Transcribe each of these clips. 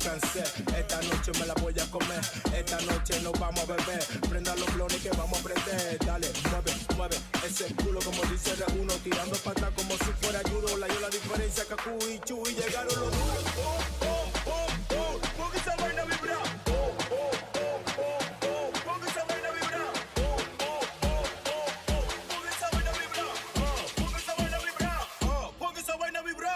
cansé. Esta noche me la voy a comer. Esta noche nos vamos a beber. Prenda los blones que vamos a prender. Dale, mueve, mueve ese culo como dice R1. Tirando patas como si fuera judo. La yo la diferencia, Kaku y Chu. Y llegaron los duros. Porque esa vaina vibra. Porque esa vaina vibra. Porque esa vaina vibra. Porque esa vaina vibra. Porque esa vaina vibra.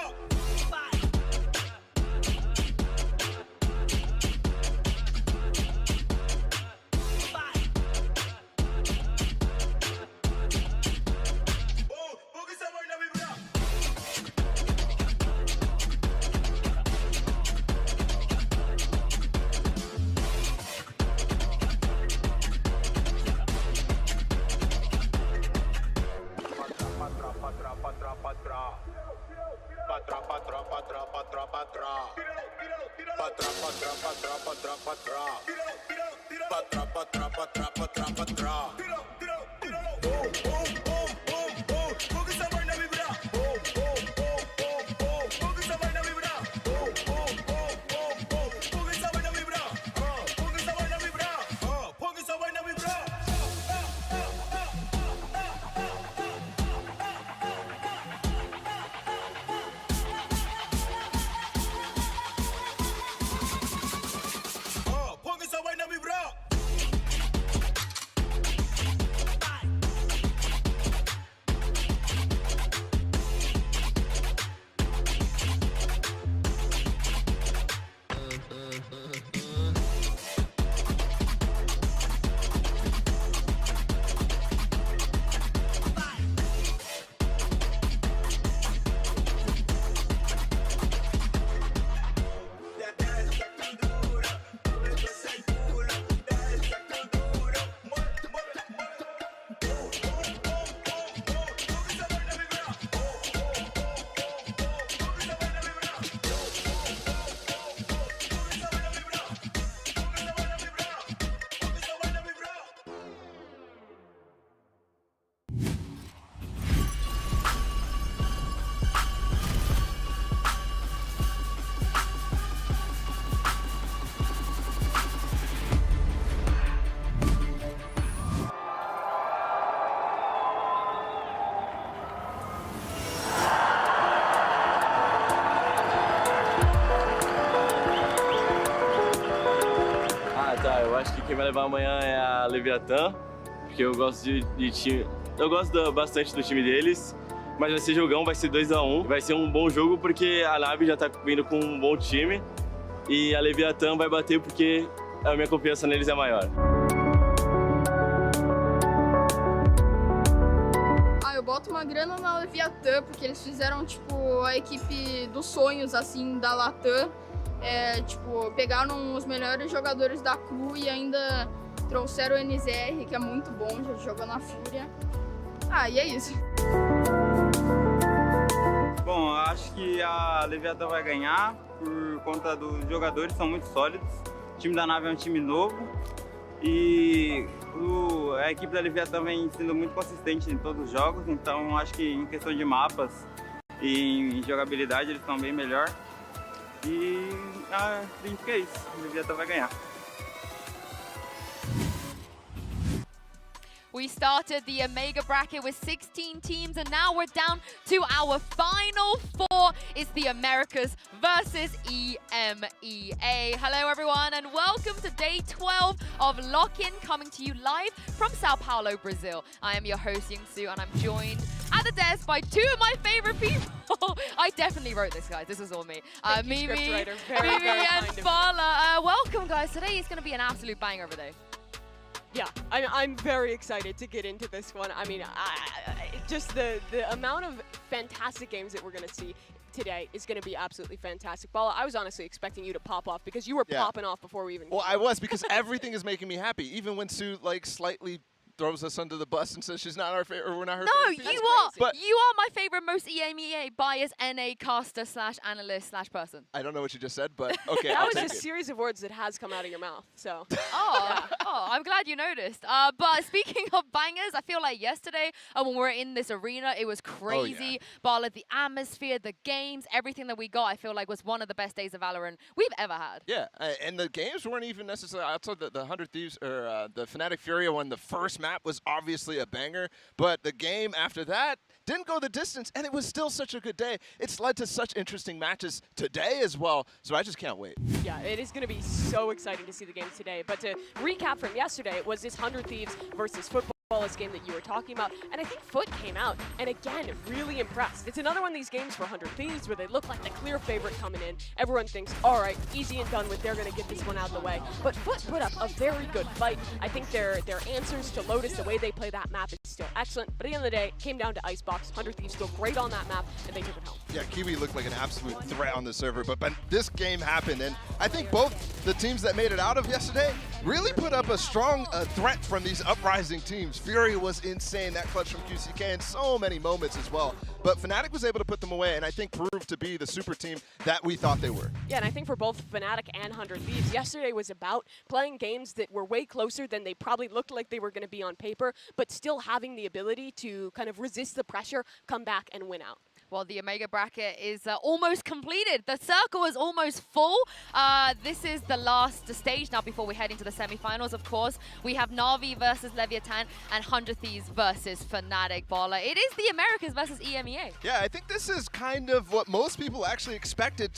Eu acho que quem vai levar amanhã é a Leviathan, porque eu gosto de time. Eu gosto bastante do time deles, mas vai ser jogão, vai ser 2 a 1. Vai ser um bom jogo porque a Nave já tá vindo com um bom time e a Leviathan vai bater porque a minha confiança neles é maior. Eu boto uma grana na Leviathan porque eles fizeram tipo a equipe dos sonhos assim da Latam. Tipo, pegaram os melhores jogadores da CLU e ainda trouxeram o NZR, que é muito bom, já jogou na Fúria. E é isso. Bom, eu acho que a Leviathan vai ganhar por conta dos jogadores, são muito sólidos. O time da Nave é um time novo e a equipe da Leviathan vem sendo muito consistente em todos os jogos, então acho que em questão de mapas e em jogabilidade eles estão bem melhor. E acredito que é isso, o Leviathan vai ganhar. We started the EMEA bracket with 16 teams and now we're down to our final 4. It's the Americas versus EMEA. Hello everyone and welcome to day 12 of Lock-In, coming to you live from São Paulo, Brazil. I am your host Young-Soo and I'm joined at the desk by 2 of my favorite people. I definitely wrote this, guys. This is all me. Mimi and Fala. Welcome, guys. Today is going to be an absolute banger over there. Yeah, I'm very excited to get into this one. I mean, just the amount of fantastic games that we're going to see today is going to be absolutely fantastic. Bala, I was honestly expecting you to pop off because you were popping off before we even. Well, I was, because everything is making me happy. Even when Sue like slightly throws us under the bus and says she's not our favorite, or we're not her No, favorite. you are. But you are my favorite, most EMEA biased NA caster / analyst / person. I don't know what you just said, but okay. That I'll was take a it. series of words that has come out of your mouth. So. Oh, I'm glad you noticed. But speaking of bangers, I feel like yesterday when we were in this arena, it was crazy. But the atmosphere, the games, everything that we got, I feel like was one of the best days of Valorant we've ever had. Yeah, and the games weren't even necessarily outside the 100 Thieves or the Fnatic Furia one. The first map was obviously a banger, but the game after that didn't go the distance, and it was still such a good day. It's led to such interesting matches today as well, so I just can't wait. Yeah, it is going to be so exciting to see the games today. But to recap from yesterday, it was this 100 Thieves versus Football. This game that you were talking about, and I think Foot came out and again really impressed. It's another one of these games for 100 Thieves where they look like the clear favorite coming in. Everyone thinks, all right, easy and done with, they're going to get this one out of the way. But Foot put up a very good fight. I think their answers to Lotus, the way they play that map, is still excellent. But at the end of the day, it came down to Icebox. 100 Thieves still great on that map, and they took it home. Yeah, Kiwi looked like an absolute threat on the server, but this game happened, and I think both the teams that made it out of yesterday really put up a strong threat from these uprising teams. Fury was insane, that clutch from QCK, and so many moments as well. But Fnatic was able to put them away, and I think proved to be the super team that we thought they were. Yeah, and I think for both Fnatic and 100 Thieves, yesterday was about playing games that were way closer than they probably looked like they were going to be on paper, but still having the ability to kind of resist the pressure, come back, and win out. Well, the Omega bracket is almost completed. The circle is almost full. This is the last stage now before we head into the semifinals, of course. We have Na'Vi versus Leviathan and 100 Thieves versus Fnatic. Baller. It is the Americas versus EMEA. Yeah, I think this is kind of what most people actually expected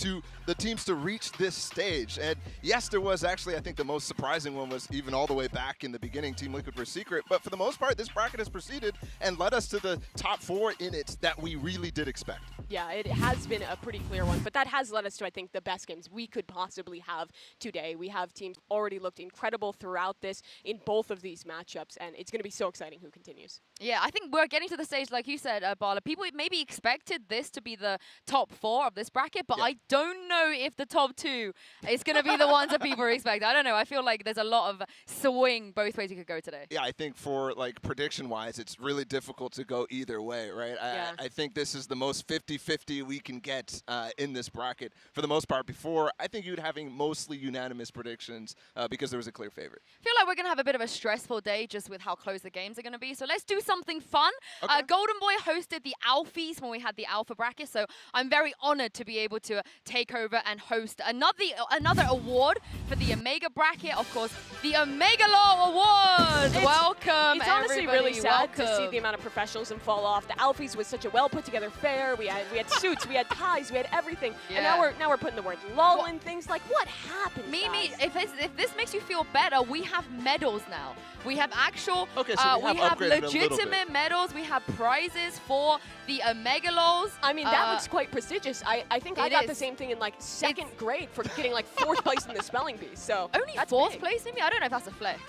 the teams to reach this stage. And yes, there was actually, I think the most surprising one was even all the way back in the beginning, Team Liquid vs Secret. But for the most part, this bracket has proceeded and led us to the top 4 in it that we really did expect. Yeah, it has been a pretty clear one, but that has led us to, I think, the best games we could possibly have today. We have teams already looked incredible throughout this in both of these matchups, and it's going to be so exciting who continues. Yeah, I think we're getting to the stage, like you said, Bala. People maybe expected this to be the top 4 of this bracket, but I don't know if the top 2 is going to be the ones that people expect. I don't know. I feel like there's a lot of swing both ways you could go today. Yeah, I think for like prediction-wise, it's really difficult to go either way, right? Yeah. I think this is the most 50-50 we can get in this bracket. For the most part, before, I think you'd having mostly unanimous predictions because there was a clear favorite. I feel like we're going to have a bit of a stressful day just with how close the games are going to be. So let's do something fun. Okay. Golden Boy hosted the Alphys when we had the Alpha bracket. So I'm very honored to be able to take over and host another award for the Omega bracket. Of course, the Omega Law Award. Welcome, It's honestly really sad to see welcome. the amount of professionalism fall off. The Alphys was such a well put together fair. We had suits, we had ties, we had everything, and now we're putting the word lull in things. Like, what happened? Mimi, if this makes you feel better, we have medals now. We have actual, Okay, so we have upgraded a little bit. legitimate medals. We have prizes for the Omega Laws. I mean, that looks quite prestigious. I think I It got is. the same thing in like second grade for getting like 4th place in the spelling bee. So Only that's 4th big. place, Mimi? I don't know if that's a flex.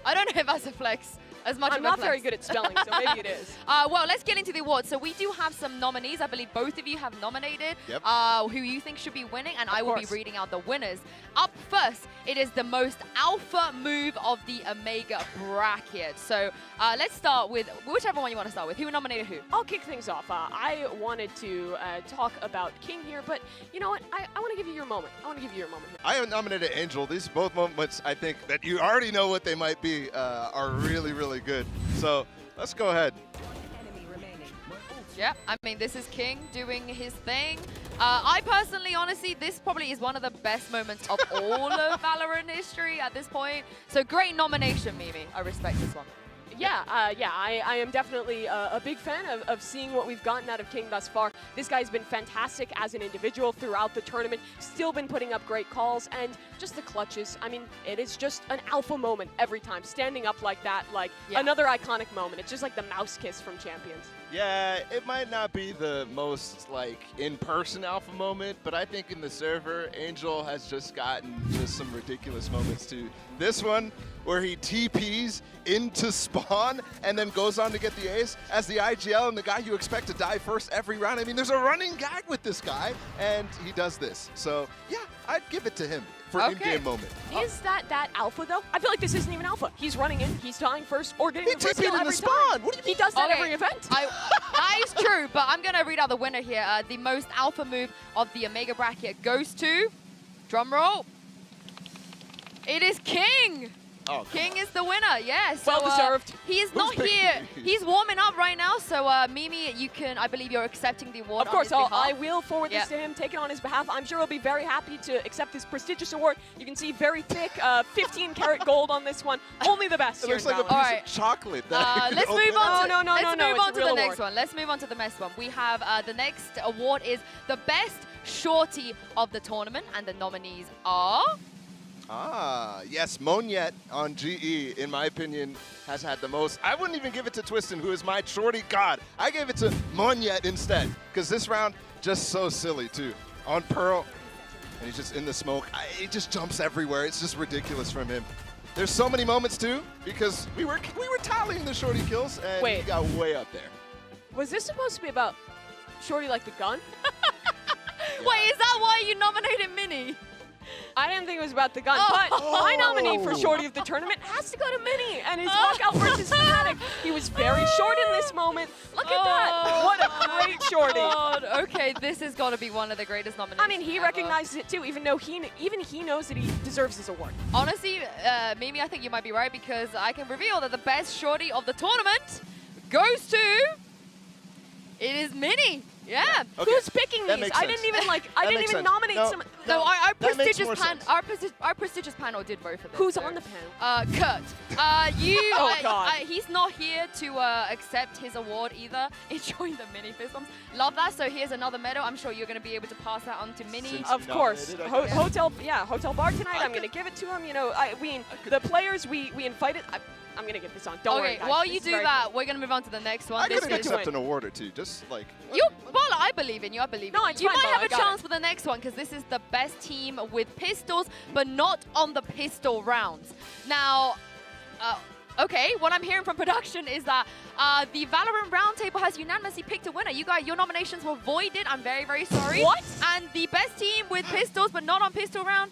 I don't know if that's a flex. As much I'm of a not flex. very good at spelling, so maybe it is. Well, let's get into the awards. So we do have some nominees. I believe both of you have nominated who you think should be winning, and I will be reading out the winners. Up first, it is the most alpha move of the Omega bracket. So let's start with whichever one you want to start with. Who nominated who? I'll kick things off. I wanted to talk about King here, but you know what? I want to give you your moment. I want to give you your moment here. I have nominated Angel. These both moments, I think, that you already know what they might be, are really, really good. So let's go ahead. Yeah, I mean, this is King doing his thing. I personally, honestly, this probably is one of the best moments of all of Valorant history at this point. So great nomination, Mimi. I respect this one. Yeah, I am definitely a big fan of seeing what we've gotten out of King thus far. This guy's been fantastic as an individual throughout the tournament, still been putting up great calls, and just the clutches. I mean, it is just an alpha moment every time, standing up like that, like another iconic moment. It's just like the mouse kiss from Champions. Yeah, it might not be the most like in-person alpha moment, but I think in the server, Angel has just gotten just some ridiculous moments too. This one, where he TPs into spawn and then goes on to get the ace as the IGL and the guy you expect to die first every round. I mean, there's a running gag with this guy, and he does this. So, yeah, I'd give it to him for an in-game moment. Is that alpha, though? I feel like this isn't even alpha. He's running in, he's dying first, or getting He the first TP'd kill in every the spawn. What do you He mean? does that every event. That is true, but I'm going to read out the winner here. The most alpha move of the EMEA bracket goes to, drum roll, it is King. Oh, King is the winner, yes. Well deserved. He is not picking here. these? He's warming up right now, so Mimi, you can, I believe you're accepting the award Of course, on his behalf. I will forward this to him, take it on his behalf. I'm sure he'll be very happy to accept this prestigious award. You can see very thick, 15-karat gold on this one. Only the best It here looks in like a Valorant. piece of chocolate. That Let's move on. No, Let's move it's on a to real the next award. one. Let's move on to the next one. We have the next award is the best shorty of the tournament, and the nominees are. Yes, Monyet on GE, in my opinion, has had the most. I wouldn't even give it to Twistin, who is my shorty god. I gave it to Monyet instead, because this round, just so silly, too. On Pearl, and he's just in the smoke. He just jumps everywhere. It's just ridiculous from him. There's so many moments, too, because we were tallying the shorty kills, and he got way up there. Was this supposed to be about shorty like the gun? Wait, is that why you nominated Mini? I didn't think it was about the gun, but my nominee for shorty of the tournament has to go to Mini and his walkout versus Fnatic. He was very short in this moment. Look at that. What a great shorty. God. Okay, this has got to be one of the greatest nominations. I mean, he recognizes it too, even though he knows that he deserves his award. Honestly, Mimi, I think you might be right, because I can reveal that the best shorty of the tournament goes to. It is Mini. Yeah. Okay. Who's picking That these? makes I sense. didn't even makes sense. nominate No. some. No, our that makes prestigious more sense. our prestigious panel did vote for this. Who's so. on the panel? Kurt. God. He's not here to accept his award either. Enjoying the mini fizzums. Love that. So here's another medal. I'm sure you're going to be able to pass that on to Mini. Since Of course. nominated, I guess. Hotel bar tonight. I'm going to give it to him. You know, the players we invited. I'm going to get this on. Don't worry, Okay, guys. while This you is do very that, we're going to move on to the next one. I This could is accept an award or two, just like. Well, I believe in you. I believe No, in you. it's You fine, might Bella, have a I got chance for the next one, because this is the best team with pistols, but not on the pistol rounds. Now, okay, what I'm hearing from production is that the Valorant Roundtable has unanimously picked a winner. You guys, your nominations were voided. I'm very, very sorry. What? And the best team with pistols, but not on pistol round,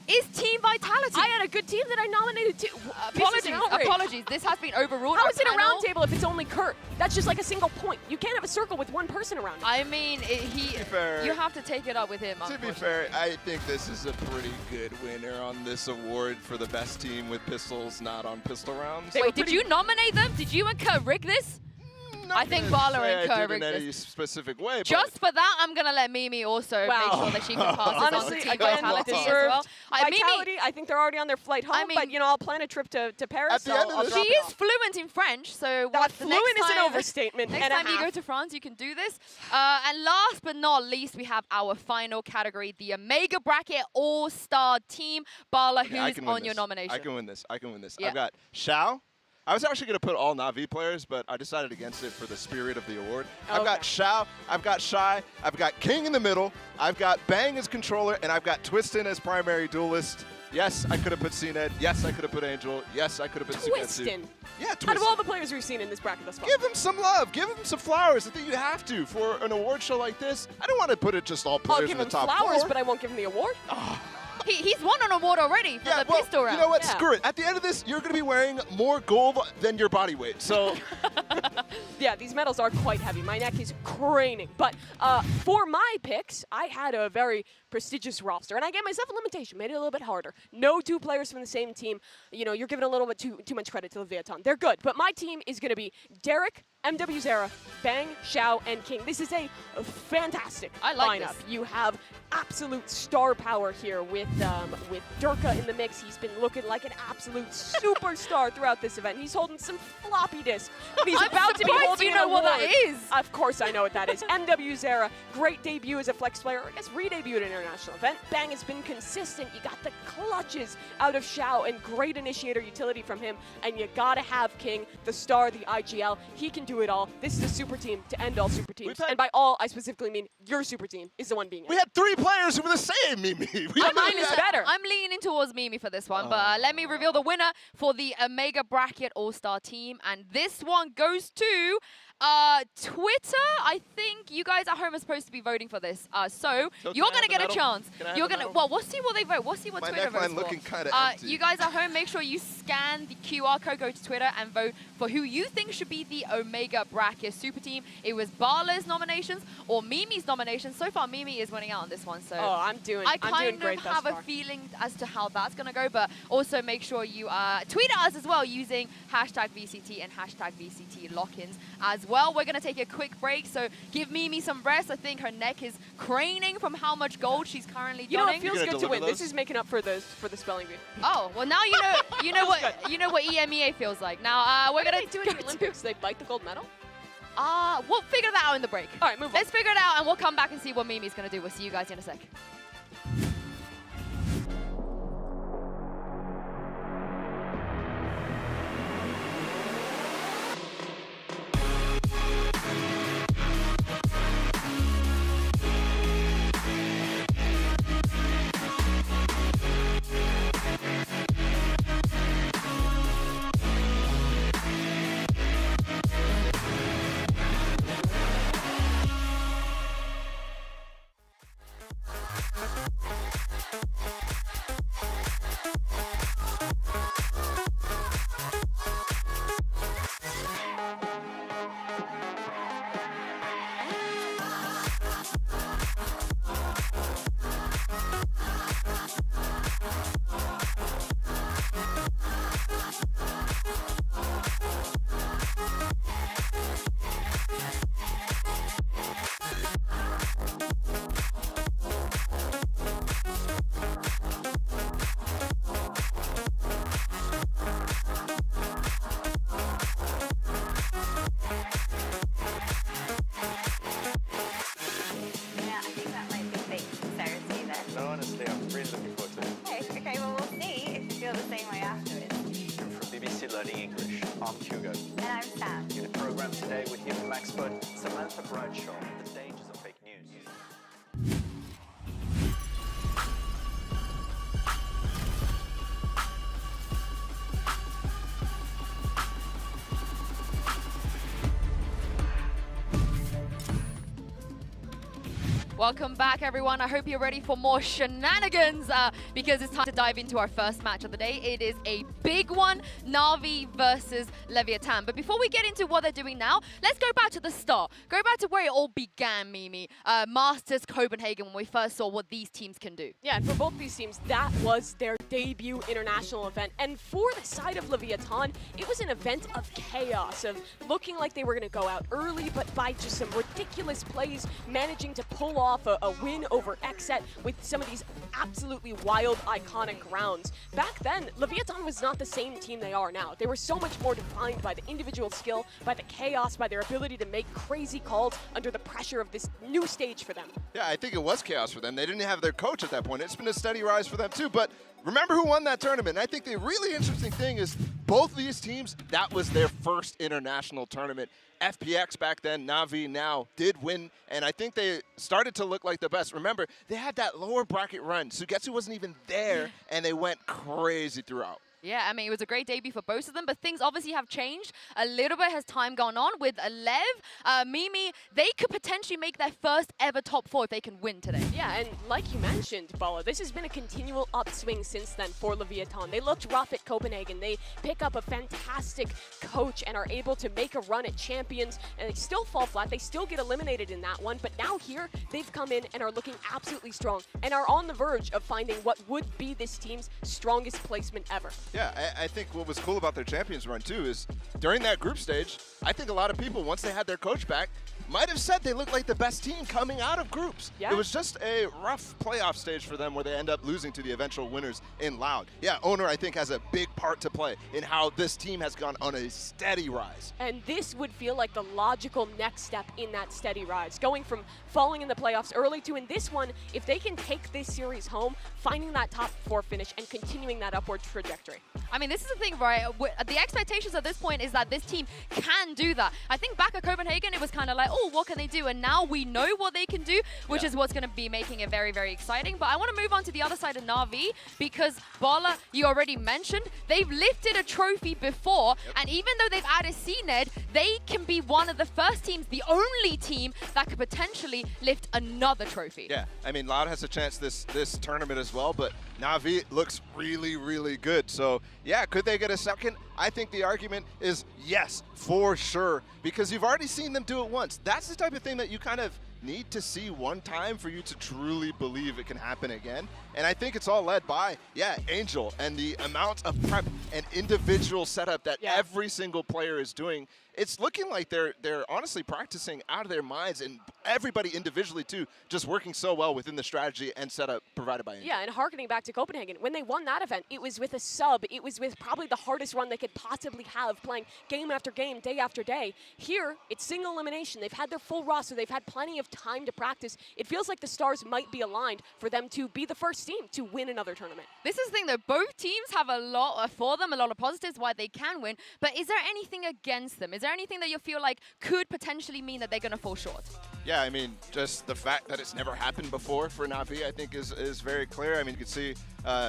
is Team Vitality. I had a good team that I nominated too. Apologies. This has been overruled. How Our is it a panel- round table if it's only Kurt? That's just like a single point. You can't have a circle with one person around it. I mean, fair, you have to take it up with him. To be fair, I think this is a pretty good winner on this award for the best team with pistols, not on pistol rounds. Wait, did you nominate them? Did you and Kurt rig this? I think Valor and Kurt rigged in any this. specific way. Just for that, I'm going to let Mimi also make sure that she can pass this Honestly, on to Team again, Vitality as deserved. well. Vitality, I think they're already on their flight home, but you know, I'll plan a trip to Paris. At the end of She is fluent in French, so That what's the next fluent is an time- overstatement Next and a time you half. go to France, you can do this. And last but not least, we have our final category, the EMEA Bracket All-Star Team. Bala, who's on your nomination? I can win this. Yeah. I've got Xiao. I was actually going to put all Na'Vi players, but I decided against it for the spirit of the award. I've got Xiao, I've got Shy, I've got King in the middle, I've got Bang as controller, and I've got Twistin as primary duelist. Yes, I could have put CNED. Yes, I could have put Angel. Yes, I could have put Sugetsu. Twistin. Yeah, Twistin. Out of all the players we've seen in this bracket thus far. Give him some love. Give him some flowers. I think you have to for an award show like this. I don't want to put it just all players I'll give in the him top flowers, four. but I won't give him the award. He's won an award already for the pistol round. You know what? Yeah. Screw it. At the end of this, you're going to be wearing more gold than your body weight. So Yeah, these medals are quite heavy. My neck is craning. But for my picks, I had a very prestigious roster, and I gave myself a limitation, made it a little bit harder. No two players from the same team. You know, you're giving a little bit too much credit to Leviathan. They're good, but my team is going to be Derek, MW Zera, Bang, Xiao, and King. This is a fantastic lineup. this. You have absolute star power here with Durka in the mix. He's been looking like an absolute superstar throughout this event. He's holding some floppy disks. But he's I'm about to be surprised holding you know an what that award. is. Of course I know what that is. MW Zera, great debut as a flex player, or I guess re-debuted at an international event. Bang has been consistent. You got the clutches out of Xiao and great initiator utility from him. And you gotta have King, the star, the IGL. He can do to it all. This is a super team to end all super teams. And by all, I specifically mean your super team is the one being We had 3 players who were the same, Mimi. Mine is better. I'm leaning towards Mimi for this one, but let me reveal the winner for the EMEA Bracket All-Star team. And this one goes to Twitter. I think you guys at home are supposed to be voting for this. So you're going to get a chance. You're going to, well, we'll see what they vote. We'll see what Twitter votes for. My neckline looking kind of empty. You guys at home, make sure you scan the QR code, go to Twitter and vote for who you think should be the EMEA Bracket Super Team. It was Bala's nominations or Mimi's nominations. So far, Mimi is winning out on this one. So I'm doing great thus far. I kind of have a feeling as to how that's going to go, but also make sure you tweet at us as well using hashtag VCT and hashtag VCT Lock-ins as well. We're going to take a quick break, so give Mimi some rest. I think her neck is craning from how much gold she's currently You know, donning. it feels good to win. This is making up for the spelling bee. Oh, well now you know what EMEA feels like. Now we're going to do it in the Olympics. They bite the gold medal? We'll figure that out in the break. All right, move on. Let's figure it out and we'll come back and see what Mimi's going to do. We'll see you guys in a sec. Welcome back, everyone. I hope you're ready for more shenanigans because it's time to dive into our first match of the day. It is a big one, Na'Vi versus Leviathan. But before we get into what they're doing now, let's go back to the start. Go back to where it all began, Mimi. Masters Copenhagen, when we first saw what these teams can do. Yeah, and for both these teams, that was their debut international event. And for the side of Leviathan, it was an event of chaos, of looking like they were going to go out early, but by just some ridiculous plays, managing to pull off a win over Xset with some of these absolutely wild, iconic rounds. Back then, Leviathan was not the same team they are now. They were so much more defined by the individual skill, by the chaos, by their ability to make crazy calls under the pressure of this new stage for them. Yeah, I think it was chaos for them. They didn't have their coach at that point. It's been a steady rise for them too, but remember who won that tournament? I think the really interesting thing is both these teams, that was their first international tournament. FPX back then, Na'Vi now, did win, and I think they started to look like the best. Remember, they had that lower bracket run. Sugetsu wasn't even there, and they went crazy throughout. Yeah, I mean, it was a great debut for both of them, but things obviously have changed a little bit as time gone on with Lev. Mimi, they could potentially make their first ever top 4 if they can win today. Yeah, and like you mentioned, Bala, this has been a continual upswing since then for Leviathan. They looked rough at Copenhagen. They pick up a fantastic coach and are able to make a run at Champions, and they still fall flat. They still get eliminated in that one, but now here, they've come in and are looking absolutely strong and are on the verge of finding what would be this team's strongest placement ever. Yeah, I think what was cool about their Champions run, too, is during that group stage, I think a lot of people, once they had their coach back, might have said they looked like the best team coming out of groups. Yeah. It was just a rough playoff stage for them where they end up losing to the eventual winners in Loud. Yeah, Owner, I think, has a big part to play in how this team has gone on a steady rise. And this would feel like the logical next step in that steady rise, going from falling in the playoffs early to, in this one, if they can take this series home, finding that top 4 finish and continuing that upward trajectory. I mean, this is the thing, right? The expectations at this point is that this team can do that. I think back at Copenhagen, it was kind of like, oh, what can they do? And now we know what they can do, which is what's going to be making it very, very exciting. But I want to move on to the other side of Na'Vi because, Bala, you already mentioned, they've lifted a trophy before. And even though they've added CNED, they can be one of the first teams, the only team that could potentially lift another trophy. Yeah, I mean, Loud has a chance this tournament as well, but Na'Vi looks really, really good. So, yeah, could they get a second? I think the argument is yes, for sure, because you've already seen them do it once. That's the type of thing that you kind of need to see one time for you to truly believe it can happen again. And I think it's all led by, Angel and the amount of prep and individual setup that every single player is doing. It's looking like they're honestly practicing out of their minds, and everybody individually too, just working so well within the strategy and setup provided by Angel. Yeah, and harkening back to Copenhagen, when they won that event, it was with a sub. It was with probably the hardest run they could possibly have, playing game after game, day after day. Here, it's single elimination. They've had their full roster. They've had plenty of time to practice. It feels like the stars might be aligned for them to be the first team to win another tournament. This is the thing, though. Both teams have a lot for them, a lot of positives why they can win. But is there anything against them? Is there anything that you feel like could potentially mean that they're going to fall short? Yeah, I mean, just the fact that it's never happened before for Na'Vi, I think, is very clear. I mean, you can see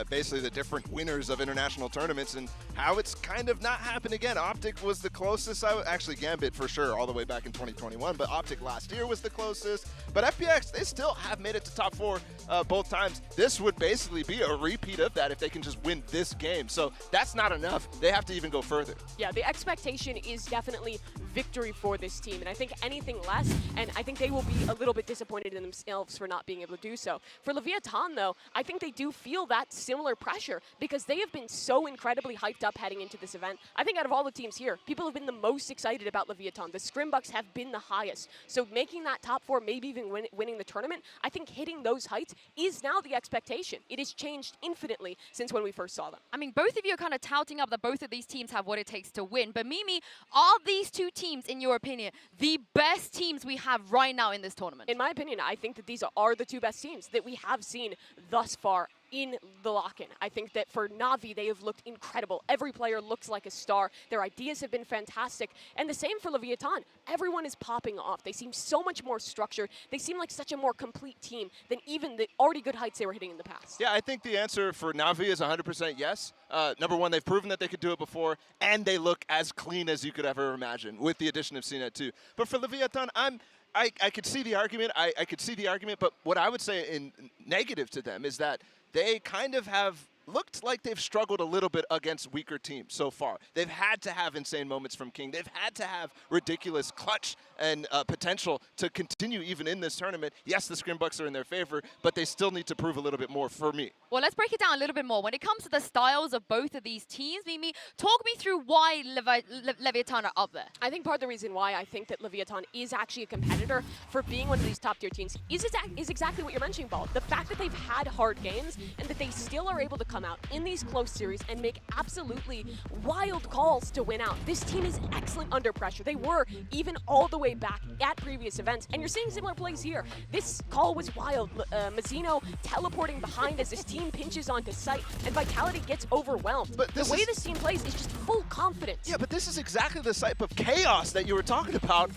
basically the different winners of international tournaments and how it's kind of not happened again. Optic was the closest. Actually, Gambit for sure, all the way back in 2021, but Optic last year was the closest. But FPX, they still have made it to top 4 both times. This would basically be a repeat of that if they can just win this game. So that's not enough. They have to even go further. Yeah, the expectation is definitely victory for this team, and I think anything less, and I think they will be a little bit disappointed in themselves for not being able to do so. For Leviathan, though, I think they do feel that similar pressure because they have been so incredibly hyped up heading into this event. I think out of all the teams here, people have been the most excited about Leviathan. The Scrimbucks have been the highest. So making that top 4, maybe even winning the tournament, I think hitting those heights is now the expectation. It has changed infinitely since when we first saw them. I mean, both of you are kind of touting up that both of these teams have what it takes to win. But Mimi, are these two teams, in your opinion, the best teams we have right now in this tournament? In my opinion, I think that these are the two best teams that we have seen thus far in the lock-in. I think that for Na'Vi, they have looked incredible. Every player looks like a star. Their ideas have been fantastic. And the same for Leviathan. Everyone is popping off. They seem so much more structured. They seem like such a more complete team than even the already good heights they were hitting in the past. Yeah, I think the answer for Na'Vi is 100% yes. Number one, they've proven that they could do it before, and they look as clean as you could ever imagine with the addition of CNET too. But for Leviathan, I could see the argument. I could see the argument, but what I would say in negative to them is that they kind of have looked like they've struggled a little bit against weaker teams so far. They've had to have insane moments from King. They've had to have ridiculous clutch and potential to continue even in this tournament. Yes, the Scrimbucks are in their favor, but they still need to prove a little bit more for me. Well, let's break it down a little bit more. When it comes to the styles of both of these teams, Mimi, talk me through why Leviathan are up there. I think part of the reason why I think that Leviathan is actually a competitor for being one of these top-tier teams is exactly what you're mentioning, Ball. The fact that they've had hard games and that they still are able to come out in these close series and make absolutely wild calls to win out. This team is excellent under pressure. They were even all the way back at previous events, and you're seeing similar plays here. This call was wild. Mazzino teleporting behind as his team pinches onto site, and Vitality gets overwhelmed. But the way this team plays is just full confidence. Yeah, but this is exactly the type of chaos that you were talking about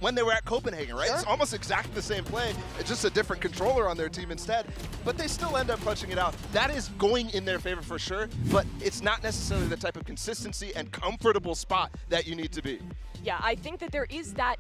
when they were at Copenhagen, right? Sure. It's almost exactly the same play. It's just a different controller on their team instead, but they still end up clutching it out. That is going in their favor for sure, but it's not necessarily the type of consistency and comfortable spot that you need to be. Yeah, I think that there is that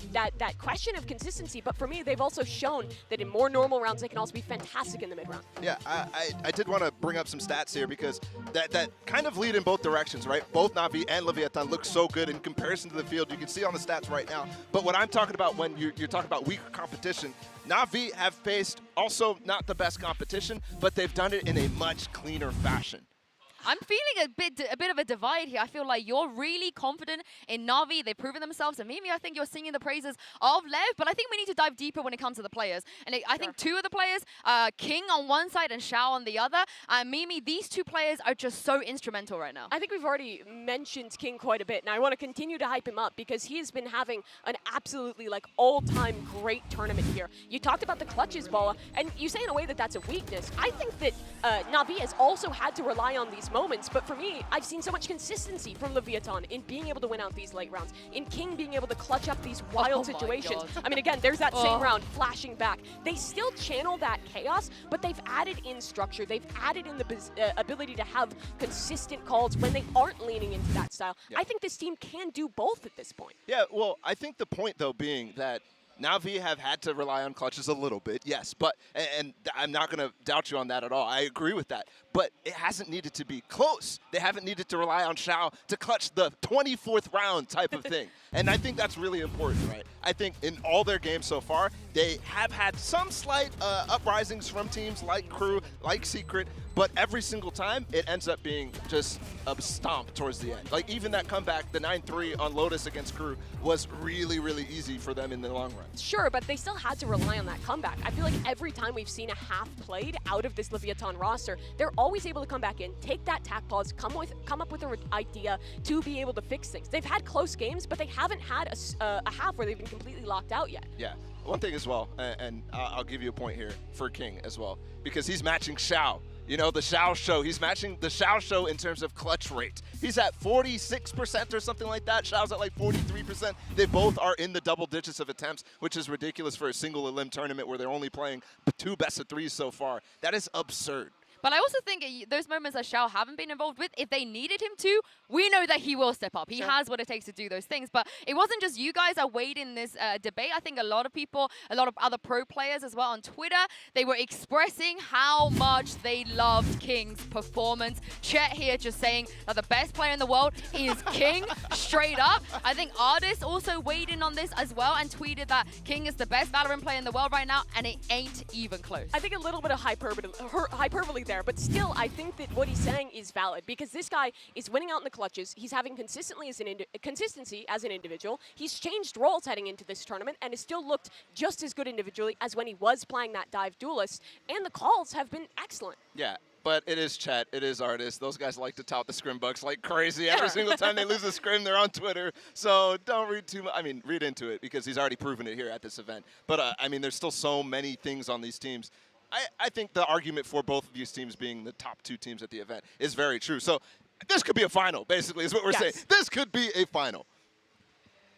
question of consistency, but for me, they've also shown that in more normal rounds, they can also be fantastic in the mid-round. Yeah, I did want to bring up some stats here because that kind of lead in both directions, right? Both Na'Vi and Leviathan look so good in comparison to the field. You can see on the stats right now. But what I'm talking about when you're talking about weaker competition, Na'Vi have faced also not the best competition, but they've done it in a much cleaner fashion. I'm feeling a bit of a divide here. I feel like you're really confident in Na'Vi. They've proven themselves. And Mimi, I think you're singing the praises of Lev, but I think we need to dive deeper when it comes to the players. And I think two of the players, King on one side and Xiao on the other. Mimi, these two players are just so instrumental right now. I think we've already mentioned King quite a bit, and I want to continue to hype him up because he has been having an absolutely like all-time great tournament here. You talked about the clutches, Bala, and you say in a way that that's a weakness. I think that Na'Vi has also had to rely on these moments, but for me, I've seen so much consistency from Leviathan in being able to win out these late rounds, in King being able to clutch up these wild situations. I mean, again, there's that same round flashing back. They still channel that chaos, but they've added in structure. They've added in the ability to have consistent calls when they aren't leaning into that style. Yeah. I think this team can do both at this point. Yeah, well, I think the point, though, being that Na'Vi have had to rely on clutches a little bit, yes, but, and I'm not going to doubt you on that at all. I agree with that, but it hasn't needed to be close. They haven't needed to rely on Xiao to clutch the 24th round type of thing, and I think that's really important, right? I think in all their games so far, they have had some slight uprisings from teams like Crew, like Secret, but every single time, it ends up being just a stomp towards the end. Like, even that comeback, the 9-3 on Lotus against Crew, was really, really easy for them in the long run. Sure, but they still had to rely on that comeback. I feel like every time we've seen a half played out of this Leviathan roster, they're always able to come back in, take that tack pause, come up with an idea to be able to fix things. They've had close games, but they haven't had a half where they've been completely locked out yet. Yeah. One thing as well, and I'll give you a point here for King as well, because he's matching Xiao. You know, the Xiao show, he's matching the Xiao show in terms of clutch rate. He's at 46% or something like that. Xiao's at like 43%. They both are in the double digits of attempts, which is ridiculous for a single elim tournament where they're only playing 2 best-of-3s so far. That is absurd. But I also think those moments that Xiao haven't been involved with, if they needed him to, we know that he will step up. He has what it takes to do those things. But it wasn't just you guys that weighed in this debate. I think a lot of people, a lot of other pro players as well on Twitter, they were expressing how much they loved King's performance. Chet here just saying that the best player in the world is King, straight up. I think Artist also weighed in on this as well and tweeted that King is the best Valorant player in the world right now, and it ain't even close. I think a little bit of hyperbole there, but still, I think that what he's saying is valid because this guy is winning out in the clutches. He's having consistency as an individual. He's changed roles heading into this tournament and has still looked just as good individually as when he was playing that dive duelist. And the calls have been excellent. Yeah. But it is Chet, it is Artist. Those guys like to tout the scrim bugs like crazy. Every single time they lose a scrim, they're on Twitter. So don't read too much. I mean, read into it because he's already proven it here at this event. But I mean, there's still so many things on these teams. I think the argument for both of these teams being the top 2 teams at the event is very true. So this could be a final, basically, is what we're saying. This could be a final.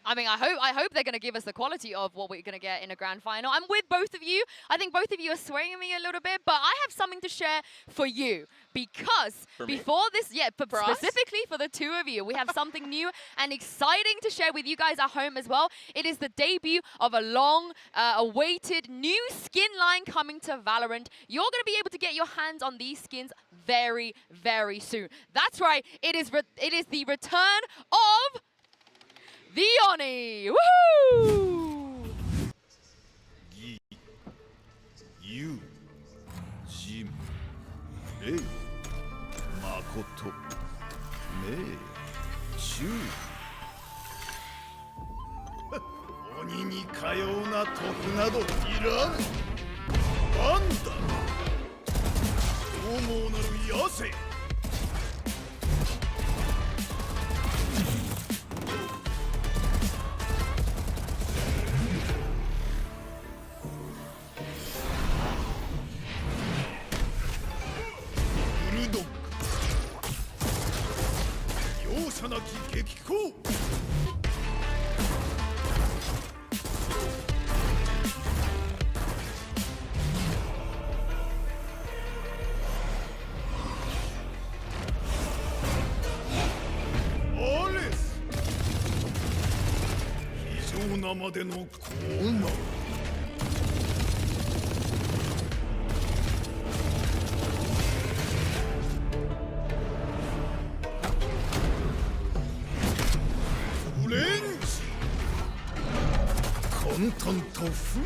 I mean, I hope they're going to give us the quality of what we're going to get in a grand final. I'm with both of you. I think both of you are swaying me a little bit, but I have something to share for you because before this, specifically for the 2 of you, we have something new and exciting to share with you guys at home as well. It is the debut of a long-awaited new skin line coming to Valorant. You're going to be able to get your hands on these skins very, very soon. That's right. It is the return of the Oni! Woohoo! Yu, Jim, Rei, Makoto, Mei, Shu. 鬼にかような徳などいらぬ。なんだ。獰猛なる野生。 容赦なき激高 アレス非常なまでの高慢 Content of fun.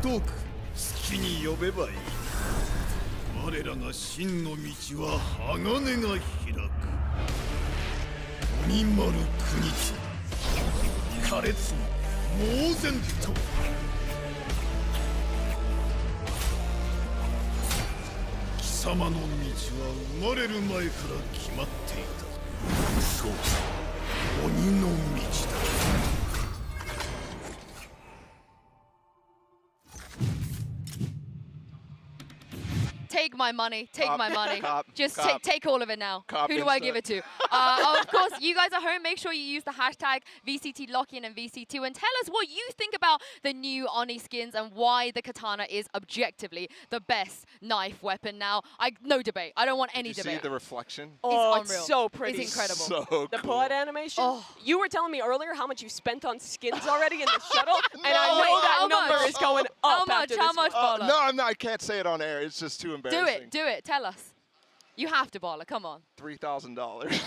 国好きに呼べばいい。我らが真の道は鋼が開く。鬼丸国津苛烈に猛然と。貴様の道は生まれる前から決まっていた。そう、鬼の道だ。Take my money. Take my money. Just Cop. take all of it now. Cop Who do I insert. give it to? Of course, you guys at home, make sure you use the hashtag VCT LOCK and VCT and tell us what you think about the new Oni skins and why the katana is objectively the best knife weapon now. No debate. I don't want any Did you debate. see the reflection? Oh, unreal. it's so pretty. It's incredible. So The cool. pod animation. Oh. You were telling me earlier how much you spent on skins already in the shuttle, and I No. know Wait, that how number much? is going up. How much? after How this much, one. Bala? No, I'm not. I can't say it on air. It's just too embarrassing. Do it. Do it. Tell us. You have to, Bala. Come on. $3,000. Wait,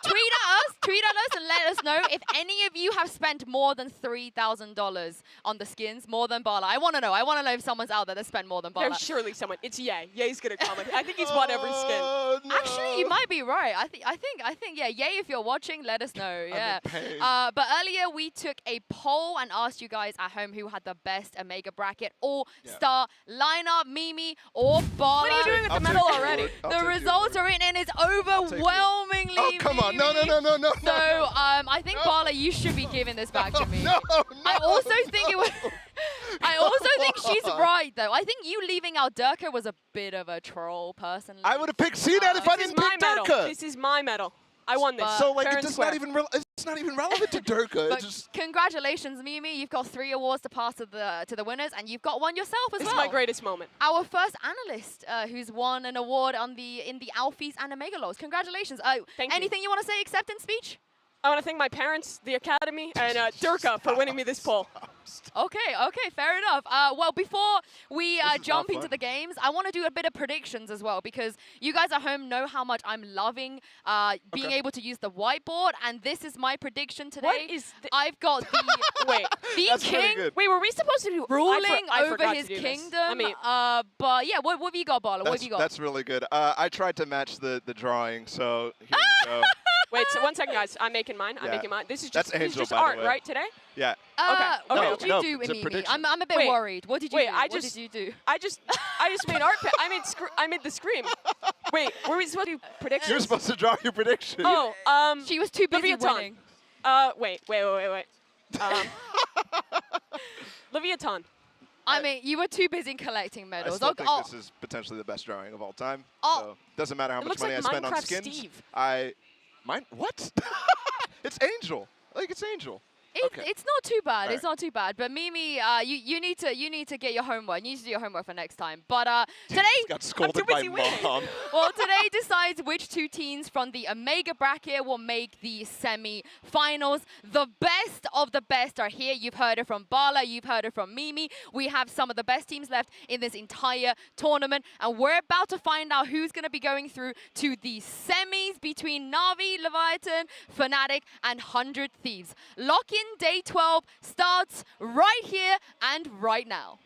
tweet at us and let us know if any of you have spent more than $3,000 on the skins, more than Bala. I want to know. I want to know if someone's out there that spent more than Bala. There's surely someone. It's Ye. Ye's gonna comment. I think he's bought every skin. Oh, no. Actually, you might be right. I think, yeah. Yay, if you're watching, let us know. Yeah. in pain. But earlier we took a poll and asked you guys at home who had the best Omega bracket or star lineup, Mimi or Bala. What are you doing with I'll the medal take your already? word. I'll The take your results word. are in and it's take your word. overwhelmingly Oh, come on. No, no, Mimi. no, no, no. So I think Bala, you should be giving this back to me. No, no. I also think it was. I also think she's Come on. right though. I think you leaving out Durka was a bit of a troll, personally. I would have picked CNET if I This is didn't my pick medal. Durka. This is my medal. I won this. So like Fair it and does square. not even it's not even relevant to Durka. But It's just congratulations, Mimi. You've got 3 awards to pass to the winners, and you've got one yourself as This well. is my greatest moment. Our first analyst who's won an award in the Alfies and Omega Laws. Congratulations. Thank you. Anything you want to say acceptance speech? I want to thank my parents, the academy, and Durka for winning me this poll. Okay, fair enough. Well, before we This is jump not into fun. the games, I want to do a bit of predictions as well, because you guys at home know how much I'm loving being able to use the whiteboard, and this is my prediction today. What is I've got the Wait, the That's pretty king good. wait, were we supposed to do ruling I over forgot his to do this. kingdom. Let me, But yeah, what have you got, Bala? What have you got? That's really good. I tried to match the drawing, so here you go. wait, so 1 second, guys. I'm making mine. I'm Yeah. making mine. This is That's just, this is Angel, just by the art, way. right, today? Yeah. Okay, What okay. did you No, do it's with a Mimi? prediction. I'm a bit Wait, worried. What did you wait, do? I What just- did you do? I just made art. I made the scream. Wait, were we supposed to do predictions? You're supposed to draw your prediction. Oh, She was too busy Leviathan. winning. Wait. Leviathan. I mean, you were too busy collecting I medals. still Okay, think this is potentially the best drawing of all time. Oh. So doesn't matter how It much looks money like I spend on Minecraft skins. Steve. What? It's Angel. Like it's Angel. Okay. It's not too bad. Alright. It's not too bad. But Mimi, you need to get your homework. You need to do your homework for next time. But today, Got scolded by busy winning. mom. well, today decides which 2 teams from the Omega bracket will make the semi-finals. The best of the best are here. You've heard it from Bala. You've heard it from Mimi. We have some of the best teams left in this entire tournament, and we're about to find out who's going to be going through to the semis between Na'Vi, Leviathan, Fnatic, and 100 Thieves. Lock in day 12 starts right here and right now.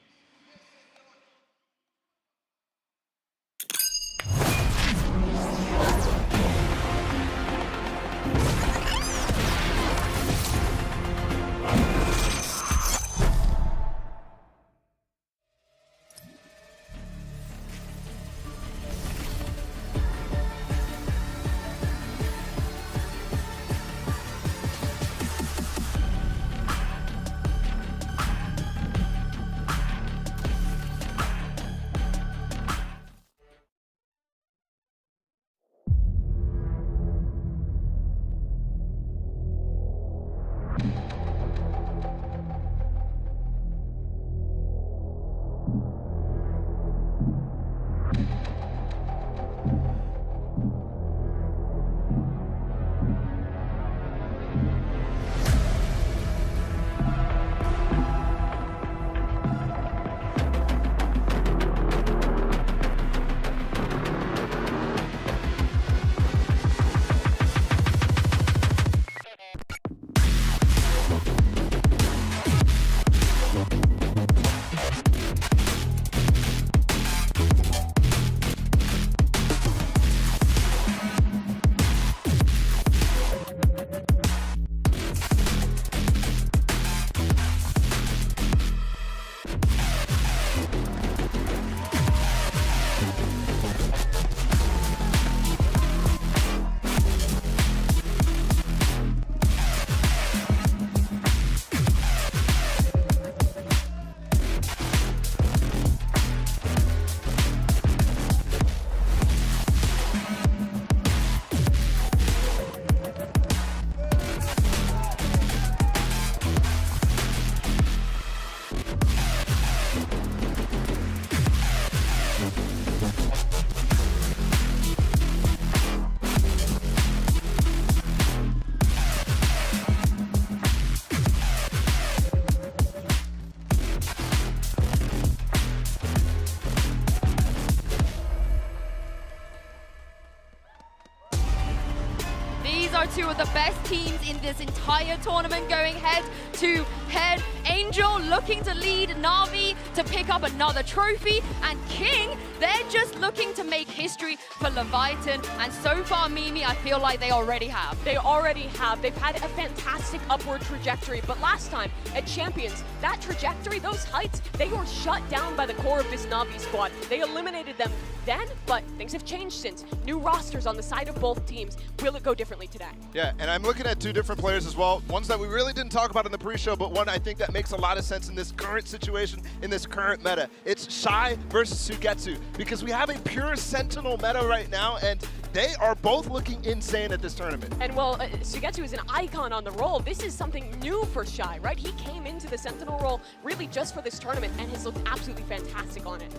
the best teams in this entire tournament going head to head. Angel looking to lead Na'Vi to pick up another trophy, and King, they're just looking to make history for Leviathan, and so far, Mimi, I feel like they already have. They already have. They've had a fantastic upward trajectory, but last time at Champions, that trajectory, those heights, they were shut down by the core of this Na'Vi squad. They eliminated them then, but things have changed since. New rosters on the side of both teams. Will it go differently today? Yeah, and I'm looking at two different players as well. Ones that we really didn't talk about in the pre-show, but one I think that makes a lot of sense in this current situation, in this current meta. It's Shy versus Sugetsu, because we have a pure Sentinel meta right now, and they are both looking insane at this tournament. And well, Sugetsu is an icon on the role. This is something new for Shy, right? He came into the Sentinel role really just for this tournament and has looked absolutely fantastic on it.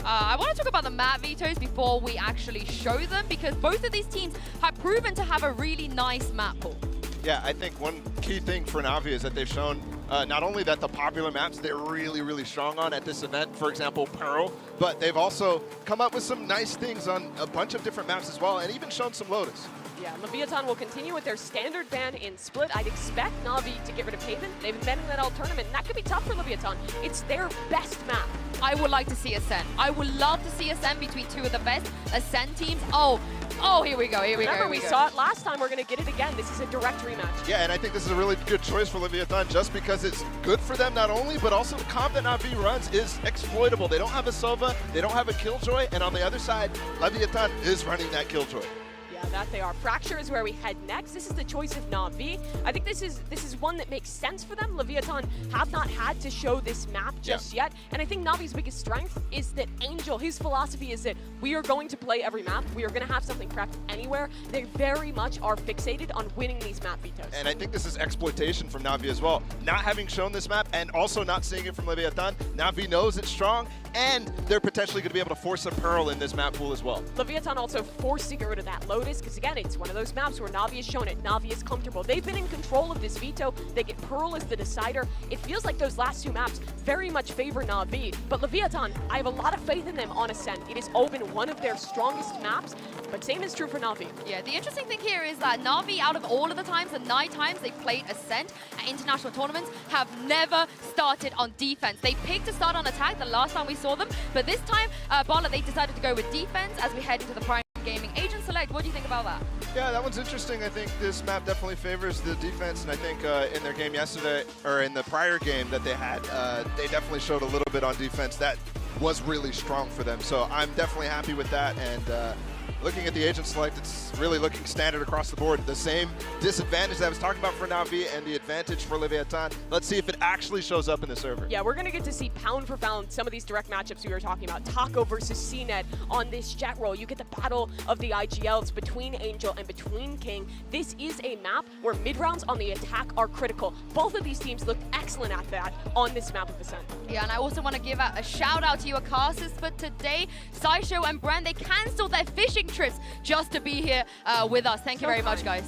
I want to talk about the map vetoes before we actually show them, because both of these teams have proven to have a really nice map pool. Yeah, I think one key thing for Na'Vi is that they've shown not only that the popular maps they're really, really strong on at this event, for example, Pearl, but they've also come up with some nice things on a bunch of different maps as well, and even shown some Lotus. Yeah, Leviathan will continue with their standard ban in Split. I'd expect Na'Vi to get rid of Haven. They've been betting that all tournament, and that could be tough for Leviathan. It's their best map. I would like to see Ascent. I would love to see Ascent between two of the best Ascent teams. Oh, here we go, here we go. Remember, we saw it last time, we're going to get it again. This is a direct rematch. Yeah, and I think this is a really good choice for Leviathan just because it's good for them not only, but also the comp that Na'Vi runs is exploitable. They don't have a Sova, they don't have a Killjoy, and on the other side, Leviathan is running that Killjoy. Yeah, that they are. Fracture is where we head next. This is the choice of Na'Vi. I think this is one that makes sense for them. Leviathan have not had to show this map just yet, and I think Na'Vi's biggest strength is that Angel, his philosophy is that we are going to play every map. We are going to have something prepped anywhere. They very much are fixated on winning these map vetoes. And I think this is exploitation from Na'Vi as well. Not having shown this map and also not seeing it from Leviathan, Na'Vi knows it's strong, and they're potentially going to be able to force a Pearl in this map pool as well. Leviathan also forced to get rid of that Lotus, because again, it's one of those maps where Na'Vi has shown it. Na'Vi is comfortable. They've been in control of this veto. They get Pearl as the decider. It feels like those last two maps very much favor Na'Vi, but Leviathan, I have a lot of faith in them on Ascent. It has all been one of their strongest maps, but same is true for Na'Vi. Yeah, the interesting thing here is that Na'Vi, out of all of the times, the 9 times they've played Ascent at international tournaments, have never started on defense. They picked to start on attack the last time we saw them, but this time, Bala, they decided to go with defense as we head into the Prime Gaming Agent Select. What do you think about that? Yeah, that one's interesting. I think this map definitely favors the defense, and I think in their game yesterday, or in the prior game that they had, they definitely showed a little bit on defense that was really strong for them. So I'm definitely happy with that, and looking at the agent select, it's really looking standard across the board. The same disadvantage that I was talking about for Na'Vi and the advantage for Leviathan. Let's see if it actually shows up in the server. Yeah, we're going to get to see pound for pound some of these direct matchups we were talking about. Taco versus CNET on this jet roll. You get the battle of the IGLs between Angel and between King. This is a map where mid-rounds on the attack are critical. Both of these teams looked excellent at that on this map of Ascent. Yeah, and I also want to give a shout out to your casters for today. Saisho and Brand, they cancelled their fishing trips just to be here with us. Thank you very much, guys.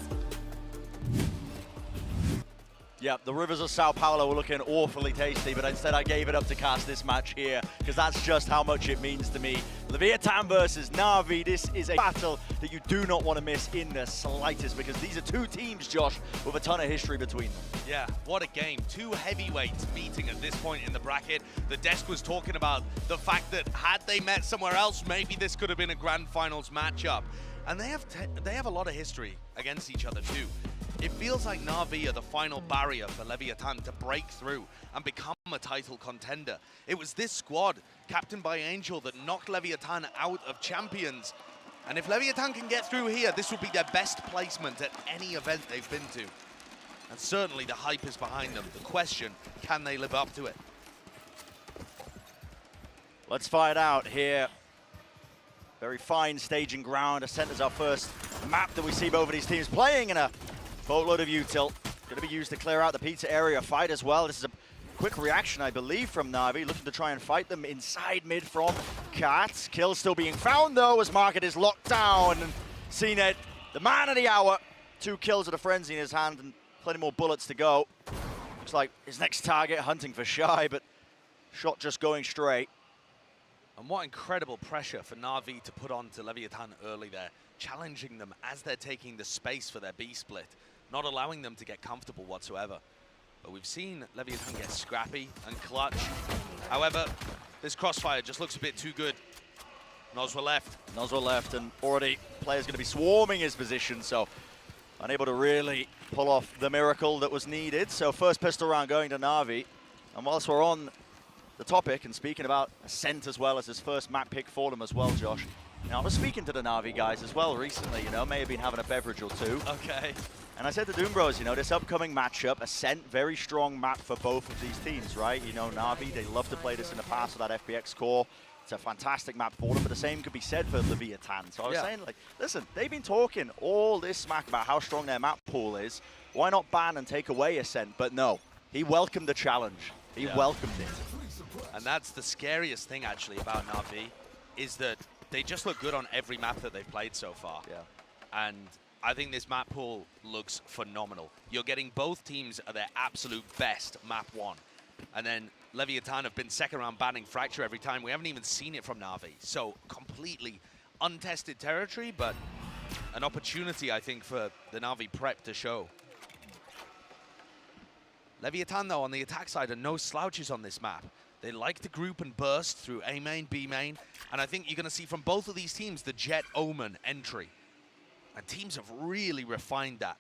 Yep, the rivers of Sao Paulo were looking awfully tasty, but instead I gave it up to cast this match here, because that's just how much it means to me. Leviathan versus Na'Vi, this is a battle that you do not want to miss in the slightest, because these are two teams, Josh, with a ton of history between them. Yeah, what a game. Two heavyweights meeting at this point in the bracket. The desk was talking about the fact that had they met somewhere else, maybe this could have been a grand finals matchup. And they have a lot of history against each other too. It feels like Na'Vi are the final barrier for Leviathan to break through and become a title contender. It was this squad, captained by Angel, that knocked Leviathan out of Champions. And if Leviathan can get through here, this would be their best placement at any event they've been to. And certainly the hype is behind them. The question, can they live up to it? Let's find out here. Very fine staging ground. Ascent is our first map that we see both of these teams playing in a boatload of util. Going to be used to clear out the pizza area fight as well. This is a quick reaction, I believe, from Na'Vi, looking to try and fight them inside mid from Cat. Kill still being found, though, as Market is locked down. And CNET, the man of the hour. 2 kills with a frenzy in his hand and plenty more bullets to go. Looks like his next target hunting for Shy, but shot just going straight. And what incredible pressure for Na'Vi to put on to Leviathan early there, challenging them as they're taking the space for their B split, not allowing them to get comfortable whatsoever. But we've seen Leviathan get scrappy and clutch. However, this crossfire just looks a bit too good. Noswa left. Noswa left, and already players going to be swarming his position, so unable to really pull off the miracle that was needed. So first pistol round going to Na'Vi. And whilst we're on the topic and speaking about Ascent as well as his first map pick for them as well, Josh. Now, I was speaking to the Na'Vi guys as well recently, you know, may have been having a beverage or two. Okay. And I said to Doom Bros, you know, this upcoming matchup, Ascent, very strong map for both of these teams, right? You know, Na'Vi, they love to play this in the past with that FPX core. It's a fantastic map for them, but the same could be said for Leviathan. So I was saying, like, listen, they've been talking all this smack about how strong their map pool is. Why not ban and take away Ascent? But no, he welcomed the challenge. He welcomed it. And that's the scariest thing, actually, about Na'Vi, is that they just look good on every map that they've played so far. Yeah. And I think this map pool looks phenomenal. You're getting both teams at their absolute best map one. And then Leviathan have been second round banning Fracture every time. We haven't even seen it from Na'Vi. So completely untested territory, but an opportunity, I think, for the Na'Vi prep to show. Leviathan, though, on the attack side are no slouches on this map. They like to group and burst through A main, B main, and I think you're going to see from both of these teams the Jet Omen entry. And teams have really refined that.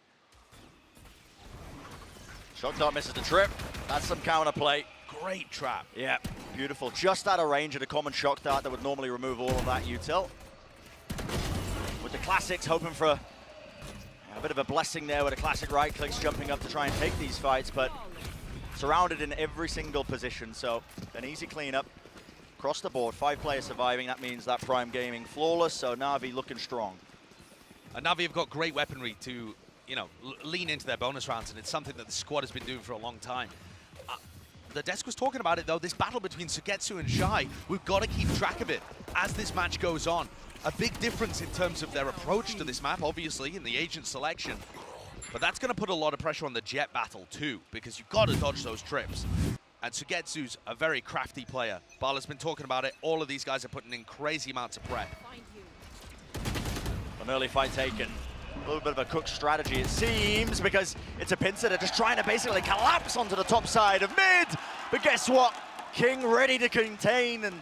Shock Dart misses the trip. That's some counter play. Great trap. Yeah, beautiful. Just out of range of the common Shock Dart that would normally remove all of that util. With the classics hoping for a bit of a blessing there with the classic right clicks jumping up to try and take these fights, but surrounded in every single position, so an easy cleanup across the board. 5 players surviving, that means that Prime Gaming flawless, so Na'Vi looking strong. And Na'Vi have got great weaponry to, you know, lean into their bonus rounds, and it's something that the squad has been doing for a long time. The desk was talking about it, though, this battle between Sugetsu and Shy, we've got to keep track of it as this match goes on. A big difference in terms of their approach to this map, obviously, in the agent selection. But that's going to put a lot of pressure on the Jet battle, too, because you've got to dodge those trips. And Sugetsu's a very crafty player. Bala's been talking about it. All of these guys are putting in crazy amounts of prep. An early fight taken. A little bit of a cook strategy, it seems, because it's a pincer. They're just trying to basically collapse onto the top side of mid. But guess what? King ready to contain, and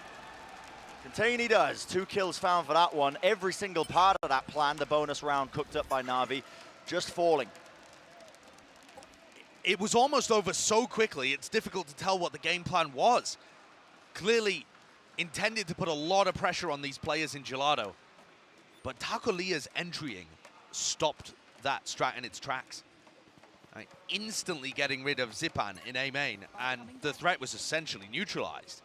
contain he does. 2 kills found for that one. Every single part of that plan, the bonus round cooked up by Na'Vi, just falling. It was almost over so quickly, it's difficult to tell what the game plan was. Clearly intended to put a lot of pressure on these players in Gelato. But Takolia's entrying stopped that strat in its tracks. Right, instantly getting rid of Zipan in A main, and the threat was essentially neutralized.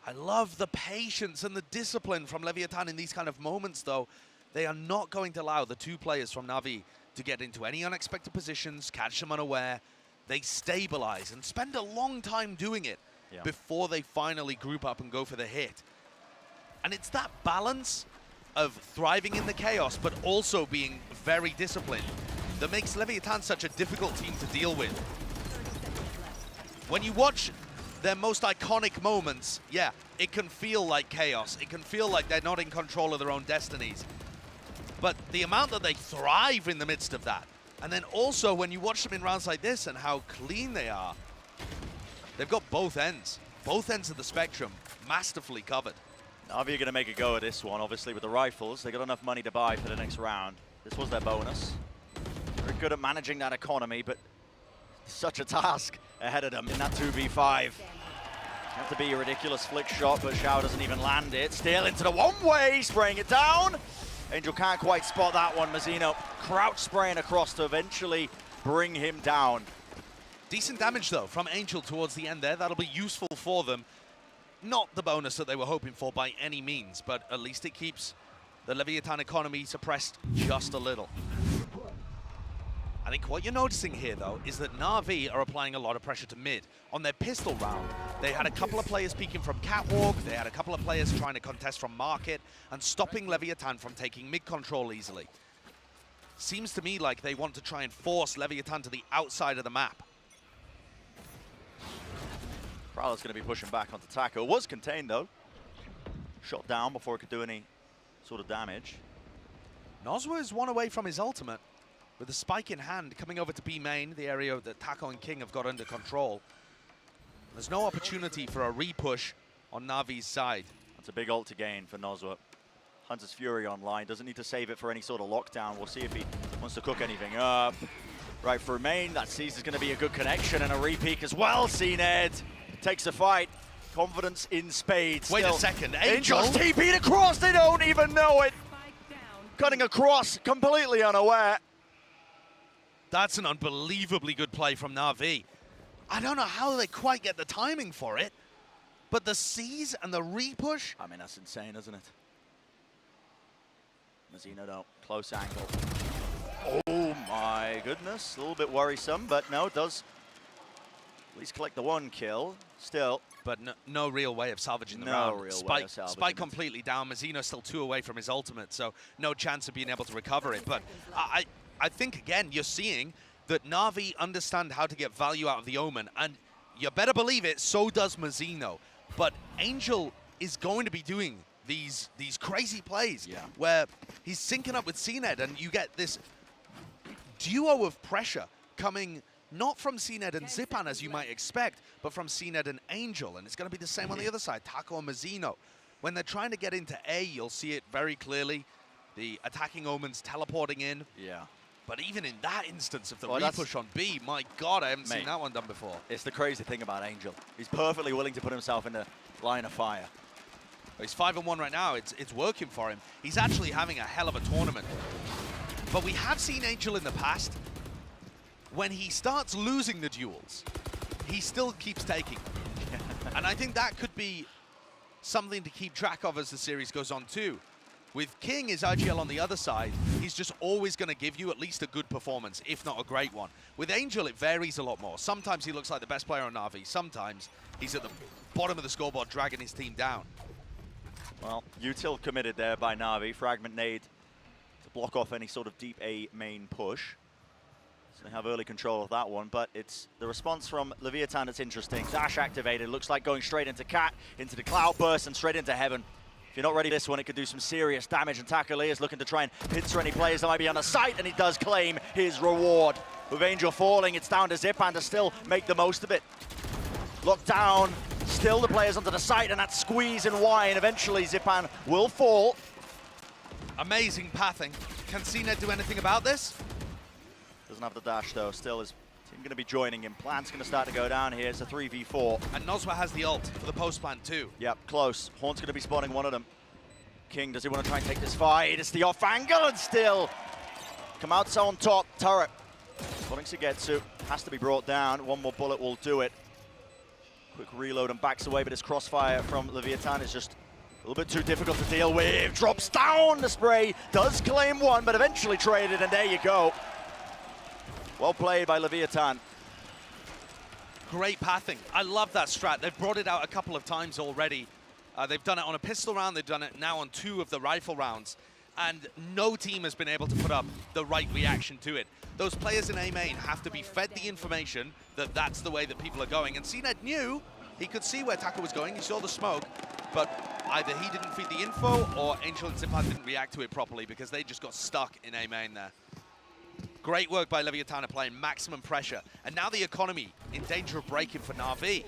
I love the patience and the discipline from Leviathan in these kind of moments, though. They are not going to allow the 2 players from Na'Vi to get into any unexpected positions, catch them unaware. They stabilize and spend a long time doing it before they finally group up and go for the hit. And it's that balance of thriving in the chaos, but also being very disciplined, that makes Leviathan such a difficult team to deal with. When you watch their most iconic moments, yeah, it can feel like chaos. It can feel like they're not in control of their own destinies. But the amount that they thrive in the midst of that, and then also when you watch them in rounds like this and how clean they are, they've got both ends of the spectrum masterfully covered. Na'Vi are going to make a go at this one, obviously, with the rifles. They got enough money to buy for the next round. This was their bonus. Very good at managing that economy, but such a task ahead of them in that 2v5. Have to be a ridiculous flick shot, but Xiao doesn't even land it. Still into the one-way, spraying it down. Angel can't quite spot that one. Mazzino crouch spraying across to eventually bring him down. Decent damage, though, from Angel towards the end there. That'll be useful for them. Not the bonus that they were hoping for by any means, but at least it keeps the Leviathan economy suppressed just a little. I think what you're noticing here, though, is that Na'Vi are applying a lot of pressure to mid. On their pistol round, they had a couple of players peeking from Catwalk, they had a couple of players trying to contest from Market, and stopping Leviathan from taking mid control easily. Seems to me like they want to try and force Leviathan to the outside of the map. Prowler's going to be pushing back onto Taco. Was contained though. Shot down before it could do any sort of damage. Nozwa is one away from his ultimate, with the spike in hand, coming over to B main, the area that Taco and King have got under control. There's no opportunity for a re-push on Navi's side. That's a big ult to gain for Nozwa. Hunter's Fury online, doesn't need to save it for any sort of lockdown. We'll see if he wants to cook anything up. Right through main, that sees is going to be a good connection and a re-peek as well. CNED takes the fight. Confidence in spades. Wait a second, Angel? Angel's TP'd across, they don't even know it. Cutting across, completely unaware. That's an unbelievably good play from Na'Vi. I don't know how they quite get the timing for it, but the C's and the re-push. I mean, that's insane, isn't it? Mazino, no, close angle. Oh my goodness, a little bit worrisome, but no, it does at least collect the one kill, still. But no real way of salvaging the No round. real way of salvaging Spike it. completely down. Mazino's still 2 away from his ultimate, so no chance of being able to recover it. But I think, again, you're seeing that Na'Vi understand how to get value out of the Omen, and you better believe it, so does Mazino. But Angel is going to be doing these crazy plays where he's syncing up with CNED, and you get this duo of pressure coming not from CNED and Zipan as you might expect, but from CNED and Angel, and it's going to be the same on the other side, Taco and Mazino. When they're trying to get into A, you'll see it very clearly. The attacking Omens teleporting in. Yeah. But even in that instance of the Well, re-push on B, my God, I haven't seen that one done before. It's the crazy thing about Angel. He's perfectly willing to put himself in the line of fire. He's 5-1 right now. It's working for him. He's actually having a hell of a tournament. But we have seen Angel in the past. When he starts losing the duels, he still keeps taking them. And I think that could be something to keep track of as the series goes on too. With King, his IGL on the other side, he's just always going to give you at least a good performance, if not a great one. With Angel, it varies a lot more. Sometimes he looks like the best player on Na'Vi. Sometimes he's at the bottom of the scoreboard dragging his team down. Well, util committed there by Na'Vi. Fragment nade to block off any sort of deep A main push. So they have early control of that one, but it's the response from Leviathan that's interesting. Dash activated, looks like going straight into Cat, into the Cloud Burst, and straight into Heaven. If you're not ready for this one, it could do some serious damage, and Takali is looking to try and pincer any players that might be on the site, and he does claim his reward. With Angel falling, it's down to Zipan to still make the most of it. Locked down, still the players onto the site, and that squeeze and whine. Eventually, Zipan will fall. Amazing pathing. Can CNED do anything about this? Doesn't have the dash, though. Still is team going to be joining him. Plant's going to start to go down here. It's a 3v4. And Nozwa has the ult for the post plant too. Yep, close. Horn's going to be spotting one of them. King, does he want to try and take this fight? It's the off angle, and still come out on top. Turret spotting Sugetsu. Has to be brought down. One more bullet will do it. Quick reload and backs away, but his crossfire from Leviathan is just a little bit too difficult to deal with. Drops down the spray. Does claim one, but eventually traded, and there you go. Well played by Leviathan. Great pathing. I love that strat. They've brought it out a couple of times already. They've done it on a pistol round. They've done it now on 2 of the rifle rounds. And no team has been able to put up the right reaction to it. Those players in A main have to be fed the information that that's the way that people are going. And CNED knew he could see where Taka was going. He saw the smoke. But either he didn't feed the info or Angel and Zipan didn't react to it properly because they just got stuck in A main there. Great work by Leviathan applying maximum pressure. And now the economy in danger of breaking for Na'Vi.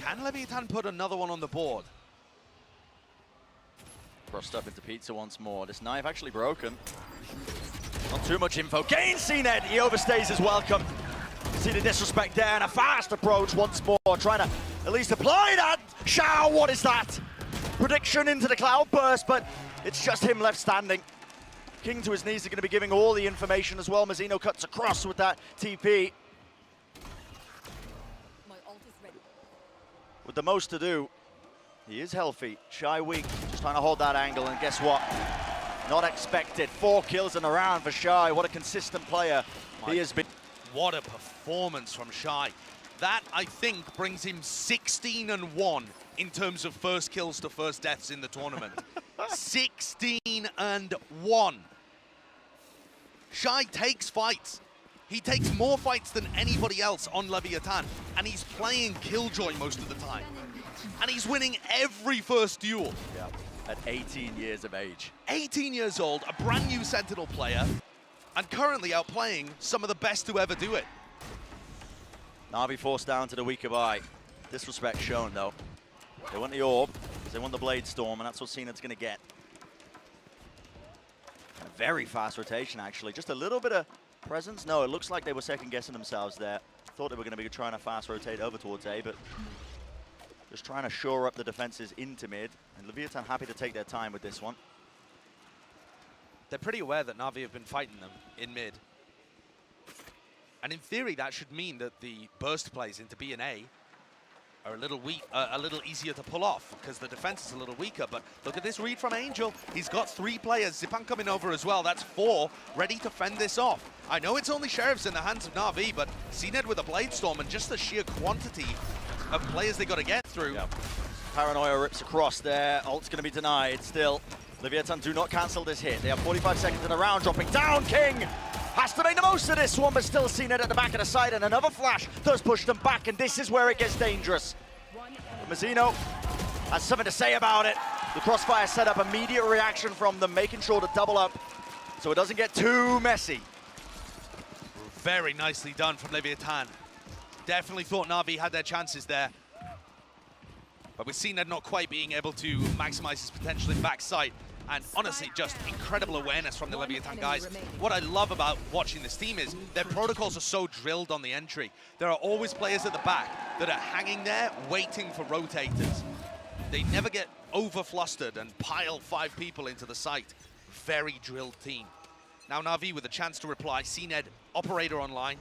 Can Leviathan put another one on the board? Crossed up into Pizza once more. This knife actually broken. Not too much info. Gain CNED. He overstays his welcome. See the disrespect there and a fast approach once more. Trying to at least apply that. Shao, what is that? Prediction into the Cloud Burst, but it's just him left standing. King to his knees are going to be giving all the information as well. Mazino cuts across with that TP. My ult is ready. With the most to do, he is healthy. Shy weak, just trying to hold that angle, and guess what? Not expected. 4 kills in the round for Shy. What a consistent player he has been. What a performance from Shy. That, I think, brings him 16-1 in terms of first kills to first deaths in the tournament. 16-1. Shy takes fights. He takes more fights than anybody else on Leviathan, and he's playing Killjoy most of the time. And he's winning every first duel. Yeah, at 18 years of age. 18 years old, a brand new Sentinel player, and currently outplaying some of the best to ever do it. Na'Vi forced down to the weaker buy. Disrespect shown, though. They want the orb, because they want the Blade Storm, and that's what Cened's going to get. And a very fast rotation, actually. Just a little bit of presence. No, it looks like they were second-guessing themselves there. Thought they were going to be trying to fast rotate over towards A, but just trying to shore up the defenses into mid. And Leviathan happy to take their time with this one. They're pretty aware that Na'Vi have been fighting them in mid. And in theory, that should mean that the burst plays into B and A are a little easier to pull off because the defense is a little weaker. But look at this read from Angel. He's got 3 players. Zipan coming over as well. That's 4 ready to fend this off. I know it's only Sheriffs in the hands of Na'Vi, but Cened with a Blade Storm and just the sheer quantity of players they got to get through. Yep. Paranoia rips across there. Ult's going to be denied still. Leviathan do not cancel this hit. They have 45 seconds in the round. Dropping down. King has to make the most of this one, but still Cened at the back of the side, and another flash does push them back, and this is where it gets dangerous. Mazzino has something to say about it. The crossfire set up, immediate reaction from them, making sure to double up so it doesn't get too messy. Very nicely done from Leviathan. Definitely thought Na'Vi had their chances there. But with Cened not quite being able to maximize his potential in backside. And honestly, just incredible awareness from the Leviathan guys. What I love about watching this team is their protocols are so drilled on the entry. There are always players at the back that are hanging there waiting for rotators. They never get over-flustered and pile 5 people into the site. Very drilled team. Now Na'Vi with a chance to reply. Cened, operator online.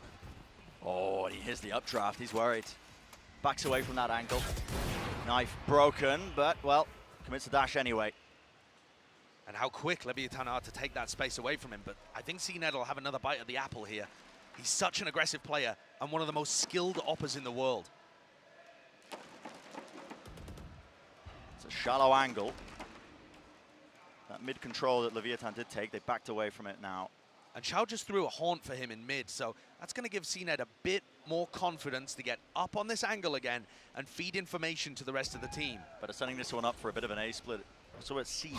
Oh, and he hits the updraft. He's worried. Backs away from that angle. Knife broken, but, well, commits the dash anyway. And how quick Leviathan are to take that space away from him. But I think Cened will have another bite at the apple here. He's such an aggressive player and one of the most skilled oppers in the world. It's a shallow angle. That mid control that Leviathan did take, they backed away from it now. And Xiao just threw a haunt for him in mid, so that's going to give Cened a bit more confidence to get up on this angle again and feed information to the rest of the team. But setting this one up for a bit of an A-split. So it seems.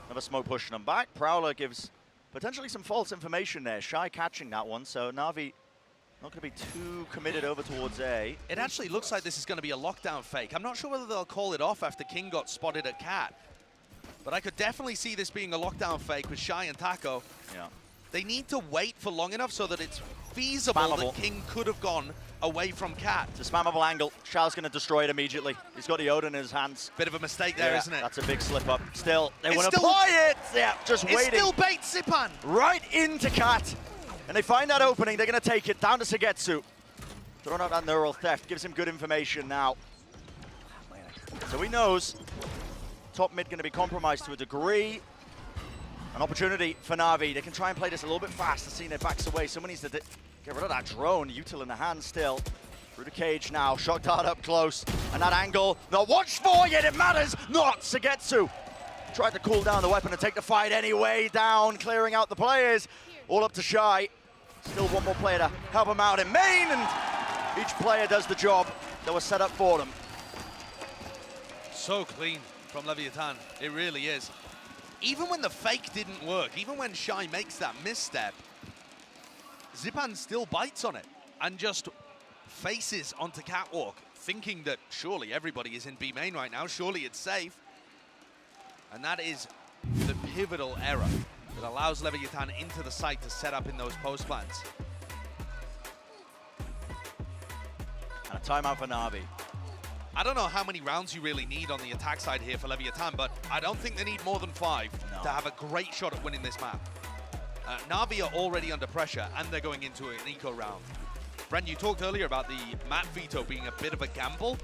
Another smoke pushing them back. Prowler gives potentially some false information there. Shy catching that one, so Na'Vi not going to be too committed over towards A. It actually looks like this is going to be a lockdown fake. I'm not sure whether they'll call it off after King got spotted at Cat. But I could definitely see this being a lockdown fake with Shy and Taco. Yeah. They need to wait for long enough so that it's feasible that King could have gone away from Cat. It's a spammable angle. Shao's going to destroy it immediately. He's got the Odin in his hands. Bit of a mistake there, isn't it? That's a big slip up. Still, they want to apply it. Yeah, just waiting. It's still bait Zipan. Right into Cat. And they find that opening. They're going to take it down to Sugetsu. Throwing out that neural theft. Gives him good information now. So he knows top mid going to be compromised to a degree. An opportunity for Na'Vi. They can try and play this a little bit faster. Seeing their backs away. Someone needs to get rid of that drone. Util in the hand still. Through the cage now. Shock dart up close. And that angle. Not watched for yet. It matters not. Sugetsu tried to cool down the weapon and take the fight anyway. Down. Clearing out the players. All up to Shy. Still one more player to help him out in main. And each player does the job that was set up for them. So clean from Leviathan. It really is. Even when the fake didn't work, even when Shy makes that misstep, Zipan still bites on it and just faces onto Catwalk, thinking that surely everybody is in B main right now, surely it's safe. And that is the pivotal error that allows Leviathan into the site to set up in those post plants. And a timeout for Na'Vi. I don't know how many rounds you really need on the attack side here for Leviathan, but I don't think they need more than 5 to have a great shot at winning this map. Na'Vi are already under pressure, and they're going into an eco round. Brent, you talked earlier about the map veto being a bit of a gamble,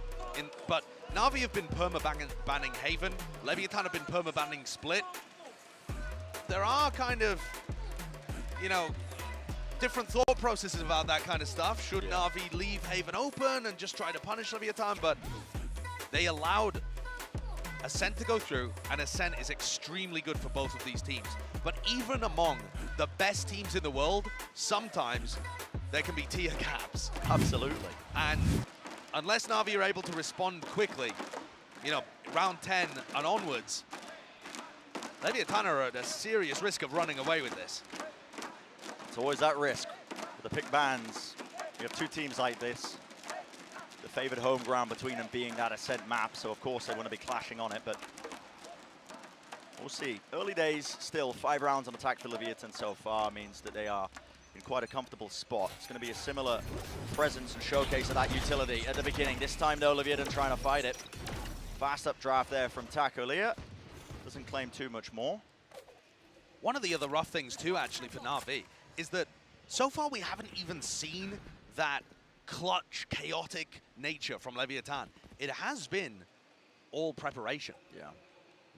but Na'Vi have been perma-banning Haven. Leviathan have been perma-banning Split. There are kind of, you know, different thought processes about that kind of stuff. Should Na'Vi leave Haven open and just try to punish Leviathan? But they allowed Ascent to go through, and Ascent is extremely good for both of these teams. But even among the best teams in the world, sometimes there can be tier gaps. Absolutely. And unless Na'Vi are able to respond quickly, you know, round 10 and onwards, Leviathan are at a serious risk of running away with this. It's always that risk. With the pick bans, you have two teams like this. The favored home ground between them being that Ascent map, so of course they want to be clashing on it, but we'll see. Early days, still 5 rounds on attack for Leviathan so far means that they are in quite a comfortable spot. It's going to be a similar presence and showcase of that utility at the beginning. This time though, Leviathan trying to fight it. Fast updraft there from Taco Leah. Doesn't claim too much more. One of the other rough things too, actually, for Na'Vi is that so far we haven't even seen that clutch, chaotic nature from Leviathan. It has been all preparation. Yeah.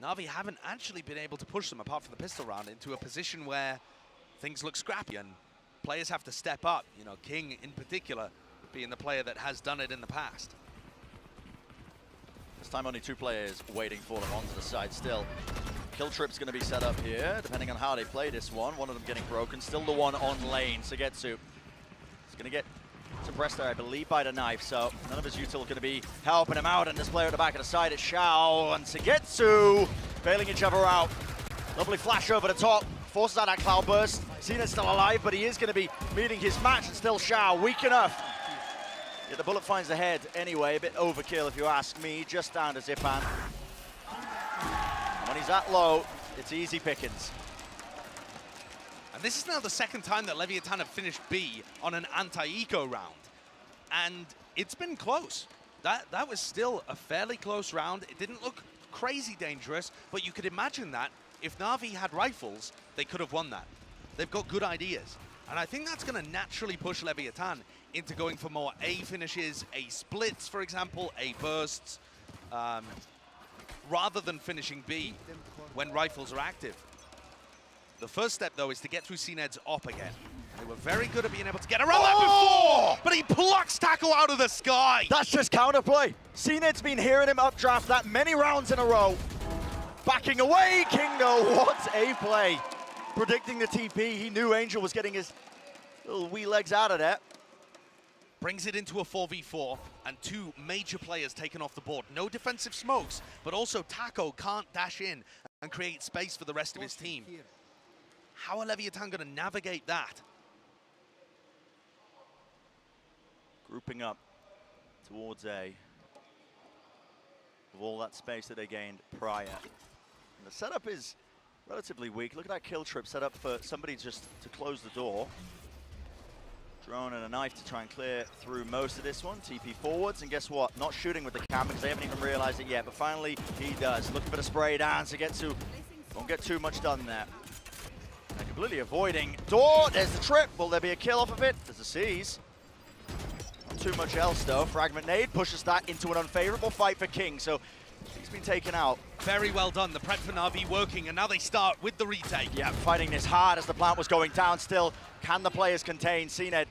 Na'Vi haven't actually been able to push them, apart from the pistol round, into a position where things look scrappy and players have to step up. You know, King in particular being the player that has done it in the past. This time only 2 players waiting for them onto the side still. Kill trip's going to be set up here, depending on how they play this one. One of them getting broken, still the one on lane. Segetsu is going to get suppressed there, I believe, by the knife, so none of his util going to be helping him out. And this player at the back of the side is Xiao and Segetsu bailing each other out. Lovely flash over the top, forces out that cloud burst. Cena's still alive, but he is going to be meeting his match, and still Xiao weak enough. Yeah, the bullet finds the head anyway, a bit overkill if you ask me, just down to Zipan. When he's that low, it's easy pickings. And this is now the second time that Leviathan have finished B on an anti-eco round. And it's been close. That was still a fairly close round. It didn't look crazy dangerous, but you could imagine that if Na'Vi had rifles, they could have won that. They've got good ideas. And I think that's going to naturally push Leviathan into going for more A finishes, A splits, for example, A bursts, rather than finishing B when rifles are active. The first step, though, is to get through CNED's op again. They were very good at being able to get around that before, but he plucks Taco out of the sky. That's just counterplay. CNED's been hearing him updraft that many rounds in a row. Backing away, Kingo, what a play. Predicting the TP, he knew Angel was getting his little wee legs out of there. Brings it into a 4v4, and 2 major players taken off the board. No defensive smokes, but also Taco can't dash in and create space for the rest of his team. How are Leviathan going to navigate that? Grouping up towards A. With all that space that they gained prior. And the setup is relatively weak. Look at that kill trip set up for somebody just to close the door. Drone and a knife to try and clear through most of this one. TP forwards, and guess what? Not shooting with the cam because they haven't even realized it yet, but finally he does. Looking for the spray down to get to, won't get too much done there. And completely avoiding door. There's the trip. Will there be a kill off of it? There's a seize. Not too much else though. Fragment nade pushes that into an unfavorable fight for King, so he's been taken out. Very well done. The prep for Na'Vi working, and now they start with the retake. Yeah, fighting this hard as the plant was going down still. Can the players contain? CNED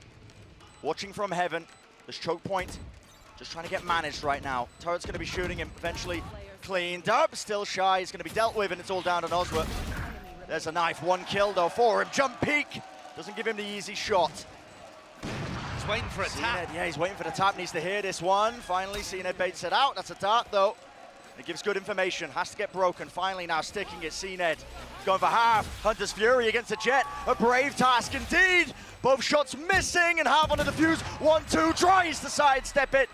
watching from heaven. This choke point just trying to get managed right now. Turret's going to be shooting him, eventually cleaned up. Still shy, he's going to be dealt with, and it's all down to Nosworth. There's a knife, 1 kill though for him. Jump peek, doesn't give him the easy shot. He's waiting for a tap. Yeah, he's waiting for the tap, needs to hear this one. Finally, CNED baits it out. That's a dart though. It gives good information, has to get broken. Finally now sticking it, CNED. Going for half, Hunter's Fury against the Jet. A brave task indeed. Both shots missing, and half on the defuse. 1-2, tries to sidestep it.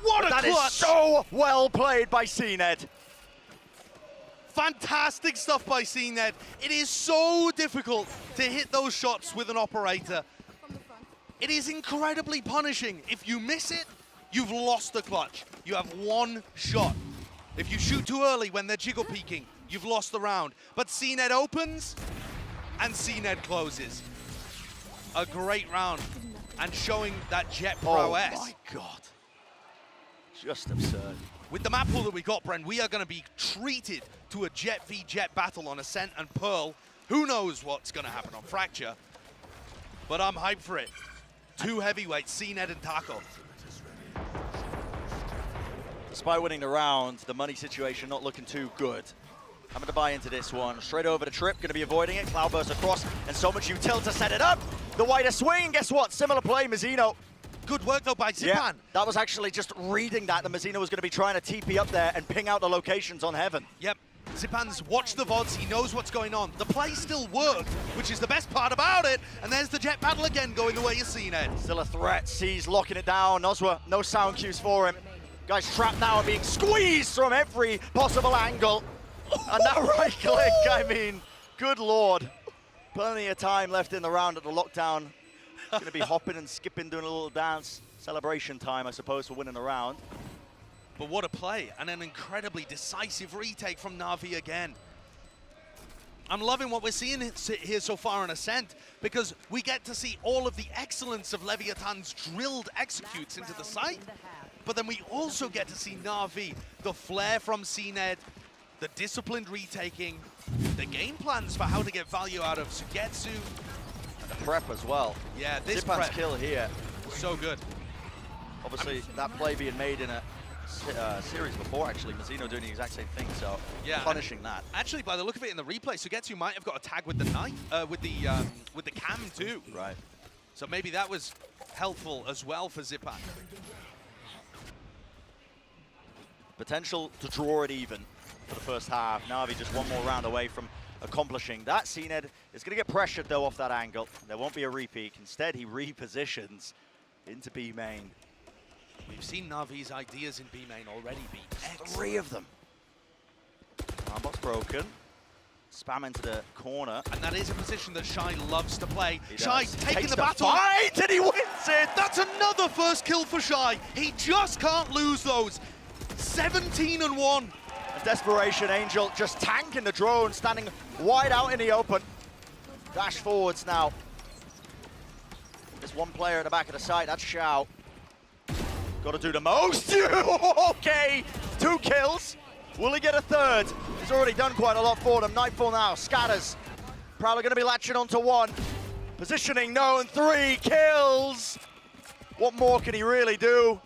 What a clutch! That is so well played by CNED. Fantastic stuff by CNED. It is so difficult to hit those shots with an operator. It is incredibly punishing. If you miss it, you've lost the clutch. You have 1 shot. If you shoot too early when they're jiggle peeking, you've lost the round. But CNED opens, and CNED closes. A great round, and showing that Jet prowess. Oh my God. Just absurd. With the map pool that we got, Bren, we are going to be treated to a Jet v Jet battle on Ascent and Pearl. Who knows what's going to happen on Fracture, but I'm hyped for it. 2 heavyweights, CNED and Taco. despite winning the round, the money situation not looking too good. I'm going to buy into this one. Straight over the trip, going to be avoiding it. Cloudburst across, and so much util to set it up. The wider swing, and guess what? Similar play, Mizzino. Good work, though, by Zipan. Yeah, that was actually just reading that. The Mizzino was going to be trying to TP up there and ping out the locations on Heaven. Yep. Zipan's watched the VODs, he knows what's going on. The play still worked, which is the best part about it. And there's the jet battle again going the way you've seen it. Still a threat, C's locking it down. Nozwa, no sound cues for him. Guy's trapped now and being squeezed from every possible angle. And that right click, I mean, good lord. Plenty of time left in the round at the lockdown. Going to be hopping and skipping, doing a little dance. Celebration time, I suppose, for winning the round. But what a play, and an incredibly decisive retake from Na'Vi again. I'm loving what we're seeing here so far in Ascent, because we get to see all of the excellence of Leviathan's drilled executes into the site, but then we also get to see Na'Vi, the flair from CNED, the disciplined retaking, the game plans for how to get value out of Sugetsu. And the prep as well. Yeah, this Zipan's prep, kill here. so good. Obviously, that play being made in a series before, actually. Mizzino doing the exact same thing, so yeah, punishing that. Actually, by the look of it in the replay, Sugetsu might have got a tag with the knife, with the cam too. Right. So maybe that was helpful as well for Zipan. Potential to draw it even for the first half. Na'Vi just one more round away from accomplishing that. CNED is going to get pressured, though, off that angle. There won't be a repeat. Instead, he repositions into B main. We've seen Na'Vi's ideas in B main already be excellent. 3 of them. Armbot's broken. Spam into the corner. And that is a position that Shy loves to play. He Shy does. taking Takes the battle. Fight, and he wins it! That's another first kill for Shy. He just can't lose those. 17-1. And desperation, Angel just tanking the drone, standing wide out in the open. Dash forwards now. There's one player at the back of the site, that's Xiao. Got to do the most. Okay, 2 kills. Will he get a third? He's already done quite a lot for them. Nightfall now, scatters. Probably going to be latching onto 1. Positioning, no, and 3 kills. What more can he really do?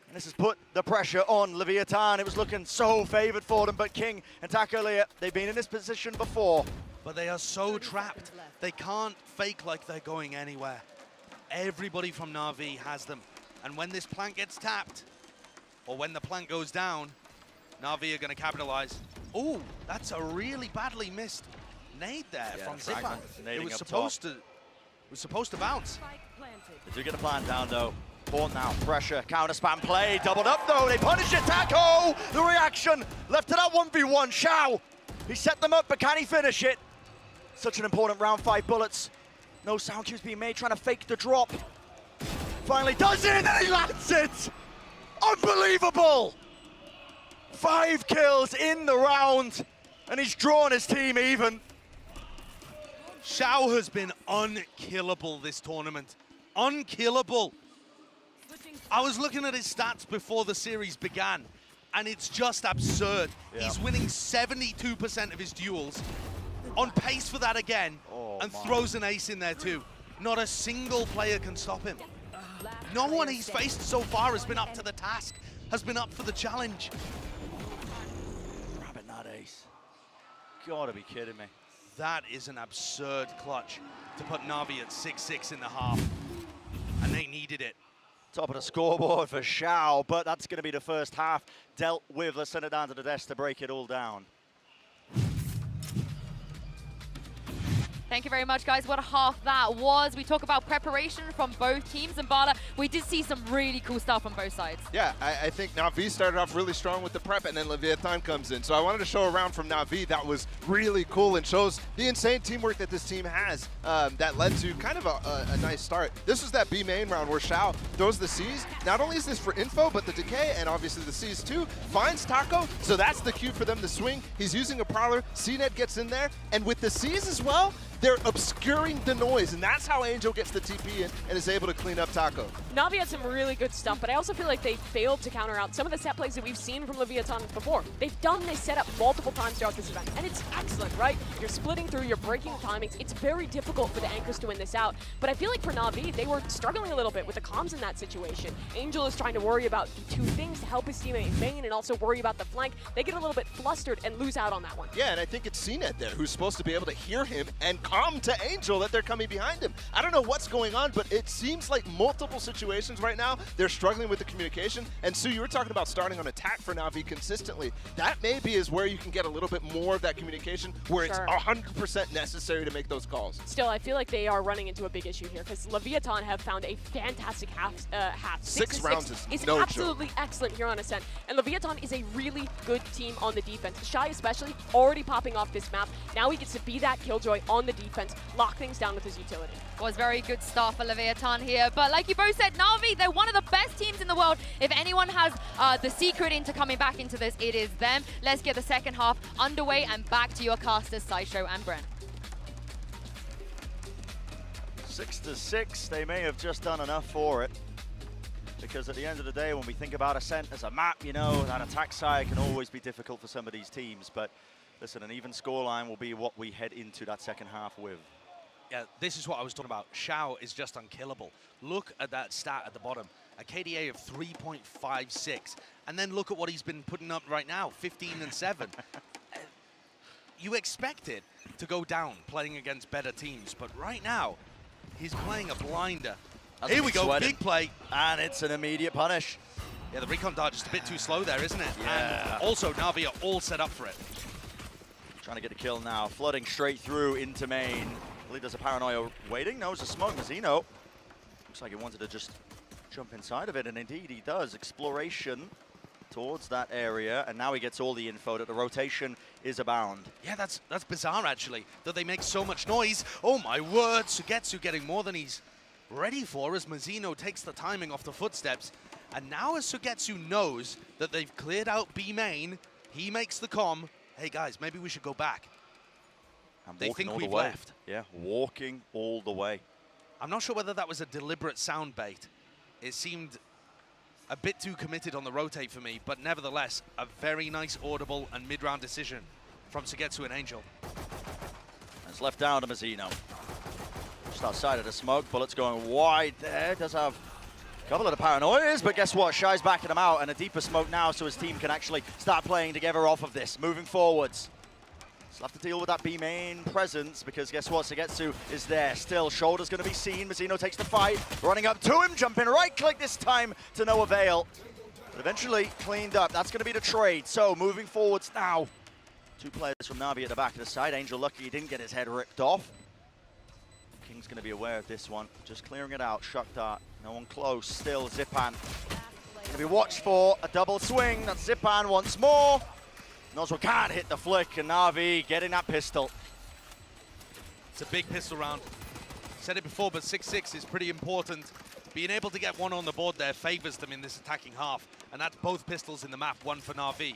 And this has put the pressure on Leviathan. It was looking so favored for them, but King and Takolia, they've been in this position before. But they are so trapped. They can't fake like they're going anywhere. Everybody from Na'Vi has them. And when this plant gets tapped, or when the plant goes down, Na'Vi are going to capitalize. Oh, that's a really badly missed nade there from Zipan. It was supposed to bounce. They do get the plant down, though. Born now, pressure, counter spam play, doubled up though, they punish it, Taco! The reaction, left to that 1v1, Xiao! He set them up, but can he finish it? Such an important round, 5 bullets. No sound cues being made, trying to fake the drop. Finally does it, and he lands it! Unbelievable! 5 kills in the round, and he's drawn his team even. Xiao has been unkillable this tournament. Unkillable. I was looking at his stats before the series began, and it's just absurd. Yeah. He's winning 72% of his duels, on pace for that again, and throws an ace in there too. Not a single player can stop him. No one he's faced so far has been up to the task, has been up for the challenge. Rabbit not ace. Gotta be kidding me. That is an absurd clutch to put Na'Vi at 6-6 in the half, and they needed it. Top of the scoreboard for Xiao, but that's going to be the first half dealt with. Let's send it down to the desk to break it all down. Thank you very much, guys. What a half that was. We talk about preparation from both teams, and Bala, we did see some really cool stuff on both sides. Yeah, I think Na'Vi started off really strong with the prep, and then Leviathan comes in. So I wanted to show a round from Na'Vi that was really cool and shows the insane teamwork that this team has that led to kind of a nice start. This was that B main round where Xiao throws the C's. Not only is this for info, but the decay, and obviously the C's too, finds Taco. So that's the cue for them to swing. He's using a Prowler. CNED gets in there, and with the C's as well, they're obscuring the noise, and that's how Angel gets the TP in and is able to clean up Taco. Na'Vi had some really good stuff, but I also feel like they failed to counter out some of the set plays that we've seen from Leviathan before. They've done this setup multiple times throughout this event, and it's excellent, right? You're splitting through, you're breaking timings. It's very difficult for the Anchors to win this out, but I feel like for Na'Vi, they were struggling a little bit with the comms in that situation. Angel is trying to worry about two things to help his teammate main and also worry about the flank. They get a little bit flustered and lose out on that one. Yeah, and I think it's CNET there who's supposed to be able to hear him and calm to Angel that they're coming behind him. I don't know what's going on, but it seems like multiple situations right now, they're struggling with the communication. And Sue, you were talking about starting on attack for Na'Vi consistently. That maybe is where you can get a little bit more of that communication where it's 100% necessary to make those calls. Still, I feel like they are running into a big issue here because Leviathan have found a fantastic half. 6 rounds is no absolutely joke. excellent here on Ascent. And Leviathan is a really good team on the defense. Shy especially, already popping off this map. Now he gets to be that killjoy on the defense, lock things down with his utility. Was very good start for Leviathan here, but like you both said, Na'Vi, they're one of the best teams in the world. If anyone has the secret into coming back into this, it is them. Let's get the second half underway and back to your casters, Sideshow and Bren. 6-6, they may have just done enough for it. Because at the end of the day, when we think about Ascent as a map, you know, that attack side can always be difficult for some of these teams. But listen, an even scoreline will be what we head into that second half with. Yeah, this is what I was talking about. Xiao is just unkillable. Look at that stat at the bottom. A KDA of 3.56. And then look at what he's been putting up right now, 15 and 7. You expect it to go down playing against better teams, but right now, he's playing a blinder. Here we go, big play. And it's an immediate punish. Yeah, the recon dart just a bit too slow there, isn't it? Yeah. And also, Na'Vi are all set up for it. Trying to get a kill now, flooding straight through into main. I believe there's a Paranoia waiting. No, it's a smoke. Mazino looks like he wanted to just jump inside of it, and indeed he does. Exploration towards that area, and now he gets all the info that the rotation is abound. Yeah, that's bizarre, actually, that they make so much noise. Oh, my word. Sugetsu getting more than he's ready for as Mazino takes the timing off the footsteps. And now as Sugetsu knows that they've cleared out B main, he makes the comm. Hey, guys, maybe we should go back. And they think we've way. left. Yeah, walking all the way. I'm not sure whether that was a deliberate sound bait. It seemed a bit too committed on the rotate for me, but nevertheless, a very nice audible and mid-round decision from Sugetsu and Angel. It's left down to Mazino. Just outside of the smoke, bullets going wide there. Does have a couple of the paranoias, but guess what? Shy's backing him out, and a deeper smoke now so his team can actually start playing together off of this, moving forwards. Still have to deal with that B main presence because guess what? Sugetsu is there still. Shoulder's going to be seen. Mazino takes the fight, running up to him, jumping right click this time to no avail. But eventually cleaned up. That's going to be the trade. So moving forwards now. 2 players from Na'Vi at the back of the side. Angel lucky he didn't get his head ripped off. King's going to be aware of this one. Just clearing it out. Shock dart. No one close. Still Zipan. Going to be watched for a double swing. That's Zipan once more. Nozzle can't hit the flick, and Na'Vi getting that pistol. It's a big pistol round. Said it before, but 6-6 is pretty important. Being able to get one on the board there favors them in this attacking half, and that's both pistols in the map, one for Na'Vi.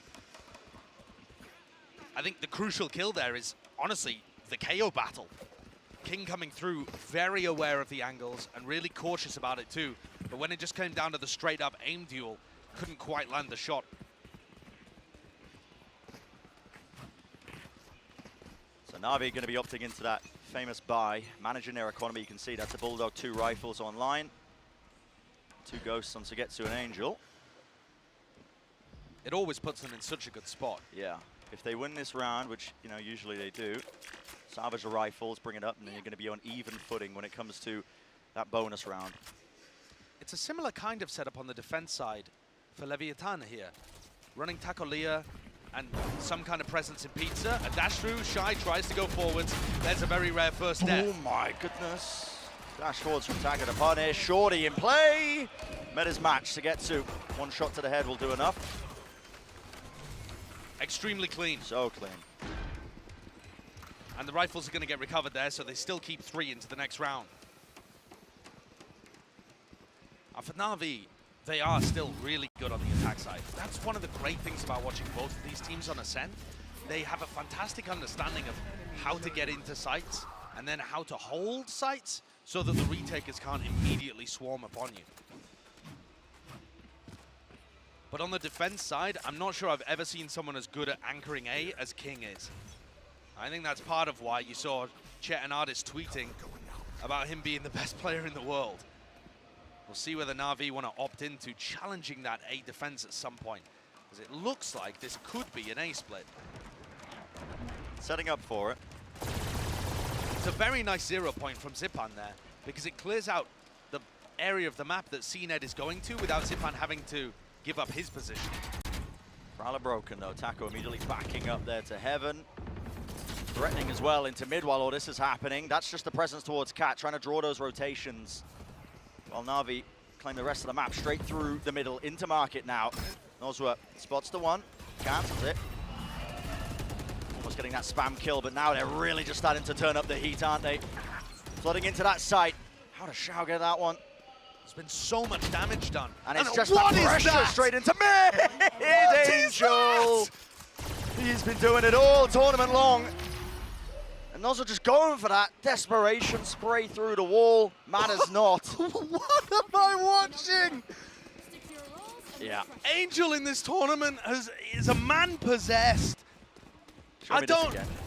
I think the crucial kill there is, honestly, the KO battle. King coming through, very aware of the angles, and really cautious about it too. But when it just came down to the straight-up aim duel, couldn't quite land the shot. So Na'Vi going to be opting into that famous buy, managing their economy. You can see that's a Bulldog, 2 rifles online, 2 ghosts on Sugetsu and Angel. It always puts them in such a good spot. Yeah, if they win this round, which you know usually they do, salvage the rifles, bring it up, and then you're going to be on even footing when it comes to that bonus round. It's a similar kind of setup on the defense side for Leviathan here. Running Takolia and some kind of presence in Pizza. A dash through, Shy tries to go forwards. There's a very rare first step. Oh my goodness. Dash forwards from Taka to punish. Shorty in play. Met his match. Sugetsu. 1 shot to the head will do enough. Extremely clean. So clean. And the rifles are going to get recovered there, so they still keep 3 into the next round. And for Na'Vi, they are still really good on the attack side. That's one of the great things about watching both of these teams on Ascent. They have a fantastic understanding of how to get into sites and then how to hold sites so that the retakers can't immediately swarm upon you. But on the defense side, I'm not sure I've ever seen someone as good at anchoring A as King is. I think that's part of why you saw Chet and Artis tweeting about him being the best player in the world. We'll see whether Na'Vi want to opt into challenging that A defense at some point, because it looks like this could be an A split. Setting up for it. It's a very nice 0 point from Zipan there, because it clears out the area of the map that CNED is going to without Zipan having to give up his position. Prowler broken though. Taco immediately backing up there to Heaven. Threatening as well into mid while all this is happening. That's just the presence towards Cat, trying to draw those rotations. While Na'Vi claim the rest of the map straight through the middle into market now. Nozwa spots the one, cancels it. Almost getting that spam kill, but now they're really just starting to turn up the heat, aren't they? Flooding into that site. How does Shao get that one? There's been so much damage done. And it's just that pressure straight into mid! Angel! He's been doing it all tournament long. And Nozwa just going for that desperation spray through the wall. Matters not. What am I watching? Yeah. Angel in this tournament is a man possessed.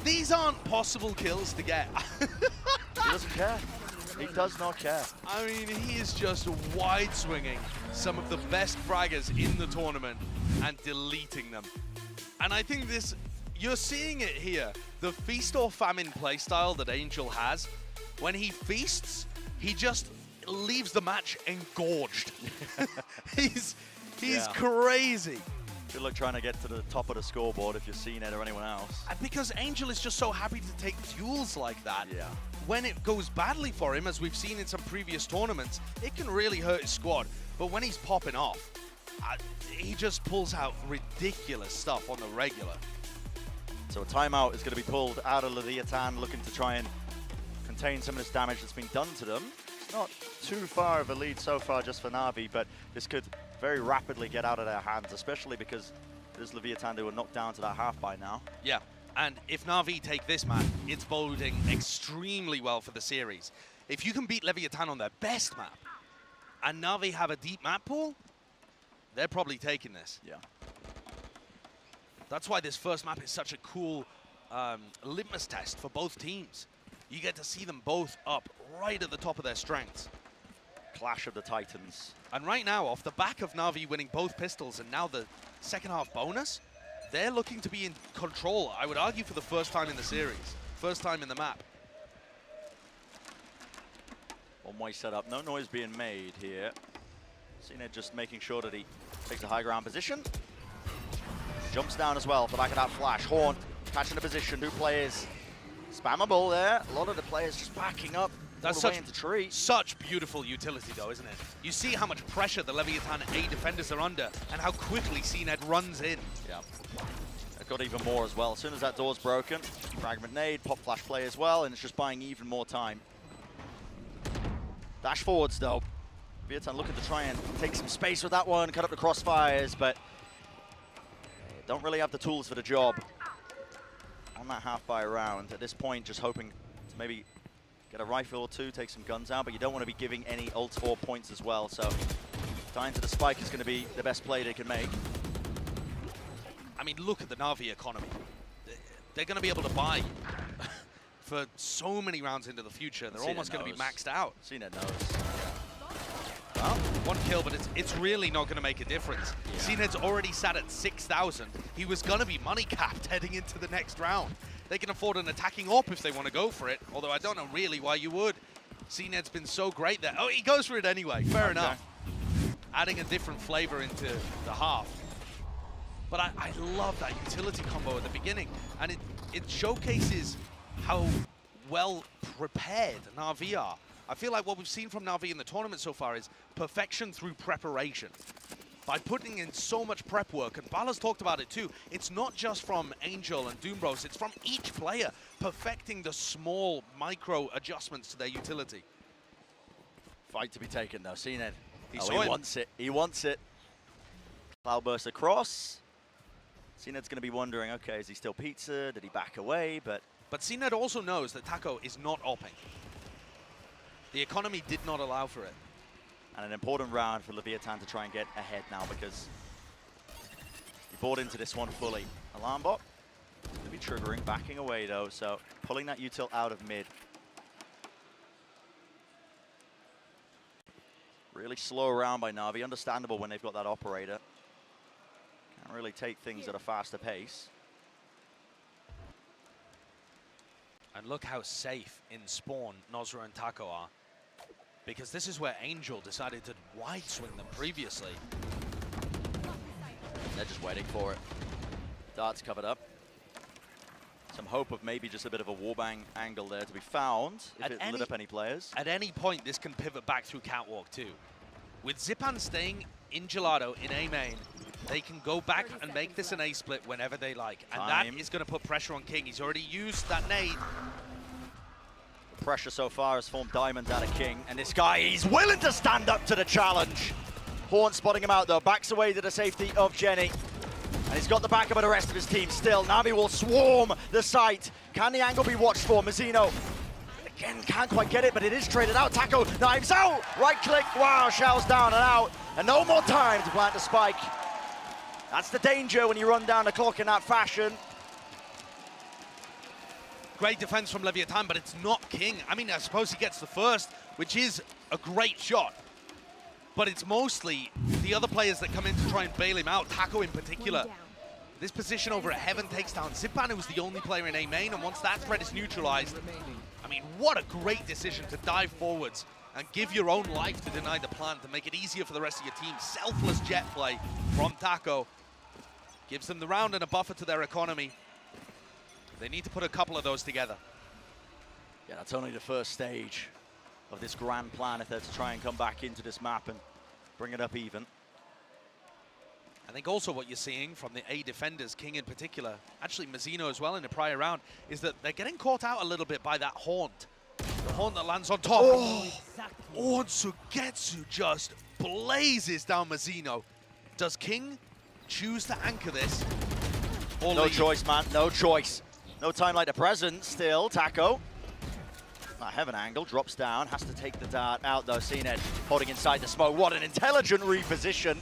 These aren't possible kills to get. He doesn't care. He does not care. I mean, he is just wide swinging some of the best fraggers in the tournament and deleting them. And I think this, you're seeing it here. The feast or famine playstyle that Angel has, when he feasts, he just leaves the match engorged. He's crazy. Good luck trying to get to the top of the scoreboard if you're CNED or anyone else. And because Angel is just so happy to take duels like that. Yeah. When it goes badly for him, as we've seen in some previous tournaments, it can really hurt his squad. But when he's popping off, he just pulls out ridiculous stuff on the regular. So a timeout is going to be pulled out of Leviathan, looking to try and contain some of this damage that's been done to them. It's not too far of a lead so far just for Na'Vi, but this could very rapidly get out of their hands, especially because this Leviathan, they were knocked down to that half by now. Yeah, and if Na'Vi take this map, it's boding extremely well for the series. If you can beat Leviathan on their best map, and Na'Vi have a deep map pool, they're probably taking this. Yeah. That's why this first map is such a cool litmus test for both teams. You get to see them both up right at the top of their strengths. Clash of the Titans. And right now, off the back of Na'Vi winning both pistols and now the second half bonus, they're looking to be in control, I would argue, for the first time in the series. First time in the map. One-way setup, no noise being made here. CNED just making sure that he takes a high ground position. Jumps down as well for the back of that flash. Horn catching the position, new players. Spammable there. A lot of the players just backing up. That's such beautiful utility though, isn't it? You see how much pressure the Leviathan A defenders are under and how quickly CNED runs in. Yeah. They've got even more as well. As soon as that door's broken, fragment nade, pop flash play as well, and it's just buying even more time. Dash forwards though. Leviathan looking to try and take some space with that one, cut up the crossfires, but don't really have the tools for the job on that half by round. At this point, just hoping to maybe get a rifle or two, take some guns out, but you don't want to be giving any ults or points as well. So dying to the spike is going to be the best play they can make. I mean, look at the Na'Vi economy. They're going to be able to buy for so many rounds into the future. They're almost going to be maxed out. CNED knows. Well, one kill, but it's really not going to make a difference. Yeah. CNED's already sat at 6,000. He was going to be money capped heading into the next round. They can afford an attacking AWP if they want to go for it, although I don't know really why you would. CNED's been so great there. Oh, he goes for it anyway. Fair enough. Adding a different flavor into the half. But I love that utility combo at the beginning, and it showcases how well prepared Na'Vi are. I feel like what we've seen from Na'Vi in the tournament so far is perfection through preparation. By putting in so much prep work, and Bala's talked about it too, it's not just from Angel and Doombros, it's from each player perfecting the small micro adjustments to their utility. Fight to be taken though, CNED. He wants it, he wants it. Cloudburst across. CNED's going to be wondering, okay, is he still pizza? Did he back away? But But CNED also knows that Taco is not opping. The economy did not allow for it. And an important round for Leviathan to try and get ahead now, because he bought into this one fully. Alarm bot going to be triggering, backing away though, so pulling that util out of mid. Really slow round by Na'Vi, understandable when they've got that operator. Can't really take things at a faster pace. And look how safe in spawn Nozra and Taco are. Because this is where Angel decided to wide swing them previously. They're just waiting for it. Dart's covered up. Some hope of maybe just a bit of a warbang angle there to be found if it lit up any players. At any point, this can pivot back through Catwalk too. With Zipan staying in Gelato in A main, they can go back and make this an A split whenever they like. And that is going to put pressure on King. He's already used that nade. The pressure so far has formed diamonds out of King. And this guy, he's willing to stand up to the challenge. Horn spotting him out though, backs away to the safety of Jenny. And he's got the backup of the rest of his team still. Na'Vi will swarm the site. Can the angle be watched for? Mazzino, again, can't quite get it, but it is traded out. Taco, knives out, right click, wow, shells down and out. And no more time to plant the spike. That's the danger when you run down the clock in that fashion. Great defense from Leviathan, but it's not King. I mean, I suppose he gets the first, which is a great shot. But it's mostly the other players that come in to try and bail him out, Taco in particular. This position over at Heaven takes down Zipan, who's the only player in A main, and once that threat is neutralized, I mean, what a great decision to dive forwards and give your own life to deny the plant, to make it easier for the rest of your team. Selfless jet play from Taco. Gives them the round and a buffer to their economy. They need to put a couple of those together. Yeah, that's only the first stage of this grand plan if they're to try and come back into this map and bring it up even. I think also what you're seeing from the A defenders, King in particular, actually Mazzino as well in the prior round, is that they're getting caught out a little bit by that haunt. The haunt that lands on top. Oh, and Sugetsu just blazes down Mazzino. Does King choose to anchor this? Or no leave? Choice, man, no choice. No time like the present still, Taco. Heaven angle, drops down, has to take the dart out though. CNED holding inside the smoke. What an intelligent reposition.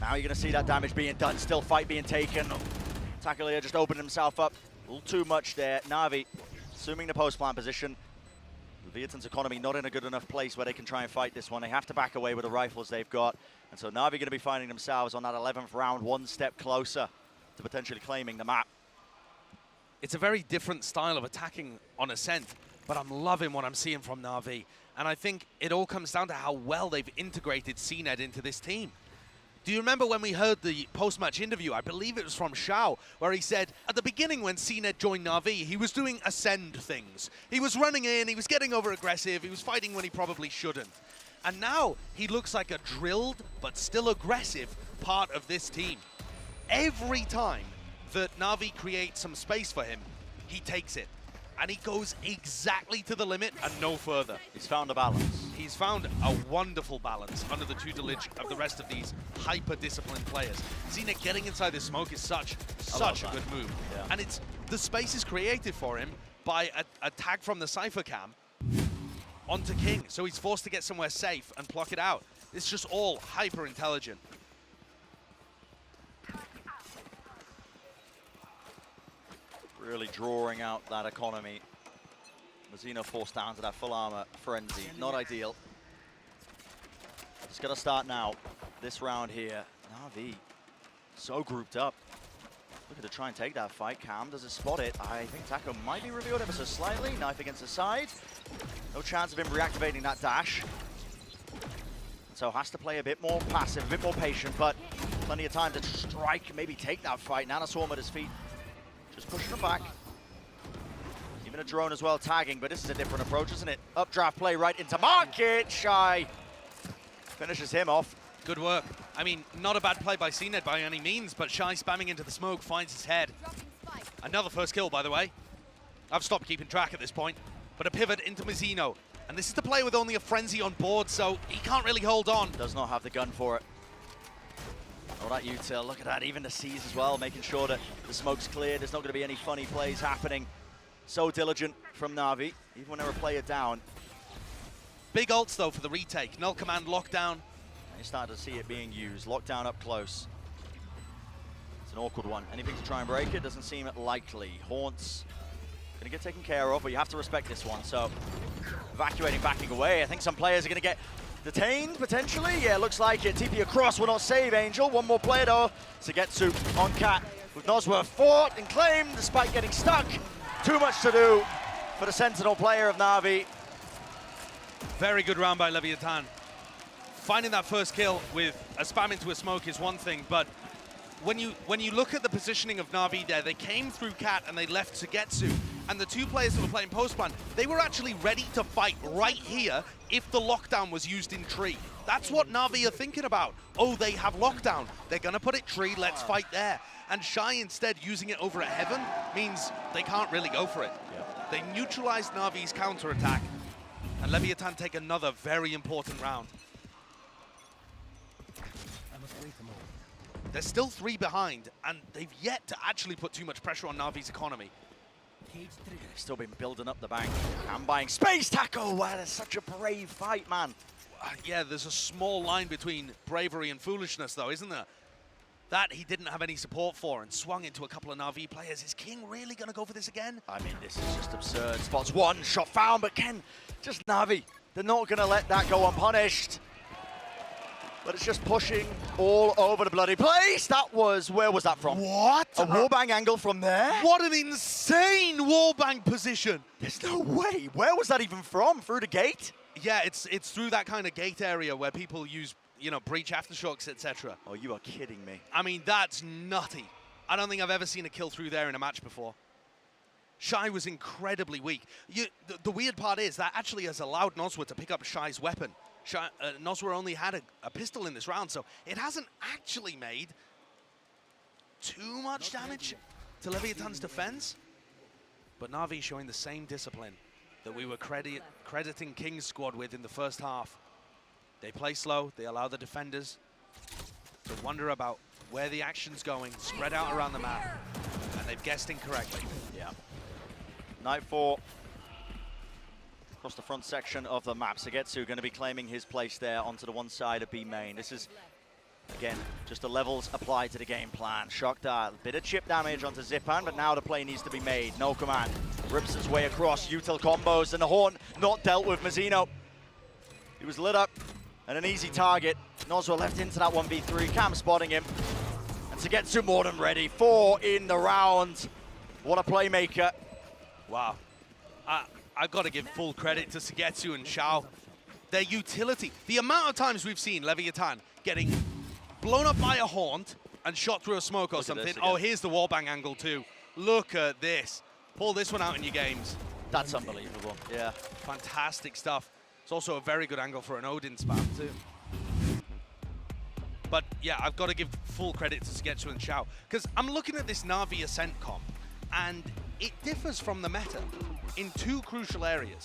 Now you're gonna see that damage being done, still fight being taken. Tackalier just opened himself up a little too much there. Na'Vi assuming the post plant position. Leviathan's economy not in a good enough place where they can try and fight this one. They have to back away with the rifles they've got. And so Na'Vi gonna be finding themselves on that 11th round, one step closer to potentially claiming the map. It's a very different style of attacking on Ascent, but I'm loving what I'm seeing from Na'Vi. And I think it all comes down to how well they've integrated CNED into this team. Do you remember when we heard the post-match interview? I believe it was from Xiao, where he said, at the beginning when CNED joined Na'Vi, he was doing Ascend things. He was running in, he was getting over-aggressive, he was fighting when he probably shouldn't. And now he looks like a drilled, but still aggressive part of this team. Every time that Na'Vi creates some space for him, he takes it. And he goes exactly to the limit and no further. He's found a balance. He's found a wonderful balance under the tutelage of the rest of these hyper-disciplined players. CNED getting inside the smoke is such a good move. Yeah. And it's the space is created for him by a tag from the Cypher Cam onto King. So he's forced to get somewhere safe and pluck it out. It's just all hyper-intelligent. Really drawing out that economy. Mazzino forced down to that full armor frenzy. Not ideal. It's got to start now. This round here. Na'Vi so grouped up. Looking to try and take that fight. Cam does it spot it. I think Taco might be revealed ever so slightly. Knife against the side. No chance of him reactivating that dash. So has to play a bit more passive, a bit more patient, but plenty of time to strike, maybe take that fight. Nanoswarm at his feet. Just pushing him back. Even a drone as well tagging, but this is a different approach, isn't it? Updraft play right into market. Shy finishes him off. Good work. I mean, not a bad play by CNED by any means, but Shy spamming into the smoke finds his head. Another first kill, by the way. I've stopped keeping track at this point, but a pivot into Mazzino. And this is the play with only a frenzy on board, so he can't really hold on. Does not have the gun for it. that util, look at that, even the C's as well, making sure that the smoke's clear, there's not going to be any funny plays happening. So diligent from Na'Vi, even when they're a player down. Big ults though for the retake, null command, lockdown. You start to see it being used, lockdown up close. It's an awkward one, anything to try and break it, doesn't seem likely. Haunts gonna get taken care of, but you have to respect this one, so evacuating, backing away. I think some players are gonna get detained, potentially. Yeah, looks like it. TP across will not save Angel. One more player though. Sugetsu on Cat with Nosworth fought and claimed despite getting stuck. Too much to do for the Sentinel player of Na'Vi. Very good round by Leviathan. Finding that first kill with a spam into a smoke is one thing, but when you look at the positioning of Na'Vi there, they came through Cat and they left Sugetsu. And the two players that were playing post-plan, they were actually ready to fight right here if the lockdown was used in tree. That's what Na'Vi are thinking about. Oh, they have lockdown. They're gonna put it tree, let's fight there. And Shy instead using it over at Heaven means they can't really go for it. Yep. They neutralized Na'Vi's counterattack, and Leviathan take another very important round. They're still 3 behind, and they've yet to actually put too much pressure on Na'Vi's economy. They've still been building up the bank and buying space. Taco, wow, that's such a brave fight, man. Yeah, there's a small line between bravery and foolishness, though, isn't there? That he didn't have any support for and swung into a couple of Na'Vi players. Is King really going to go for this again? I mean, this is just absurd. Spots one, shot found, but Ken, just Na'Vi. They're not going to let that go unpunished. But it's just pushing all over the bloody place. That was, where was that from? What? A wallbang angle from there? What an insane wallbang position. There's no way. Where was that even from? Through the gate? Yeah, it's through that kind of gate area where people use, you know, breach aftershocks, etc. Oh, you are kidding me. I mean, that's nutty. I don't think I've ever seen a kill through there in a match before. Shy was incredibly weak. The weird part is that actually has allowed Nosworth to pick up Shy's weapon. Nosworth only had a pistol in this round, so it hasn't actually made too much damage to Leviathan's defense. But Na'Vi showing the same discipline that we were crediting King's squad with in the first half. They play slow, they allow the defenders to wonder about where the action's going, spread out around the map, and they've guessed incorrectly. Yeah. Night 4. Across the front section of the map. Sugetsu going to be claiming his place there onto the one side of B main. This is, again, just the levels applied to the game plan. Shock Dart, bit of chip damage onto Zipan, but now the play needs to be made. No command. Rips his way across, util combos, and the Horn not dealt with Mazzino. He was lit up and an easy target. Nosworth left into that 1v3. Cam spotting him. And Sugetsu more than ready. 4 in the round. What a playmaker. Wow. I've got to give full credit to Sugetsu and Xiao. Their utility. The amount of times we've seen Leviathan getting blown up by a Haunt and shot through a smoke or something. Oh, here's the wallbang angle too. Look at this. Pull this one out in your games. That's unbelievable. Yeah. Fantastic stuff. It's also a very good angle for an Odin spam too. But yeah, I've got to give full credit to Sugetsu and Xiao, because I'm looking at this Na'Vi Ascent comp, and it differs from the meta in 2 crucial areas.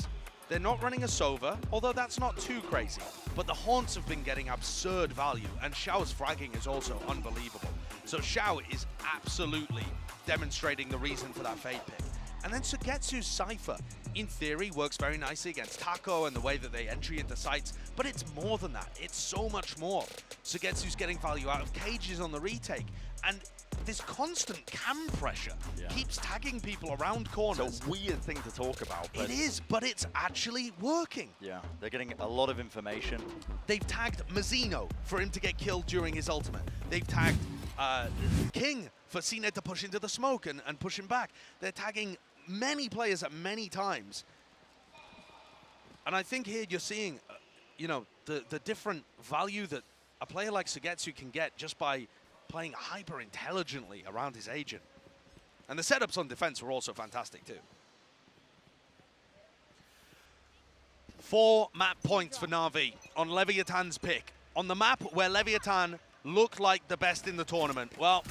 They're not running a Sova, although that's not too crazy, but the Haunts have been getting absurd value, and Xiao's fragging is also unbelievable. So Xiao is absolutely demonstrating the reason for that Fade pick. And then Sugetsu's Cypher, in theory, works very nicely against Taco and the way that they entry into sites, but it's more than that. It's so much more. Sugetsu's getting value out of cages on the retake, and this constant cam pressure keeps tagging people around corners. It's a weird thing to talk about. It is, but it's actually working. Yeah, they're getting a lot of information. They've tagged Mazzino for him to get killed during his ultimate. They've tagged King for Cine to push into the smoke and push him back. They're tagging many players at many times. And I think here you're seeing, you know, the different value that a player like Sugetsu can get just by playing hyper intelligently around his agent. And the setups on defense were also fantastic too. 4 map points for Na'Vi on Leviathan's pick. On the map where Leviathan looked like the best in the tournament. Well,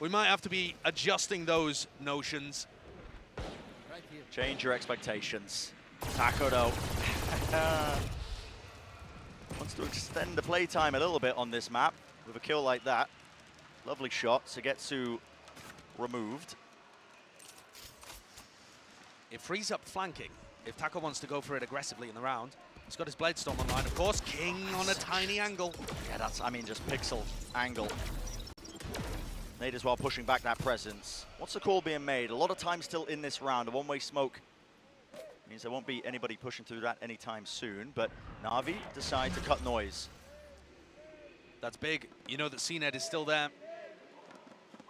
we might have to be adjusting those notions. Change your expectations. Taco though wants to extend the playtime a little bit on this map with a kill like that. Lovely shot. Sugetsu removed. It frees up flanking if Taco wants to go for it aggressively in the round. He's got his Blade Storm online, of course. King on a tiny angle. Yeah, that's, I mean, just pixel angle. Nade as well pushing back that presence. What's the call being made? A lot of time still in this round. A one-way smoke means there won't be anybody pushing through that anytime soon, but Na'Vi decide to cut noise. That's big. You know that CNED is still there.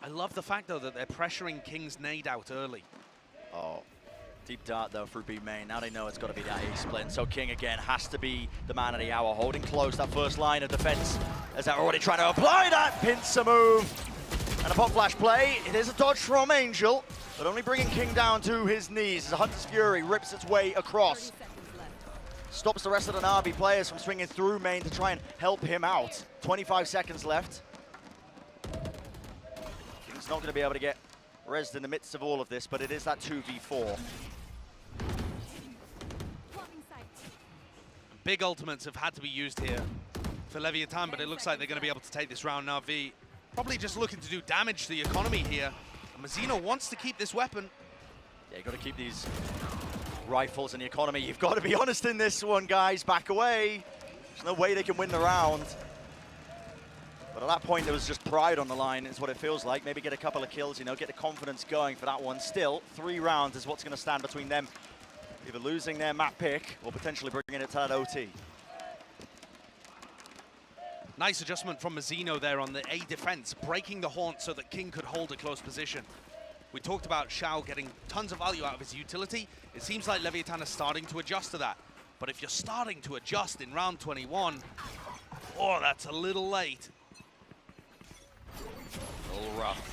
I love the fact, though, that they're pressuring King's nade out early. Oh, deep dart, though, through B main. Now they know it's got to be that A-split. So King, again, has to be the man of the hour, holding close that first line of defense as they're already trying to apply that pincer move. And a pop flash play. It is a dodge from Angel, but only bringing King down to his knees as the Hunter's Fury rips its way across. Stops the rest of the Na'Vi players from swinging through main to try and help him out. 25 seconds left. King's not going to be able to get rezzed in the midst of all of this, but it is that 2v4. Big ultimates have had to be used here for Leviathan, but it looks like they're going to be able to take this round. Na'Vi probably just looking to do damage to the economy here. And Mazzino wants to keep this weapon. Yeah, you've got to keep these rifles in the economy. You've got to be honest in this one, guys. Back away. There's no way they can win the round. But at that point, there was just pride on the line, is what it feels like. Maybe get a couple of kills, you know, get the confidence going for that one. Still, 3 rounds is what's going to stand between them. Either losing their map pick or potentially bringing it to that OT. Nice adjustment from Mazzino there on the A defense, breaking the haunt so that King could hold a close position. We talked about Xiao getting tons of value out of his utility. It seems like Leviathan is starting to adjust to that. But if you're starting to adjust in round 21, oh, that's a little late. A little rough.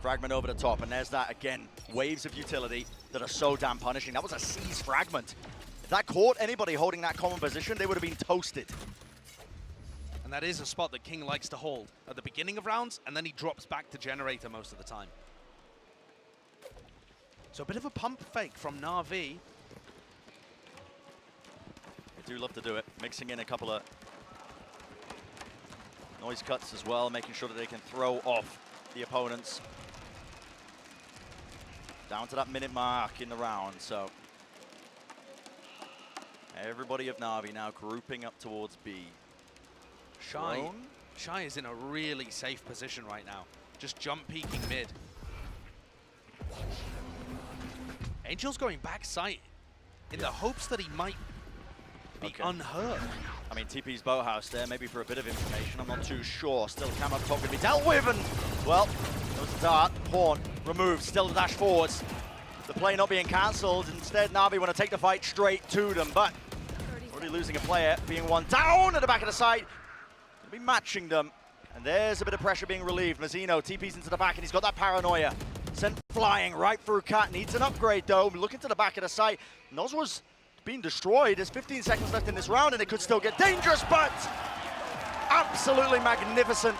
Fragment over the top, and there's that again. Waves of utility that are so damn punishing. That was a seize fragment. If that caught anybody holding that common position, they would have been toasted. And that is a spot that King likes to hold at the beginning of rounds, and then he drops back to Generator most of the time. So a bit of a pump fake from Na'Vi. They do love to do it, mixing in a couple of noise cuts as well, making sure that they can throw off the opponents. Down to that minute mark in the round, so everybody of Na'Vi now grouping up towards B. Shy is in a really safe position right now, just jump peeking mid. Angel's going back sight in the hopes that he might be unhurt. I mean, TP's boathouse there, maybe for a bit of information, I'm not too sure. Still cam up top going to be dealt with, and, well, there was a dart, pawn, removed, still the dash forwards. The play not being cancelled, instead Na'Vi want to take the fight straight to them, but already losing a player, being one down at the back of the site. Going to be matching them, and there's a bit of pressure being relieved. Mazzino TP's into the back, and he's got that paranoia. Sent flying right through Cat, needs an upgrade though, looking to the back of the site. Noz was being destroyed. There's 15 seconds left in this round and it could still get dangerous, but absolutely magnificent.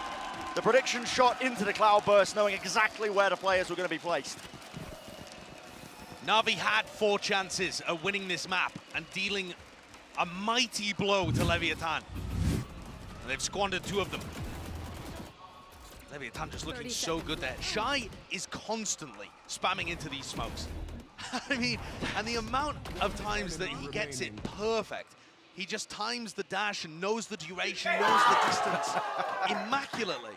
The prediction shot into the cloudburst, knowing exactly where the players were going to be placed. Na'Vi had 4 chances of winning this map and dealing a mighty blow to Leviathan. And they've squandered 2 of them. Leviathan just looking so good there. Shy is constantly spamming into these smokes. I mean, and the amount of times that he gets it perfect. He just times the dash and knows the duration, knows the distance immaculately.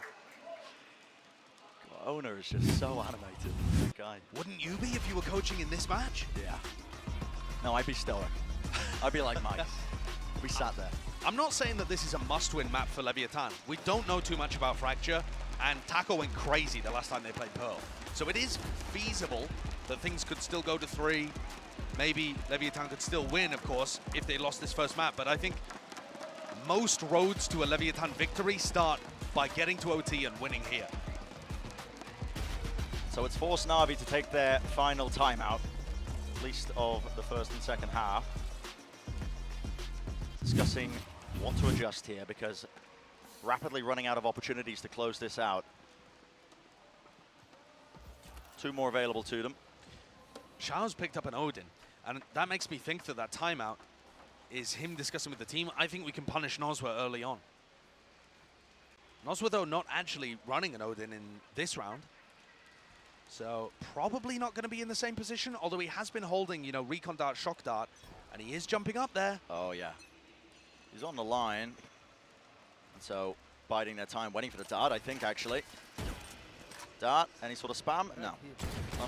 Owner is just so animated, that guy. Wouldn't you be if you were coaching in this match? Yeah. No, I'd be stoic. I'd be like Mike. We sat there. I'm not saying that this is a must-win map for Leviathan. We don't know too much about Fracture, and Taco went crazy the last time they played Pearl. So it is feasible that things could still go to 3. Maybe Leviathan could still win, of course, if they lost this first map. But I think most roads to a Leviathan victory start by getting to OT and winning here. So it's forced Na'Vi to take their final timeout, at least of the first and second half. Discussing what to adjust here, because rapidly running out of opportunities to close this out. 2 more available to them. Xiao's picked up an Odin, and that makes me think that that timeout is him discussing with the team. I think we can punish Nozwa early on. Noswa, though, not actually running an Odin in this round. So probably not going to be in the same position, although he has been holding, you know, Recon Dart, Shock Dart, and he is jumping up there. Oh, yeah. He's on the line. And so biding their time, waiting for the dart, I think, actually. Dart, any sort of spam? No,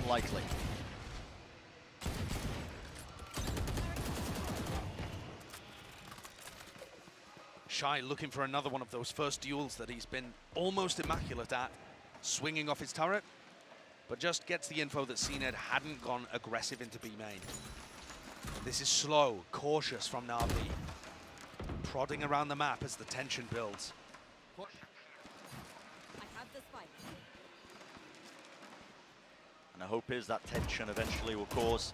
unlikely. Shy looking for another one of those first duels that he's been almost immaculate at, swinging off his turret, but just gets the info that CNED hadn't gone aggressive into B main. This is slow, cautious from Na'Vi, prodding around the map as the tension builds. And the hope is that tension eventually will cause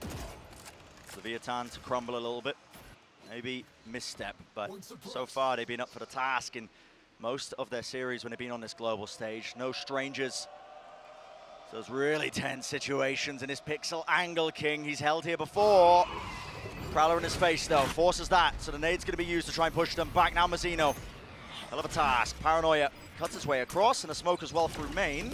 Leviathan to crumble a little bit. Maybe misstep, but so far they've been up for the task in most of their series when they've been on this global stage. No strangers. So it's really tense situations in this Pixel Angle King. He's held here before. Prowler in his face though, forces that. So the nade's gonna be used to try and push them back. Now Mazzino, hell of a task. Paranoia cuts his way across, and the smoke as well through main.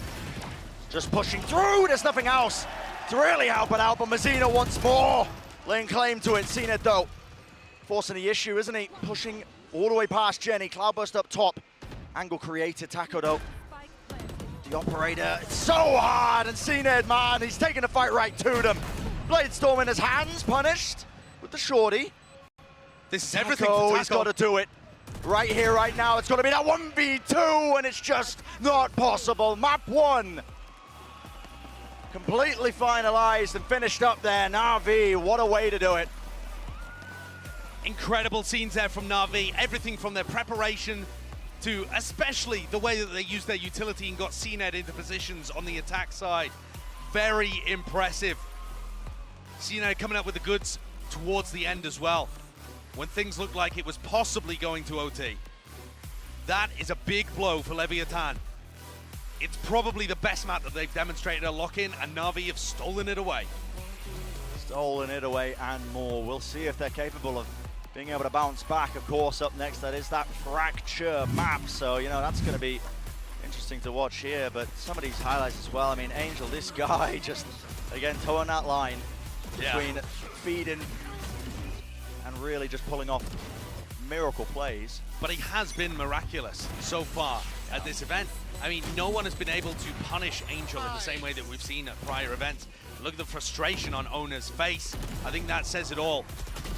Just pushing through, there's nothing else to really help it out, but Mazzino once more laying claim to it. CNED though, forcing the issue, isn't he? Pushing all the way past Jenny. Cloudburst up top. Angle created. Taco though, the operator. It's so hard, and CNED, man, he's taking the fight right to them. Bladestorm in his hands, punished with the shorty. This is everything for Taco. He's got to do it. Right here, right now. It's got to be that 1v2, and it's just not possible. Map 1. Completely finalized and finished up there. Na'Vi, what a way to do it. Incredible scenes there from Na'Vi. Everything from their preparation to especially the way that they used their utility and got CNED into positions on the attack side. Very impressive. CNED coming up with the goods towards the end as well, when things looked like it was possibly going to OT. That is a big blow for Leviathan. It's probably the best map that they've demonstrated a lock-in, and Na'Vi have stolen it away. Stolen it away and more. We'll see if they're capable of being able to bounce back. Of course, up next, that is that Fracture map. So, you know, that's going to be interesting to watch here. But some of these highlights as well. I mean, Angel, this guy just, again, towing that line between feeding and really just pulling off miracle plays. But he has been miraculous so far at this event. I mean, no one has been able to punish Angel in the same way that we've seen at prior events. Look at the frustration on Ona's face. I think that says it all.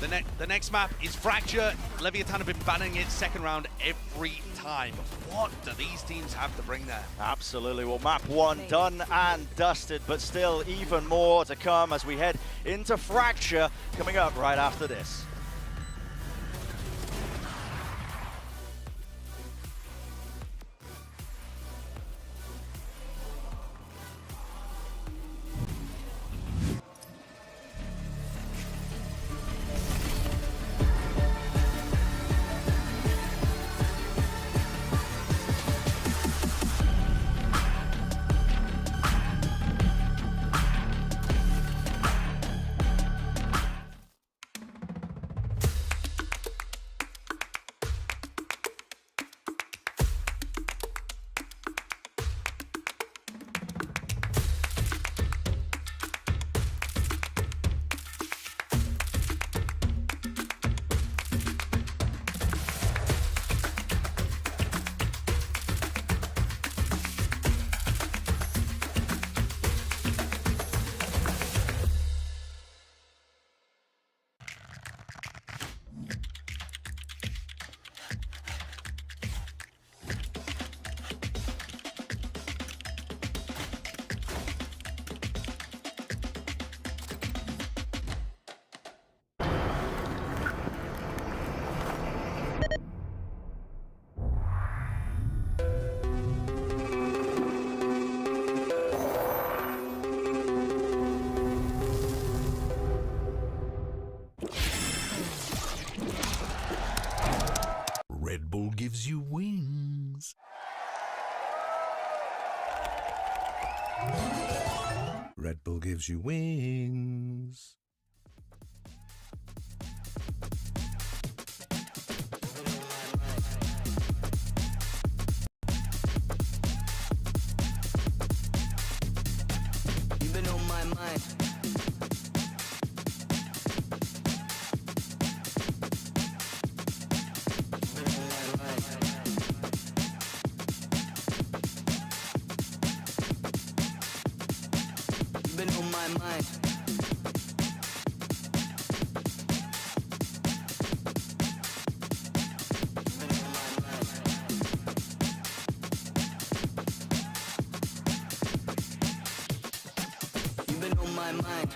The next map is Fracture. Leviathan have been banning it second round every time. What do these teams have to bring there? Absolutely. Well, map 1 done and dusted, but still even more to come as we head into Fracture coming up right after this. Red Bull gives you wings. Red Bull gives you wings. been on my mind. Been on my mind. You've been on my mind.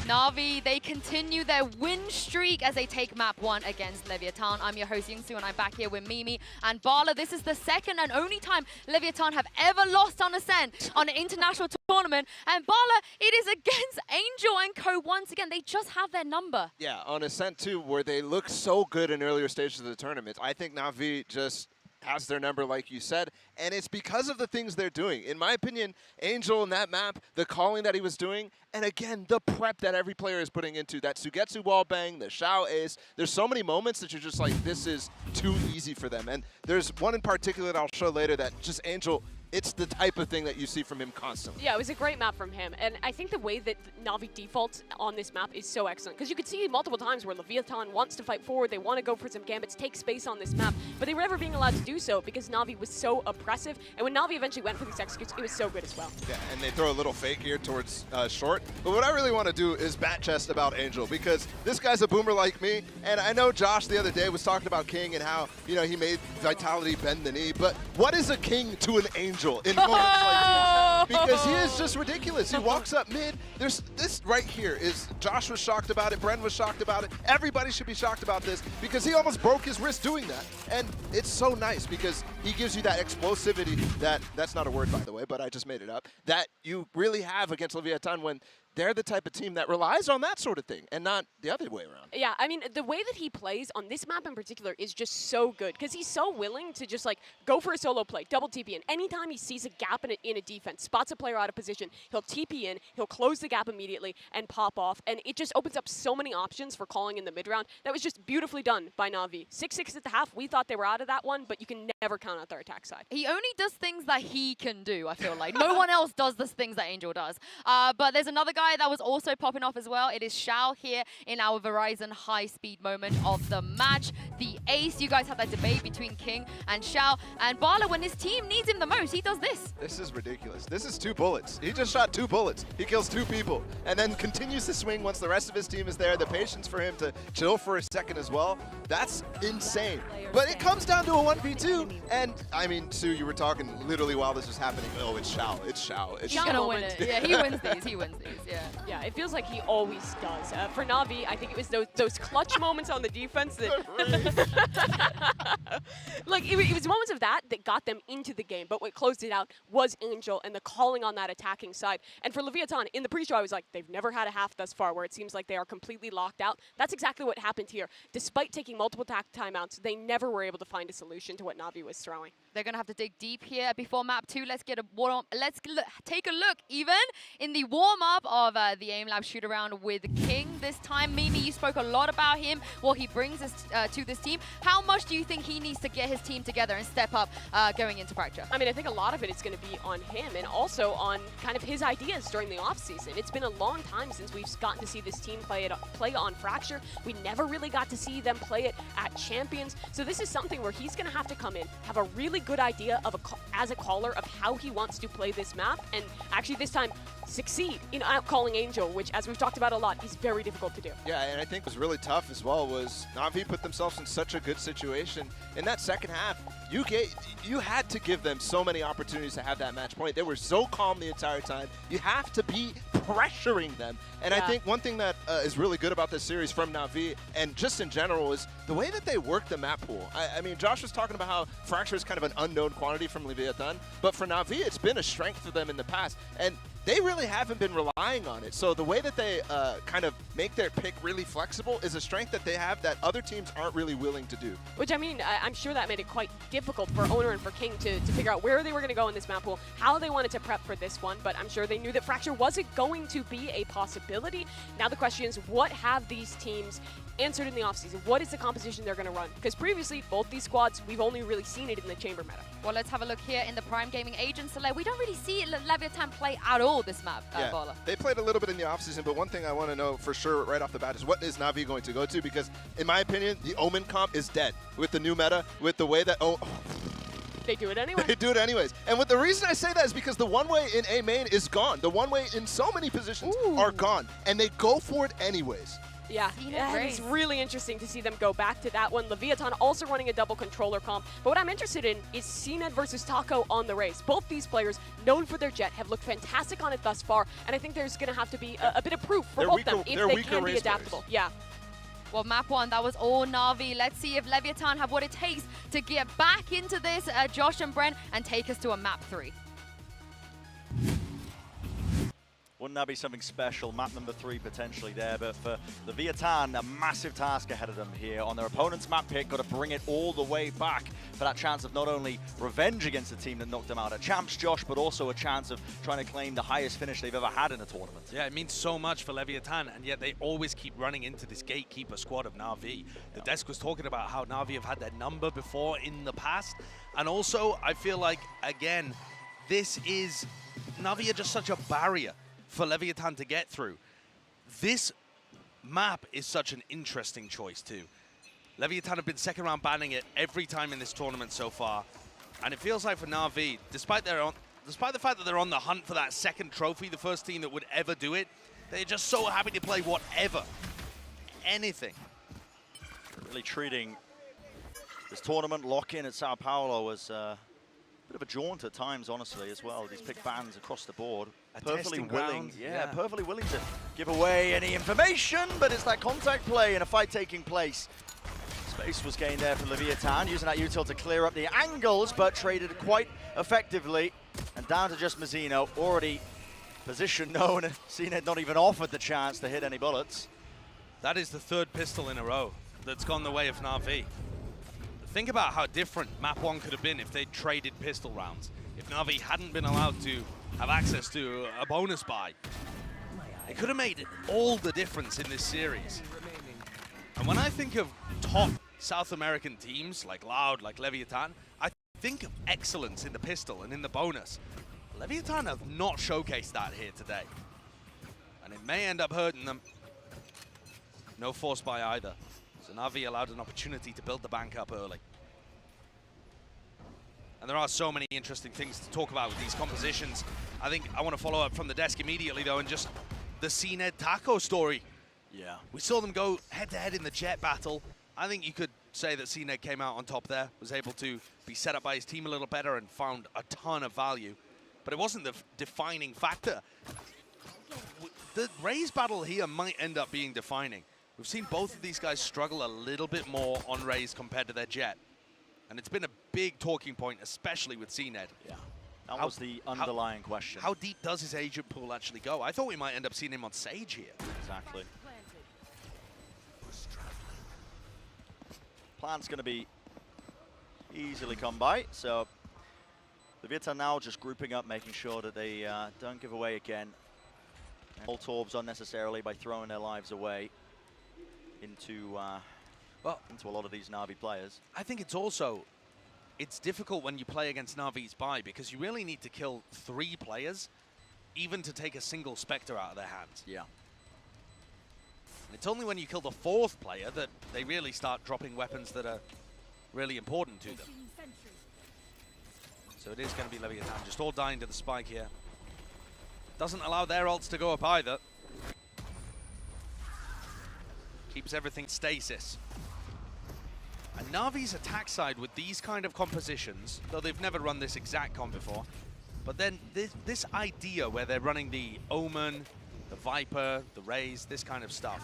Na'Vi, they continue their win streak as they take map 1 against Leviathan. I'm your host, Yingsu, and I'm back here with Mimi and Bala. This is the second and only time Leviathan have ever lost on Ascent on an international tournament. And Bala, it is against Angel and Co. once again. They just have their number. Yeah, on Ascent too, where they look so good in earlier stages of the tournament. I think Na'Vi just has their number, like you said, and it's because of the things they're doing. In my opinion, Angel in that map, the calling that he was doing, and again, the prep that every player is putting into, that Sugetsu wall bang, the Shao ace, there's so many moments that you're just like, this is too easy for them. And there's one in particular that I'll show later that just Angel, it's the type of thing that you see from him constantly. Yeah, it was a great map from him. And I think the way that Na'Vi defaults on this map is so excellent. Because you could see multiple times where Leviathan wants to fight forward, they want to go for some gambits, take space on this map, but they were never being allowed to do so because Na'Vi was so oppressive. And when Na'Vi eventually went for these executes, it was so good as well. Yeah, and they throw a little fake here towards short. But what I really want to do is bat chest about Angel, because this guy's a boomer like me, and I know Josh the other day was talking about King and how, you know, he made Vitality bend the knee, but what is a King to an Angel in moments like these? Because he is just ridiculous. He walks up mid. There's this right here is, Josh was shocked about it, Bren was shocked about it. Everybody should be shocked about this because he almost broke his wrist doing that. And it's so nice because he gives you that explosivity that's not a word, by the way, but I just made it up, that you really have against Leviathan when they're the type of team that relies on that sort of thing and not the other way around. Yeah, I mean, the way that he plays on this map in particular is just so good because he's so willing to just like go for a solo play, double TP in. Anytime he sees a gap in a defense, spots a player out of position, he'll TP in, he'll close the gap immediately and pop off. And it just opens up so many options for calling in the mid round. That was just beautifully done by Na'Vi. 6-6 at the half, we thought they were out of that one, but you can never count Leviathan at their attack side. He only does things that he can do, I feel like. No one else does the things that Angel does. But there's another guy that was also popping off as well. It is Xiao here in our Verizon high-speed moment of the match. The ace, you guys had that debate between King and Xiao. And Bala, when his team needs him the most, he does this. This is ridiculous. This is 2 bullets. He just shot 2 bullets. He kills 2 people and then continues to swing once the rest of his team is there. The patience for him to chill for a second as well. That's insane. But it comes down to a 1v2. And I mean, Sue, you were talking literally while this was happening. Oh, it's Xiao. It's Xiao. It's He's Xiao. gonna win it. Yeah, he wins these. He wins these. Yeah. Yeah, it feels like he always does. For Na'Vi, I think it was those clutch moments on the defense that, like, it was moments of that got them into the game. But what closed it out was Angel and the calling on that attacking side. And for Leviathan, in the pre-show, I was like, they've never had a half thus far where it seems like they are completely locked out. That's exactly what happened here. Despite taking multiple timeouts, they never were able to find a solution to what Na'Vi was throwing. They're gonna have to dig deep here before map 2. Let's get a take a look even in the warm-up of the Aim Lab shoot around with King this time. Mimi, you spoke a lot about him, what he brings us to this team. How much do you think he needs to get his team together and step up going into Fracture? I mean, I think a lot of it is going to be on him and also on kind of his ideas during the offseason. It's been a long time since we've gotten to see this team play on Fracture. We never really got to see them play it at Champions. So this is something where he's going to have to come in, have a really good idea of as a caller of how he wants to play this map, and actually this time succeed in outcalling Angel, which, as we've talked about a lot, is very difficult to do. Yeah, and I think was really tough as well was Na'Vi put themselves in such a good situation. In that second half, you had to give them so many opportunities to have that match point. They were so calm the entire time. You have to be pressuring them. And I think one thing that is really good about this series from Na'Vi, and just in general, is the way that they work the map pool. I mean, Josh was talking about how Fracture is kind of an unknown quantity from Leviathan, but for Na'Vi, it's been a strength for them in the past. And they really haven't been relying on it. So the way that they kind of make their pick really flexible is a strength that they have that other teams aren't really willing to do. Which, I mean, I'm sure that made it quite difficult for Owner and for King to figure out where they were going to go in this map pool, how they wanted to prep for this one, but I'm sure they knew that Fracture wasn't going to be a possibility. Now the question is, what have these teams answered in the offseason? What is the composition they're going to run? Because previously, both these squads, we've only really seen it in the chamber meta. Well, let's have a look here in the Prime Gaming Agent Select. We don't really see Leviathan play at all this map, Bala. They played a little bit in the offseason, but one thing I want to know for sure right off the bat is what is Na'Vi going to go to? Because in my opinion, the Omen comp is dead with the new meta, with the way that they do it anyway. They do it anyways. And the reason I say that is because the one-way in A main is gone. The one-way in so many positions are gone, and they go for it anyways. Yeah, it's really interesting to see them go back to that one. Leviathan also running a double controller comp. But what I'm interested in is CNED versus Taco on the race. Both these players, known for their jet, have looked fantastic on it thus far. And I think there's going to have to be a bit of proof for both them if they can be adaptable. Yeah. Well, map 1, that was all Na'Vi. Let's see if Leviathan have what it takes to get back into this, Josh and Brent, and take us to a map 3. Wouldn't that be something special? Map number 3 potentially there, but for the Leviathan, a massive task ahead of them here. On their opponent's map pick, got to bring it all the way back for that chance of not only revenge against the team that knocked them out at Champs, Josh, but also a chance of trying to claim the highest finish they've ever had in a tournament. Yeah, it means so much for Leviathan, and yet they always keep running into this gatekeeper squad of Na'Vi. The desk was talking about how Na'Vi have had their number before in the past, and also I feel like, again, Na'Vi are just such a barrier for Leviathan to get through. This map is such an interesting choice too. Leviathan have been second round banning it every time in this tournament so far, and it feels like for Na'Vi, despite the fact that they're on the hunt for that second trophy, the first team that would ever do it, they're just so happy to play whatever, anything. Really treating this tournament lock-in at São Paulo as a bit of a jaunt at times, honestly, as well. These pick bans across the board. Perfectly willing, perfectly willing to give away any information, but it's that contact play and a fight taking place. Space was gained there for Leviathan, using that util to clear up the angles, but traded quite effectively. And down to just Mazzino, already position known, and CNED not even offered the chance to hit any bullets. That is the third pistol in a row that's gone the way of Na'Vi. Think about how different map 1 could have been if they'd traded pistol rounds. If Na'Vi hadn't been allowed to have access to a bonus buy, it could have made all the difference in this series. And when I think of top South American teams like Loud, like Leviathan, I think of excellence in the pistol and in the bonus. Leviathan have not showcased that here today. And it may end up hurting them. No force buy either. So Na'Vi allowed an opportunity to build the bank up early. And there are so many interesting things to talk about with these compositions. I think I want to follow up from the desk immediately, though, and just the CNED Taco story. Yeah. We saw them go head-to-head in the jet battle. I think you could say that CNED came out on top there, was able to be set up by his team a little better and found a ton of value. But it wasn't the defining factor. The Raze battle here might end up being defining. We've seen both of these guys struggle a little bit more on Raze compared to their jet. And it's been a big talking point, especially with CNED. Yeah, that was the underlying question. How deep does his agent pool actually go? I thought we might end up seeing him on Sage here. Exactly. Plan's going to be easily come by, so Leviathan now just grouping up, making sure that they don't give away again. Ult orbs unnecessarily by throwing their lives away into a lot of these Na'Vi players. I think it's difficult when you play against Na'Vi's buy because you really need to kill 3 players even to take a single Spectre out of their hands. Yeah. And it's only when you kill the 4th player that they really start dropping weapons that are really important to them. So it is going to be Leviathan just all dying to the spike here. Doesn't allow their ults to go up either. Keeps everything stasis. And Na'Vi's attack side with these kind of compositions, though they've never run this exact comp before, but then this idea where they're running the Omen, the Viper, the Raze, this kind of stuff,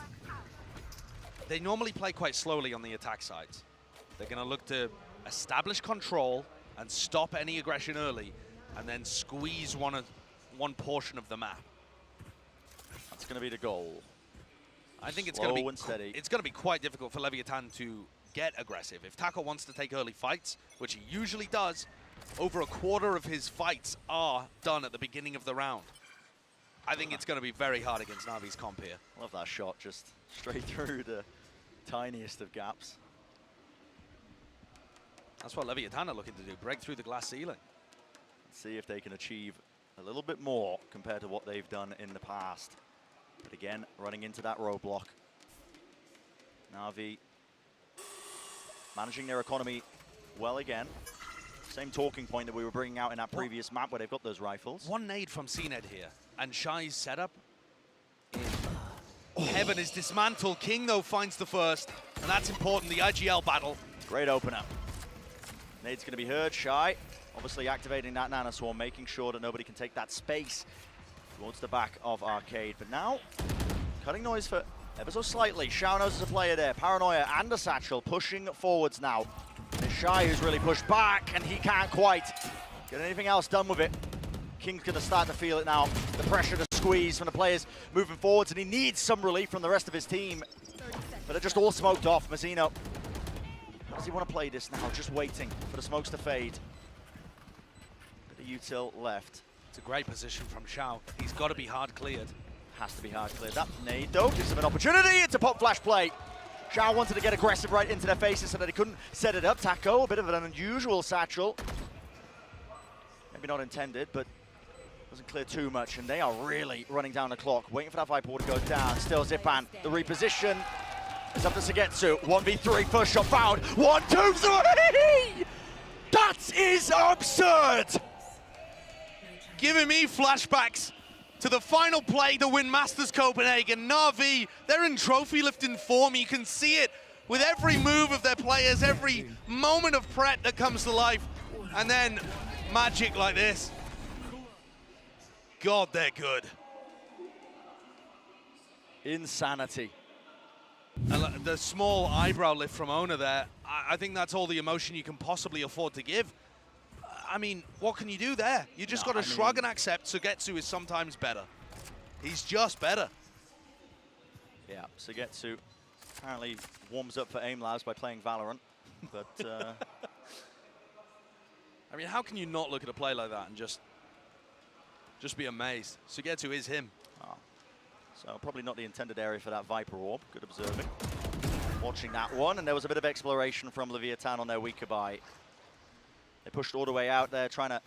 they normally play quite slowly on the attack sides. They're going to look to establish control and stop any aggression early, and then squeeze one portion of the map. That's going to be the goal. I think it's going to be quite difficult for Leviathan to get aggressive. If Taco wants to take early fights, which he usually does, over a quarter of his fights are done at the beginning of the round. I think it's going to be very hard against Na'Vi's comp here. Love that shot, just straight through the tiniest of gaps. That's what Leviathan are looking to do, break through the glass ceiling. See if they can achieve a little bit more compared to what they've done in the past. But again, running into that roadblock. Na'Vi managing their economy well again. Same talking point that we were bringing out in that previous map where they've got those rifles. One nade from CNED here, and Shai's setup. Heaven is dismantled. King, though, finds the first, and that's important, the IGL battle. Great opener. Nade's going to be heard. Shai obviously activating that Nanoswarm, making sure that nobody can take that space towards the back of Arcade. But now, cutting noise for ever so slightly. Shao knows there's a player there. Paranoia and a Satchel pushing forwards now. It's Shai who's really pushed back, and he can't quite get anything else done with it. King's going to start to feel it now. The pressure to squeeze from the players moving forwards, and he needs some relief from the rest of his team. But they're just all smoked off. Mazzino, how does he want to play this now? Just waiting for the smokes to fade. Bit of util left. It's a great position from Shao. He's got to be hard cleared. Has to be hard cleared. That nade, though, gives him an opportunity. It's a pop flash play. Shao wanted to get aggressive right into their faces so that he couldn't set it up. Taco, a bit of an unusual satchel. Maybe not intended, but doesn't clear too much, and they are really running down the clock, waiting for that Viper to go down. Still Zipan, the reposition is up to Sugetsu. 1v3, first shot found. 1, 2, 3! That is absurd! Giving me flashbacks to the final play to win Masters Copenhagen. Na'Vi, they're in trophy lifting form. You can see it with every move of their players, every moment of Pret that comes to life, and then magic like this. God, they're good. Insanity. And the small eyebrow lift from Ona there, I think that's all the emotion you can possibly afford to give. I mean, what can you do there? You just got to shrug and accept Sugetsu is sometimes better. He's just better. Yeah, Sugetsu apparently warms up for Aim Labs by playing Valorant, but... I mean, how can you not look at a play like that and just be amazed? Sugetsu is him. Oh. So probably not the intended area for that Viper Orb. Good observing. Watching that one, and there was a bit of exploration from Leviathan on their weaker buy. They pushed all the way out there, trying to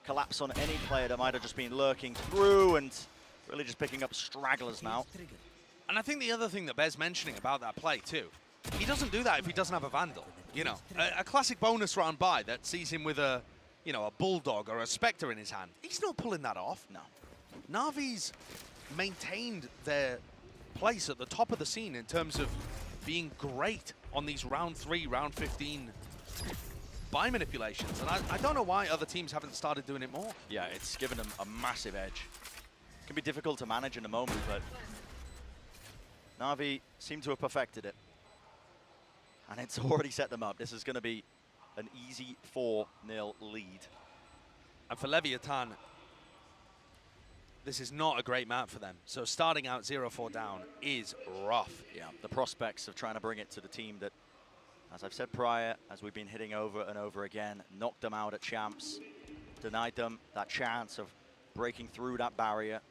collapse on any player that might have just been lurking through, and really just picking up stragglers now. And I think the other thing that bears mentioning about that play too, he doesn't do that if he doesn't have a Vandal. You know, a classic bonus round buy that sees him with a, you know, a Bulldog or a Spectre in his hand. He's not pulling that off. No. Na'Vi's maintained their place at the top of the scene in terms of being great on these round 3, round 15 buy manipulations. And I don't know why other teams haven't started doing it more. Yeah, it's given them a massive edge. It can be difficult to manage in a moment, but Na'Vi seem to have perfected it. And it's already set them up. This is going to be an easy 4-0 lead. And for Leviathan, this is not a great map for them. So starting out 0-4 down is rough. Yeah, the prospects of trying to bring it to the team that, as I've said prior, as we've been hitting over and over again, knocked them out at champs, denied them that chance of breaking through that barrier.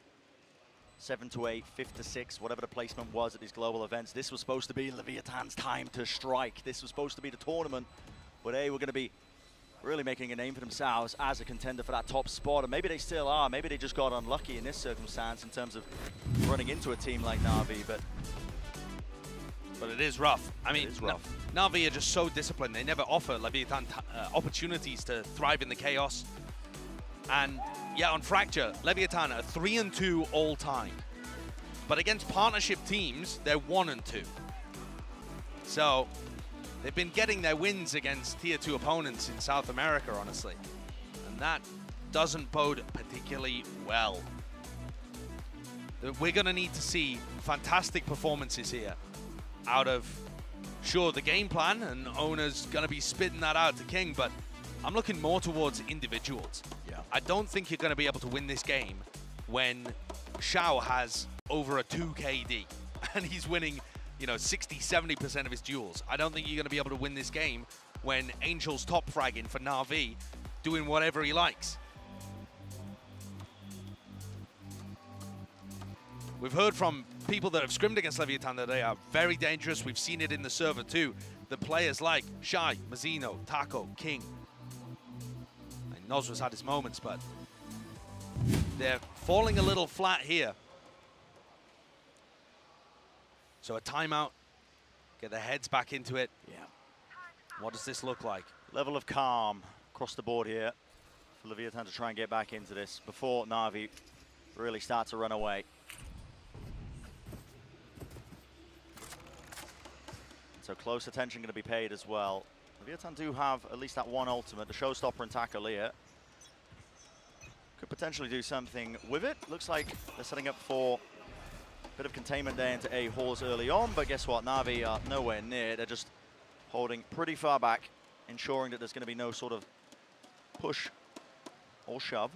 7-8, 5-6, whatever the placement was at these global events. This was supposed to be Leviathan's time to strike. This was supposed to be the tournament where they were going to be really making a name for themselves as a contender for that top spot. And maybe they still are. Maybe they just got unlucky in this circumstance in terms of running into a team like Na'Vi, but it is rough. I mean, rough. Na'Vi are just so disciplined. They never offer Leviathan opportunities to thrive in the chaos. And yeah, on Fracture, Leviathan are 3-2 all time. But against partnership teams, they're 1-2. So they've been getting their wins against tier 2 opponents in South America, honestly. And that doesn't bode particularly well. We're gonna need to see fantastic performances here out of, sure, the game plan, and Owner's gonna be spitting that out to King, but I'm looking more towards individuals. Yeah. I don't think you're going to be able to win this game when Xiao has over a 2 KD and he's winning, you know, 60-70% of his duels. I don't think you're going to be able to win this game when Angel's top fragging for Na'Vi, doing whatever he likes. We've heard from people that have scrimmed against Leviathan that they are very dangerous. We've seen it in the server too. The players like Shai, Mazzino, Taco, King. Nozra's had his moments, but they're falling a little flat here. So a timeout, get their heads back into it. Yeah. What does this look like? Level of calm across the board here for Leviathan to try and get back into this before Na'Vi really start to run away. So close attention going to be paid as well. Leviathan do have at least that one ultimate, the showstopper and Takalea. Could potentially do something with it. Looks like they're setting up for a bit of containment there into A Halls early on, but guess what? Na'Vi are nowhere near. They're just holding pretty far back, ensuring that there's going to be no sort of push or shove.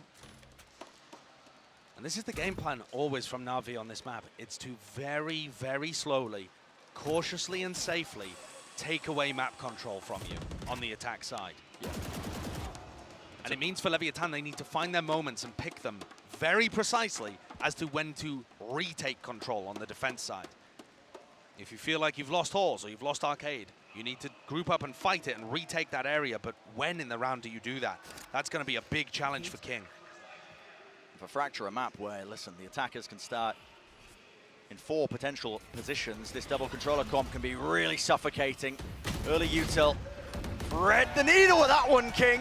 And this is the game plan always from Na'Vi on this map. It's to very, very slowly, cautiously and safely take away map control from you on the attack side. Yeah. And it means for Leviathan, they need to find their moments and pick them very precisely as to when to retake control on the defense side. If you feel like you've lost Halls or you've lost Arcade, you need to group up and fight it and retake that area, but when in the round do you do that? That's going to be a big challenge for King. For Fracture, a map where, listen, the attackers can start in 4 potential positions. This double controller comp can be really suffocating. Early util. Thread the needle with that one, King.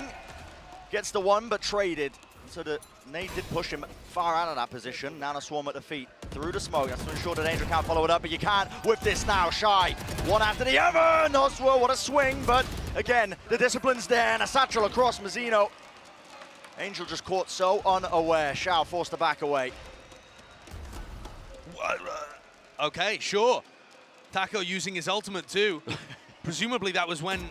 Gets the one, but traded. So the nade did push him far out of that position. Nano Swarm at the feet. Through the smoke. That's to ensure that Angel can't follow it up, but you can't with this now. Shy. One after the other. Noswell, what a swing, but again, the discipline's there, and a satchel across Mazzino. Angel just caught so unaware. Xiao forced to back away. Okay, sure. Taco using his ultimate too. Presumably that was when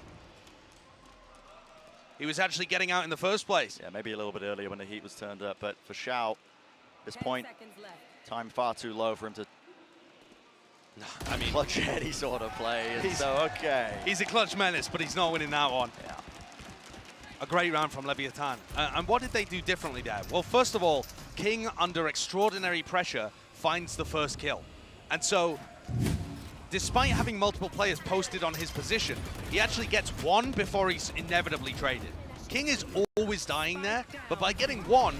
he was actually getting out in the first place. Yeah, maybe a little bit earlier when the heat was turned up, but for Xiao, at this point, time far too low for him to clutch any sort of play. So, okay. He's a clutch menace, but he's not winning that one. Yeah. A great round from Leviathan. And what did they do differently there? Well, first of all, King, under extraordinary pressure, finds the first kill. And so, despite having multiple players posted on his position, he actually gets one before he's inevitably traded. King is always dying there, but by getting one,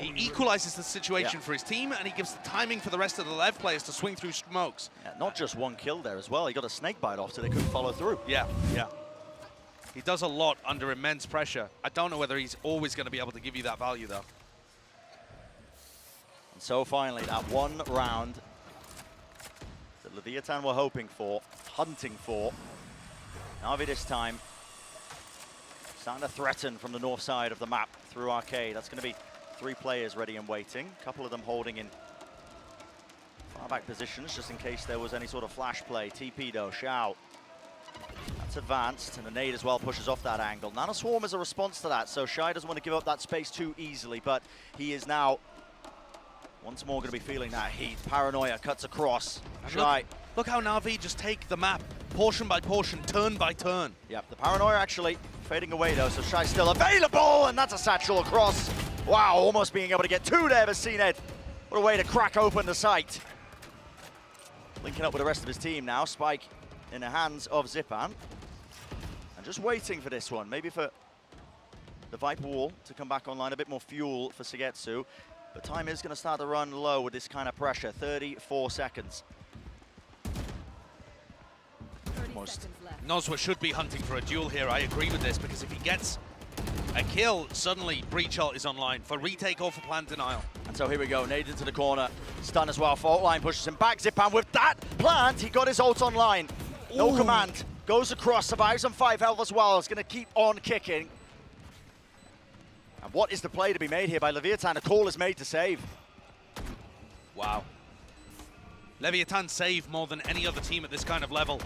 he equalizes the situation for his team, and he gives the timing for the rest of the Lev players to swing through smokes. Yeah, not just one kill there as well. He got a snake bite off so they couldn't follow through. Yeah, yeah. He does a lot under immense pressure. I don't know whether he's always going to be able to give you that value, though. And so finally, that one round that Leviathan were hoping for, hunting for. Na'Vi this time starting to threaten from the north side of the map through Arcade. That's going to be 3 players ready and waiting. A couple of them holding in far back positions just in case there was any sort of flash play. TP though, Xiao. That's advanced, and the nade as well pushes off that angle. Nanoswarm is a response to that, so Shy doesn't want to give up that space too easily, but he is now once more going to be feeling that heat. Paranoia cuts across. Shy. Look how Na'Vi just take the map portion by portion, turn by turn. Yep, the Paranoia actually fading away though, so Shy's still available, and that's a satchel across. Wow, almost being able to get 2 there, Vasined. What a way to crack open the site. Linking up with the rest of his team now. Spike in the hands of Zipan. And just waiting for this one, maybe for the Viper Wall to come back online, a bit more fuel for Sugetsu. But time is going to start to run low with this kind of pressure, 34 seconds. Almost. Nozwa should be hunting for a duel here. I agree with this, because if he gets a kill, suddenly Breach Ult is online for retake or for plant denial. And so here we go, nade into the corner. Stun as well, fault line pushes him back. Zipan with that plant, he got his ult online. No command, goes across, survives on 5 health as well. Is going to keep on kicking. And what is the play to be made here by Leviathan? A call is made to save. Wow. Leviathan save more than any other team at this kind of level,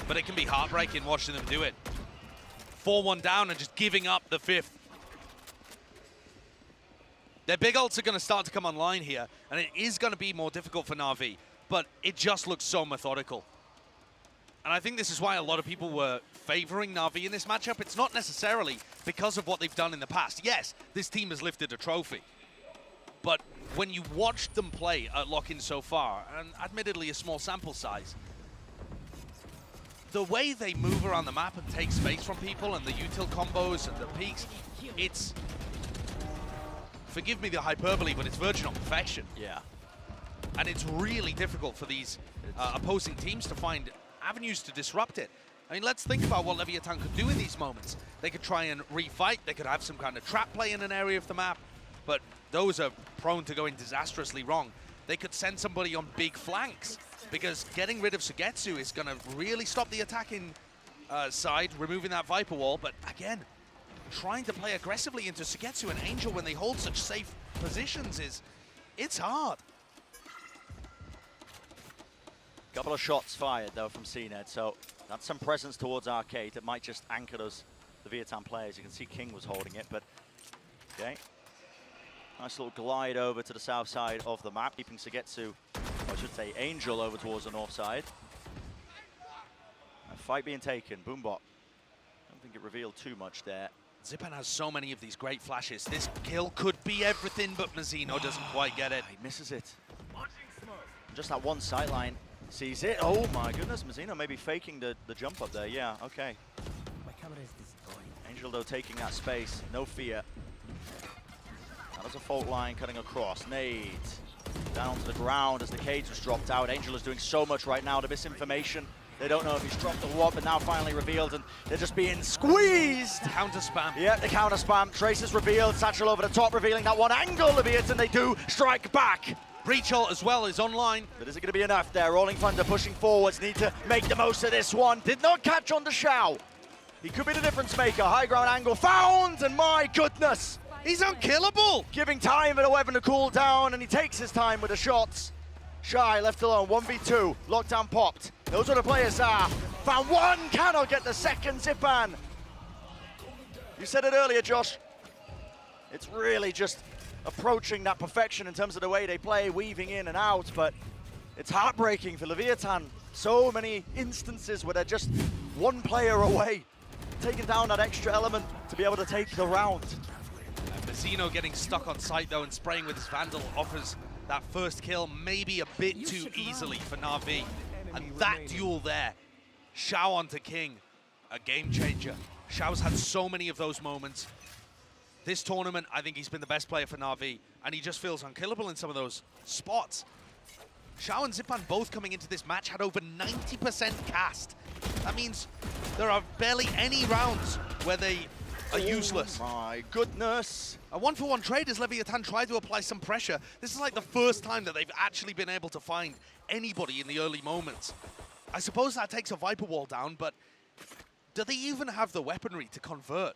but it can be heartbreaking watching them do it. 4-1 down and just giving up the 5th. Their big ults are going to start to come online here, and it is going to be more difficult for Na'Vi, but it just looks so methodical. And I think this is why a lot of people were favoring Na'Vi in this matchup. It's not necessarily because of what they've done in the past. Yes, this team has lifted a trophy, but when you watch them play at Lock-In so far, and admittedly a small sample size, the way they move around the map and take space from people, and the util combos and the peaks, it's, forgive me the hyperbole, but it's verging on perfection. Yeah. And it's really difficult for these opposing teams to find avenues to disrupt it. I mean, let's think about what Leviathan could do in these moments. They could try and refight, they could have some kind of trap play in an area of the map, but those are prone to going disastrously wrong. They could send somebody on big flanks, because getting rid of Sugetsu is going to really stop the attacking side, removing that Viper Wall. But again, trying to play aggressively into Sugetsu and Angel when they hold such safe positions it's hard. Couple of shots fired though from CNED, so that's some presence towards Arcade that might just anchor those Leviathan players. You can see King was holding it, but okay. Nice little glide over to the south side of the map, keeping Sugetsu, I should say Angel, over towards the north side. A fight being taken, Boombot. I don't think it revealed too much there. Zipan has so many of these great flashes. This kill could be everything, but Mazzino doesn't quite get it. He misses it. Just that one sightline sees it. Oh my goodness, Mazzino maybe faking the jump up there. Yeah, okay. Angel though taking that space, no fear. That was a fault line cutting across. Nade down to the ground as the cage was dropped out. Angel is doing so much right now to misinformation. They don't know if he's dropped or what, but now finally revealed, and they're just being squeezed. Counter spam. Yeah, the counter spam. Trace is revealed. Satchel over the top, revealing that one angle of it, and they do strike back. Breach Ult as well is online. But is it going to be enough there? Rolling Thunder pushing forwards. Need to make the most of this one. Did not catch on to Xiao. He could be the difference maker. High ground angle found, and my goodness. He's unkillable! Giving time for the weapon to cool down, and he takes his time with the shots. Shy left alone, 1v2, lockdown popped. Those are the players are. Found one, cannot get the second, Zipan. You said it earlier, Josh. It's really just approaching that perfection in terms of the way they play, weaving in and out, but it's heartbreaking for Leviathan. So many instances where they're just one player away, taking down that extra element to be able to take the round. Mazzino getting stuck on site though and spraying with his Vandal offers that first kill maybe a bit too easily for Na'Vi. And that duel there, Xiao onto King, a game changer. Xiao's had so many of those moments. This tournament, I think he's been the best player for Na'Vi, and he just feels unkillable in some of those spots. Xiao and Zipan both coming into this match had over 90% cast. That means there are barely any rounds where they are useless. Oh my goodness. A 1-for-1 trade as Leviathan tried to apply some pressure. This is like the first time that they've actually been able to find anybody in the early moments. I suppose that takes a Viper wall down, but do they even have the weaponry to convert?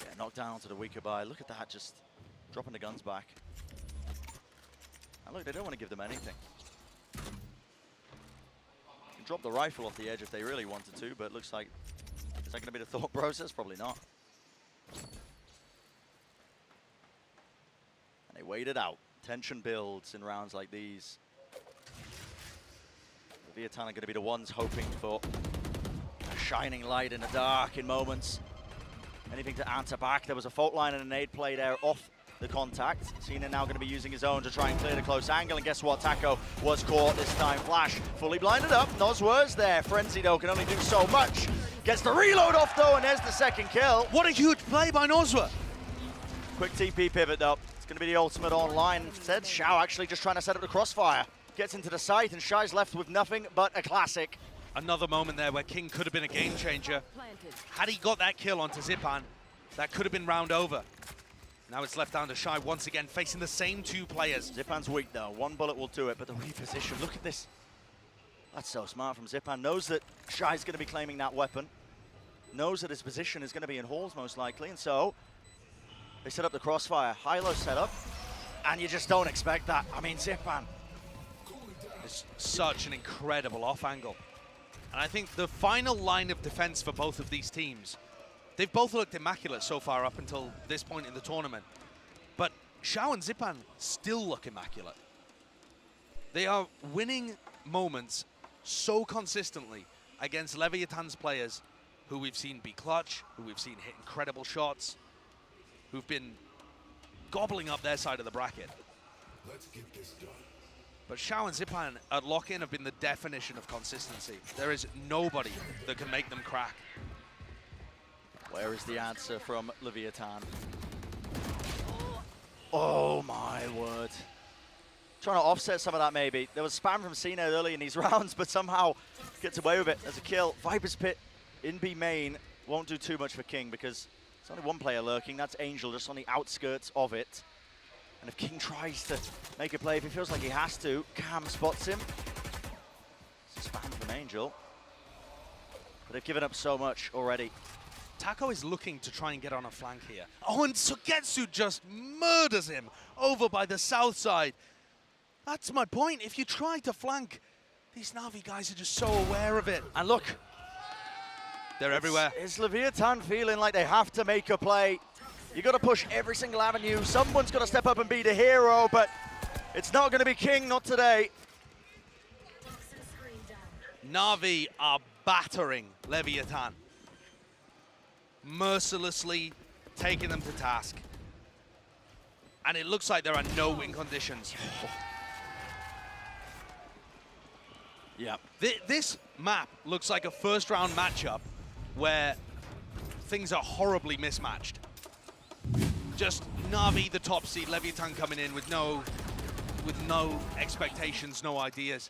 Yeah, knocked down to the weaker buy. Look at that, just dropping the guns back. And look, they don't want to give them anything. Drop the rifle off the edge if they really wanted to, but it looks like, is that going to be the thought process? Probably not. And they wait it out. Tension builds in rounds like these. The Vietnam are going to be the ones hoping for a shining light in the dark in moments. Anything to answer back. There was a fault line and a nade play there off the contact. Cena now going to be using his own to try and clear the close angle, and guess what? Taco was caught this time. Flash fully blinded up. Nozwa's there. Frenzy though can only do so much. Gets the reload off though, and there's the second kill. What a huge play by Nozwa. Quick TP pivot though. It's going to be the ultimate online. Instead, Xiao actually just trying to set up the crossfire. Gets into the site, and Shai's left with nothing but a classic. Another moment there where King could have been a game changer. Had he got that kill onto Zipan, that could have been round over. Now it's left down to Shai once again, facing the same two players. Zipan's weak though. One bullet will do it, but the reposition, look at this. That's so smart from Zipan. Knows that Shai's going to be claiming that weapon. Knows that his position is going to be in halls most likely, and so they set up the crossfire. High-low setup, and you just don't expect that. I mean, Zipan. It's such an incredible off angle. And I think the final line of defense for both of these teams, they've both looked immaculate so far up until this point in the tournament. But Xiao and Zipan still look immaculate. They are winning moments so consistently against Leviathan's players who we've seen be clutch, who we've seen hit incredible shots, who've been gobbling up their side of the bracket. Let's get this done. But Xiao and Zipan at lock-in have been the definition of consistency. There is nobody that can make them crack. Where is the answer from Leviathan? Oh my word. Trying to offset some of that maybe. There was spam from Cena early in these rounds, but somehow gets away with it as a kill. Viper's Pit in B main won't do too much for King because there's only one player lurking. That's Angel just on the outskirts of it. And if King tries to make a play, if he feels like he has to, Cam spots him. It's a spam from Angel. But they've given up so much already. Taco is looking to try and get on a flank here. Oh, and Sugetsu just murders him over by the south side. That's my point. If you try to flank, these Na'Vi guys are just so aware of it. And look. They're everywhere. Is Leviathan feeling like they have to make a play? You got to push every single avenue. Someone's got to step up and be the hero, but it's not going to be King, not today. Na'Vi are battering Leviathan. Mercilessly taking them to task. And it looks like there are no win conditions. Yeah. This map looks like a first round matchup where things are horribly mismatched. Just Na'Vi, the top seed, Leviathan coming in with no expectations, no ideas.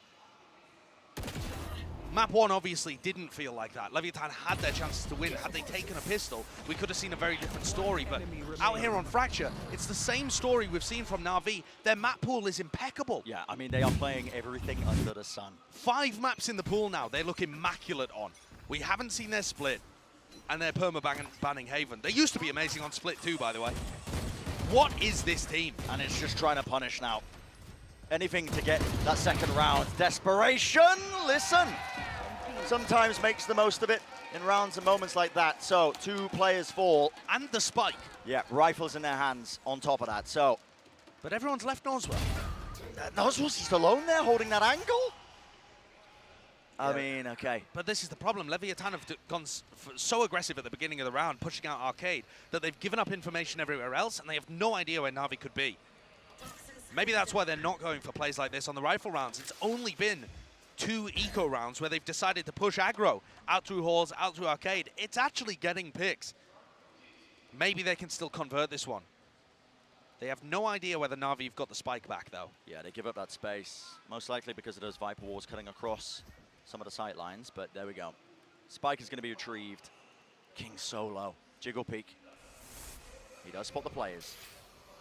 Map 1 obviously didn't feel like that. Leviathan had their chances to win. Had they taken a pistol, we could have seen a very different story. But out here on Fracture, it's the same story we've seen from Na'Vi. Their map pool is impeccable. Yeah, I mean, they are playing everything under the sun. 5 maps in the pool now. They look immaculate on. We haven't seen their split, and they're perma-banning Haven. They used to be amazing on split too, by the way. What is this team? And it's just trying to punish now. Anything to get that second round. Desperation, listen. Sometimes makes the most of it in rounds and moments like that. So 2 players fall. And the spike. Yeah, rifles in their hands on top of that. So, but everyone's left Nozwa. Nozwa's just alone there holding that angle? I mean, okay. But this is the problem. Leviathan have gone so aggressive at the beginning of the round, pushing out Arcade, that they've given up information everywhere else, and they have no idea where Na'Vi could be. Maybe that's why they're not going for plays like this on the rifle rounds. It's only been 2 eco rounds where they've decided to push aggro out through halls, out through arcade, it's actually getting picks. Maybe they can still convert this one. They have no idea whether Na'Vi have got the spike back, though. Yeah, they give up that space, most likely because of those Viper walls cutting across some of the sight lines, but there we go. Spike is going to be retrieved. King solo. Jiggle peek. He does spot the players.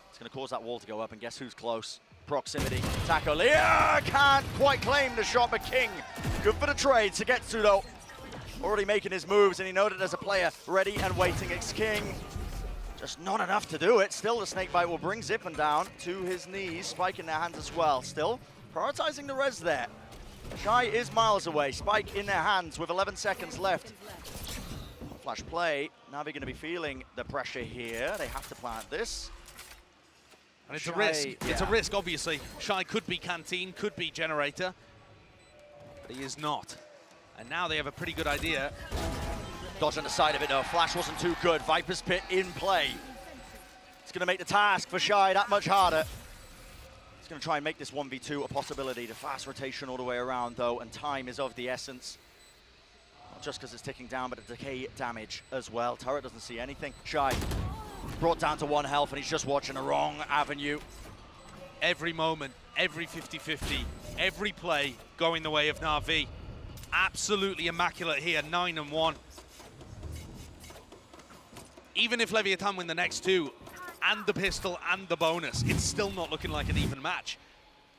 It's going to cause that wall to go up, and guess who's close? Proximity. Takolia can't quite claim the shot, but King, good for the trade. Sugetsu, though, already making his moves, and he noted there's a player ready and waiting. It's King. Just not enough to do it. Still, the snakebite will bring Zippin down to his knees. Spike in their hands as well. Still, prioritizing the res there. Shy is miles away. Spike in their hands with 11 seconds left. Flash play. Na'Vi going to be feeling the pressure here. They have to plant this. And it's Shy, a risk. yeah. It's a risk, obviously. Shy could be Canteen, could be Generator, but he is not. And now they have a pretty good idea. Dodge on the side of it, though. Flash wasn't too good. Viper's Pit in play. It's going to make the task for Shy that much harder. He's going to try and make this 1v2 a possibility. The fast rotation all the way around, though, and time is of the essence. Not just because it's ticking down, but the decay damage as well. Turret doesn't see anything. Shy brought down to 1 health, and he's just watching the wrong avenue. Every moment, every 50-50, every play going the way of Na'Vi. Absolutely immaculate here, 9-1. Even if Leviathan win the next 2, and the pistol and the bonus, it's still not looking like an even match.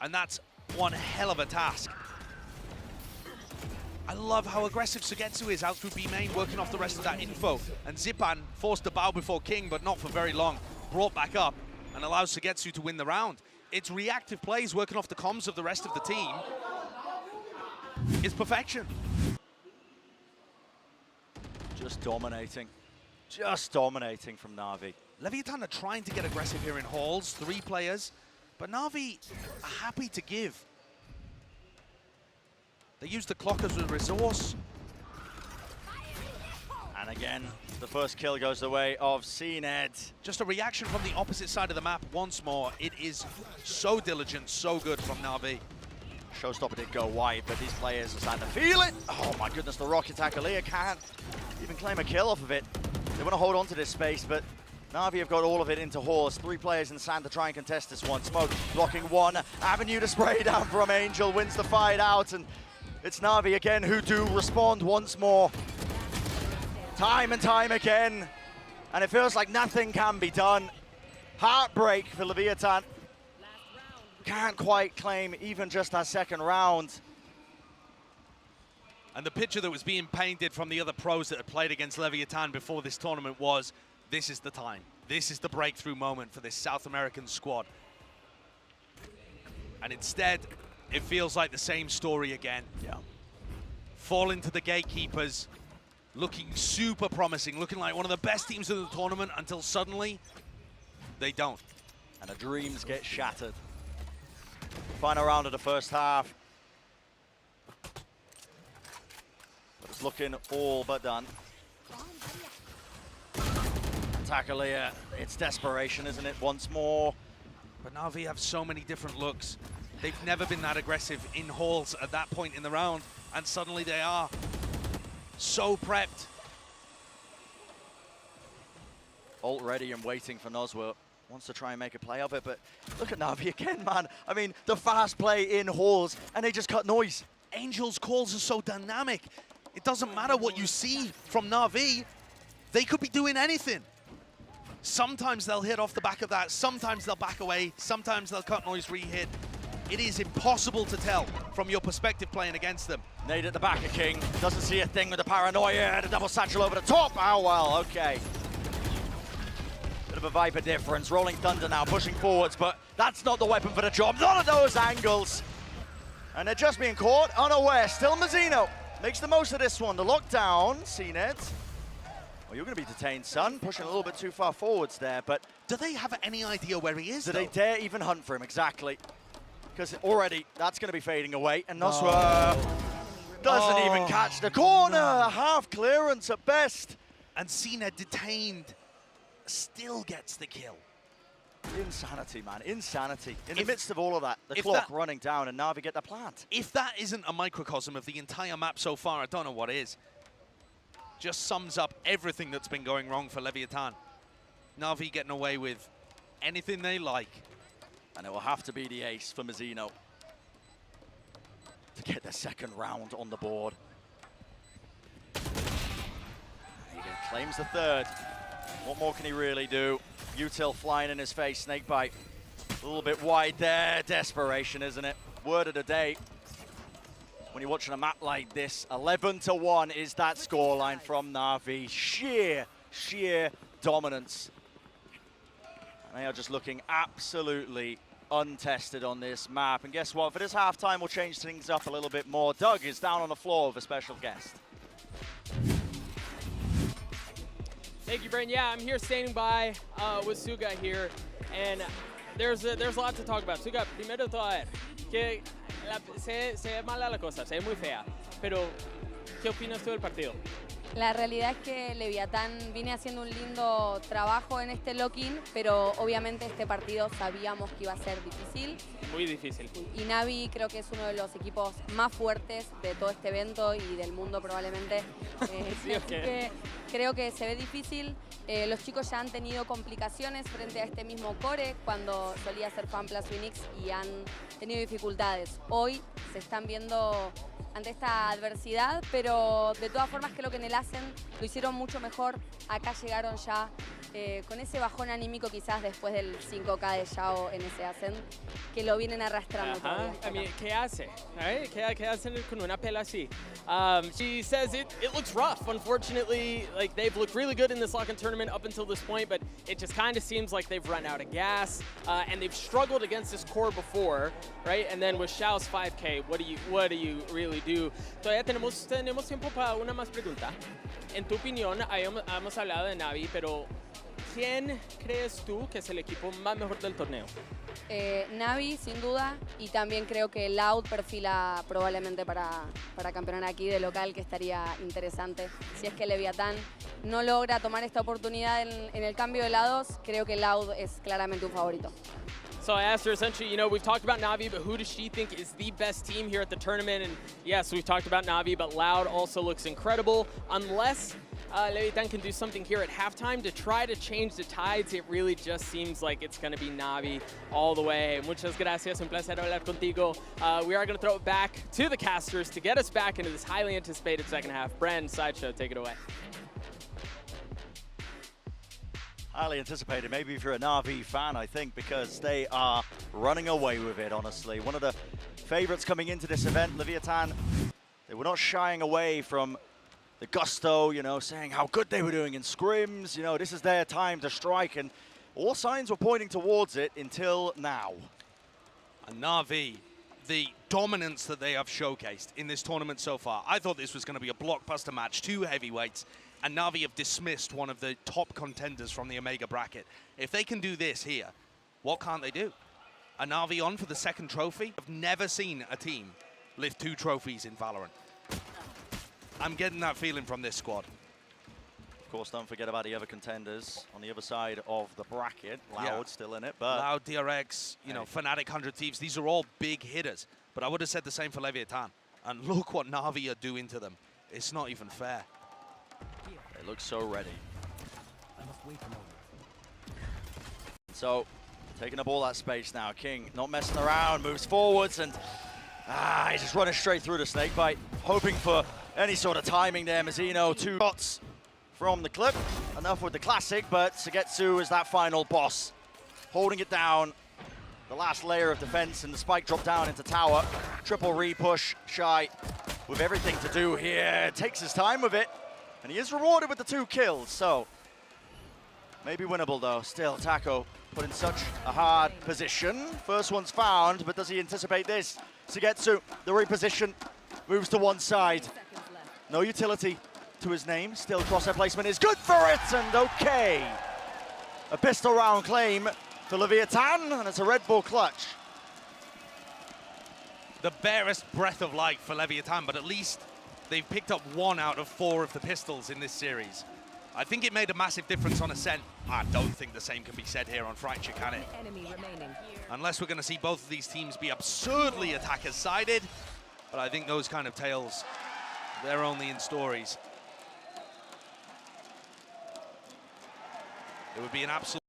And that's one hell of a task. I love how aggressive Sugetsu is out through B main, working off the rest of that info. And Zipan forced to bow before King, but not for very long. Brought back up and allows Sugetsu to win the round. It's reactive plays working off the comms of the rest of the team. It's perfection. Just dominating. Just dominating from Na'Vi. Leviathan are trying to get aggressive here in halls, 3 players, but Na'Vi are happy to give. They use the clock as a resource. And again, the first kill goes the way of CNED. Just a reaction from the opposite side of the map once more. It is so diligent, so good from Na'Vi. Showstopper did go wide, but these players are starting to feel it. Oh my goodness, the rocket attack. Aaliyah can't even claim a kill off of it. They want to hold on to this space, but Na'Vi have got all of it into halls. 3 players in sand to try and contest this one. Smoke blocking 1 avenue to spray down from Angel, wins the fight out, and it's Na'Vi again who do respond once more. Time and time again, and it feels like nothing can be done. Heartbreak for Leviathan. Can't quite claim even just that second round. And the picture that was being painted from the other pros that had played against Leviathan before this tournament was, this is the time. This is the breakthrough moment for this South American squad. And instead, it feels like the same story again. Yeah. Fall into the gatekeepers, looking super promising, looking like one of the best teams in the tournament until suddenly they don't. And the dreams get shattered. Final round of the first half. But it's looking all but done. Takolia, it's desperation, isn't it? Once more. But Na'Vi have so many different looks. They've never been that aggressive in halls at that point in the round, and suddenly they are so prepped. Ult ready and waiting for Nozwa. Wants to try and make a play of it, but look at Na'Vi again, man. I mean, the fast play in halls, and they just cut noise. Angel's calls are so dynamic. It doesn't matter what you see from Na'Vi. They could be doing anything. Sometimes they'll hit off the back of that. Sometimes they'll back away. Sometimes they'll cut noise, re-hit. It is impossible to tell from your perspective playing against them. Nade at the back of King. Doesn't see a thing with the paranoia. The double satchel over the top. Oh, well, okay. Bit of a Viper difference. Rolling Thunder now, pushing forwards, but that's not the weapon for the job. None of those angles. And they're just being caught unaware. Still Mazzino makes the most of this one. The lockdown, CNED. Well, you're going to be detained, son. Pushing a little bit too far forwards there, but... Do they have any idea where he is, Do they dare even hunt for him? Exactly. Because already, that's going to be fading away. And Noswa doesn't even catch the corner. No. Half clearance at best. And Cena detained, still gets the kill. Insanity, man, insanity. In the midst of all of that, the clock running down and Na'Vi get the plant. If that isn't a microcosm of the entire map so far, I don't know what is. Just sums up everything that's been going wrong for Leviathan. Na'Vi getting away with anything they like. And it will have to be the ace for Mazzino to get the second round on the board. He claims the third. What more can he really do? Util flying in his face, snakebite. A little bit wide there. Desperation, isn't it? Word of the day. When you're watching a map like this, 11-1 is that scoreline from Na'Vi. Sheer dominance. And they are just looking absolutely untested on this map. And guess what? For this halftime, we'll change things up a little bit more. Doug is down on the floor with a special guest. Thank you, Brent. Yeah, I'm here standing by with Suga here, and there's a lot to talk about. Suga, primero de todo, a ver, que se ve mala la cosa, se ve muy fea, pero ¿qué opinas tú del partido? La realidad es que Leviatán viene haciendo un lindo trabajo en este lock-in, pero obviamente este partido sabíamos que iba a ser difícil. Muy difícil. Y Navi creo que es uno de los equipos más fuertes de todo este evento y del mundo probablemente. Sí, así que creo que se ve difícil. Los chicos ya han tenido complicaciones frente a este mismo core cuando solía ser FanPlus Phoenix y han tenido dificultades. Hoy se están viendo ante esta adversidad, pero de todas formas creo que en el Ascent lo hicieron mucho mejor. Acá llegaron ya con ese bajón anímico quizás después del 5K de Yao en ese Ascent, que lo vienen arrastrando todavía. I mean, ¿qué hace? Right? ¿Qué hacen con una pela así? She says it looks rough. Unfortunately, like they've looked really good in this lock-in tournament up until this point, but it just kind of seems like they've run out of gas, and they've struggled against this core before, right? And then with Xiao's 5K, what do you really do? Todavía tenemos tiempo para una más pregunta. En tu opinión, hemos hablado de Navi, pero ¿quién crees tú que es el equipo más mejor del torneo? Navi, sin duda, y también creo que Loud perfila probablemente para campeonar aquí de local, que estaría interesante. Si es que Leviatán no logra tomar esta oportunidad en el cambio de lados, creo que Loud es claramente un favorito. So I asked her essentially, you know, we've talked about Navi, but who does she think is the best team here at the tournament? And yes, we've talked about Navi, but Loud also looks incredible. Unless Leviatán can do something here at halftime to try to change the tides, it really just seems like it's going to be Navi all the way. Muchas gracias, un placer hablar contigo. We are going to throw it back to the casters to get us back into this highly anticipated second half. Bren, Sideshow, take it away. Highly anticipated, maybe if you're a Na'Vi fan, I think, because they are running away with it, honestly. One of the favorites coming into this event, Leviatán, they were not shying away from the gusto, you know, saying how good they were doing in scrims, you know, this is their time to strike, and all signs were pointing towards it until now. And Na'Vi, the dominance that they have showcased in this tournament so far, I thought this was going to be a blockbuster match, two heavyweights, and Na'Vi have dismissed one of the top contenders from the Omega bracket. If they can do this here, what can't they do? A Na'Vi on for the second trophy? I've never seen a team lift 2 trophies in Valorant. I'm getting that feeling from this squad. Of course, don't forget about the other contenders on the other side of the bracket. Loud still in it, but... Loud, DRX, you know, Fnatic, 100 Thieves, these are all big hitters. But I would have said the same for Leviatán. And look what Na'Vi are doing to them. It's not even fair. They look so ready. So, taking up all that space now. King not messing around, moves forwards, and he's just running straight through the snakebite, hoping for any sort of timing there. Mazzino, 2 shots from the clip. Enough with the classic, but Sugetsu is that final boss, holding it down. The last layer of defense, and the spike drop down into tower. Triple re-push, Shy with everything to do here. Takes his time with it, and he is rewarded with the 2 kills, so maybe winnable though. Still, Taco put in such a hard position. First one's found, but does he anticipate this? Sugetsu, the reposition, moves to one side. No utility to his name. Still, crosshair placement is good for it, and okay. A pistol round claim for Leviatán, and it's a Red Bull clutch. The barest breath of life for Leviatán, but at least they've picked up 1 out of 4 of the pistols in this series. I think it made a massive difference on Ascent. I don't think the same can be said here on Fracture, can it? Unless we're going to see both of these teams be absurdly attacker-sided. But I think those kind of tales, they're only in stories. It would be an absolute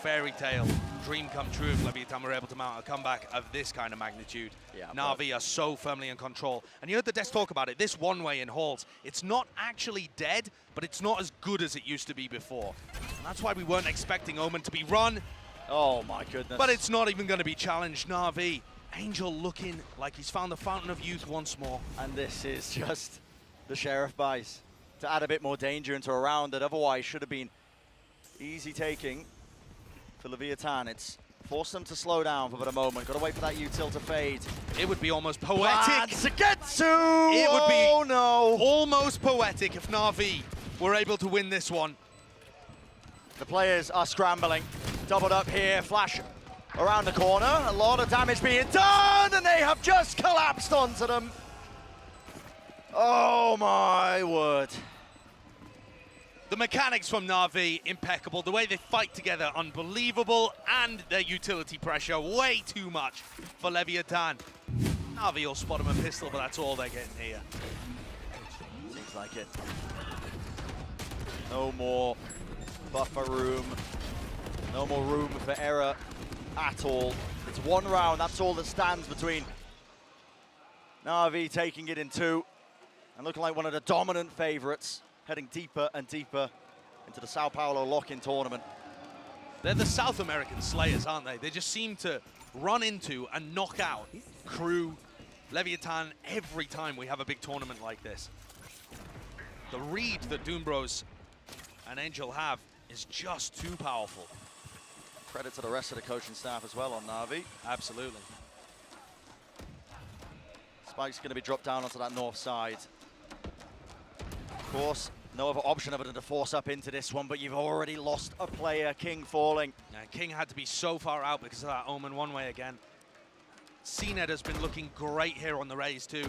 fairy tale dream come true if Leviathan were able to mount a comeback of this kind of magnitude. Yeah, Na'Vi are so firmly in control. And you heard the Des talk about it, this one-way in Halls, it's not actually dead, but it's not as good as it used to be before. And that's why we weren't expecting Omen to be run. Oh my goodness. But it's not even going to be challenged. Na'Vi, Angel looking like he's found the fountain of youth once more. And this is just the Sheriff buys to add a bit more danger into a round that otherwise should have been easy taking for Leviathan. It's forced them to slow down for a moment. Got to wait for that util to fade. It would be almost poetic. Seketsu! It would be no. almost poetic if Na'Vi were able to win this one. The players are scrambling. Doubled up here. Flash around the corner. A lot of damage being done, and they have just collapsed onto them. Oh my word. The mechanics from Na'Vi, impeccable. The way they fight together, unbelievable. And their utility pressure, way too much for Leviathan. Na'Vi will spot him a pistol, but that's all they're getting here. Seems like it. No more buffer room. No more room for error at all. It's one round, that's all that stands between Na'Vi taking it in 2 and looking like one of the dominant favorites, heading deeper and deeper into the São Paulo lock-in tournament. They're the South American Slayers, aren't they? They just seem to run into and knock out Crew, Leviathan every time we have a big tournament like this. The read that Doombros and Angel have is just too powerful. Credit to the rest of the coaching staff as well on Na'Vi. Absolutely. Spike's going to be dropped down onto that north side. Of course, no other option other than to force up into this one, but you've already lost a player. King falling. Yeah, King had to be so far out because of that Omen one-way again. CNED has been looking great here on the Rays too.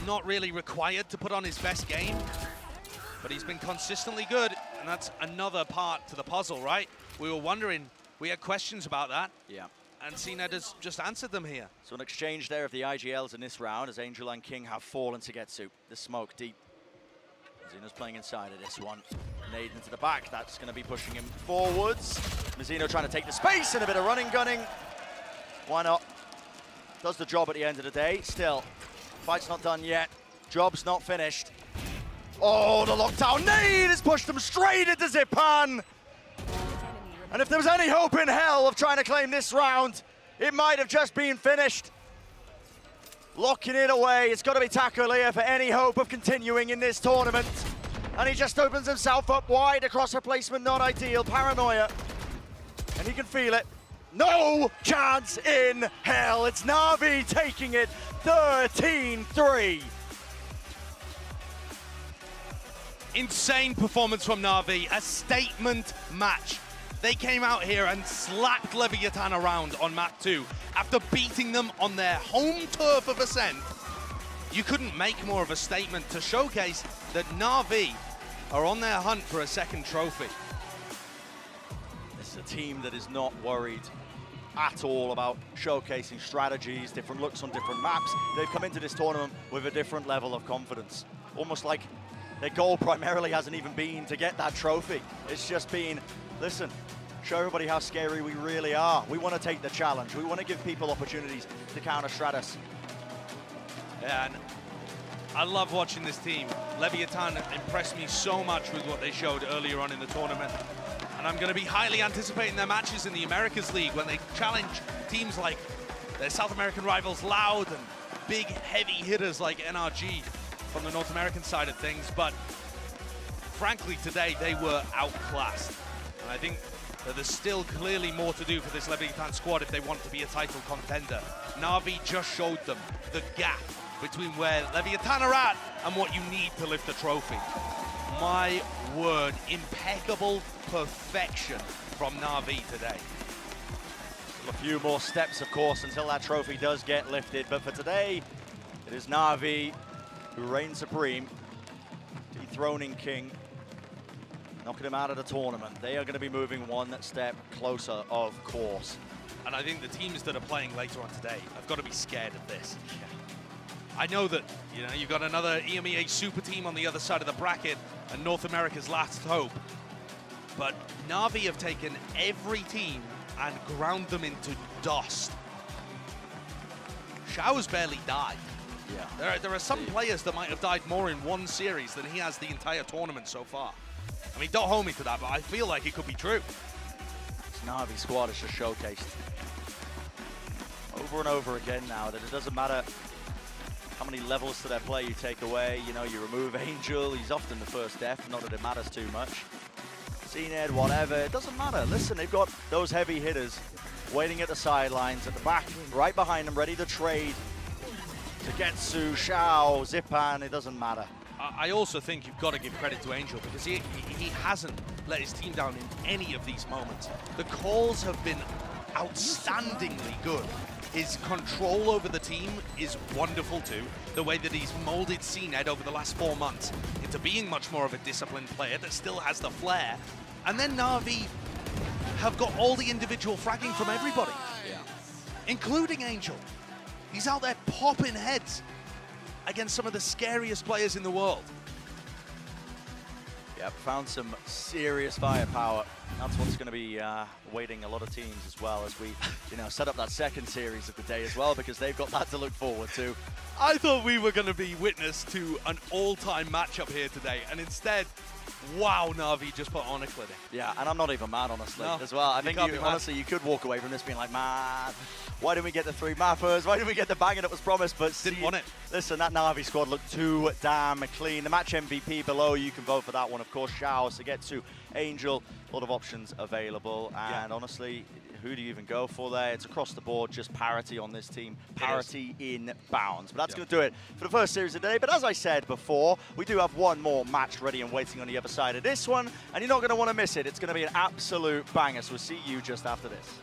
Not really required to put on his best game, but he's been consistently good, and that's another part to the puzzle, right? We were wondering, we had questions about that. Yeah. And CNED has just answered them here. So an exchange there of the IGLs in this round as Angel and King have fallen to Getsu. The smoke deep. Mizzino's playing inside of this one. Nade into the back, that's going to be pushing him forwards. Mizzino trying to take the space and a bit of running gunning. Why not? Does the job at the end of the day. Still, fight's not done yet. Job's not finished. Oh, the lockdown nade has pushed them straight into Zipan. And if there was any hope in hell of trying to claim this round, it might have just been finished. Locking it away, it's got to be Takulia for any hope of continuing in this tournament. And he just opens himself up wide across her placement, not ideal, paranoia. And he can feel it. No chance in hell. It's Na'Vi taking it 13-3. Insane performance from Na'Vi, a statement match. They came out here and slapped Leviathan around on map 2 after beating them on their home turf of Ascent. You couldn't make more of a statement to showcase that Na'Vi are on their hunt for a second trophy. This is a team that is not worried at all about showcasing strategies, different looks on different maps. They've come into this tournament with a different level of confidence. Almost like their goal primarily hasn't even been to get that trophy. It's just been, listen, show everybody how scary we really are. We want to take the challenge. We want to give people opportunities to counter Stratus. Yeah, and I love watching this team. Leviathan impressed me so much with what they showed earlier on in the tournament. And I'm going to be highly anticipating their matches in the Americas League when they challenge teams like their South American rivals Loud and big heavy hitters like NRG from the North American side of things. But frankly, today they were outclassed. And I think that there's still clearly more to do for this Leviathan squad if they want to be a title contender. Na'Vi just showed them the gap between where Leviathan are at and what you need to lift a trophy. My word, impeccable perfection from Na'Vi today. A few more steps, of course, until that trophy does get lifted. But for today, it is Na'Vi who reigns supreme, dethroning King. knocking him out of the tournament. They are going to be moving one step closer, of course. And I think the teams that are playing later on today have got to be scared of this. I know that, you know, you've got another EMEA super team on the other side of the bracket and North America's last hope. But Na'Vi have taken every team and ground them into dust. Xiao's barely died. Yeah. There are some players that might have died more in one series than he has the entire tournament so far. I mean, don't hold me to that, but I feel like it could be true. This Na'Vi squad is just showcased over and over again now that it doesn't matter how many levels to their play you take away. You know, you remove Angel, he's often the first def, not that it matters too much. CNED, whatever, it doesn't matter. Listen, they've got those heavy hitters waiting at the sidelines, at the back, right behind them, ready to trade. Tagetsu, Xiao, Zipan, it doesn't matter. I also think you've got to give credit to Angel because he hasn't let his team down in any of these moments. The calls have been outstandingly good. His control over the team is wonderful too. The way that he's molded CNED over the last 4 months into being much more of a disciplined player that still has the flair. And then Na'Vi have got all the individual fragging from everybody, including Angel. He's out there popping heads against some of the scariest players in the world. Yep, found some serious firepower. That's what's going to be awaiting a lot of teams as well as we, you know, set up that second series of the day as well, because they've got that to look forward to. I thought we were going to be witness to an all-time matchup here today, and instead, wow, Na'Vi just put on a clinic. Yeah, and I'm not even mad, honestly, No, as well. I you think, can't be mad. honestly, you could walk away from this being like, man, why didn't we get the 3 mappers? Why didn't we get the banger that was promised? But Didn't want it. Listen, that Na'Vi squad looked too damn clean. The match MVP below, you can vote for that one, of course. Xiao, Tagetsu, Angel, a lot of options available. And honestly, who do you even go for there? It's across the board, just parity on this team, parity in bounds. But that's going to do it for the first series of the day. But as I said before, we do have one more match ready and waiting on the other side of this one, and you're not going to want to miss it. It's going to be an absolute banger, so we'll see you just after this.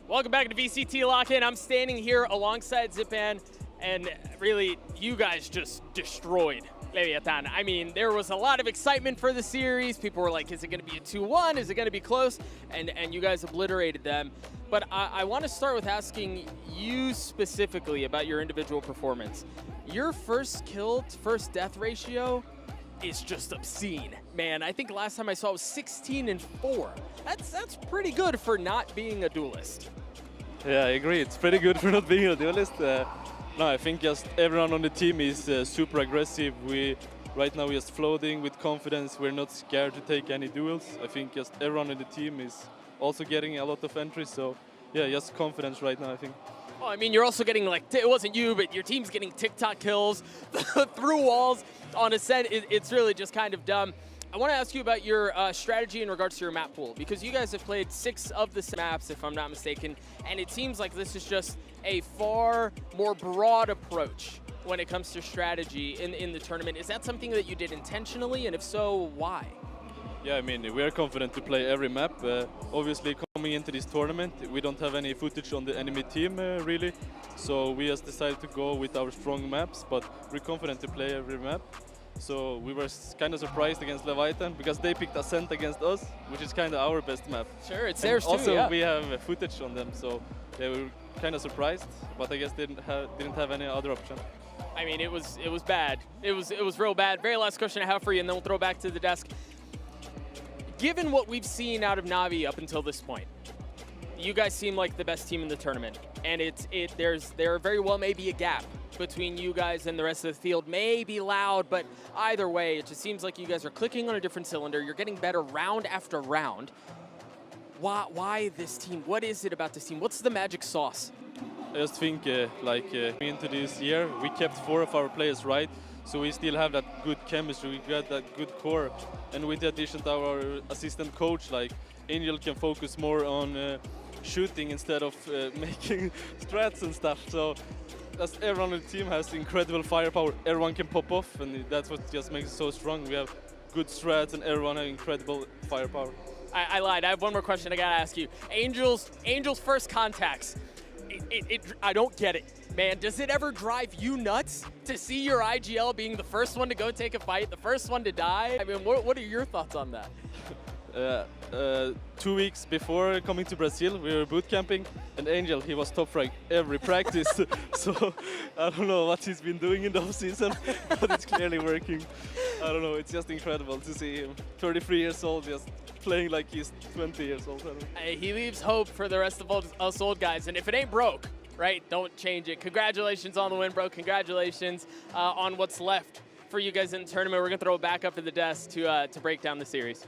Welcome back to VCT Lock In. I'm standing here alongside Zipan, and really, you guys just destroyed Leviathan. I mean, there was a lot of excitement for the series. People were like, is it going to be a 2-1? Is it going to be close? And you guys obliterated them. But I want to start with asking you specifically about your individual performance. Your first kill to first death ratio is just obscene, man. I think last time I saw it was 16-4. That's pretty good for not being a duelist. Yeah, I agree. It's pretty good for not being a duelist. No, I think just everyone on the team is super aggressive. Right now we're just floating with confidence. We're not scared to take any duels. I think just everyone on the team is also getting a lot of entries. So yeah, just confidence right now, I think. Oh, I mean, you're also getting, like, it wasn't you, but your team's getting TikTok kills through walls on Ascent. It's really just kind of dumb. I want to ask you about your strategy in regards to your map pool, because you guys have played 6 of the maps, if I'm not mistaken, and it seems like this is just a far more broad approach when it comes to strategy in the tournament. Is that something that you did intentionally, and if so, why? Yeah, I mean, we are confident to play every map. Obviously, coming into this tournament, we don't have any footage on the enemy team, really. So we just decided to go with our strong maps, but we're confident to play every map. So we were kind of surprised against Leviathan because they picked Ascent against us, which is kind of our best map. Sure, it's theirs too, also, yeah. we have footage on them, so yeah, we were kind of surprised, but I guess they didn't have any other option. I mean, it was bad. It was real bad. Very last question I have for you, and then we'll throw back to the desk. Given what we've seen out of Na'Vi up until this point, you guys seem like the best team in the tournament, and there very well may be a gap between you guys and the rest of the field. May be loud, but either way, it just seems like you guys are clicking on a different cylinder. You're getting better round after round. Why this team? What is it about this team? What's the magic sauce? I just think, into this year, we kept 4 of our players right, so we still have that good chemistry, we got that good core, and with the addition to our assistant coach, like Angel can focus more on shooting instead of making strats and stuff. So as everyone on the team has incredible firepower, everyone can pop off, and that's what just makes it so strong. We have good strats and everyone has incredible firepower. I lied. I have one more question I gotta ask you. Angel's first contacts. I don't get it, man. Does it ever drive you nuts to see your IGL being the first one to go take a fight, the first one to die? I mean, what are your thoughts on that? 2 weeks before coming to Brazil, we were boot camping, and Angel, he was top rank every practice. So I don't know what he's been doing in the off-season, but it's clearly working. I don't know, it's just incredible to see him, 33 years old, just playing like he's 20 years old. He leaves hope for the rest of us old guys, and if it ain't broke, right, don't change it. Congratulations on the win, bro. Congratulations on what's left for you guys in the tournament. We're gonna throw it back up to the desk to break down the series.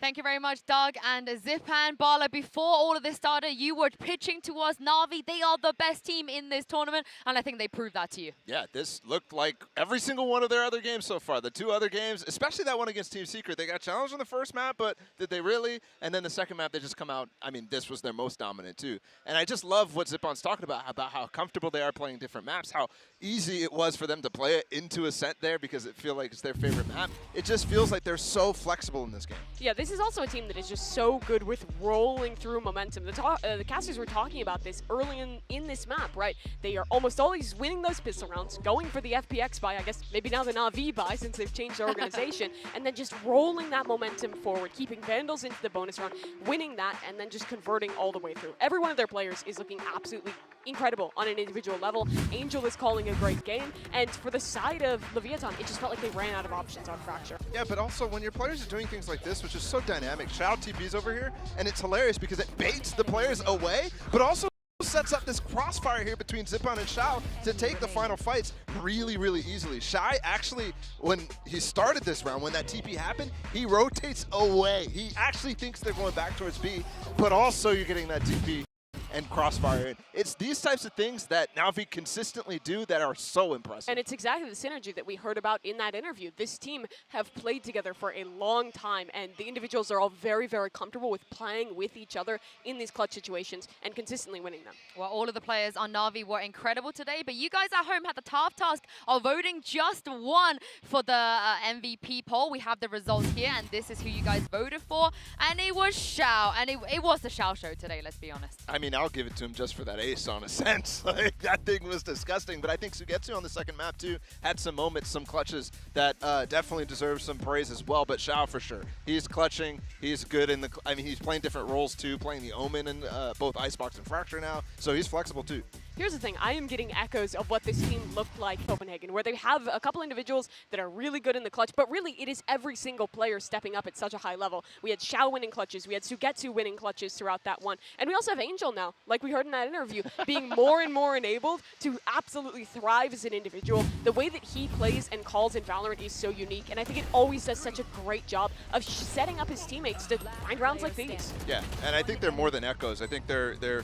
Thank you very much, Doug and Zipan. Bala, before all of this started, you were pitching to us Na'Vi. They are the best team in this tournament, and I think they proved that to you. Yeah, this looked like every single one of their other games so far. The 2 other games, especially that one against Team Secret, they got challenged on the first map, but did they really? And then the second map, they just come out. I mean, this was their most dominant too. And I just love what Zipan's talking about how comfortable they are playing different maps, how easy it was for them to play it into Ascent there because it feels like it's their favorite map. It just feels like they're so flexible in this game. Yeah, this is also a team that is just so good with rolling through momentum. The casters were talking about this early in this map, right? They are almost always winning those pistol rounds, going for the FPX buy, I guess maybe now the Na'Vi buy since they've changed their organization, and then just rolling that momentum forward, keeping Vandals into the bonus round, winning that, and then just converting all the way through. Every one of their players is looking absolutely incredible on an individual level. Angel is calling a great game, and for the side of Leviathan, it just felt like they ran out of options on Fracture. Yeah, but also when your players are doing things like this, which is so dynamic, shout out TP's over here, and it's hilarious because it baits the players away, but also sets up this crossfire here between Zipan and Shao to take the final fights really, really easily. Shy actually, when he started this round, when that TP happened, he rotates away. He actually thinks they're going back towards B, but also you're getting that TP and Crossfire in. It's these types of things that Na'Vi consistently do that are so impressive. And it's exactly the synergy that we heard about in that interview. This team have played together for a long time, and the individuals are all very, very comfortable with playing with each other in these clutch situations and consistently winning them. Well, all of the players on Na'Vi were incredible today, but you guys at home had the tough task of voting just one for the MVP poll. We have the results here, and this is who you guys voted for, and it was Xiao, and it was the Xiao show today, let's be honest. I mean, I'll give it to him just for that ace on a sense. Like, that thing was disgusting, but I think Sugetsu on the second map too had some moments, some clutches that definitely deserve some praise as well, but Xiao for sure. He's clutching, he's good in the, I mean, he's playing different roles too, playing the Omen in both Icebox and Fracture now, so he's flexible too. Here's the thing, I am getting echoes of what this team looked like in Copenhagen, where they have a couple individuals that are really good in the clutch, but really it is every single player stepping up at such a high level. We had Xiao winning clutches, we had Sugetsu winning clutches throughout that one, and we also have Angel now, like we heard in that interview, being more and more enabled to absolutely thrive as an individual. The way that he plays and calls in Valorant is so unique, and I think it always does such a great job of setting up his teammates to find rounds like these. Yeah, and I think they're more than echoes. I think they're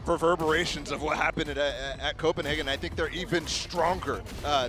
reverberations of what happened at Copenhagen. I think they're even stronger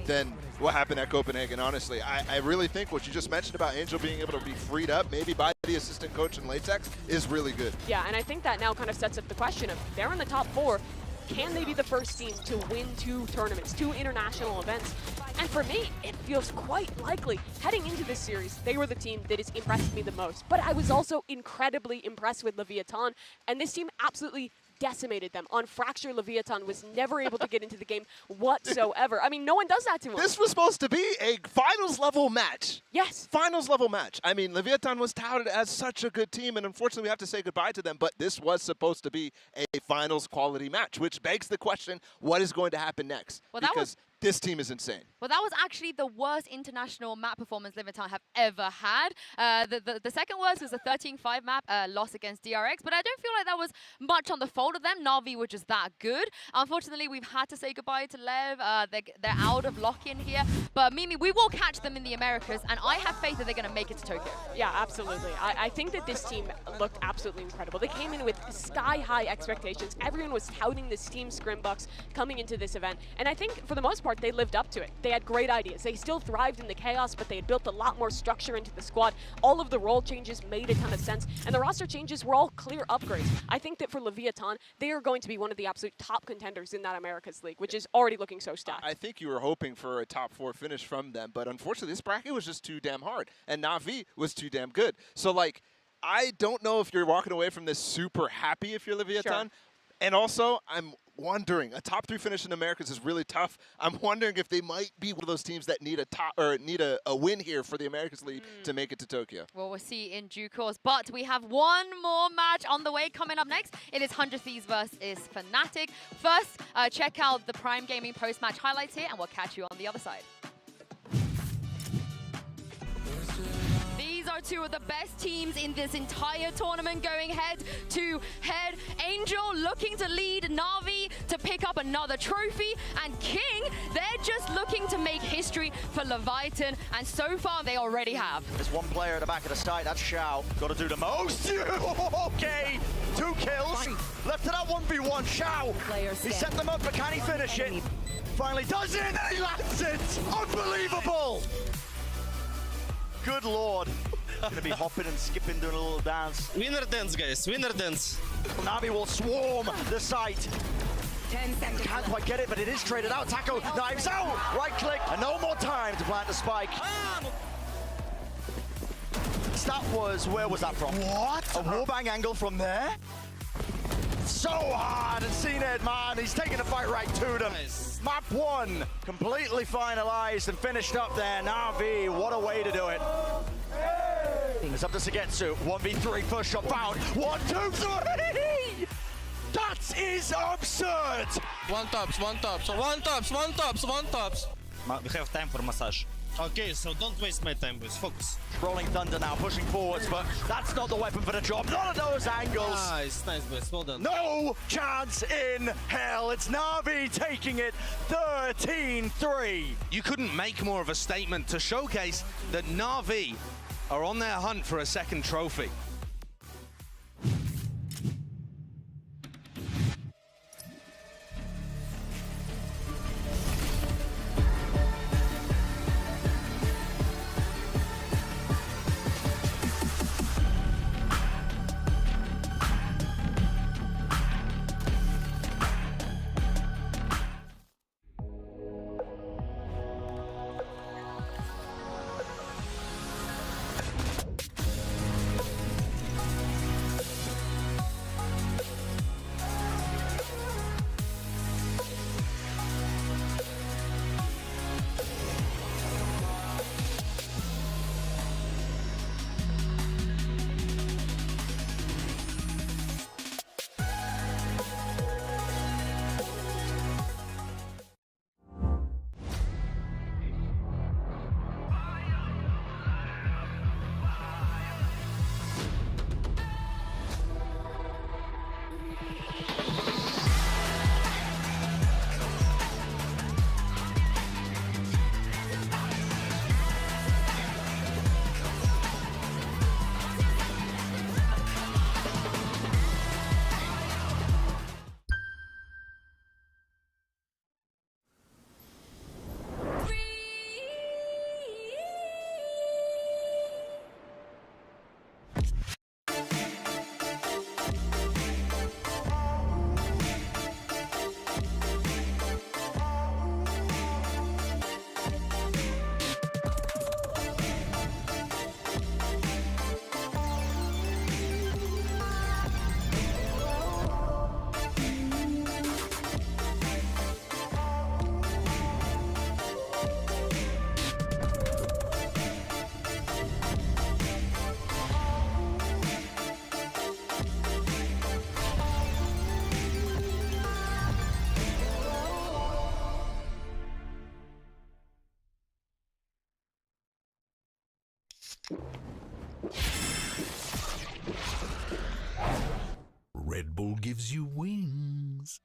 than what happened at Copenhagen, honestly. I really think what you just mentioned about Angel being able to be freed up, maybe by the assistant coach in Latex, is really good. Yeah, and I think that now kind of sets up the question of, they're in the top 4, can they be the first team to win 2 tournaments, 2 international events? And for me, it feels quite likely. Heading into this series, they were the team that has impressed me the most. But I was also incredibly impressed with Leviathan, and this team absolutely decimated them. On Fracture, Leviathan was never able to get into the game whatsoever. I mean, no one does that to him. This was supposed to be a finals-level match. Yes. Finals-level match. I mean, Leviathan was touted as such a good team, and unfortunately we have to say goodbye to them, but this was supposed to be a finals-quality match, which begs the question, what is going to happen next? Well, because this team is insane. Well, that was actually the worst international map performance Leviathan have ever had. The second worst was a 13-5 map loss against DRX, but I don't feel like that was much on the fault of them. Na'Vi were just that good. Unfortunately, we've had to say goodbye to Lev. They're out of lock-in here, but Mimi, we will catch them in the Americas, and I have faith that they're going to make it to Tokyo. Yeah, absolutely. I think that this team looked absolutely incredible. They came in with sky-high expectations. Everyone was touting this Team Scrimbucks coming into this event, and I think for the most part, they lived up to it. They had great ideas. They still thrived in the chaos, but they had built a lot more structure into the squad. All of the role changes made a ton of sense, and the roster changes were all clear upgrades. I think that for Leviathan, they are going to be one of the absolute top contenders in that Americas League, which is already looking so stacked. I think you were hoping for a top 4 finish from them, but unfortunately this bracket was just too damn hard, and Na'Vi was too damn good. So, like, I don't know if you're walking away from this super happy if you're Leviathan, and also I'm wondering, a top 3 finish in Americas is really tough. I'm wondering if they might be one of those teams that need a win here for the Americas League to make it to Tokyo. Well, we'll see in due course. But we have one more match on the way coming up next. It is 100 Thieves versus Fnatic. First, check out the Prime Gaming post-match highlights here, and we'll catch you on the other side. These are 2 of the best teams in this entire tournament going head-to-head. Angel looking to lead Na'Vi to pick up another trophy, and King, they're just looking to make history for Leviathan, and so far they already have. There's one player at the back of the site, that's Xiao. Got to do the most. Okay, 2 kills. Left to that 1v1, Xiao. He set them up, but can he finish it? Finally does it, and he lands it. Unbelievable. Good lord. Gonna be hopping and skipping, doing a little dance. Winner dance, guys, winner dance. Na'Vi will swarm the site. 10 seconds. Can't quite get it, but it is traded out. Taco, knives out. Right click, and no more time to plant the spike. That was, where was that from? What? A warbang angle from there? So hard, and seen it, man. He's taking the fight right to them. Nice. Map 1 completely finalized and finished up there. Na'Vi, what a way to do it. It's up to Sugetsu. 1v3, first shot found. 1, 2, 3! That is absurd! One tops, one tops, one tops, one tops, one tops. We have time for massage. Okay, so don't waste my time, boys. Focus. Rolling Thunder now, pushing forwards, but that's not the weapon for the job. None of those angles. Nice, nice, boys. Well done. No chance in hell. It's Na'Vi taking it 13-3. You couldn't make more of a statement to showcase that Na'Vi are on their hunt for a second trophy. Red Bull gives you wings.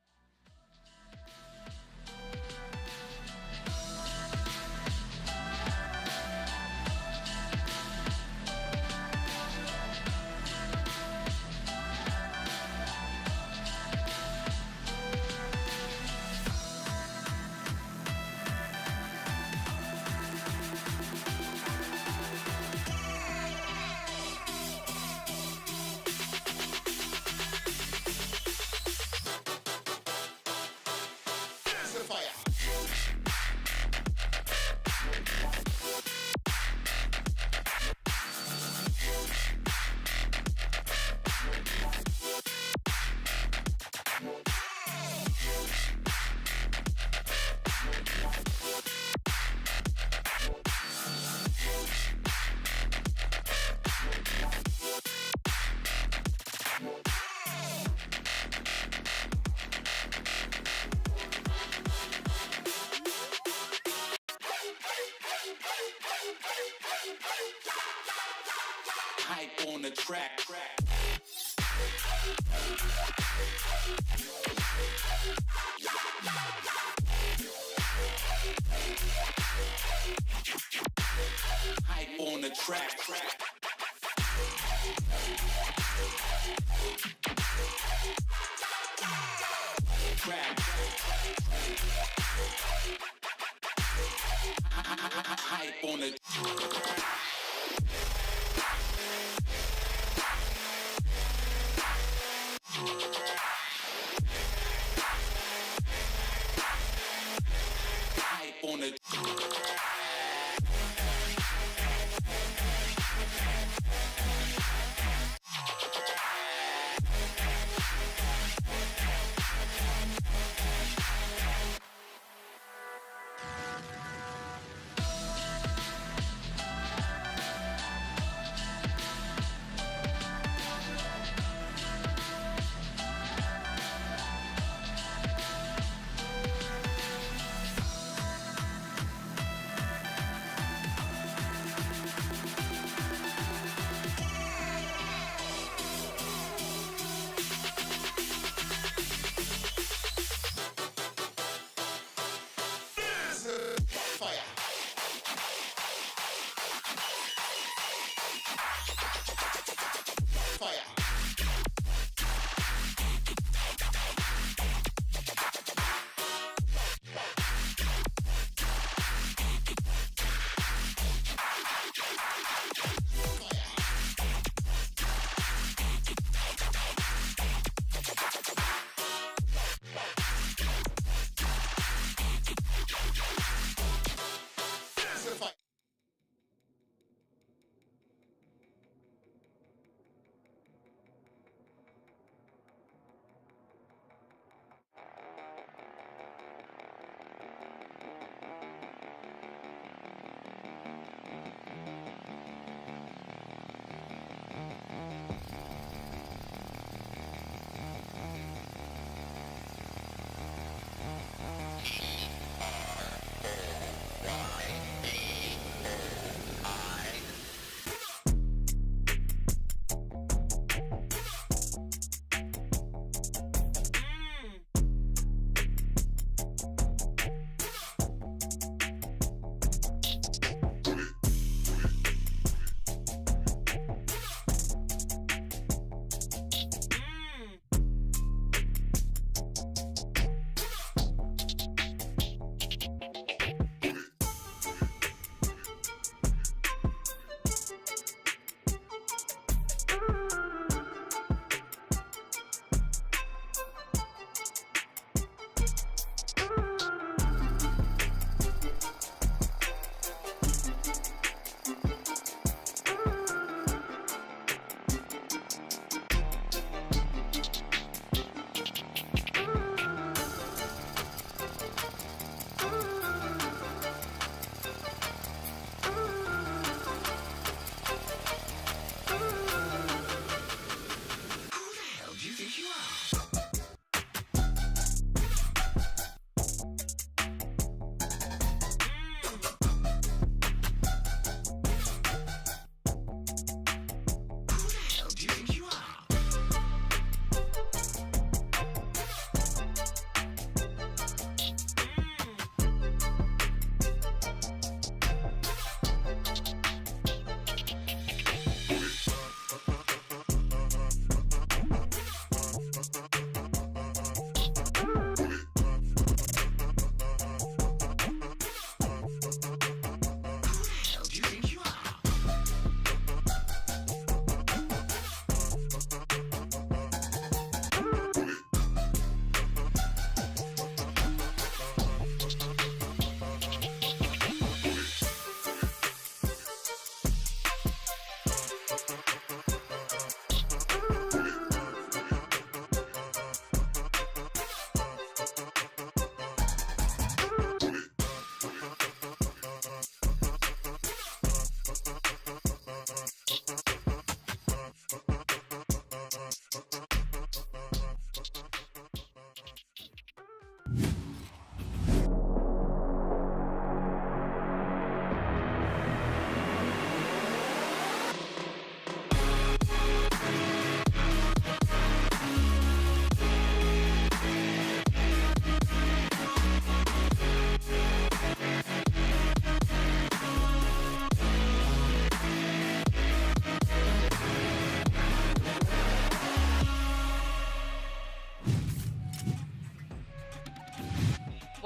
Hype on the track. Hype on the track. Hype on the hype on the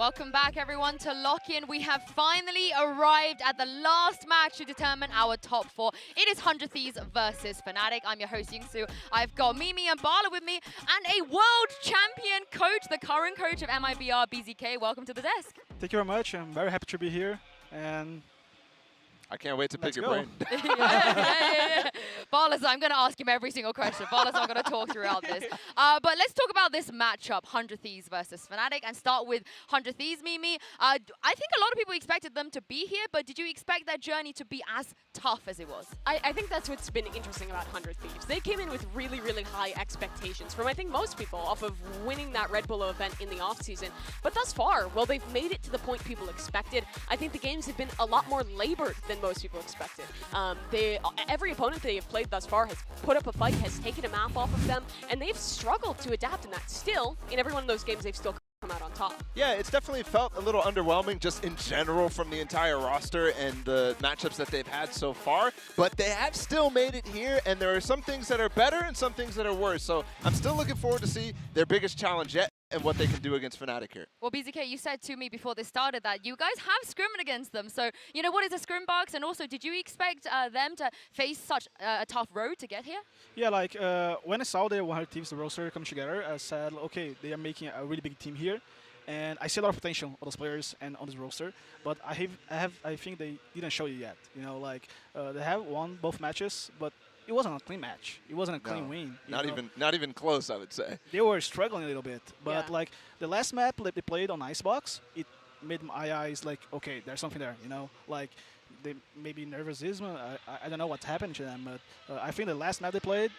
Welcome back, everyone, to Lock-In. We have finally arrived at the last match to determine our top 4. It is 100 Thieves versus Fnatic. I'm your host, Yingsu. I've got Mimi and Bala with me, and a world champion coach, the current coach of MIBR, BZK. Welcome to the desk. Thank you very much. I'm very happy to be here, and I can't wait to pick your brain. Bala's, I'm going to ask him every single question. Bala's not going to talk throughout this. But let's talk about this matchup, 100 Thieves versus Fnatic, and start with 100 Thieves, Mimi. I think a lot of people expected them to be here, but did you expect their journey to be as tough as it was? I think that's what's been interesting about 100 Thieves. They came in with really, really high expectations from, I think, most people off of winning that Red Bull event in the offseason. But thus far, well, they've made it to the point people expected. I think the games have been a lot more labored than most people expected. Every opponent they have played thus far has put up a fight, has taken a map off of them, and they've struggled to adapt in that. Still, in every one of those games, they've still come out on top. Yeah, it's definitely felt a little underwhelming just in general from the entire roster and the matchups that they've had so far, but they have still made it here, and there are some things that are better and some things that are worse. So I'm still looking forward to see their biggest challenge yet and what they can do against Fnatic here. Well, BZK, you said to me before this started that you guys have scrimmed against them. So, you know, what is a scrim box? And also, did you expect them to face such a tough road to get here? Yeah, like when I saw the 100 Thieves roster come together, I said, okay, they are making a really big team here. And I see a lot of potential on those players and on this roster, but I think they didn't show it yet. You know, like they have won both matches, but it wasn't a clean match. It wasn't a clean win. Not even close, I would say. They were struggling a little bit, but like the last map that they played on Icebox, it made my eyes like, okay, there's something there. You know, like they maybe nervousism. I don't know what's happened to them, but I think the last map they played,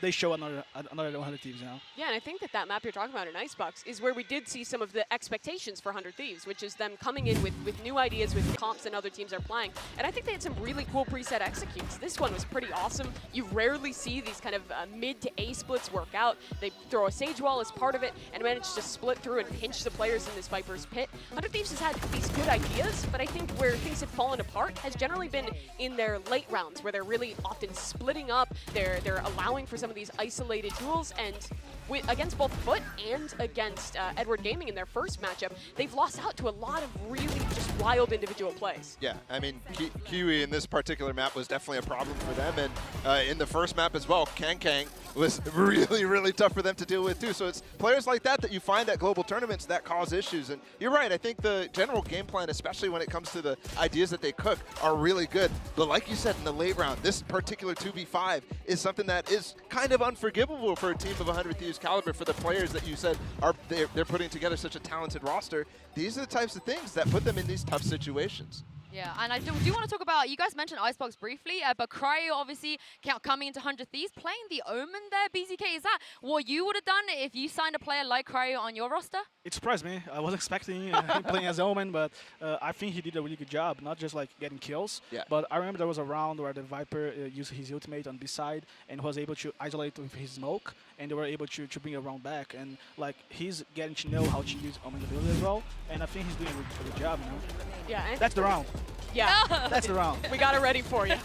they show another 100 Thieves, you know? Yeah, and I think that map you're talking about in Icebox is where we did see some of the expectations for 100 Thieves, which is them coming in with new ideas, with comps that other teams are playing. And I think they had some really cool preset executes. This one was pretty awesome. You rarely see these kind of mid to A splits work out. They throw a Sage Wall as part of it and manage to split through and pinch the players in this Viper's pit. 100 Thieves has had these good ideas, but I think where things have fallen apart has generally been in their late rounds, where they're really often splitting up. They're allowing for some of these isolated duels, and against both Foot and against Edward Gaming in their first matchup, they've lost out to a lot of really just wild individual plays. Yeah, I mean, Kiwi in this particular map was definitely a problem for them, and in the first map as well, Kang was really, really tough for them to deal with too. So it's players like that you find at global tournaments that cause issues. And you're right, I think the general game plan, especially when it comes to the ideas that they cook, are really good. But like you said in the late round, this particular 2v5 is something that is kind of unforgivable for a team of 100 Thieves caliber, for the players that you said they're putting together such a talented roster. These are the types of things that put them in these tough situations. Yeah, and I do want to talk about, you guys mentioned Icebox briefly, but Cryo obviously coming into 100 Thieves, playing the Omen there, BZK. Is that what you would have done if you signed a player like Cryo on your roster? It surprised me. I wasn't expecting him playing as Omen, but I think he did a really good job, not just like getting kills, but I remember there was a round where the Viper used his ultimate on B side and was able to isolate with his smoke, and they were able to bring a round back, and like he's getting to know how to use Omen's ability as well, and I think he's doing a good job, you know? Yeah, that's the round. Yeah, that's the round. We got it ready for you.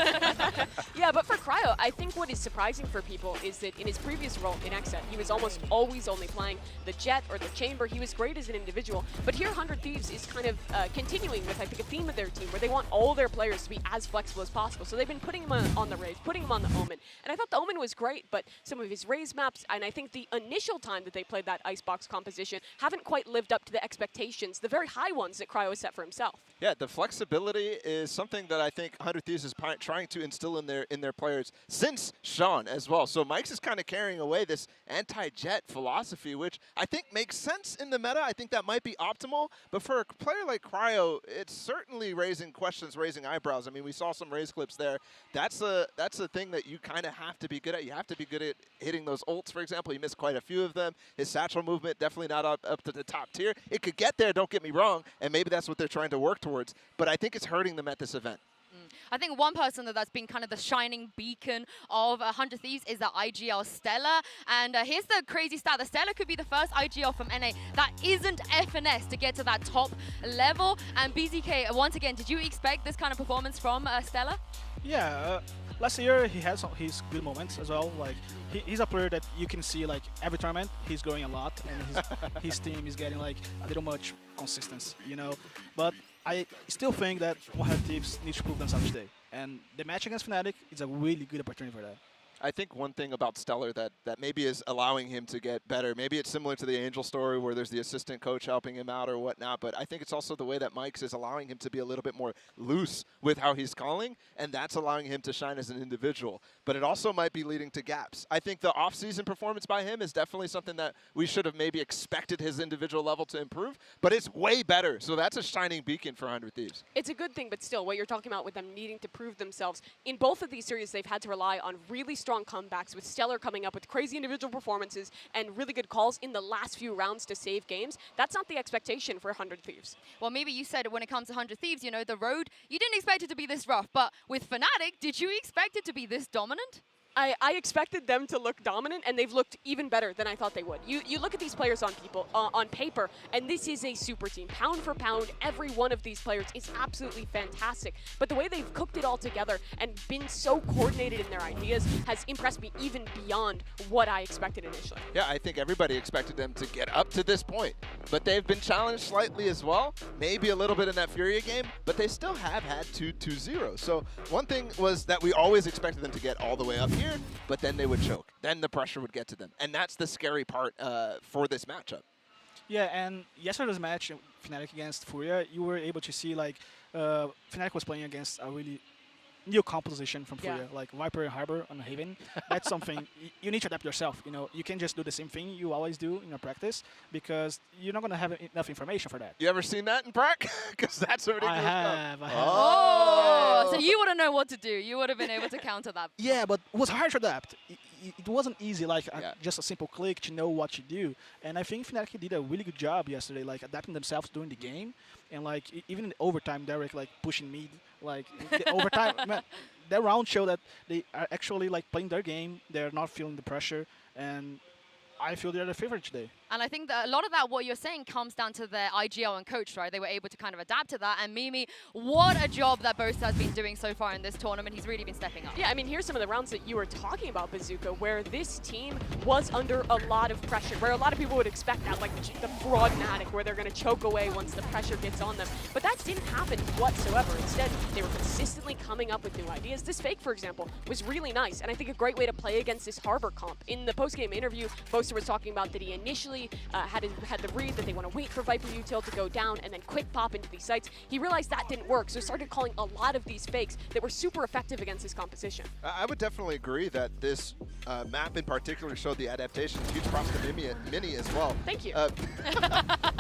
Yeah, but for Cryo, I think what is surprising for people is that in his previous role in XSET, he was almost always only playing the Jet or the Chamber. He was great as an individual, but here 100 Thieves is kind of continuing with, I think, a theme of their team where they want all their players to be as flexible as possible. So they've been putting him on the Raze, putting him on the Omen, and I thought the Omen was great, but some of his Raze maps, and I think the initial time that they played that Icebox composition, haven't quite lived up to the expectations, the very high ones that Cryo has set for himself. Yeah, the flexibility is something that I think 100 Thieves is trying to instill in their players since Sean as well. So Mike's is kind of carrying away this anti-Jet philosophy, which I think makes sense in the meta. I think that might be optimal, but for a player like Cryo, it's certainly raising questions, raising eyebrows. I mean, we saw some Raze clips there. That's a thing that you kind of have to be good at. You have to be good at hitting those ults, for example. He missed quite a few of them. His satchel movement, definitely not up to the top tier. It could get there, don't get me wrong, and maybe that's what they're trying to work towards, but I think it's hurting them at this event. I think one person that's been kind of the shining beacon of 100 Thieves is the IGL Stella. And here's the crazy stat. The Stella could be the first IGL from NA that isn't FNS to get to that top level. And BZK, once again, did you expect this kind of performance from Stella? Yeah, last year he had his good moments as well. Like he's a player that you can see like every tournament he's growing a lot, and his team is getting like a little much consistency, you know. But I still think that 100 Thieves need to prove themselves today, and the match against Fnatic is a really good opportunity for that. I think one thing about Stellar that maybe is allowing him to get better, maybe it's similar to the Angel story where there's the assistant coach helping him out or whatnot, but I think it's also the way that Mike's is allowing him to be a little bit more loose with how he's calling, and that's allowing him to shine as an individual. But it also might be leading to gaps. I think the off-season performance by him is definitely something that we should have maybe expected his individual level to improve, but it's way better. So that's a shining beacon for 100 Thieves. It's a good thing, but still, what you're talking about with them needing to prove themselves, in both of these series, they've had to rely on really strong comebacks, with Stellar coming up with crazy individual performances and really good calls in the last few rounds to save games. That's not the expectation for 100 Thieves. Well, maybe you said when it comes to 100 Thieves, you know, the road, you didn't expect it to be this rough, but with Fnatic, did you expect it to be this dominant? I expected them to look dominant, and they've looked even better than I thought they would. You look at these players on paper, and this is a super team. Pound for pound, every one of these players is absolutely fantastic. But the way they've cooked it all together and been so coordinated in their ideas has impressed me even beyond what I expected initially. Yeah, I think everybody expected them to get up to this point, but they've been challenged slightly as well, maybe a little bit in that Furia game, but they still have had 2-2-0. So one thing was that we always expected them to get all the way up here, but then they would choke. Then the pressure would get to them. And that's the scary part for this matchup. Yeah, and yesterday's match, Fnatic against Furia, you were able to see like Fnatic was playing against a really new composition from Furia, like Viper and Harbor on Haven. That's something you need to adapt yourself. You know, you can't just do the same thing you always do in your practice because you're not going to have enough information for that. You ever seen that in prac? Because that's a ridiculous I have. Oh, so you wouldn't know what to do. You would have been able to counter that. Yeah, but it was hard to adapt. It wasn't easy, like just a simple click to know what to do. And I think Fnatic did a really good job yesterday, like adapting themselves during the game. And like even in the overtime, Derek like pushing mid, like the overtime. Man, that round showed that they are actually like playing their game. They're not feeling the pressure, and I feel they're the favorite today. And I think that a lot of that, what you're saying, comes down to their IGL and coach, right? They were able to kind of adapt to that. And Mimi, what a job that Boast has been doing so far in this tournament. He's really been stepping up. Yeah, I mean, here's some of the rounds that you were talking about, Bazooka, where this team was under a lot of pressure, where a lot of people would expect that, like the Fraudmatic, where they're going to choke away once the pressure gets on them. But that didn't happen whatsoever. Instead, they were consistently coming up with new ideas. This fake, for example, was really nice, and I think a great way to play against this Harbor comp. In the post-game interview, Boaster was talking about that he initially had the read that they want to wait for Viper Util to go down and then quick pop into these sites. He realized that didn't work, so started calling a lot of these fakes that were super effective against his composition. I would definitely agree that this map in particular showed the adaptation. Huge props to Mini as well. Thank you.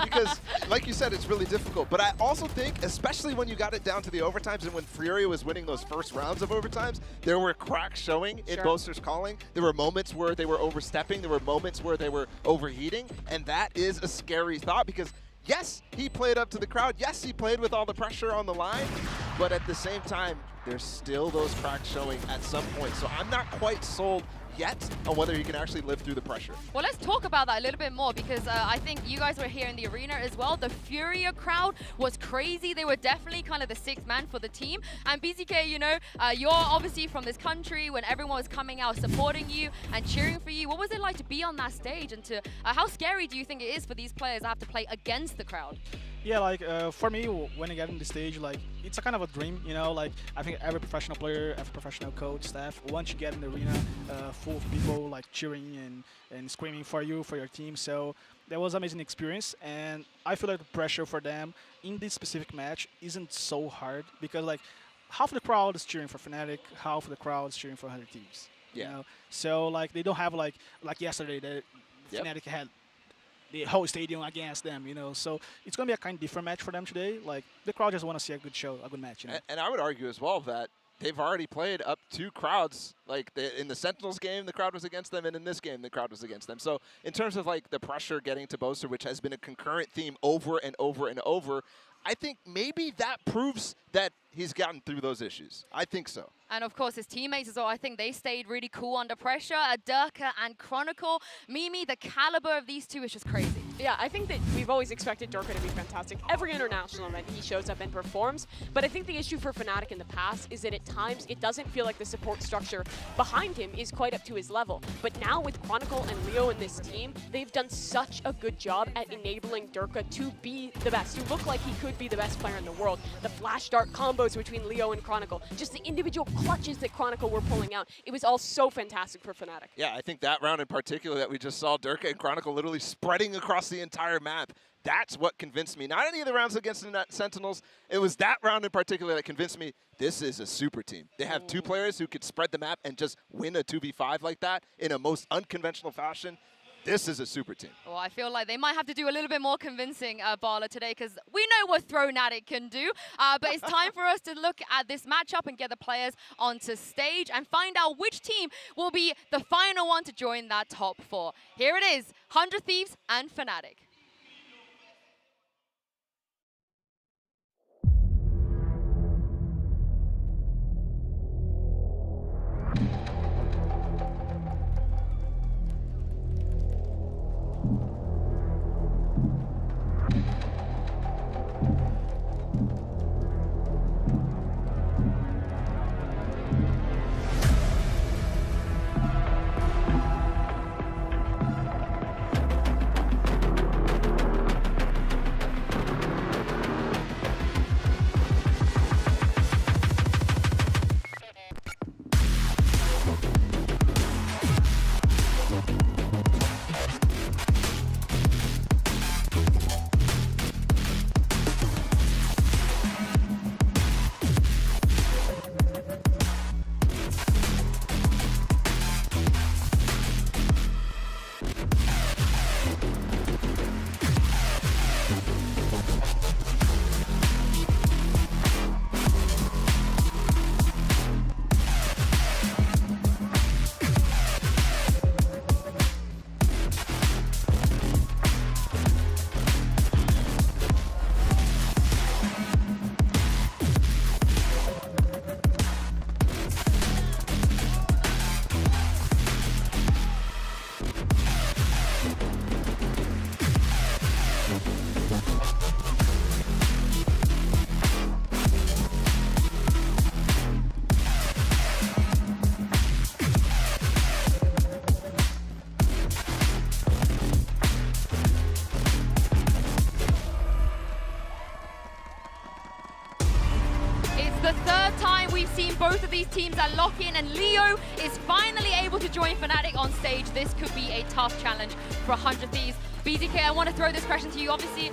Because, like you said, it's really difficult. But I also think, especially when you got it down to the overtimes and when Furia was winning those first rounds of overtimes, there were cracks showing in Boaster's calling. There were moments where they were overstepping. There were moments where they were overheating. And that is a scary thought because, yes, he played up to the crowd. Yes, he played with all the pressure on the line. But at the same time, there's still those cracks showing at some point. So I'm not quite sold yet on whether he can actually live through the pressure. Well, let's talk about that a little bit more because I think you guys were here in the arena as well. The Furia crowd was crazy. They were definitely kind of the sixth man for the team. And BZK, you know, you're obviously from this country when everyone was coming out supporting you and cheering for you. What was it like to be on that stage and to how scary do you think it is for these players to have to play against the crowd? Yeah, like for me, when I get on the stage, like it's a kind of a dream, you know. Like I think every professional player, every professional coach, staff, once you get in the arena, full of people like cheering and screaming for you, for your team. So that was an amazing experience, and I feel like the pressure for them in this specific match isn't so hard because like half of the crowd is cheering for Fnatic, half of the crowd is cheering for 100 Thieves. Yeah. You know? So like they don't have like yesterday that Fnatic had the whole stadium against them, you know. So it's going to be a kind of different match for them today. Like, the crowd just want to see a good show, a good match, you know. And I would argue as well that they've already played up 2 crowds. Like, in the Sentinels game, the crowd was against them, and in this game, the crowd was against them. So in terms of, like, the pressure getting to Boaster, which has been a concurrent theme over and over and over, I think maybe that proves that he's gotten through those issues. I think so. And of course, his teammates as well, I think they stayed really cool under pressure. Durka and Chronicle. Mimi, the caliber of these two is just crazy. Yeah, I think that we've always expected Durka to be fantastic. Every international event, he shows up and performs. But I think the issue for Fnatic in the past is that at times it doesn't feel like the support structure behind him is quite up to his level. But now with Chronicle and Leo in this team, they've done such a good job at enabling Durka to be the best, to look like he could be the best player in the world. The flash dart combos between Leo and Chronicle, just the individual clutches that Chronicle were pulling out. It was all so fantastic for Fnatic. Yeah, I think that round in particular that we just saw Durka and Chronicle literally spreading across the entire map. That's what convinced me. Not any of the rounds against the Sentinels. It was that round in particular that convinced me this is a super team. They have two players who could spread the map and just win a 2v5 like that in a most unconventional fashion. This is a super team. Well, I feel like they might have to do a little bit more convincing, Bala, today, because we know what Thronatic can do. But it's time for us to look at this matchup and get the players onto stage and find out which team will be the final one to join that top 4. Here it is, 100 Thieves and Fnatic. The third time we've seen both of these teams at lock-in, and Leo is finally able to join Fnatic on stage. This could be a tough challenge for 100 Thieves. BZK, I want to throw this question to you. Obviously,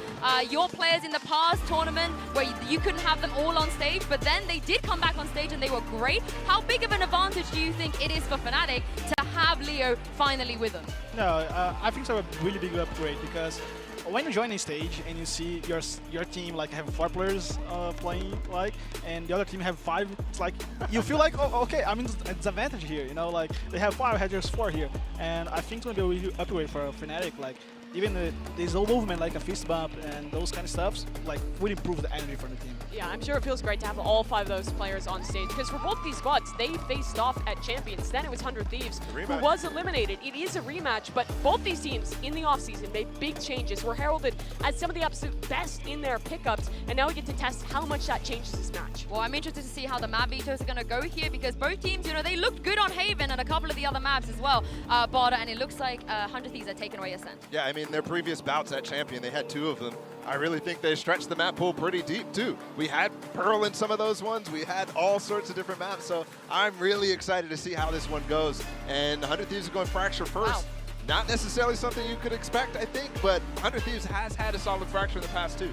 your players in the past tournament where you couldn't have them all on stage, but then they did come back on stage and they were great. How big of an advantage do you think it is for Fnatic to have Leo finally with them? No, I think it's a really big upgrade, because when you join a stage and you see your team like have 4 players playing, like, and the other team have 5, it's like you feel like, oh, okay, I'm in disadvantage here, you know, like they have 5, I had just 4 here, and I think it's gonna be a really upgrade for Fnatic. Like even this whole movement, like a fist bump and those kind of stuffs, like would improve the energy for the team. Yeah, I'm sure it feels great to have all 5 of those players on stage, because for both these squads, they faced off at Champions. Then it was 100 Thieves, who was eliminated. It is a rematch, but both these teams in the offseason made big changes, were heralded as some of the absolute best in their pickups, and now we get to test how much that changes this match. Well, I'm interested to see how the map vetoes are going to go here, because both teams, you know, they looked good on Haven and a couple of the other maps as well, Barda, and it looks like 100 Thieves are taking away Ascent. Yeah, I mean, their previous bouts at Champion, they had 2 of them. I really think they stretched the map pool pretty deep, too. We had Pearl in some of those ones. We had all sorts of different maps, so I'm really excited to see how this one goes. And 100 Thieves are going Fracture first. Wow. Not necessarily something you could expect, I think, but 100 Thieves has had a solid Fracture in the past, too.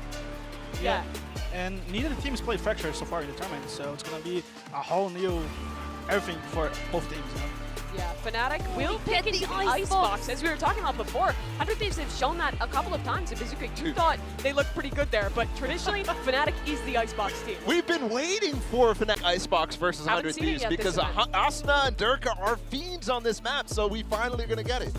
Yeah, and neither of the teams played Fracture so far in the tournament, so it's going to be a whole new everything for both teams. You know? Yeah, Fnatic will pick the Icebox. As we were talking about before, 100 Thieves have shown that a couple of times. Bazooka, you thought they looked pretty good there, but traditionally, Fnatic is the Icebox team. We've been waiting for Fnatic Icebox versus 100 Thieves because Asuna and Durka are fiends on this map, so we finally are going to get it.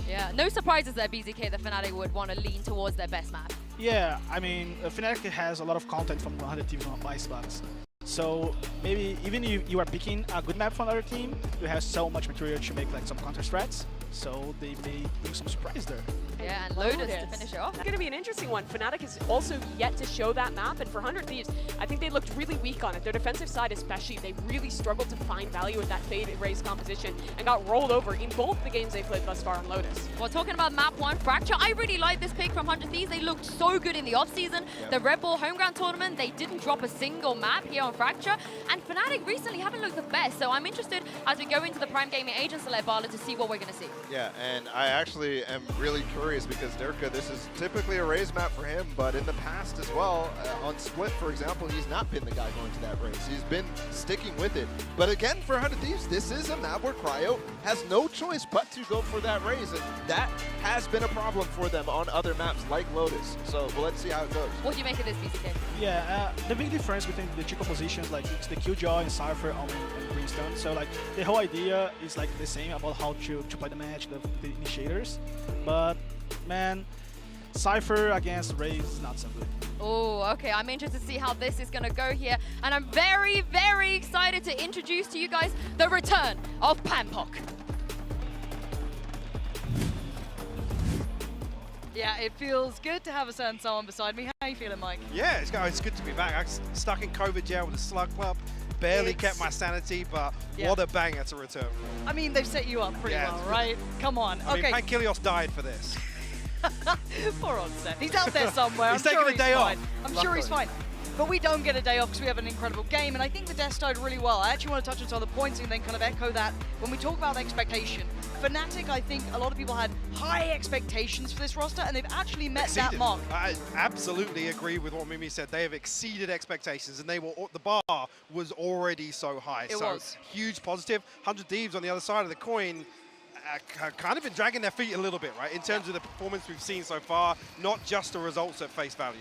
Yeah, no surprises there, BZK, that Fnatic would want to lean towards their best map. Yeah, I mean, Fnatic has a lot of content from 100 Thieves on Icebox. So maybe even if you are picking a good map from another team, you have so much material to make like some counter strats. So they may do some surprise there. Yeah, and Lotus to finish it off. It's going to be an interesting one. Fnatic is also yet to show that map, and for 100 Thieves, I think they looked really weak on it. Their defensive side especially, they really struggled to find value with that faded raise composition and got rolled over in both the games they played thus far on Lotus. Well, talking about map 1, Fracture, I really like this pick from 100 Thieves. They looked so good in the offseason. The Red Bull home ground tournament, they didn't drop a single map here on Fracture, and Fnatic recently haven't looked the best, so I'm interested as we go into the Prime Gaming Agent Select Bala to see what we're going to see. Yeah, and I actually am really curious because Durka, this is typically a raise map for him, but in the past as well, on Split, for example, he's not been the guy going to that raise. He's been sticking with it. But again, for 100 Thieves, this is a map where Cryo has no choice but to go for that raise, and that has been a problem for them on other maps like Lotus. So well, let's see how it goes. What do you make of this, VCT? Yeah, the big difference between the two compositions, like it's the Killjoy and Cypher on Greenstone. So like the whole idea is like the same about how to play the match, the initiators. But man, Cypher against Raze is not so good. Oh, okay. I'm interested to see how this is going to go here. And I'm very, very excited to introduce to you guys the return of Pampok. Yeah, it feels good to have a certain someone beside me. How are you feeling, Mike? Yeah, it's good to be back. I was stuck in COVID jail with the Slug Club. Barely kept my sanity, but what a banger to return. I mean, they've set you up pretty well, right? Come on. I mean, Pankilios died for this. Poor old Seth. He's out there somewhere. He's taking a day off. I'm sure he's fine. But we don't get a day off because we have an incredible game, and I think the Death started really well. I actually want to touch on some of the points and then kind of echo that. When we talk about expectation, Fnatic, I think a lot of people had high expectations for this roster, and they've actually met that mark. I absolutely agree with what Mimi said. They have exceeded expectations, and the bar was already so high. It was. Huge positive. 100 Thieves on the other side of the coin kind of been dragging their feet a little bit, right, in terms of the performance we've seen so far, not just the results at face value.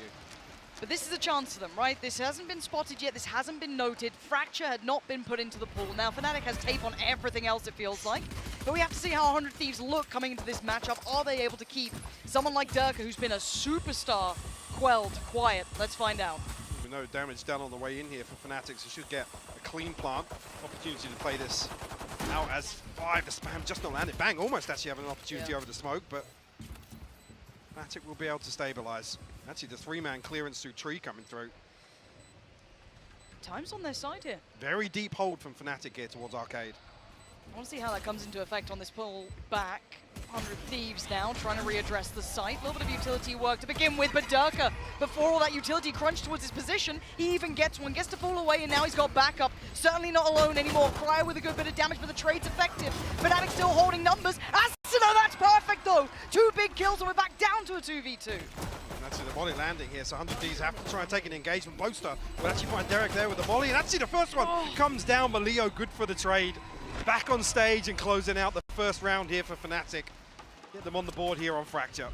But this is a chance for them, right? This hasn't been spotted yet. This hasn't been noted. Fracture had not been put into the pool. Now, Fnatic has tape on everything else, it feels like. But we have to see how 100 Thieves look coming into this matchup. Are they able to keep someone like Durka, who's been a superstar, quelled, quiet? Let's find out. No damage done on the way in here for Fnatic, so should get a clean plant. Opportunity to play this out as 5. The spam just not landed. Bang, almost actually having an opportunity over the smoke, but Fnatic will be able to stabilize. Actually, the 3-man clearance through tree coming through. Time's on their side here. Very deep hold from Fnatic here towards Arcade. I want to see how that comes into effect on this pull back. 100 Thieves now trying to readdress the site. A little bit of utility work to begin with, but Durka, before all that utility crunch towards his position, he even gets one, gets to fall away, and now he's got backup. Certainly not alone anymore. Cryo with a good bit of damage, but the trade's effective. Fnatic still holding numbers. Asuna, that's perfect though! 2 big kills, and we're back down to a 2v2. And actually the volley landing here, so 100 Thieves have to try and take an engagement. Boaster will actually find Derek there with the volley, and actually the first one comes down, but Leo good for the trade. Back on stage and closing out the first round here for Fnatic. Get them on the board here on Fracture.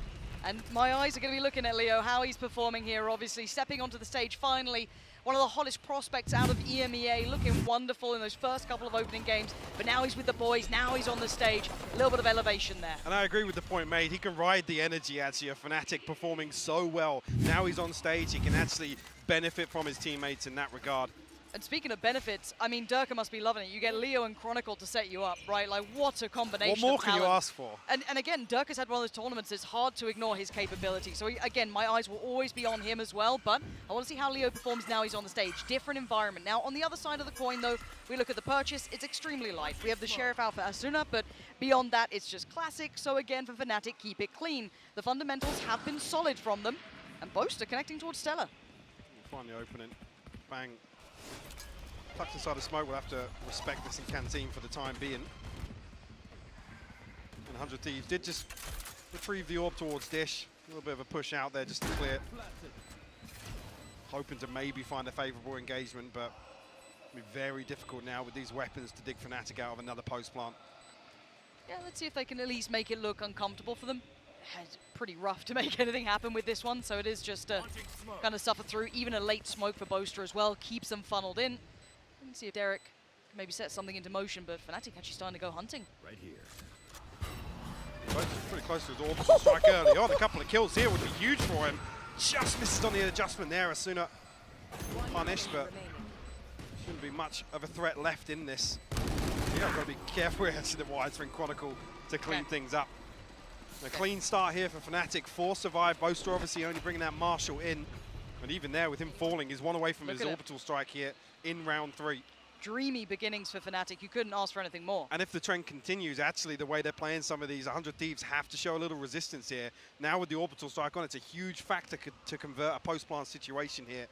And my eyes are going to be looking at Leo, how he's performing here, obviously. Stepping onto the stage finally. One of the hottest prospects out of EMEA, looking wonderful in those first couple of opening games. But now he's with the boys, now he's on the stage. A little bit of elevation there. And I agree with the point made. He can ride the energy actually of Fnatic performing so well. Now he's on stage, he can actually benefit from his teammates in that regard. And speaking of benefits, I mean, Durka must be loving it. You get Leo and Chronicle to set you up, right? Like, what a combination of What more talent. can you ask for? And again, Durka's had one of those tournaments. It's hard to ignore his capability. So again, my eyes will always be on him as well. But I want to see how Leo performs now he's on the stage. Different environment. Now, on the other side of the coin, though, we look at the purchase. It's extremely light. We have the Sheriff out for Asuna, but beyond that, it's just classic. So again, for Fnatic, keep it clean. The fundamentals have been solid from them. And Boaster connecting towards Stella. Finally opening. Bang. Tucked inside the smoke, we'll have to respect this in Canteen for the time being. And 100 Thieves did just retrieve the orb towards Dish. A little bit of a push out there just to clear. Hoping to maybe find a favourable engagement, but it'll be very difficult now with these weapons to dig Fnatic out of another post plant. Yeah, let's see if they can at least make it look uncomfortable for them. It's pretty rough to make anything happen with this one, so it is just kind of suffer through. Even a late smoke for Boaster as well keeps them funneled in. Let's see if Derek can maybe set something into motion, but Fnatic actually starting to go hunting. Right here. Pretty close to his orbital strike early on. A couple of kills here would be huge for him. Just misses on the adjustment there. Asuna punished, but shouldn't be much of a threat left in this. Yeah, I've got to be careful here to the Widescreen Chronicle to clean things up. A clean start here for Fnatic. 4 survive. Boaster obviously only bringing that Marshall in. And even there, with him falling, he's 1 away from his orbital strike here in round 3. Dreamy beginnings for Fnatic. You couldn't ask for anything more. And if the trend continues, actually, the way they're playing some of these 100 Thieves have to show a little resistance here. Now with the orbital strike on, it's a huge factor to convert a post-plant situation here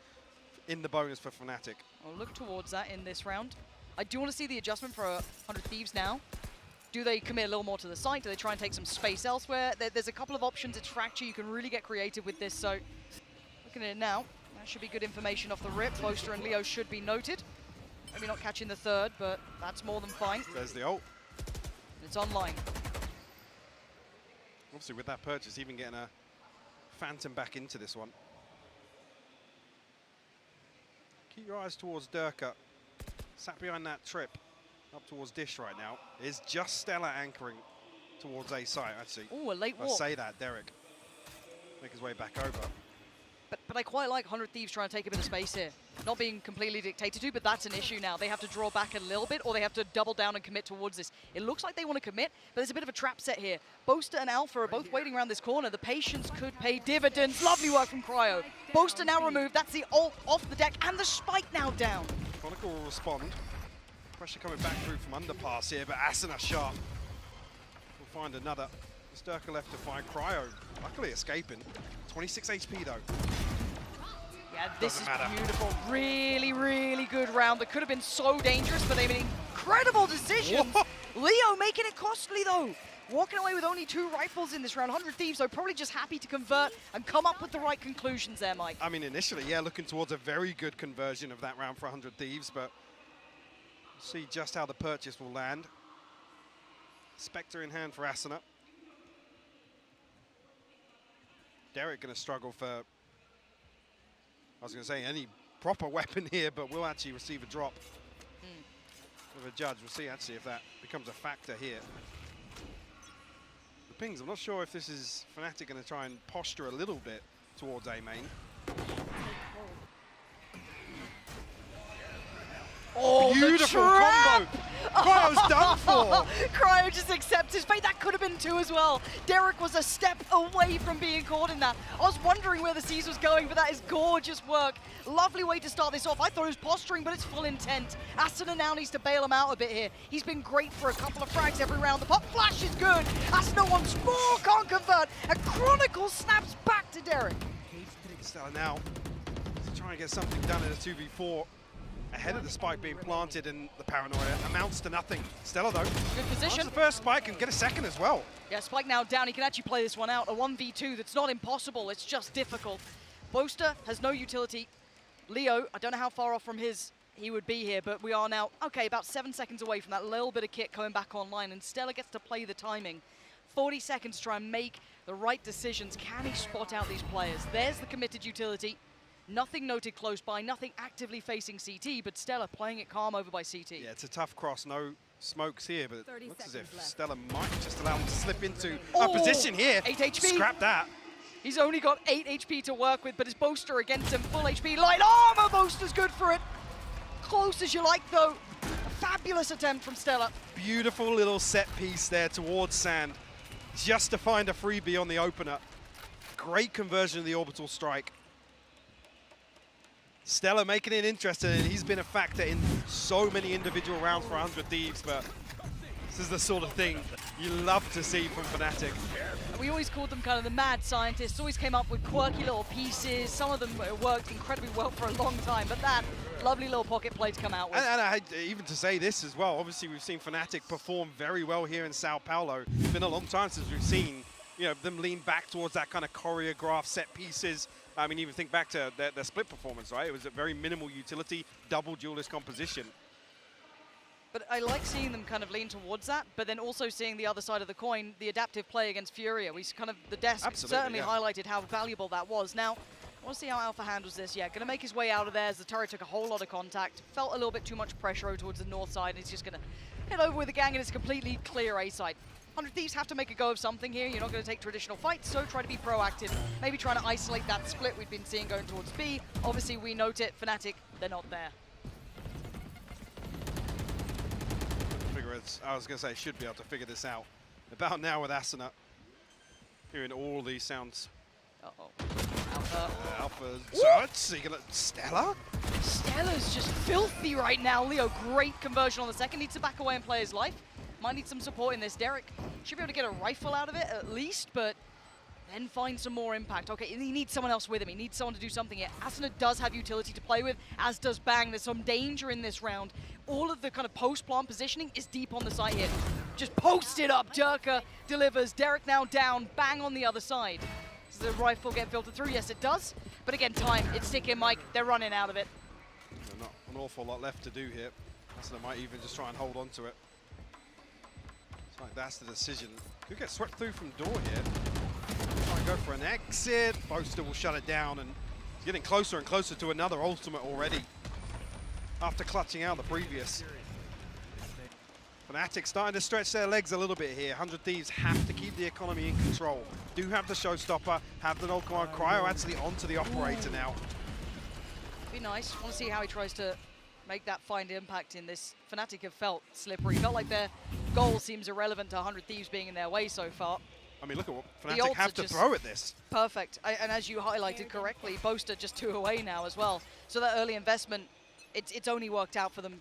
in the bonus for Fnatic. I'll look towards that in this round. I do want to see the adjustment for 100 Thieves now. Do they commit a little more to the site? Do they try and take some space elsewhere? There's a couple of options. It's Fracture. You can really get creative with this. So looking at it now, that should be good information off the rip. Boaster and Leo should be noted. Maybe not catching the third, but that's more than fine. There's the ult. It's online. Obviously, with that purchase, even getting a Phantom back into this one. Keep your eyes towards Durka. Sat behind that trip up towards Dish right now. Is just Stella anchoring towards A site, actually. Oh, a late walk. I say that, Derek. Make his way back over. But I quite like 100 Thieves trying to take a bit of space here. Not being completely dictated to, but that's an issue now. They have to draw back a little bit, or they have to double down and commit towards this. It looks like they want to commit, but there's a bit of a trap set here. Boaster and Alpha are both waiting around this corner. The patience could pay dividends. Lovely work from Cryo. Boaster now removed. That's the ult off the deck, and the spike now down. Chronicle will respond. Pressure coming back through from underpass here, but Asuna sharp. We'll find another. Sturka left to find Cryo. Luckily escaping. 26 HP though. Yeah, this is beautiful. Really, really good round. That could have been so dangerous, but they made incredible decisions. Leo making it costly though. Walking away with only 2 rifles in this round. 100 Thieves, though, probably just happy to convert and come up with the right conclusions there, Mike. I mean, initially, yeah, looking towards a very good conversion of that round for 100 Thieves, but we'll see just how the purchase will land. Spectre in hand for Asuna. Derek going to struggle for, I was going to say, any proper weapon here, but will actually receive a drop with a judge. We'll see actually if that becomes a factor here. The pings, I'm not sure if this is Fnatic going to try and posture a little bit towards A main. Oh, beautiful combo! Cryo's done for! Cryo just accepts his fate. That could have been 2 as well. Derek was a step away from being caught in that. I was wondering where the C's was going, but that is gorgeous work. Lovely way to start this off. I thought it was posturing, but it's full intent. Asuna now needs to bail him out a bit here. He's been great for a couple of frags every round. The pop flash is good. Asuna wants more, can't convert. And Chronicle snaps back to Derek. Stella now to try and get something done in a 2v4. Ahead of the spike being planted, and the paranoia amounts to nothing. Stella, though, good position. the first spike and get a second as well. Yeah, spike now down. He can actually play this one out. A 1v2 that's not impossible. It's just difficult. Boaster has no utility. Leo, I don't know how far off from he would be here, but we are now, okay, about 7 seconds away from that little bit of kit coming back online, and Stella gets to play the timing. 40 seconds to try and make the right decisions. Can he spot out these players? There's the committed utility. Nothing noted close by, nothing actively facing CT, but Stella playing it calm over by CT. Yeah, it's a tough cross, no smokes here, but it looks as if Stella might just allow him to slip into a position here. 8 HP. Scrap that. He's only got 8 HP to work with, but his Boaster against him, full HP. Light armor, Boaster's good for it. Close as you like, though. A fabulous attempt from Stella. Beautiful little set piece there towards Sand, just to find a freebie on the opener. Great conversion of the orbital strike. Stella making it interesting, and he's been a factor in so many individual rounds for 100 Thieves, but this is the sort of thing you love to see from Fnatic. We always called them kind of the mad scientists, always came up with quirky little pieces. Some of them worked incredibly well for a long time, but that lovely little pocket play to come out with. And even to say this as well, obviously we've seen Fnatic perform very well here in Sao Paulo. It's been a long time since we've seen them lean back towards that kind of choreographed set pieces. I mean, even think back to their split performance, right? It was a very minimal utility, double duelist composition. But I like seeing them kind of lean towards that, but then also seeing the other side of the coin, the adaptive play against Furia. The desk certainly highlighted how valuable that was. Now, I want to see how Alpha handles this. Yeah, going to make his way out of there as the turret took a whole lot of contact. Felt a little bit too much pressure towards the north side, and he's just going to head over with the gang, and it's completely clear A side. 100 Thieves have to make a go of something here. You're not going to take traditional fights, so try to be proactive. Maybe trying to isolate that split we've been seeing going towards B. Obviously, we note it. Fnatic, they're not there. I was going to say, should be able to figure this out. About now with Asuna. Hearing all these sounds. Uh-oh. Alpha. Alpha Zerts, Stella? Stella's just filthy right now. Leo, great conversion on the second. Needs to back away and play his life. Might need some support in this. Derek should be able to get a rifle out of it at least, but then find some more impact. Okay, he needs someone else with him. He needs someone to do something here. Asuna does have utility to play with, as does Bang. There's some danger in this round. All of the kind of post-plant positioning is deep on the site here. Just post it up. Durka delivers. Derek now down. Bang on the other side. Does the rifle get filtered through? Yes, it does. But again, time. It's ticking, Mike. They're running out of it. There's not an awful lot left to do here. Asuna might even just try and hold on to it. It's like that's the decision. Could get swept through from door here. Try and go for an exit. Boaster will shut it down, and he's getting closer and closer to another ultimate already. After clutching out the previous. Fnatic starting to stretch their legs a little bit here. 100 Thieves have to keep the economy in control. Do have the showstopper, have the null command. Cryo actually onto the operator now. Be nice. Want to see how he tries to make that find impact in this. Fnatic have felt slippery. Felt like their goal seems irrelevant to 100 Thieves being in their way so far. I mean, look at what Fnatic have to throw at this. Perfect. And as you highlighted correctly, Boaster just 2 away now as well. So that early investment, it's only worked out for them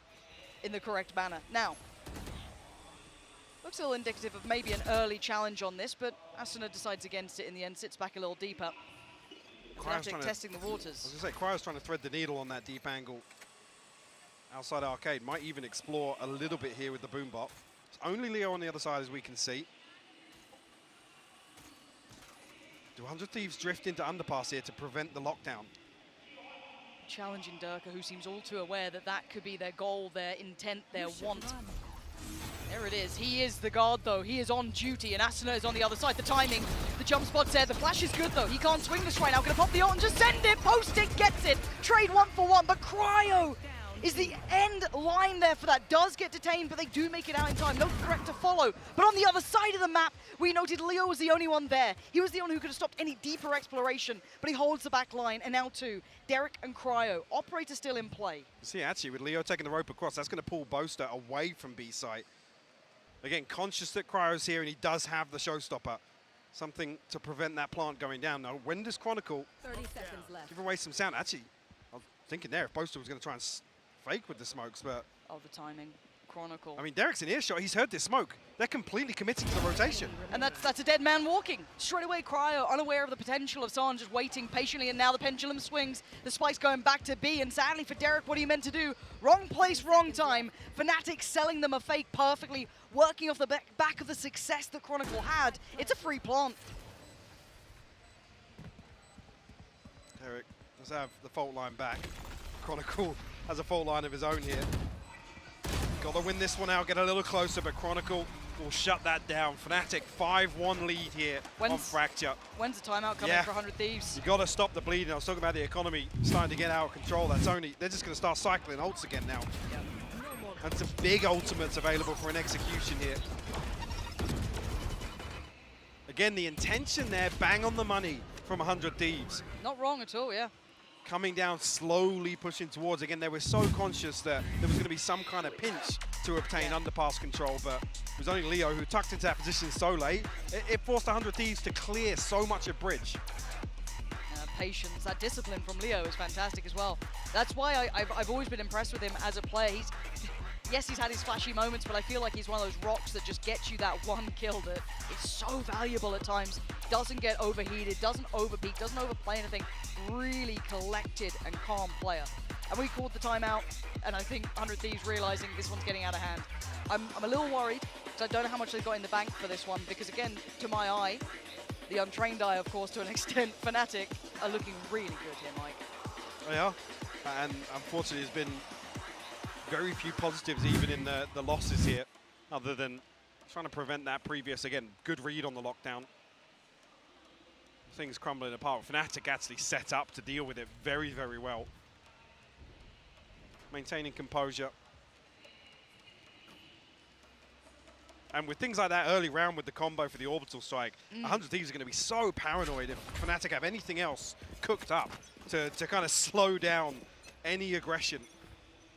in the correct manner. Now, looks a little indicative of maybe an early challenge on this, but Asuna decides against it in the end, sits back a little deeper. Fnatic testing the waters. I was going to say, Cryo's trying to thread the needle on that deep angle. Outside arcade, might even explore a little bit here with the boom bot. It's only Leo on the other side as we can see. Do 100 Thieves drift into underpass here to prevent the lockdown? Challenging Durka, who seems all too aware that that could be their goal, their intent, their want. There it is. He is the guard, though. He is on duty, and Asuna is on the other side. The timing, the jump spot's there. The flash is good, though. He can't swing this right now. Gonna pop the ult and just send it. Post it, gets it. Trade 1 for 1, but Cryo is the end line there for that. Does get detained, but they do make it out in time. No threat to follow. But on the other side of the map, we noted Leo was the only one there. He was the only who could have stopped any deeper exploration, but he holds the back line. And now too, Derek and Cryo. Operator still in play. See, actually, with Leo taking the rope across, that's going to pull Boaster away from B site. Again, conscious that Cryo's here and he does have the showstopper. Something to prevent that plant going down. Now, when does Chronicle 30 seconds left. give away some sound? Actually, I was thinking there if Boaster was going to try and fake with the smokes, but... Oh, the timing. Chronicle. I mean, Derek's in earshot. He's heard this smoke. They're completely committed to the rotation. And that's a dead man walking. Straight away, Cryo, unaware of the potential of Son, just waiting patiently, and now the pendulum swings. The spike's going back to B, and sadly for Derek, what he meant to do, wrong place, wrong time. Fnatic selling them a fake perfectly, working off the back of the success that Chronicle had. It's a free plant. Derek does have the fault line back. Chronicle has a fault line of his own here. Got to win this one out, get a little closer, but Chronicle will shut that down. Fnatic 5-1 lead here on Fracture. When's the timeout coming for 100 Thieves? You got to stop the bleeding. I was talking about the economy starting to get out of control. They're just going to start cycling ults again now. Yeah. And some big ultimates available for an execution here. Again, the intention there, bang on the money from 100 Thieves. Not wrong at all, yeah. Coming down, slowly pushing towards. Again, they were so conscious that there was going to be some kind of pinch to obtain underpass control, but it was only Leo who tucked into that position so late. It forced 100 Thieves to clear so much of bridge. Patience, that discipline from Leo is fantastic as well. That's why I've always been impressed with him as a player. Yes, he's had his flashy moments, but I feel like he's one of those rocks that just gets you that one kill that is so valuable at times. Doesn't get overheated, doesn't overpeak, doesn't overplay anything. Really collected and calm player. And we called the timeout, and I think 100 Thieves realizing this one's getting out of hand. I'm a little worried, because I don't know how much they've got in the bank for this one, because again, to my eye, the untrained eye, of course, to an extent, Fnatic are looking really good here, Mike. They are, and unfortunately there's been very few positives even in the losses here, other than trying to prevent that previous, again, good read on the lockdown. Things crumbling apart. Fnatic actually set up to deal with it very, very well. Maintaining composure. And with things like that early round with the combo for the orbital strike, 100 Thieves are going to be so paranoid if Fnatic have anything else cooked up to kind of slow down any aggression.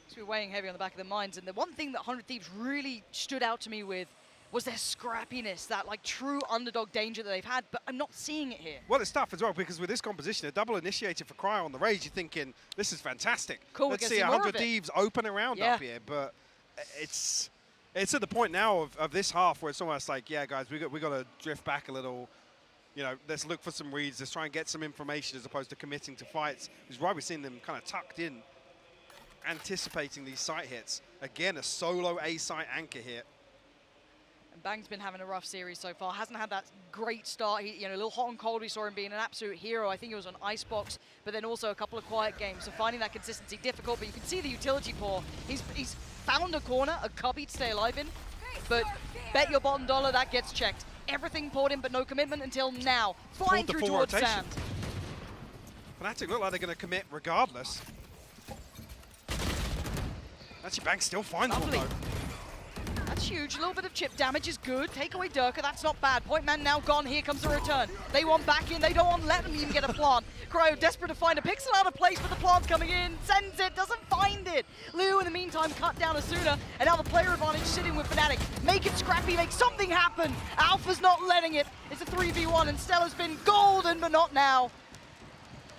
It's been weighing heavy on the back of their minds. And the one thing that 100 Thieves really stood out to me with was their scrappiness, that like true underdog danger that they've had, but I'm not seeing it here. Well, it's tough as well because with this composition, a double initiator for Cryo on the Rage, you're thinking, this is fantastic. Cool, let's see 100 Thieves open around Yeah. up here, but it's at the point now of this half where it's almost like, yeah, guys, we got to drift back a little. You know, let's look for some reads, let's try and get some information as opposed to committing to fights. Because right, we're seeing them kind of tucked in, anticipating these site hits. Again, a solo A-site anchor here. And Bang's been having a rough series so far. Hasn't had that great start. He, a little hot and cold. We saw him being an absolute hero. I think it was on Icebox, but then also a couple of quiet games. So finding that consistency difficult, but you can see the utility pour. He's found a corner, a cubby to stay alive in, but bet your bottom dollar that gets checked. Everything poured in, but no commitment until now. Flying through towards sand. Fnatic look like they're going to commit regardless. Actually, Bang still finds one though. That's huge. A little bit of chip damage is good. Take away Durka, that's not bad. Point man now gone. Here comes the return. They want back in. They don't want to let them even get a plant. Cryo desperate to find a pixel out of place, but the plant's coming in. Sends it, doesn't find it. Leo in the meantime cut down Asuna, and now the player advantage sitting with Fnatic. Make it scrappy, make something happen. Alpha's not letting it. It's a 3v1, and Stella's been golden, but not now.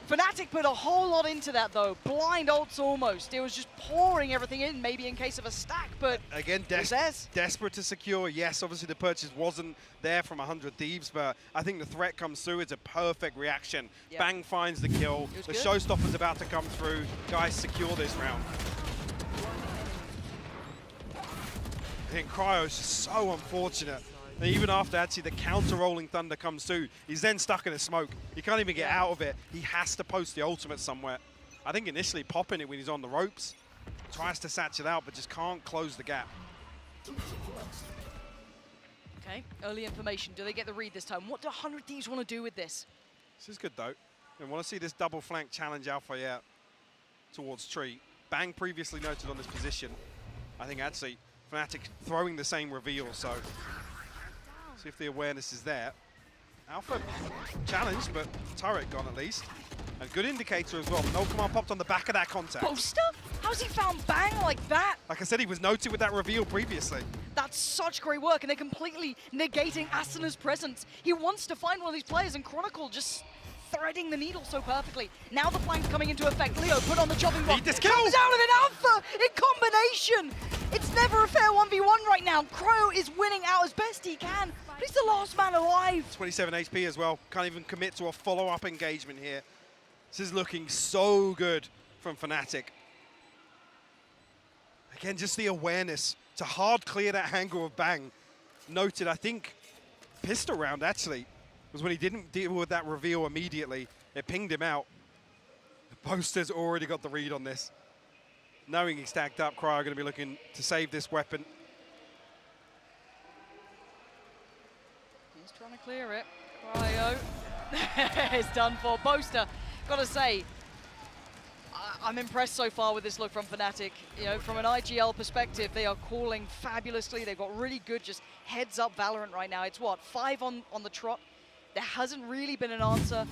Fnatic put a whole lot into that though. Blind ults almost. It was just pouring everything in, maybe in case of a stack, but again, desperate to secure. Yes, obviously the purchase wasn't there from 100 Thieves, but I think the threat comes through. It's a perfect reaction. Yep. Bang finds the kill. The showstopper's about to come through. Guys, secure this round. I think Cryo's just so unfortunate. And even after actually the counter-rolling Thunder comes through, he's then stuck in a smoke. He can't even get out of it. He has to post the ultimate somewhere. I think initially popping it when he's on the ropes, tries to satch it out, but just can't close the gap. Okay, early information. Do they get the read this time? What do 100 Thieves want to do with this? This is good though. We want to see this double flank challenge Alpha out towards Tree. Bang previously noted on this position. I think actually Fnatic throwing the same reveal, so see if the awareness is there. Alpha challenged, but turret gone at least. A good indicator as well. No command popped on the back of that contact. Poster? How's he found Bang like that? Like I said, he was noted with that reveal previously. That's such great work, and they're completely negating Asuna's presence. He wants to find one of these players, and Chronicle just threading the needle so perfectly. Now the flank's coming into effect. Leo put on the chopping block. This kill! Comes out of it, Alpha in combination. It's never a fair 1v1 right now. Cryo is winning out as best he can, but he's the last man alive. 27 HP as well. Can't even commit to a follow-up engagement here. This is looking so good from Fnatic. Again, just the awareness to hard clear that angle of Bang. Noted, I think, pistol round actually, was when he didn't deal with that reveal immediately. It pinged him out. The poster's already got the read on this. Knowing he's stacked up, Cryo are going to be looking to save this weapon. He's trying to clear it. Cryo is done for. Poster, gotta say, I'm impressed so far with this look from Fnatic. You know, from an IGL perspective, they are calling fabulously. They've got really good just heads up Valorant right now. It's what, 5 on the trot? There hasn't really been an answer.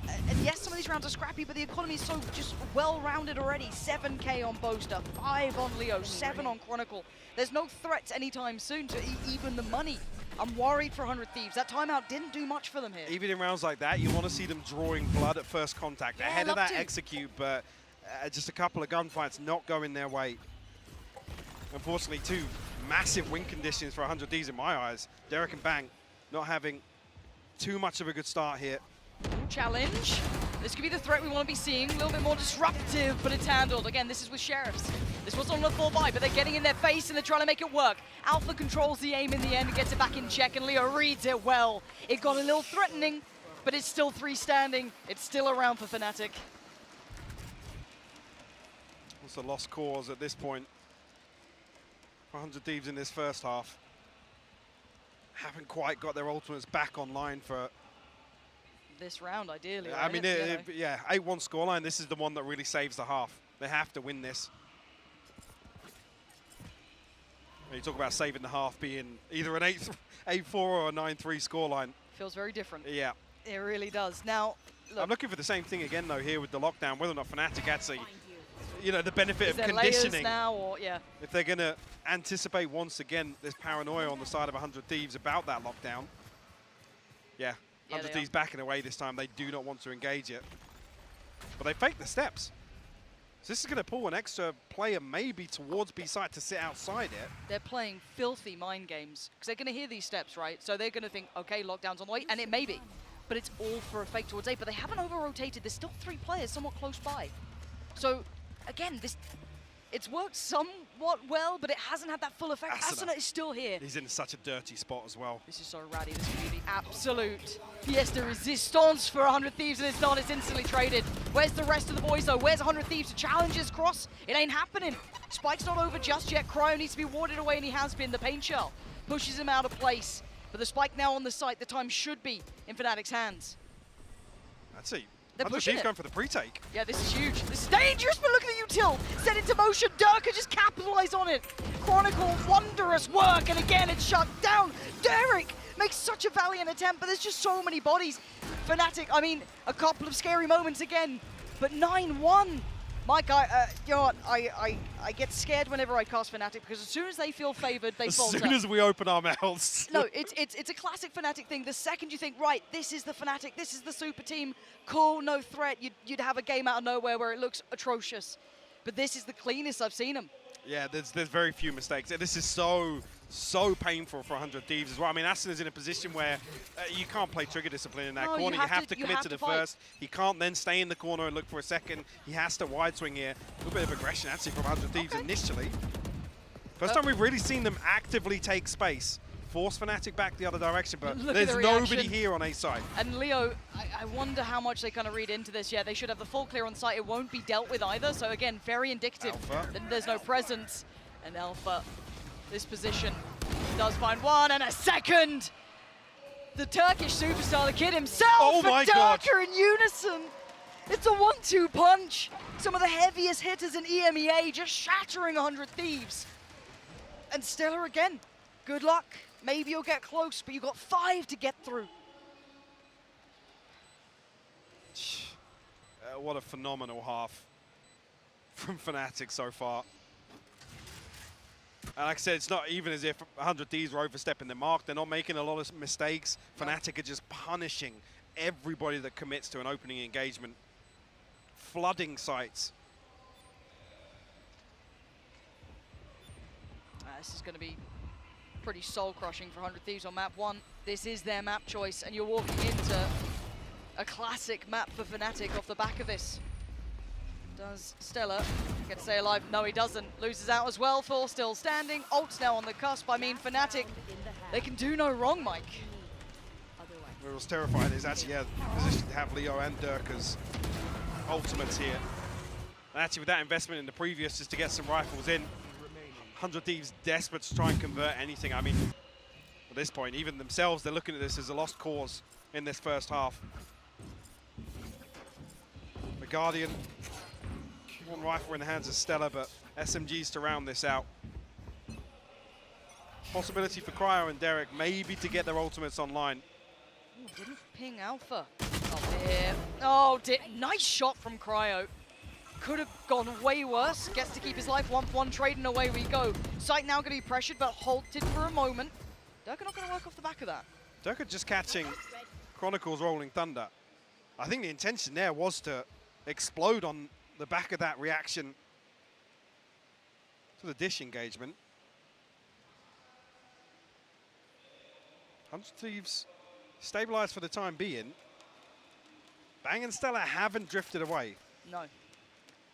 And yes, some of these rounds are scrappy, but the economy is so just well-rounded already. 7K on Boaster, 5 on Leo, 7 on Chronicle. There's no threats anytime soon to even the money. I'm worried for 100 Thieves. That timeout didn't do much for them here. Even in rounds like that, you want to see them drawing blood at first contact. Ahead of that execute, but just a couple of gunfights not going their way. Unfortunately, 2 massive win conditions for 100 Thieves in my eyes. Derek and Bang not having too much of a good start here. Challenge. This could be the threat we want to be seeing. A little bit more disruptive, but it's handled. Again, this is with Sheriffs. This was on the 4-5, but they're getting in their face and they're trying to make it work. Alpha controls the aim in the end and gets it back in check, and Leo reads it well. It got a little threatening, but it's still 3 standing. It's still around for Fnatic. It's a lost cause at this point. 100 Thieves in this first half. Haven't quite got their ultimates back online for this round, ideally. I mean, yeah, 8-1 scoreline. This is the one that really saves the half. They have to win this. And you talk about saving the half being either an 8-4 or a 9-3 scoreline. Feels very different. Yeah. It really does. Now, look. I'm looking for the same thing again, though, here with the lockdown, whether or not Fnatic actually you know, the benefit Is of there layers conditioning. now, or yeah? If they're going to anticipate once again this paranoia on the side of 100 Thieves about that lockdown. Yeah, 100 Thieves backing away this time. They do not want to engage it. But they fake the steps. So this is going to pull an extra player maybe towards B side to sit outside it. They're playing filthy mind games because they're going to hear these steps, right? So they're going to think, okay, lockdown's on the way, and it may be. But it's all for a fake towards A, but they haven't over-rotated. There's still 3 players somewhat close by. So, again, it's worked somewhat well, but it hasn't had that full effect. Asuna is still here. He's in such a dirty spot as well. This is so ratty. This could be the absolute pièce de resistance for 100 Thieves, and it's not. It's instantly traded. Where's the rest of the boys, though? Where's 100 Thieves to challenge his cross? It ain't happening. Spike's not over just yet. Cryo needs to be warded away, and he has been. The paint shell pushes him out of place. But the Spike now on the site. The time should be in Fnatic's hands. That's it. They're 100 pushing Thieves it. going for the pre-take. Yeah, this is huge. This is dangerous, but look at the util. Set into motion. Durka just capitalized on it. Chronicle, wondrous work, and again, it's shut down. Derek makes such a valiant attempt, but there's just so many bodies. Fnatic, I mean, a couple of scary moments again, but 9-1. Mike, you know what, I get scared whenever I cast Fnatic because as soon as they feel favored, they falter. As soon as we open our mouths. No, it's a classic Fnatic thing. The second you think, right, this is the Fnatic, this is the super team, cool, no threat, you'd have a game out of nowhere where it looks atrocious. But this is the cleanest I've seen them. Yeah, there's very few mistakes. This is so painful for 100 Thieves as well. I mean, Asuna's in a position where you can't play trigger discipline in that corner. You have to commit to the first. He can't then stay in the corner and look for a second. He has to wide swing here. A little bit of aggression actually from 100 Thieves initially. First time we've really seen them actively take space. Force Fnatic back the other direction, but there's nobody here on A side. And Leo, I wonder how much they kind of read into this. Yeah, they should have the full clear on site. It won't be dealt with either. So again, very indicative that there's no presence. And Alpha, this position, does find one and a second. The Turkish superstar, the kid himself, oh my God, in unison. It's a 1-2 punch. Some of the heaviest hitters in EMEA just shattering 100 Thieves. And Stellar again, good luck. Maybe you'll get close, but you've got 5 to get through. What a phenomenal half from Fnatic so far. And like I said, it's not even as if 100 Thieves were overstepping the mark. They're not making a lot of mistakes. Fnatic are just punishing everybody that commits to an opening engagement. Flooding sites. This is going to be pretty soul-crushing for 100 Thieves on map 1. This is their map choice, and you're walking into a classic map for Fnatic off the back of this. Does Stellar get to stay alive? No, he doesn't. Loses out as well. Full still standing. Ult's now on the cusp. I mean, Fnatic, they can do no wrong, Mike. What was terrifying is actually, yeah, position to have Leo and Durka's ultimates here. And actually, with that investment in the previous, just to get some rifles in, 100 Thieves desperate to try and convert anything. I mean, at this point, even themselves, they're looking at this as a lost cause in this first half. The Guardian, one rifle in the hands of Stellar, but SMGs to round this out. Possibility for Cryo and Derek maybe to get their ultimates online. Ooh, didn't ping Alpha. Oh, nice shot from Cryo. Could have gone way worse. Gets to keep his life. 1-1 trade and away we go. Sight now going to be pressured, but halted for a moment. Durka not going to work off the back of that. Durka just catching Chronicle's Rolling Thunder. I think the intention there was to explode on the back of that reaction to the dish engagement. 100 Thieves stabilized for the time being. Bang and Stellar haven't drifted away. No.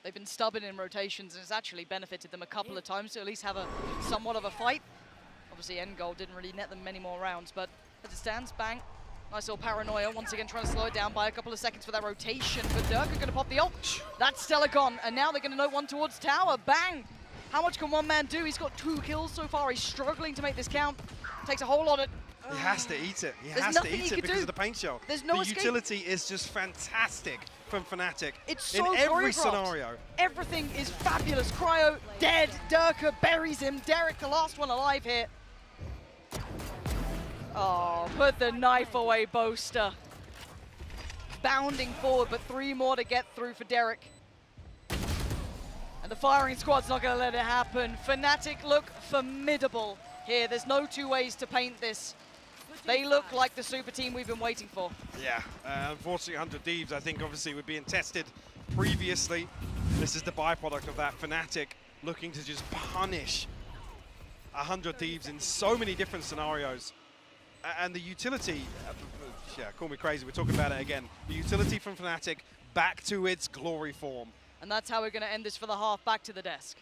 They've been stubborn in rotations, and it's actually benefited them a couple of times to at least have a somewhat of a fight. Obviously, end goal didn't really net them many more rounds, but as it stands, Bang. Nice little paranoia, once again trying to slow it down by a couple of seconds for that rotation. But Durka going to pop the ult. That's Stellar gone, and now they're going to note one towards tower. Bang! How much can one man do? He's got 2 kills so far. He's struggling to make this count. Takes a whole lot of... He has to eat it. He There's has to eat it because of the paint shell. There's no the escape. utility is just fantastic from Fnatic. It's so in every choreographed. scenario. Everything is fabulous. Cryo dead. Durka buries him. Derek, the last one alive here. Oh, put the knife away, Boaster. Bounding forward, but 3 more to get through for Derek. And the firing squad's not going to let it happen. Fnatic look formidable here. There's no two ways to paint this. They look like the super team we've been waiting for. Yeah, unfortunately 100 Thieves, I think obviously were being tested previously. This is the byproduct of that. Fnatic looking to just punish 100 Thieves in so many different scenarios. And the utility, yeah, call me crazy, we're talking about it again. The utility from Fnatic back to its glory form. And that's how we're going to end this for the half. Back to the desk.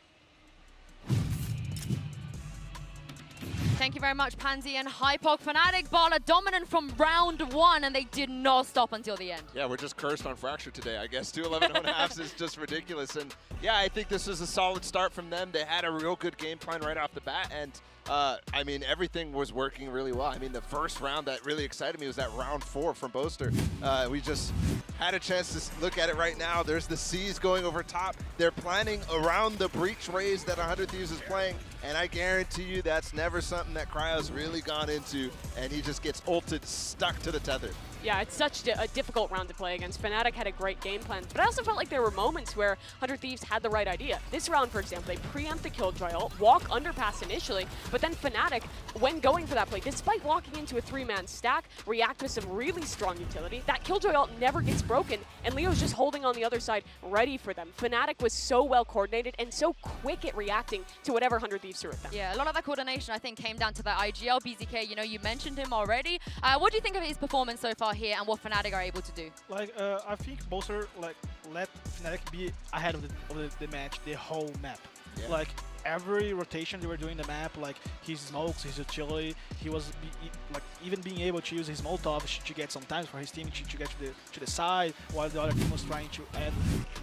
Thank you very much, Pansy and Hypok. Fnatic Ball are dominant from round 1, and they did not stop until the end. Yeah, we're just cursed on Fracture today, I guess. 2-11.5 is just ridiculous. And yeah, I think this was a solid start from them. They had a real good game plan right off the bat. And I mean, everything was working really well. I mean, the first round that really excited me was that round 4 from Boaster. We just had a chance to look at it right now. There's the C's going over top. They're planning around the breach raise that 100 Thieves is playing. And I guarantee you that's never something that Cryo's really gone into, and he just gets ulted, stuck to the tether. Yeah, it's such a difficult round to play against. Fnatic had a great game plan, but I also felt like there were moments where 100 Thieves had the right idea. This round, for example, they preempt the Killjoy ult, walk underpass initially, but then Fnatic, when going for that play, despite walking into a 3-man stack, react with some really strong utility. That Killjoy ult never gets broken, and Leo's just holding on the other side, ready for them. Fnatic was so well coordinated and so quick at reacting to whatever 100 Thieves threw at them. Yeah, a lot of that coordination, I think, came down to the IGL. BZK, you know, you mentioned him already. What do you think of his performance so far here and what Fnatic are able to do? Like, I think Boaster let Fnatic be ahead of the match, the whole map. Yeah. Like every rotation they were doing the map, like his smokes, his utility, he was like even being able to use his Molotov to get sometimes for his team to get to the side, while the other team was trying to add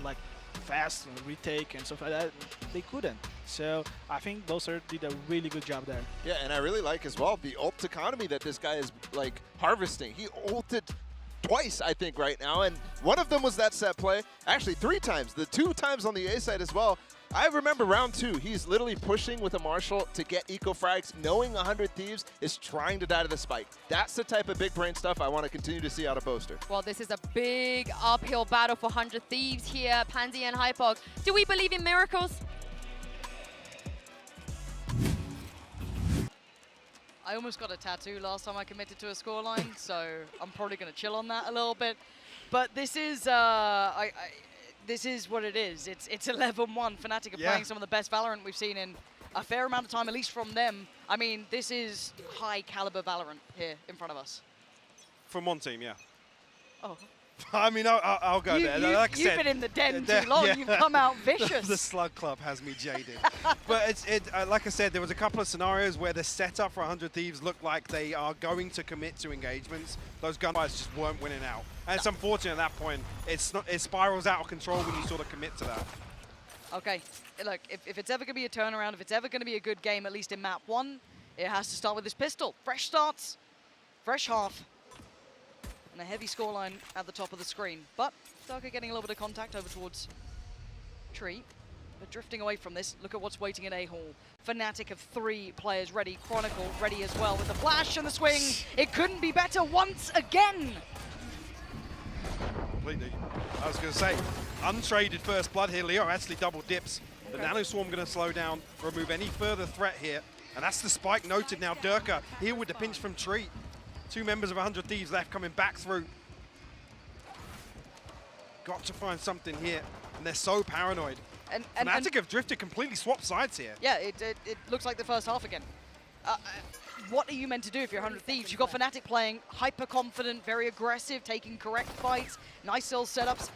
like fast and retake and stuff like that. They couldn't. So I think Boaster did a really good job there. Yeah, and I really like as well the ult economy that this guy is like harvesting. He ulted twice, I think, right now, and one of them was that set play. Actually, 3 times. The 2 times on the A side as well. I remember round 2, he's literally pushing with a Marshall to get eco frags, knowing 100 Thieves is trying to die to the spike. That's the type of big brain stuff I want to continue to see out of Boaster. Well, this is a big uphill battle for 100 Thieves here, Pansy and Hypok. Do we believe in miracles? I almost got a tattoo last time I committed to a scoreline, so I'm probably going to chill on that a little bit. But this is this is what it is. It's 11-1. Fnatic are playing some of the best Valorant we've seen in a fair amount of time, at least from them. I mean, this is high caliber Valorant here in front of us. From one team, yeah. Oh. I mean, I'll go there. Like You've been in the den too long. Yeah. You've come out vicious. The Slug Club has me jaded. But like I said, there was a couple of scenarios where the setup for 100 Thieves looked like they are going to commit to engagements. Those gunfights just weren't winning out. And it's unfortunate at that point. It spirals out of control when you sort of commit to that. Okay, look, if it's ever going to be a turnaround, if it's ever going to be a good game, at least in map 1, it has to start with this pistol. Fresh starts, fresh half. And a heavy scoreline at the top of the screen. But Darker getting a little bit of contact over towards Tree. But drifting away from this, look at what's waiting in A-Hall. Fnatic have 3 players ready. Chronicle ready as well with the flash and the swing. It couldn't be better once again. Completely. I was going to say, untraded first blood here. Leo actually double dips. The Nano Swarm going to slow down, remove any further threat here. And that's the spike noted now. Durka here with the pinch from Tree. 2 members of 100 Thieves left coming back through. Got to find something here, and they're so paranoid. And Fnatic have drifted, completely swapped sides here. Yeah, it looks like the first half again. What are you meant to do if you're 100 Thieves? You've got Fnatic playing hyper confident, very aggressive, taking correct fights, nice cell setups.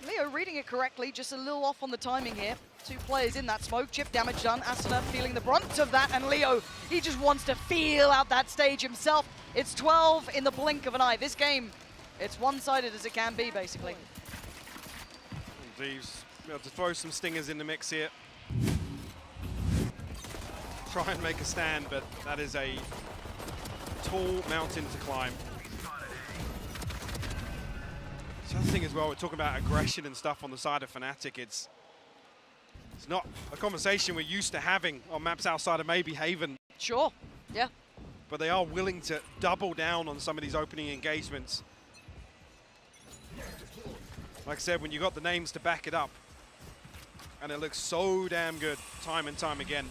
Leo reading it correctly, just a little off on the timing here. 2 players in that smoke, chip damage done. Asuna feeling the brunt of that, and Leo, he just wants to feel out that stage himself. It's 12 in the blink of an eye. This game, it's one-sided as it can be, basically. Thieves able to throw some stingers in the mix here. Try and make a stand, but that is a tall mountain to climb. The other thing as well, we're talking about aggression and stuff on the side of Fnatic. It's not a conversation we're used to having on maps outside of maybe Haven. Sure, yeah. But they are willing to double down on some of these opening engagements. Like I said, when you got the names to back it up, and it looks so damn good time and time again.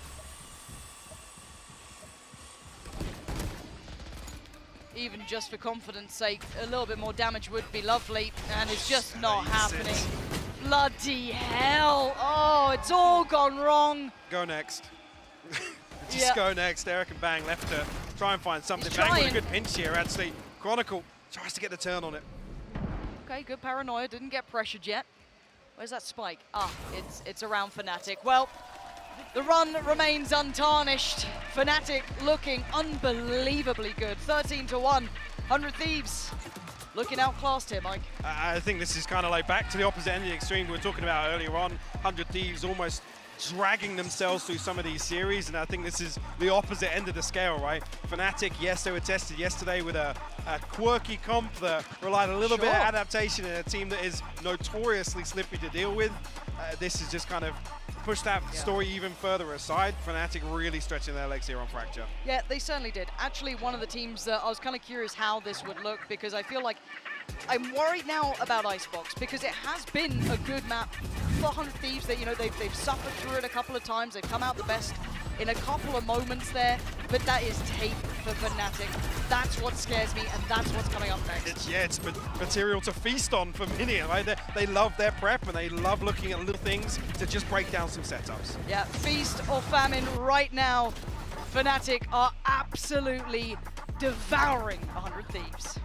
Even just for confidence sake, a little bit more damage would be lovely, and it's just not happening. Bloody hell. Oh, it's all gone wrong. Go next. Just go next. Eric and Bang left to try and find something. Bang with a good pinch here, actually. Chronicle tries to get the turn on it. Okay, good paranoia. Didn't get pressured yet. Where's that spike? Ah, it's around Fnatic. Well, the run remains untarnished. Fnatic looking unbelievably good. 13-1. 100 Thieves looking outclassed here, Mike. I think this is kind of like back to the opposite end of the extreme we were talking about earlier on. 100 Thieves almost dragging themselves through some of these series, and I think this is the opposite end of the scale, right? Fnatic, yes, they were tested yesterday with a quirky comp that relied a little bit of adaptation in a team that is notoriously slippy to deal with. This is just kind of pushed that story even further aside. Fnatic really stretching their legs here on Fracture. Yeah, they certainly did. Actually, one of the teams that I was kind of curious how this would look, because I feel like I'm worried now about Icebox, because it has been a good map for 100 Thieves. That, you know, they've suffered through it a couple of times. They've come out the best in a couple of moments there, but that is tape for Fnatic. That's what scares me, and that's what's coming up next. It's material to feast on for Minion, right? They love their prep, and they love looking at little things to just break down some setups. Yeah, feast or famine right now. Fnatic are absolutely devouring 100 Thieves.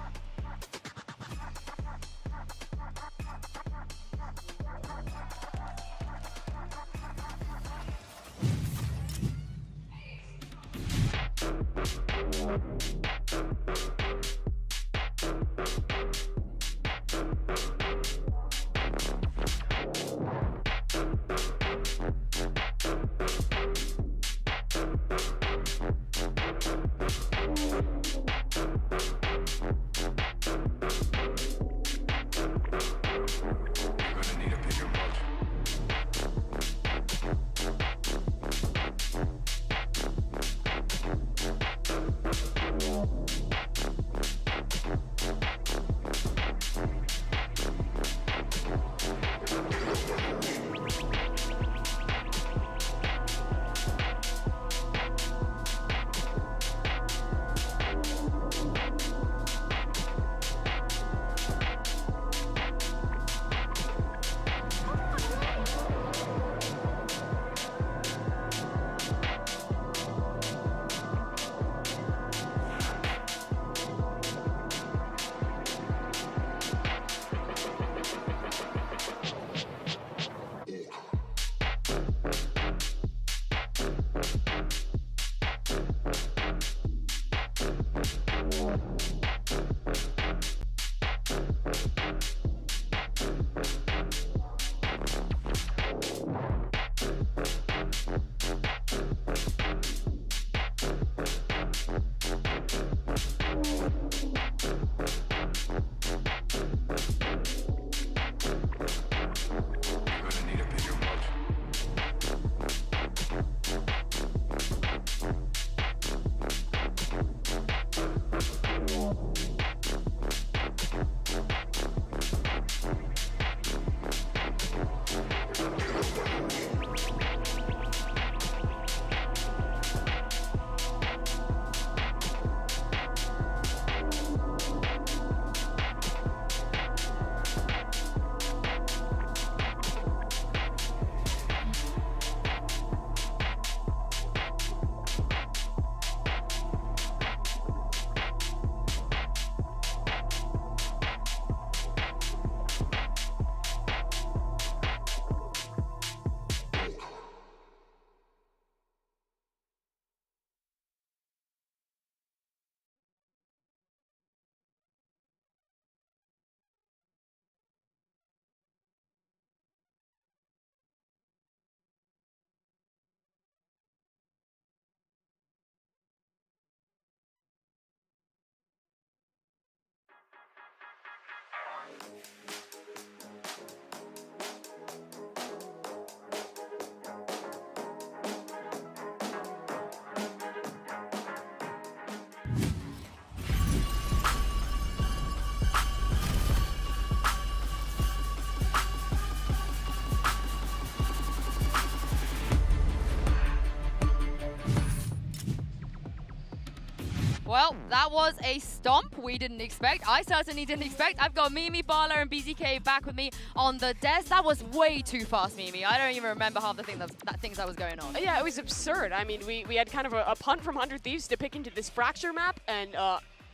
Well, that was a stomp we didn't expect. I certainly didn't expect. I've got Mimi, Bala, and BZK back with me on the desk. That was way too fast, Mimi. I don't even remember half the things that was going on. Yeah, it was absurd. I mean, we had kind of a punt from 100 Thieves to pick into this Fracture map, and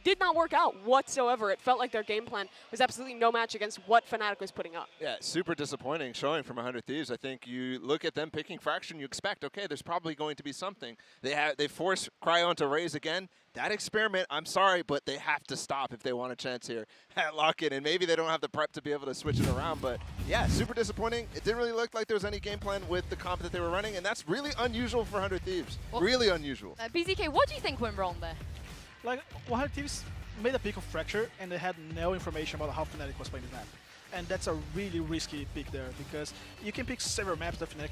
did not work out whatsoever. It felt like their game plan was absolutely no match against what Fnatic was putting up. Yeah, super disappointing showing from 100 Thieves. I think you look at them picking Fraction, you expect, okay, there's probably going to be something. They force Cryon to raise again. That experiment, I'm sorry, but they have to stop if they want a chance here at lock-in. And maybe they don't have the prep to be able to switch it around. But yeah, super disappointing. It didn't really look like there was any game plan with the comp that they were running. And that's really unusual for 100 Thieves. Well, really unusual. BZK, what do you think went wrong there? Like, 100 Thieves made a pick of Fracture, and they had no information about how Fnatic was playing the map. And that's a really risky pick there, because you can pick several maps that Fnatic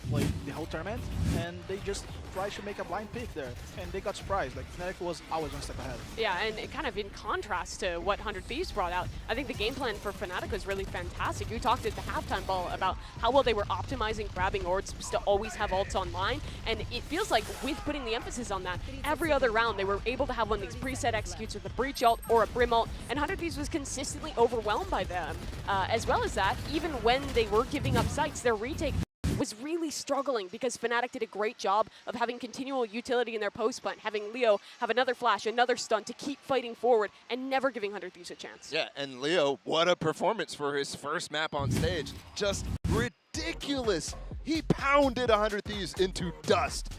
played the whole tournament, and they just tried to make a blind pick there, and they got surprised. Like, Fnatic was always one step ahead. Yeah, and it kind of in contrast to what 100 Thieves brought out, I think the game plan for Fnatic was really fantastic. You talked at the halftime ball about how well they were optimizing grabbing orbs to always have ults online, and it feels like with putting the emphasis on that, every other round they were able to have one of these preset executes with a Breach ult or a Brim ult, and 100 Thieves was consistently overwhelmed by them. As well as that, even when they were giving up sites, their retake was really struggling because Fnatic did a great job of having continual utility in their post plant, having Leo have another flash, another stun to keep fighting forward and never giving 100 Thieves a chance. Yeah, and Leo, what a performance for his first map on stage. Just ridiculous. He pounded 100 Thieves into dust.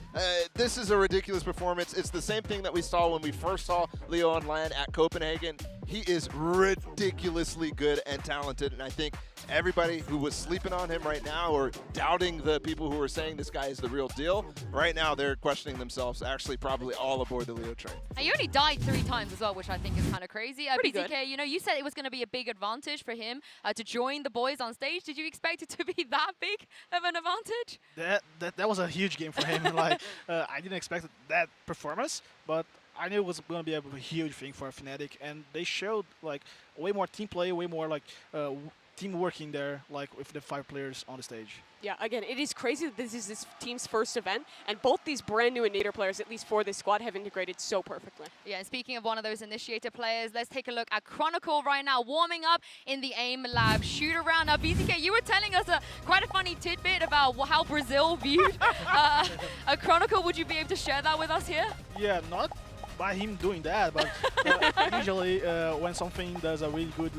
This is a ridiculous performance. It's the same thing that we saw when we first saw Leo on LAN at Copenhagen. He is ridiculously good and talented, and I think everybody who was sleeping on him right now or doubting the people who are saying this guy is the real deal, right now they're questioning themselves, actually probably all aboard the Leo train. And you only died 3 times as well, which I think is kind of crazy. Pretty BZK, good. you know, you said it was going to be a big advantage for him to join the boys on stage. Did you expect it to be that big of an advantage? That was a huge game for him. Like, I didn't expect that performance, but I knew it was going to be a huge thing for Fnatic, and they showed like way more team play, way more like team working there, like with the 5 players on the stage. Yeah, again, it is crazy that this is this team's first event, and both these brand new Initiator players, at least for this squad, have integrated so perfectly. Yeah, and speaking of one of those Initiator players, let's take a look at Chronicle right now, warming up in the AIM Lab shoot-around. Now, BZK, you were telling us quite a funny tidbit about how Brazil viewed a Chronicle. Would you be able to share that with us here? Yeah, not by him doing that, but usually when something does a really good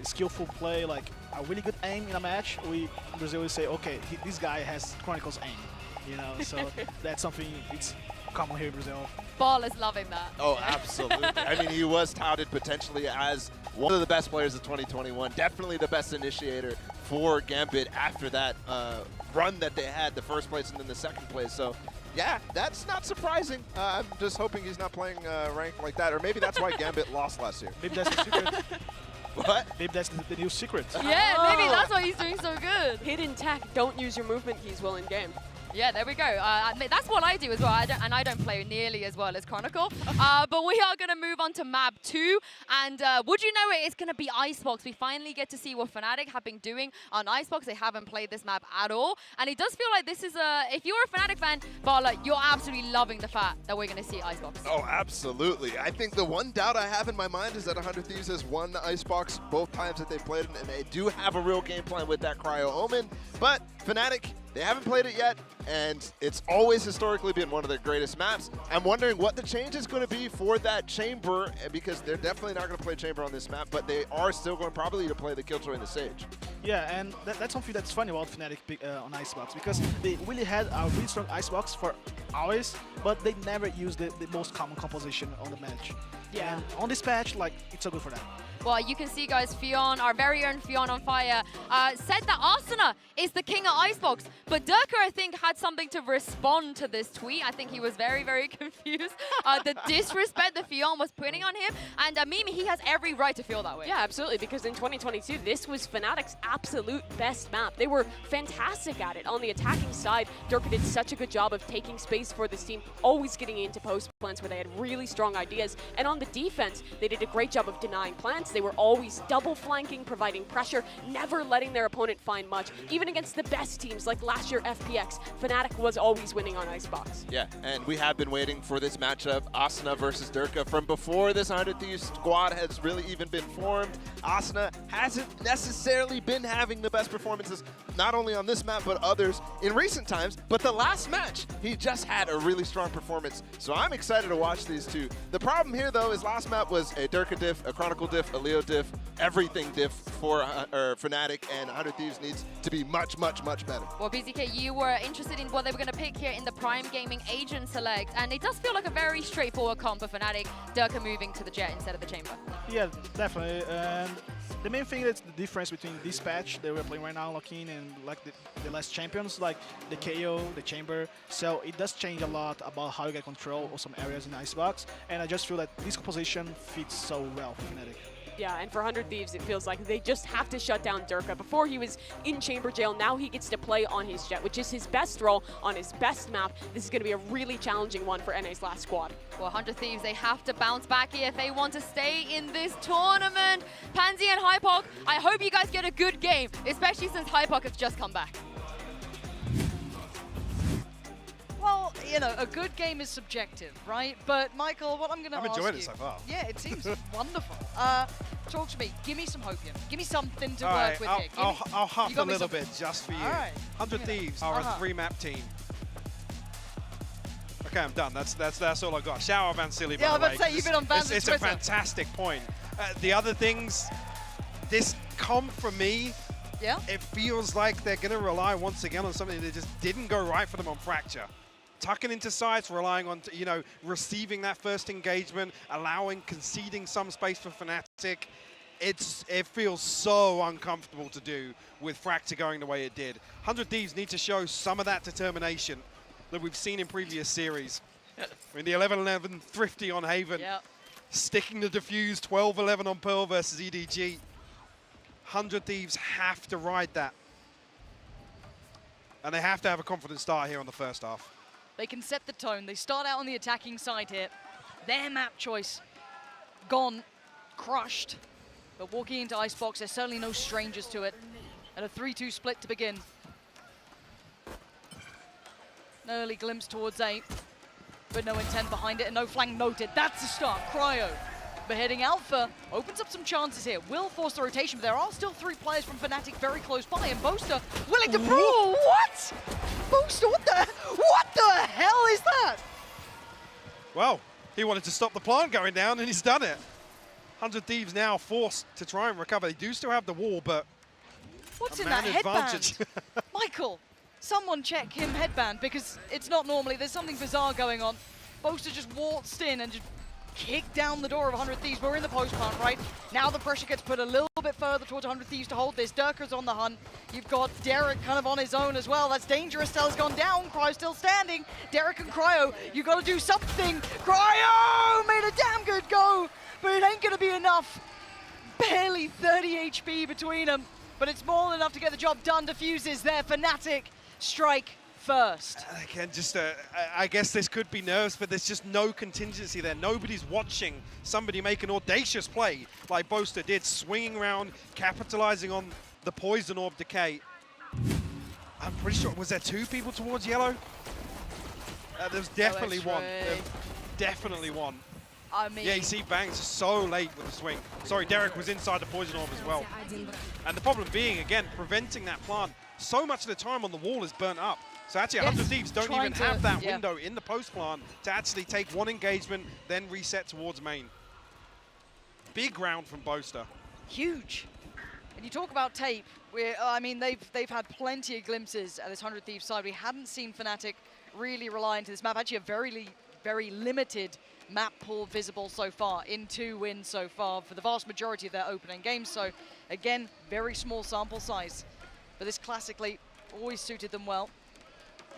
skillful play, like a really good aim in a match, we in Brazil will say, okay, this guy has Chronicle's aim, you know, so that's something it's common here in Brazil. Ball is loving that. Oh, absolutely. I mean, he was touted potentially as one of the best players of 2021, definitely the best initiator for Gambit after that run that they had, the first place and then the second place. So yeah, that's not surprising. I'm just hoping he's not playing ranked like that, or maybe that's why Gambit lost last year. Maybe that's the secret. What? Maybe that's the new secret. Yeah, maybe that's why he's doing so good. Hidden tech, don't use your movement keys while in game. Yeah, there we go. That's what I do as well. I don't play nearly as well as Chronicle. But we are going to move on to map 2. And would you know it, it's going to be Icebox. We finally get to see what Fnatic have been doing on Icebox. They haven't played this map at all. And it does feel like this is if you're a Fnatic fan, Bala, you're absolutely loving the fact that we're going to see Icebox. Oh, absolutely. I think the one doubt I have in my mind is that 100 Thieves has won the Icebox both times that they've played it, and they do have a real game plan with that Cryo Omen. But Fnatic, they haven't played it yet, and it's always historically been one of their greatest maps. I'm wondering what the change is going to be for that Chamber, because they're definitely not going to play Chamber on this map, but they are still going probably to play the Killjoy in the Sage. Yeah, and that's something that's funny about Fnatic on Icebox, because they really had a really strong Icebox for always, but they never used the most common composition on the match. Yeah. And on this patch, like, it's so good for them. Well, you can see, guys, Fionn, our very own Fionn on Fire, said that Arsena is the king of Icebox. But Durka, I think, had something to respond to this tweet. I think he was very, very confused. The disrespect that Fionn was putting on him. And Mimi, he has every right to feel that way. Yeah, absolutely, because in 2022, this was Fnatic's absolute best map. They were fantastic at it. On the attacking side, Durka did such a good job of taking space for this team, always getting into post plants where they had really strong ideas. And on the defense, they did a great job of denying plants. They were always double flanking, providing pressure, never letting their opponent find much. Even against the best teams like last year FPX, Fnatic was always winning on Icebox. Yeah, and we have been waiting for this matchup, Asuna versus Durka, from before this 100 Thieves squad has really even been formed. Asuna hasn't necessarily been having the best performances, not only on this map, but others in recent times. But the last match, he just had a really strong performance. So I'm excited to watch these two. The problem here, though, is last map was a Durka diff, a Chronicle diff, a Leo diff, everything diff for Fnatic, and 100 Thieves needs to be much, much, much better. Well, VCK, you were interested in what they were going to pick here in the Prime Gaming Agent Select, and it does feel like a very straightforward comp for Fnatic. Durka moving to the Jet instead of the Chamber. Yeah, definitely. And the main thing is the difference between this patch that we're playing right now, Lock-in, and like the last champions, like the KO, the Chamber. So it does change a lot about how you get control of some areas in Icebox. And I just feel that this composition fits so well for Fnatic. Yeah, and for 100 Thieves, it feels like they just have to shut down Durka. Before he was in Chamber Jail, now he gets to play on his Jet, which is his best role on his best map. This is going to be a really challenging one for NA's last squad. Well, 100 Thieves, they have to bounce back here if they want to stay in this tournament. Pansy and HyperX, I hope you guys get a good game, especially since HyperX has just come back. Well, you know, a good game is subjective, right? But Michael, what I'm going to ask you... I'm enjoying it so far. Yeah, it seems wonderful. Talk to me. Give me some hope here. Give me something to All work right, with here. I'll huff you a got me little something. bit just for you. All right. 100 Thieves are a 3-map team. Okay, I'm done. That's all I got. Shout out Van Silly, Yeah, I was by the about way. to say, you've been on Van's It's a Twitter. fantastic point. The other things, this comp for me, yeah, it feels like they're going to rely once again on something that just didn't go right for them on Fracture. Tucking into sites, relying on, you know, receiving that first engagement, conceding some space for Fnatic. It feels so uncomfortable to do with Fracture going the way it did. 100 Thieves need to show some of that determination that we've seen in previous series. In the 11-11 Thrifty on Haven, sticking the defuse, 12-11 on Pearl versus EDG. 100 Thieves have to ride that. And they have to have a confident start here on the first half. They can set the tone. They start out on the attacking side here. Their map choice gone, crushed. But walking into Icebox, they're certainly no strangers to it. And a 3-2 split to begin. An early glimpse towards A, but no intent behind it and no flank noted. That's the start. Cryo beheading Alpha opens up some chances here. Will force the rotation, but there are still 3 players from Fnatic very close by, and Boaster willing to brawl. What? Boaster, what the hell is that? Well, he wanted to stop the plant going down, and he's done it. 100 Thieves now forced to try and recover. They do still have the wall, but what's a in that man headband? advantage. Michael, someone check him headband, because it's not normally. There's something bizarre going on. Boaster just waltzed in and just kicked down the door of 100 Thieves. We're in the post plant, right? Now the pressure gets put a little bit further towards 100 Thieves to hold this. Durka's on the hunt. You've got Derek kind of on his own as well. That's dangerous. Stella's gone down. Cryo's still standing. Derek and Cryo, you got to do something. Cryo made a damn good go, but it ain't going to be enough. Barely 30 HP between them, but it's more than enough to get the job done. Diffuses there. Fnatic strike first. Again, just I guess this could be nerves, but there's just no contingency there. Nobody's watching somebody make an audacious play like Boaster did, swinging around, capitalizing on the poison orb decay. I'm pretty sure, was there 2 people towards yellow? There's definitely one. Definitely one. I mean, yeah, you see Banks so late with the swing. Sorry, Derek was inside the poison orb as well. And the problem being, again, preventing that plant. So much of the time on the wall is burnt up. So actually, 100 Thieves don't even have that window in the post plant to actually take one engagement, then reset towards main. Big round from Boaster. Huge. And you talk about tape. I mean, they've had plenty of glimpses at this 100 Thieves side. We hadn't seen Fnatic really rely into this map. Actually, a very limited map pool visible so far, in 2 wins so far for the vast majority of their opening games. So again, very small sample size. But this classically always suited them well.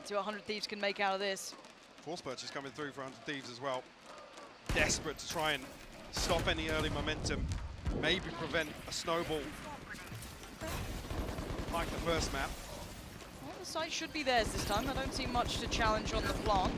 See what 100 Thieves can make out of this. Force purchase coming through for 100 Thieves as well. Desperate to try and stop any early momentum. Maybe prevent a snowball like the first map. Well, the site should be theirs this time. I don't see much to challenge on the plant.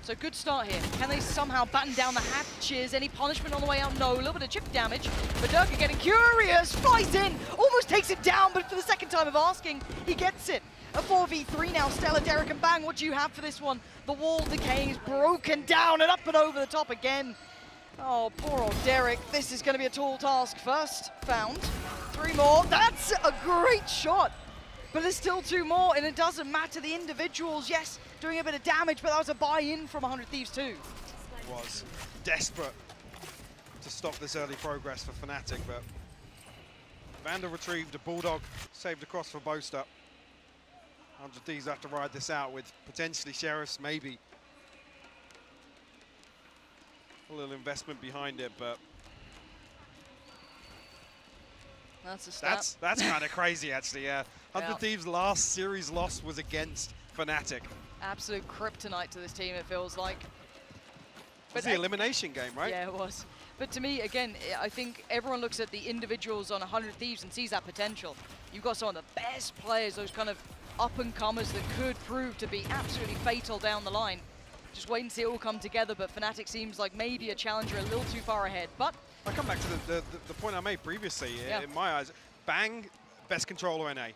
So good start here. Can they somehow batten down the hatches? Any punishment on the way out? No. A little bit of chip damage. But Durka getting curious. Flies in. Almost takes it down, but for the second time of asking, he gets it. A 4v3 now. Stella, Derek, and Bang. What do you have for this one? The wall decay is broken down and up and over the top again. Oh, poor old Derek. This is going to be a tall task. First found. 3 more. That's a great shot. But there's still 2 more, and it doesn't matter the individuals. Yes, doing a bit of damage, but that was a buy-in from 100 Thieves too. Was desperate to stop this early progress for Fnatic, but Vandal retrieved a Bulldog, saved across for Boaster. 100 Thieves have to ride this out with potentially Sheriffs, maybe. A little investment behind it, but that's a stat. That's kind of crazy, actually. Yeah, 100 Yeah. Thieves' last series loss was against Fnatic. Absolute kryptonite to this team, it feels like. It's the elimination game, right? Yeah, it was. But to me, again, I think everyone looks at the individuals on 100 Thieves and sees that potential. You've got some of the best players, those kind of up-and-comers that could prove to be absolutely fatal down the line. Just wait and see it all come together, but Fnatic seems like maybe a challenger a little too far ahead. But I come back to the point I made previously. Yeah. In my eyes, Bang, best controller NA.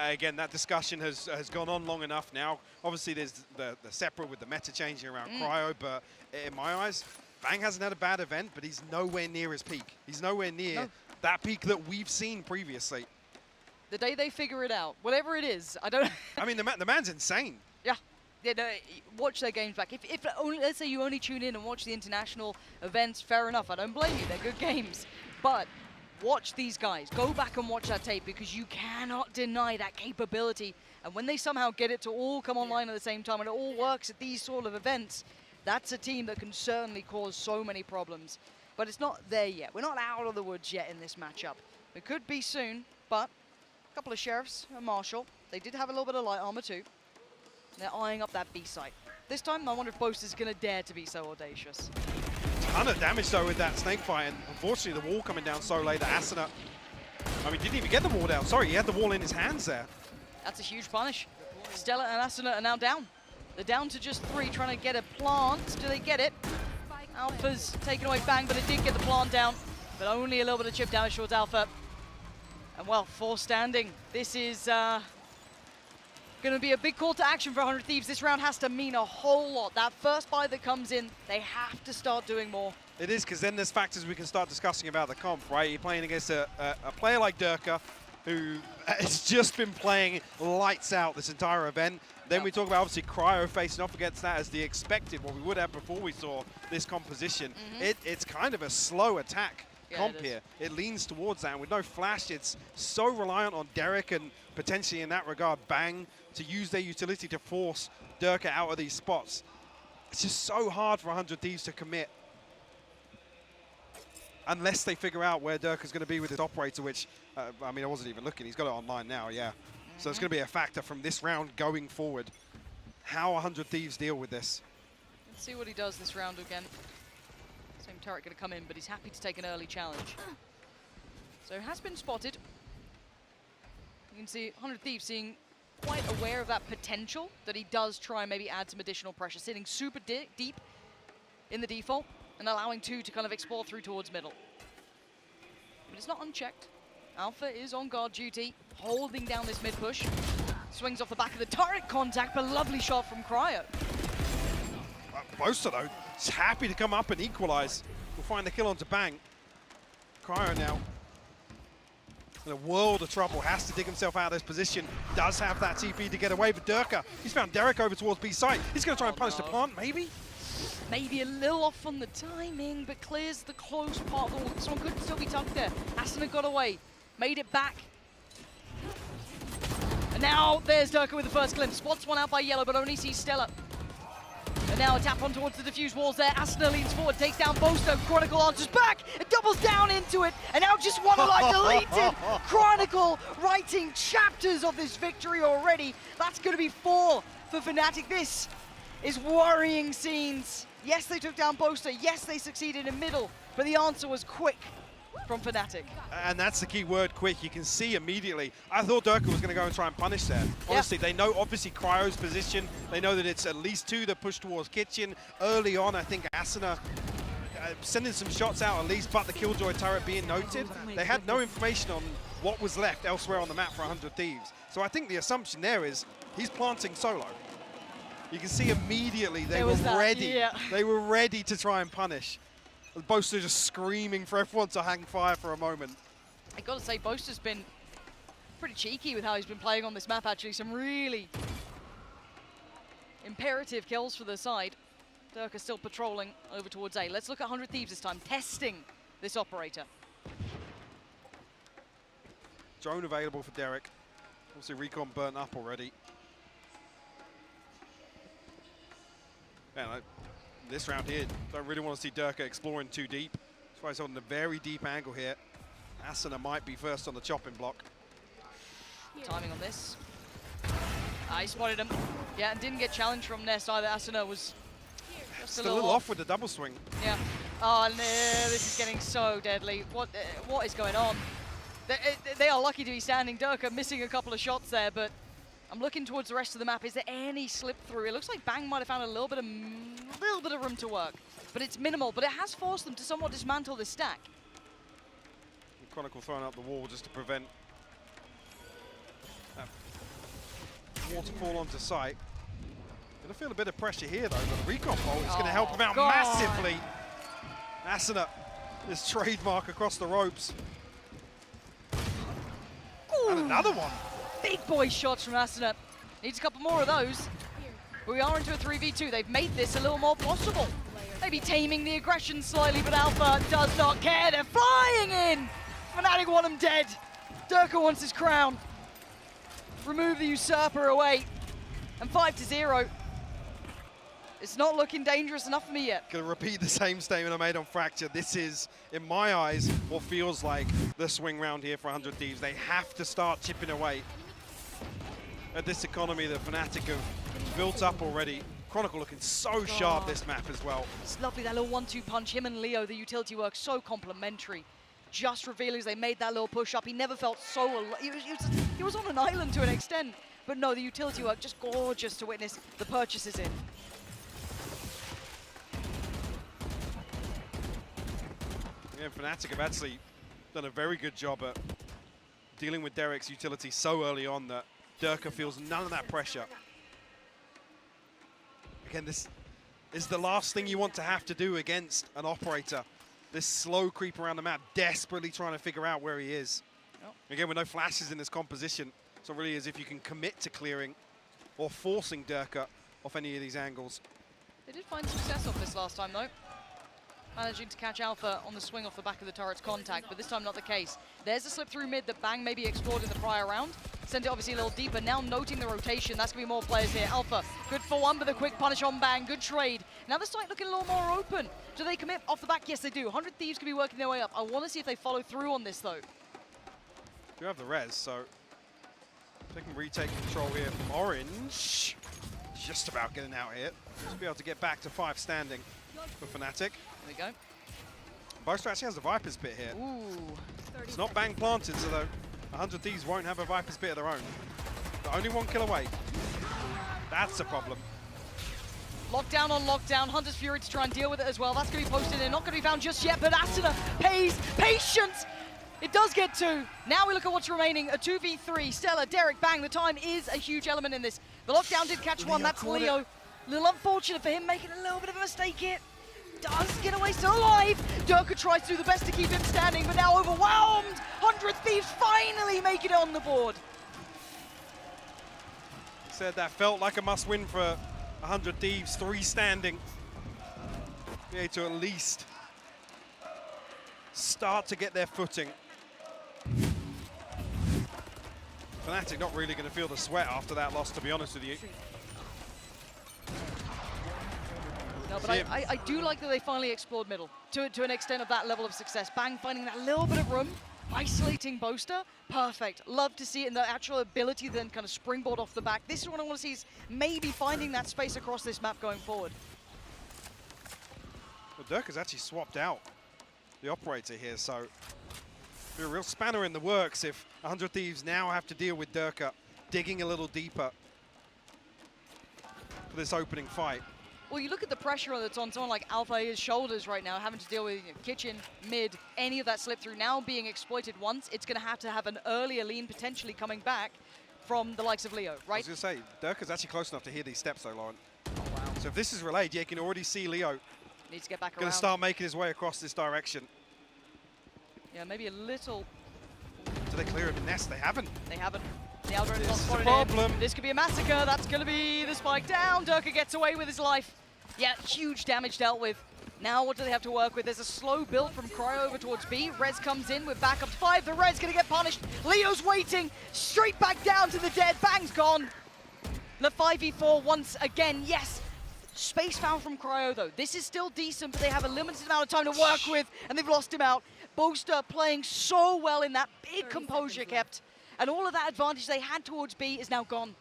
Again, that discussion has gone on long enough now. Obviously, there's the separate with the meta changing around Cryo, but in my eyes, Bang hasn't had a bad event, but he's nowhere near his peak. He's nowhere near that peak that we've seen previously. the day they figure it out, whatever it is, I don't... I mean, the man's insane. Yeah. Yeah, no, watch their games back. If only, let's say you only tune in and watch the international events, fair enough. I don't blame you. They're good games. But watch these guys. Go back and watch that tape because you cannot deny that capability. And when they somehow get it to all come online at the same time and it all works at these sort of events, that's a team that can certainly cause so many problems. But it's not there yet. We're not out of the woods yet in this matchup. It could be soon, but a couple of Sheriffs and Marshall. They did have a little bit of light armor too. They're eyeing up that B site. This time, I wonder if Boaster's going to dare to be so audacious. Ton of damage, though, with that snake fight, and unfortunately, the wall coming down so late that Asuna, I mean, didn't even get the wall down. Sorry, he had the wall in his hands there. That's a huge punish. Stella and Asuna are now down. They're down to just 3, trying to get a plant. Do they get it? Alpha's taken away Bang, but it did get the plant down, but only a little bit of chip damage towards Alpha. And well, 4 standing. This is going to be a big call to action for 100 Thieves. This round has to mean a whole lot. That first buy that comes in, they have to start doing more. It is, because then there's factors we can start discussing about the comp, right? You're playing against a player like Durka, who has just been playing lights out this entire event. Then we talk about, obviously, Cryo facing off against that as the expected, what we would have before we saw this composition. It's kind of a slow attack comp here. It leans towards that, and with no flash, it's so reliant on Derek and potentially in that regard, Bang, to use their utility to force Durka out of these spots. It's just so hard for 100 Thieves to commit. Unless they figure out where Durka's going to be with his operator, which, I mean, I wasn't even looking. He's got it online now, yeah. So it's going to be a factor from this round going forward. How 100 Thieves deal with this. Let's see what he does this round again. Same turret going to come in, but he's happy to take an early challenge. So has been spotted. You can see 100 Thieves seeing quite aware of that potential that he does try and maybe add some additional pressure, sitting super deep in the default and allowing 2 to kind of explore through towards middle. But it's not unchecked. Alpha is on guard duty, holding down this mid push. Swings off the back of the turret contact, but lovely shot from Cryo. Boaster, though, is happy to come up and equalize. We'll find the kill onto Bang. Cryo now in a world of trouble, has to dig himself out of this position. Does have that TP to get away, but Durka, he's found Derek over towards B site. He's going to try and punish the plant, maybe? Maybe a little off on the timing, but clears the close part of the wall. This one could still be tucked there. Asuna got away, made it back. And now there's Durka with the first glimpse. Spots one out by Yellow, but only sees Stella. And now a tap on towards the diffuse walls there. Asuna leans forward, takes down Boaster. Chronicle answers back, and doubles down into it. And now just one life deleted. Chronicle writing chapters of this victory already. That's going to be 4 for Fnatic. This is worrying scenes. Yes, they took down Boaster. Yes, they succeeded in middle, but the answer was quick. from Fnatic. And that's the key word, quick. You can see immediately. I thought Durka was going to go and try and punish there. Honestly, they know obviously Cryo's position. They know that it's at least two that push towards Kitchen. Early on, I think Asuna sending some shots out at least, but the Killjoy turret being noted. They had no information on what was left elsewhere on the map for 100 Thieves. So I think the assumption there is he's planting solo. You can see immediately they were ready. Yeah. They were ready to try and punish. Boaster just screaming for everyone to hang fire for a moment. I gotta say, Boaster's been pretty cheeky with how he's been playing on this map, actually. Some really imperative kills for the side. Durka still patrolling over towards A. Let's look at 100 Thieves this time, testing this operator. Drone available for Derek. Obviously, Recon burnt up already. Man, this round here, don't really want to see Durka exploring too deep. That's why he's holding a very deep angle here. Asuna might be first on the chopping block. Timing on this. I spotted him. Yeah, and didn't get challenged from Nest either. Asuna was just Still a little off with the double swing. Yeah. Oh, no, this is getting so deadly. What is going on? They are lucky to be standing. Durka missing a couple of shots there, but I'm looking towards the rest of the map. Is there any slip through? It looks like Bang might have found a little bit of room to work, but it's minimal. But it has forced them to somewhat dismantle this stack. Chronicle throwing up the wall just to prevent that waterfall onto site. Gonna feel a bit of pressure here though, but the recon bolt is gonna help him out massively. Asuna, his trademark across the ropes. Ooh. And another one. Big boy shots from Asuna. Needs a couple more of those. We are into a 3v2. They've made this a little more possible. Maybe taming the aggression slightly, but Alpha does not care. They're flying in. Fnatic want him dead. Durka wants his crown. Remove the usurper away. And 5-0. It's not looking dangerous enough for me yet. Gonna repeat the same statement I made on Fracture. This is, in my eyes, what feels like the swing round here for 100 Thieves. They have to start chipping away at this economy that Fnatic have built up already. Chronicle looking so sharp this map as well. It's lovely, that little 1-2 punch. Him and Leo, the utility work, so complementary. Just revealing as they made that little push up. He never felt so he was on an island to an extent. But no, the utility work, just gorgeous to witness the purchases in. Yeah, Fnatic have actually done a very good job at dealing with Derek's utility so early on that Durka feels none of that pressure. Again, this is the last thing you want to have to do against an operator. This slow creep around the map, desperately trying to figure out where he is. Yep. Again, with no flashes in this composition, so really as if you can commit to clearing or forcing Durka off any of these angles. They did find success off this last time though. Managing to catch Alpha on the swing off the back of the turret's contact, but this time not the case. There's a slip through mid that Bang maybe explored in the prior round. Sent it obviously a little deeper. Now noting the rotation, that's going to be more players here. Alpha, good for one, but the quick punish on Bang. Good trade. Now the site looking a little more open. Do they commit off the back? Yes, they do. 100 Thieves could be working their way up. I want to see if they follow through on this, though. You have the res, so they can retake control here from Orange. Just about getting out here. Just be able to get back to 5 standing for Fnatic. There we go. Boaster actually has a Viper's Pit here. Ooh. It's not Bang planted, so though 100 Thieves won't have a Viper's Pit of their own. They're only 1 kill away. That's a problem. Lockdown on lockdown. Hunter's Fury to try and deal with it as well. That's going to be posted in. Not going to be found just yet, but Asuna pays patience. It does get 2. Now we look at what's remaining. A 2v3. Stella, Derek, Bang. The time is a huge element in this. The lockdown did catch one. That's Leo. A little unfortunate for him, making a little bit of a mistake here. Does get away, still alive. Durka tries to do the best to keep him standing, but now overwhelmed. 100 Thieves finally making it on the board. Said that felt like a must-win for 100 Thieves. 3 standing. Yeah, to at least start to get their footing. Fnatic not really going to feel the sweat after that loss, to be honest with you. No, but I do like that they finally explored middle to an extent of that level of success. Bang finding that little bit of room, isolating Boaster, perfect. Love to see it in the actual ability to then kind of springboard off the back. This is what I want to see, is maybe finding that space across this map going forward. Well, Durka's actually swapped out the operator here, so Be a real spanner in the works if 100 Thieves now have to deal with Durka digging a little deeper for this opening fight. Well, you look at the pressure that's on someone like Alpha's shoulders right now, having to deal with kitchen, mid, any of that slip through now being exploited once. It's going to have an earlier lean potentially coming back from the likes of Leo, right? I was going to say, Durka's actually close enough to hear these steps though, Lauren. Oh, wow. So if this is relayed, you can already see Leo needs to get back around. Going to start making his way across this direction. Yeah, maybe a little. Do they clear the nest? They haven't. They haven't. The Aldrin is not This is a spotted problem. in. This could be a massacre. That's going to be the spike down. Durka gets away with his life. Yeah, huge damage dealt with. Now what do they have to work with? There's a slow build from Cryo over towards B. Rez comes in with backup 5. The Rez going to get punished. Leo's waiting. Straight back down to the dead. Bang's gone. The 5v4 once again. Yes. Space found from Cryo though. This is still decent, but they have a limited amount of time to work with, and they've lost him out. Boaster playing so well in that big composure kept. And all of that advantage they had towards B is now gone.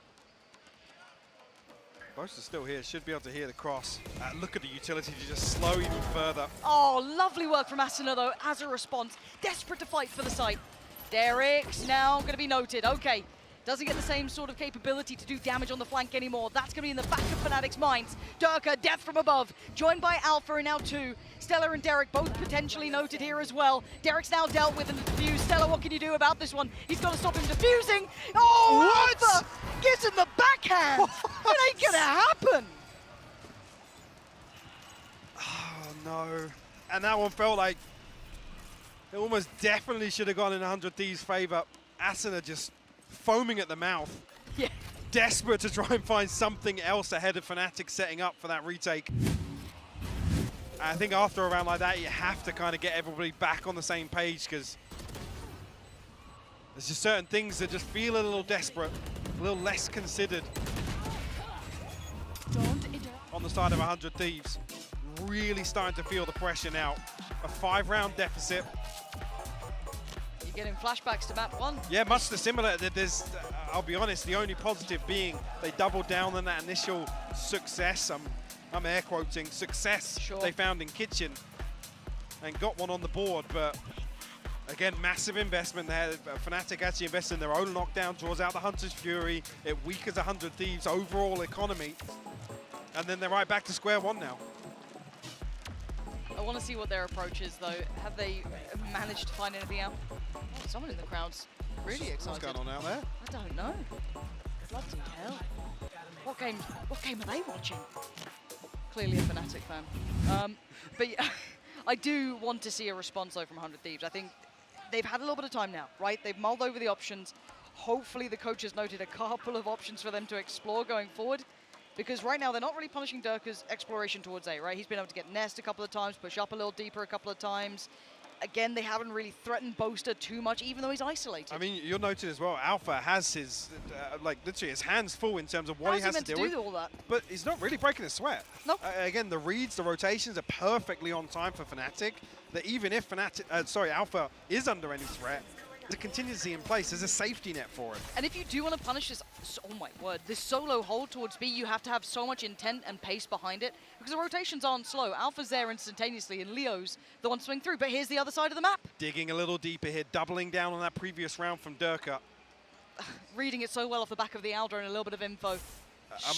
Boaster's still here, should be able to hear the cross. Look at the utility to just slow even further. Oh, lovely work from Asuna though, as a response. Desperate to fight for the site. Derek's now going to be noted. Okay, doesn't get the same sort of capability to do damage on the flank anymore. That's going to be in the back of Fnatic's minds. Durka, death from above, joined by Alpha and now 2. Stella and Derek both potentially noted here as well. Derek's now dealt with and defused. Stella, what can you do about this one? He's got to stop him defusing. Oh, what? Alpha gives him the backhand. It ain't going to happen. Oh, no. And that one felt like it almost definitely should have gone in 100 Thieves' favor. Asuna just foaming at the mouth. Yeah. Desperate to try and find something else ahead of Fnatic setting up for that retake. I think after a round like that, you have to kind of get everybody back on the same page because there's just certain things that just feel a little desperate, a little less considered. On the side of 100 Thieves, really starting to feel the pressure now. A 5-round deficit. You're getting flashbacks to map 1. Yeah, much the similar. There's, I'll be honest, the only positive being they doubled down on that initial success. I'm air quoting success they found in Kitchen and got one on the board. But again, massive investment there. Fnatic actually invested in their own lockdown, draws out the Hunter's Fury. It weakens 100 Thieves' overall economy. And then they're right back to square one now. I want to see what their approach is, though. Have they managed to find anything out? Oh, someone in the crowd's really excited. What's going on out there? I don't know. Bloody hell. What game are they watching? Clearly a Fnatic fan. But yeah, I do want to see a response, though, from 100 Thieves. I think they've had a little bit of time now, right? They've mulled over the options. Hopefully the coach has noted a couple of options for them to explore going forward. Because right now, they're not really punishing Durka's exploration towards A, right? He's been able to get Nest a couple of times, push up a little deeper a couple of times. Again, they haven't really threatened Boaster too much, even though he's isolated. I mean, you'll notice as well, Alpha has his, like, literally his hands full in terms of what he has to deal with. All that? But he's not really breaking a sweat. Nope. Again, the reads, the rotations are perfectly on time for Fnatic. That even if Alpha is under any threat, the contingency in place is a safety net for him. And if you do want to punish this, oh my word, this solo hold towards B, you have to have so much intent and pace behind it because the rotations aren't slow. Alpha's there instantaneously and Leo's the one swing through, but here's the other side of the map. Digging a little deeper here, doubling down on that previous round from Durka. Reading it so well off the back of the Aldra and a little bit of info.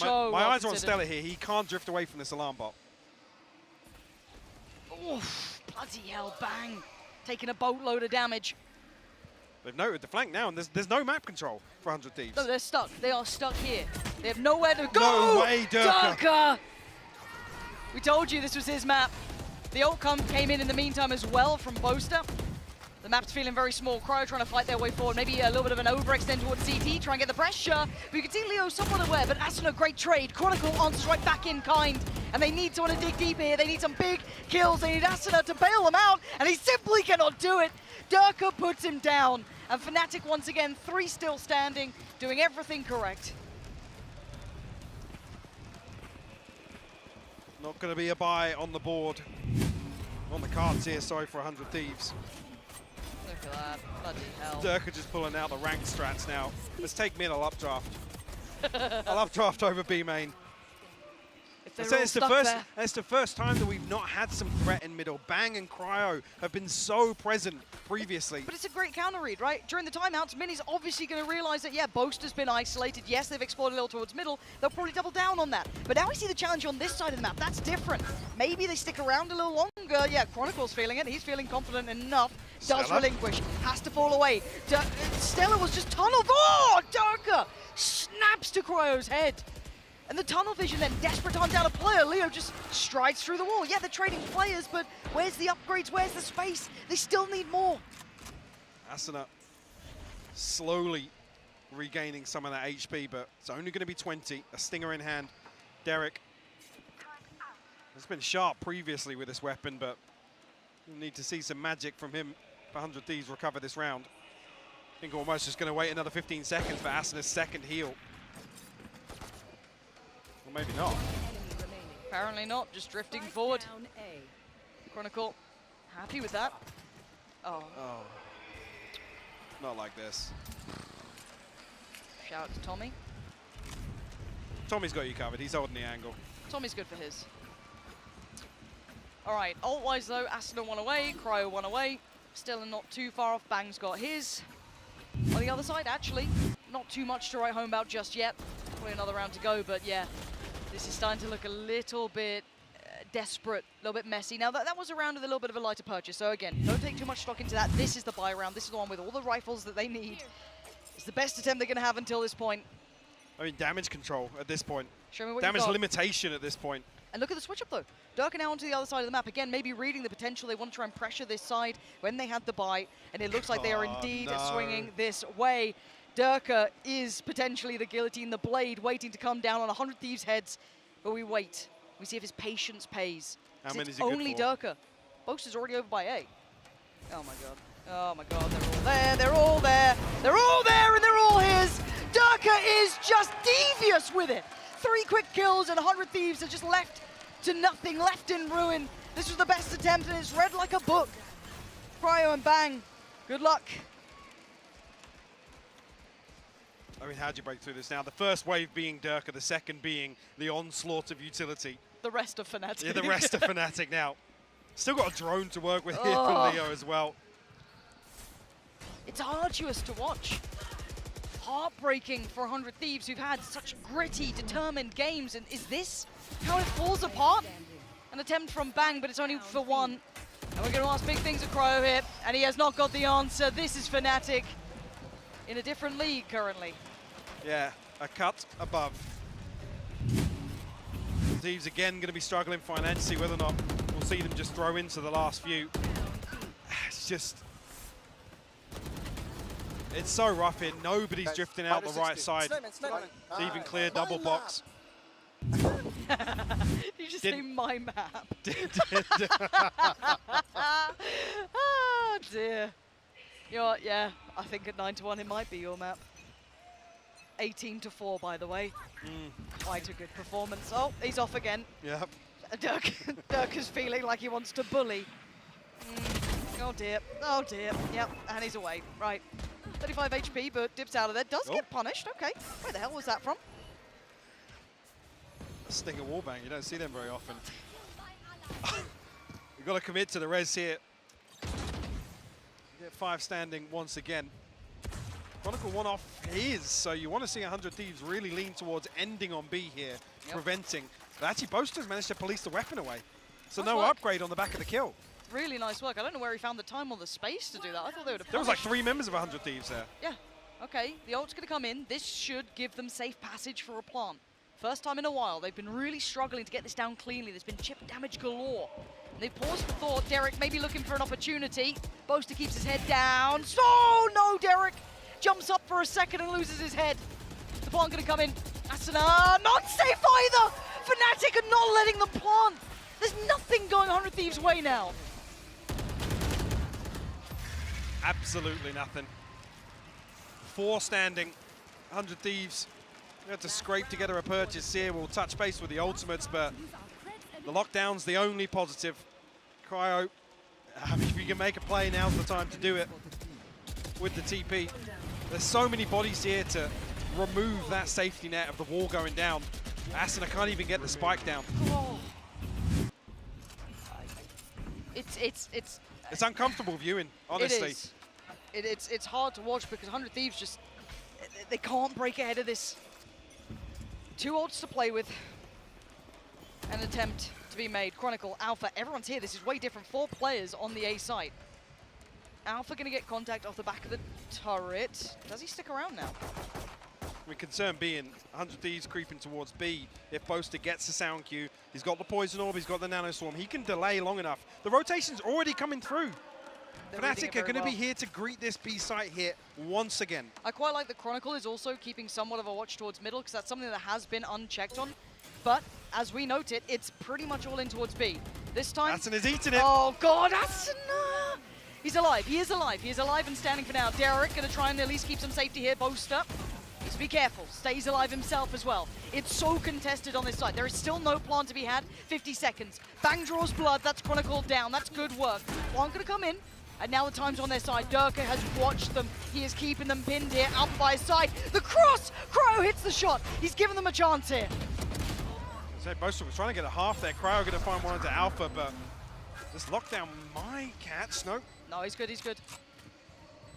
My eyes are on Stella here. He can't drift away from this alarm bot. Oof, bloody hell, bang. Taking a boatload of damage. They've noted the flank now, and there's no map control for 100 Thieves. No, they're stuck. They are stuck here. They have nowhere to go. No way, Durka. Durka! We told you this was his map. The ult came in the meantime as well from Boaster. The map's feeling very small. Cryo trying to fight their way forward. Maybe a little bit of an overextend towards CT, try and get the pressure. But you can see Leo somewhat aware, but Asuna, great trade. Chronicle answers right back in kind. And they need someone to dig deep here. They need some big kills. They need Asuna to bail them out, and he simply cannot do it. Durka puts him down. And Fnatic once again, 3 still standing, doing everything correct. Not going to be a buy on the board. On the cards here, sorry, for 100 Thieves. Look at that, bloody hell. Durka just pulling out the rank strats now. Let's take mid, I'll updraft. I'll updraft over B main. So it's the first time that we've not had some threat in middle. Bang and Cryo have been so present previously. But it's a great counter read, right? During the timeouts, Mini's obviously going to realize that, yeah, Boast has been isolated. Yes, they've explored a little towards middle. They'll probably double down on that. But now we see the challenge on this side of the map. That's different. Maybe they stick around a little longer. Yeah, Chronicle's feeling it. He's feeling confident enough. Does Stella. relinquish. Has to fall away. Stella was just tunneled. Oh, Darker snaps to Cryo's head. And the tunnel vision then, desperate to hunt down a player. Leo just strides through the wall. Yeah, they're trading players, but where's the upgrades? Where's the space? They still need more. Asuna slowly regaining some of that HP, but it's only going to be 20. A stinger in hand. Derek has been sharp previously with this weapon, but we'll need to see some magic from him for 100 Thieves recover this round. I think almost just going to wait another 15 seconds for Asuna's second heal. Or maybe not. Apparently not, just drifting forward. Chronicle, happy with that. Oh. Not like this. Shout out to Tommy. Tommy's got you covered. He's holding the angle. Tommy's good for his. All right, ult-wise though, Asuna one away, Cryo one away. Still not too far off, Bang's got his. On the other side, actually, not too much to write home about just yet. Probably another round to go, but yeah, this is starting to look a little bit desperate, a little bit messy. Now, that was a round with a little bit of a lighter purchase, so again, don't take too much stock into that. This is the buy round. This is the one with all the rifles that they need. It's the best attempt they're going to have until this point. I mean, damage control at this point. Show me what damage you've got. limitation at this point. And look at the switch up though. Durka now onto the other side of the map. Again, maybe reading the potential. They want to try and pressure this side when they had the buy. And it looks like they are indeed swinging this way. Durka is potentially the guillotine, the blade, waiting to come down on 100 Thieves' heads. But we wait. We see if his patience pays. How many is It's he good only for? Durka. Boast is already over by A. Oh my god. Oh my god, they're all there, they're all there. They're all there and they're all his. Durka is just devious with it. 3 quick kills and 100 Thieves are just left to nothing, left in ruin. This was the best attempt and it's read like a book. Cryo and Bang, good luck. I mean, how do you break through this now? The first wave being Durka, the second being the onslaught of utility. The rest of Fnatic. Yeah, the rest of Fnatic now. Still got a drone to work with here for Leo as well. It's arduous to watch. Heartbreaking for 100 Thieves who've had such gritty, determined games. And is this how it falls apart? An attempt from Bang, but it's only for one. And we're going to ask big things of Cryo here, and he has not got the answer. This is Fnatic in a different league currently. Yeah, a cut above. Thieves again going to be struggling financially, whether or not we'll see them just throw into the last few. It's just... It's so rough here. Nobody's drifting out the right side. It's even clear double box. You just say my map. Oh dear. You know what, yeah, I think at 9-1 it might be your map. 18-4 by the way. Quite a good performance. Oh, he's off again. Yep. Dirk is feeling like he wants to bully. Oh dear, oh dear. Yep, and he's away. Right. 35 HP, but dips out of there. Does get punished. Okay. Where the hell was that from? A stinger wallbang. You don't see them very often. We've got to commit to the res here. Get 5 standing once again. Chronicle one off his, so you want to see 100 Thieves really lean towards ending on B here, preventing. But actually, Boaster's managed to police the weapon away. So no upgrade on the back of the kill. Really nice work. I don't know where he found the time or the space to do that. I thought they would have There was like 3 members of 100 Thieves there. Yeah. Okay, the ult's going to come in. This should give them safe passage for a plant. First time in a while. They've been really struggling to get this down cleanly. There's been chip damage galore. And they've paused for thought. Derek maybe looking for an opportunity. Boaster keeps his head down. Oh, no, Derek jumps up for a second and loses his head. The plant going to come in. Asuna, not safe either. Fnatic are not letting them plant. There's nothing going 100 Thieves' way now. Absolutely nothing. 4 standing, 100 Thieves. We have to scrape together a purchase here. We'll touch base with the ultimates, but the lockdown's the only positive. Cryo, if you can make a play, now's the time to do it with the TP. There's so many bodies here to remove that safety net of the wall going down. Asuna can't even get the spike down. Oh. It's uncomfortable viewing, honestly. It is. It's hard to watch because 100 Thieves just, they can't break ahead of this. 2 ults to play with. An attempt to be made. Chronicle, Alpha, everyone's here. This is way different. 4 players on the A site. Alpha going to get contact off the back of the turret. Does he stick around now? My concern being 100 Thieves creeping towards B. If Boaster gets the sound cue, he's got the Poison Orb, he's got the Nano Swarm. He can delay long enough. The rotation's already coming through. Fnatic are going to be here to greet this B site hit once again. I quite like the Chronicle is also keeping somewhat of a watch towards middle because that's something that has been unchecked on. But as we noted, it's pretty much all in towards B. This time... Asuna's eating it. Oh, God, Asuna! He's alive. He is alive. He is alive and standing for now. Derek going to try and at least keep some safety here. Boaster needs to be careful. Stays alive himself as well. It's so contested on this side. There is still no plant to be had. 50 seconds. Bang draws blood. That's Chronicle down. That's good work. Plant going to come in. And now the time's on their side. Durka has watched them. He is keeping them pinned here. Alpha by his side. The cross! Cryo hits the shot. He's given them a chance here. So Boaster was trying to get a half there. Cryo going to find one into Alpha, but this lockdown might catch. No. No, he's good, he's good.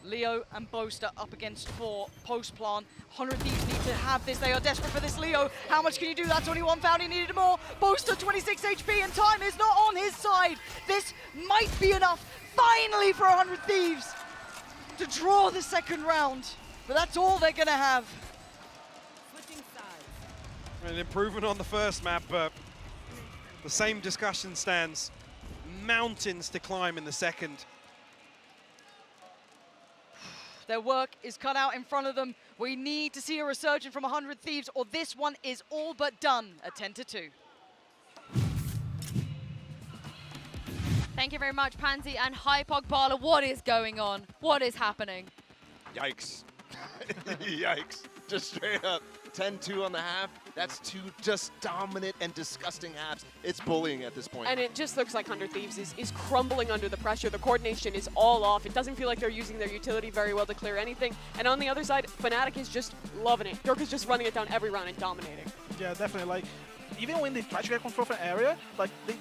Leo and Boaster up against 4 post-plant. 100 Thieves need to have this. They are desperate for this Leo. How much can you do? That's only 1 found. He needed more. Boaster, 26 HP, and time is not on his side. This might be enough, finally, for 100 Thieves to draw the second round. But that's all they're going to have. An improvement on the first map, but the same discussion stands. Mountains to climb in the second. Their work is cut out in front of them. We need to see a resurgence from 100 Thieves, or this one is all but done at 10-2. Thank you very much, Pansy and Hypog Bala. What is going on? What is happening? Yikes. Yikes. Just straight up 10-2 on the half. That's 2 just dominant and disgusting halves. It's bullying at this point. And it just looks like 100 Thieves is crumbling under the pressure. The coordination is all off. It doesn't feel like they're using their utility very well to clear anything. And on the other side, Fnatic is just loving it. Durka's just running it down every round and dominating. Yeah, definitely. Like, even when they try to get control of an area, like, they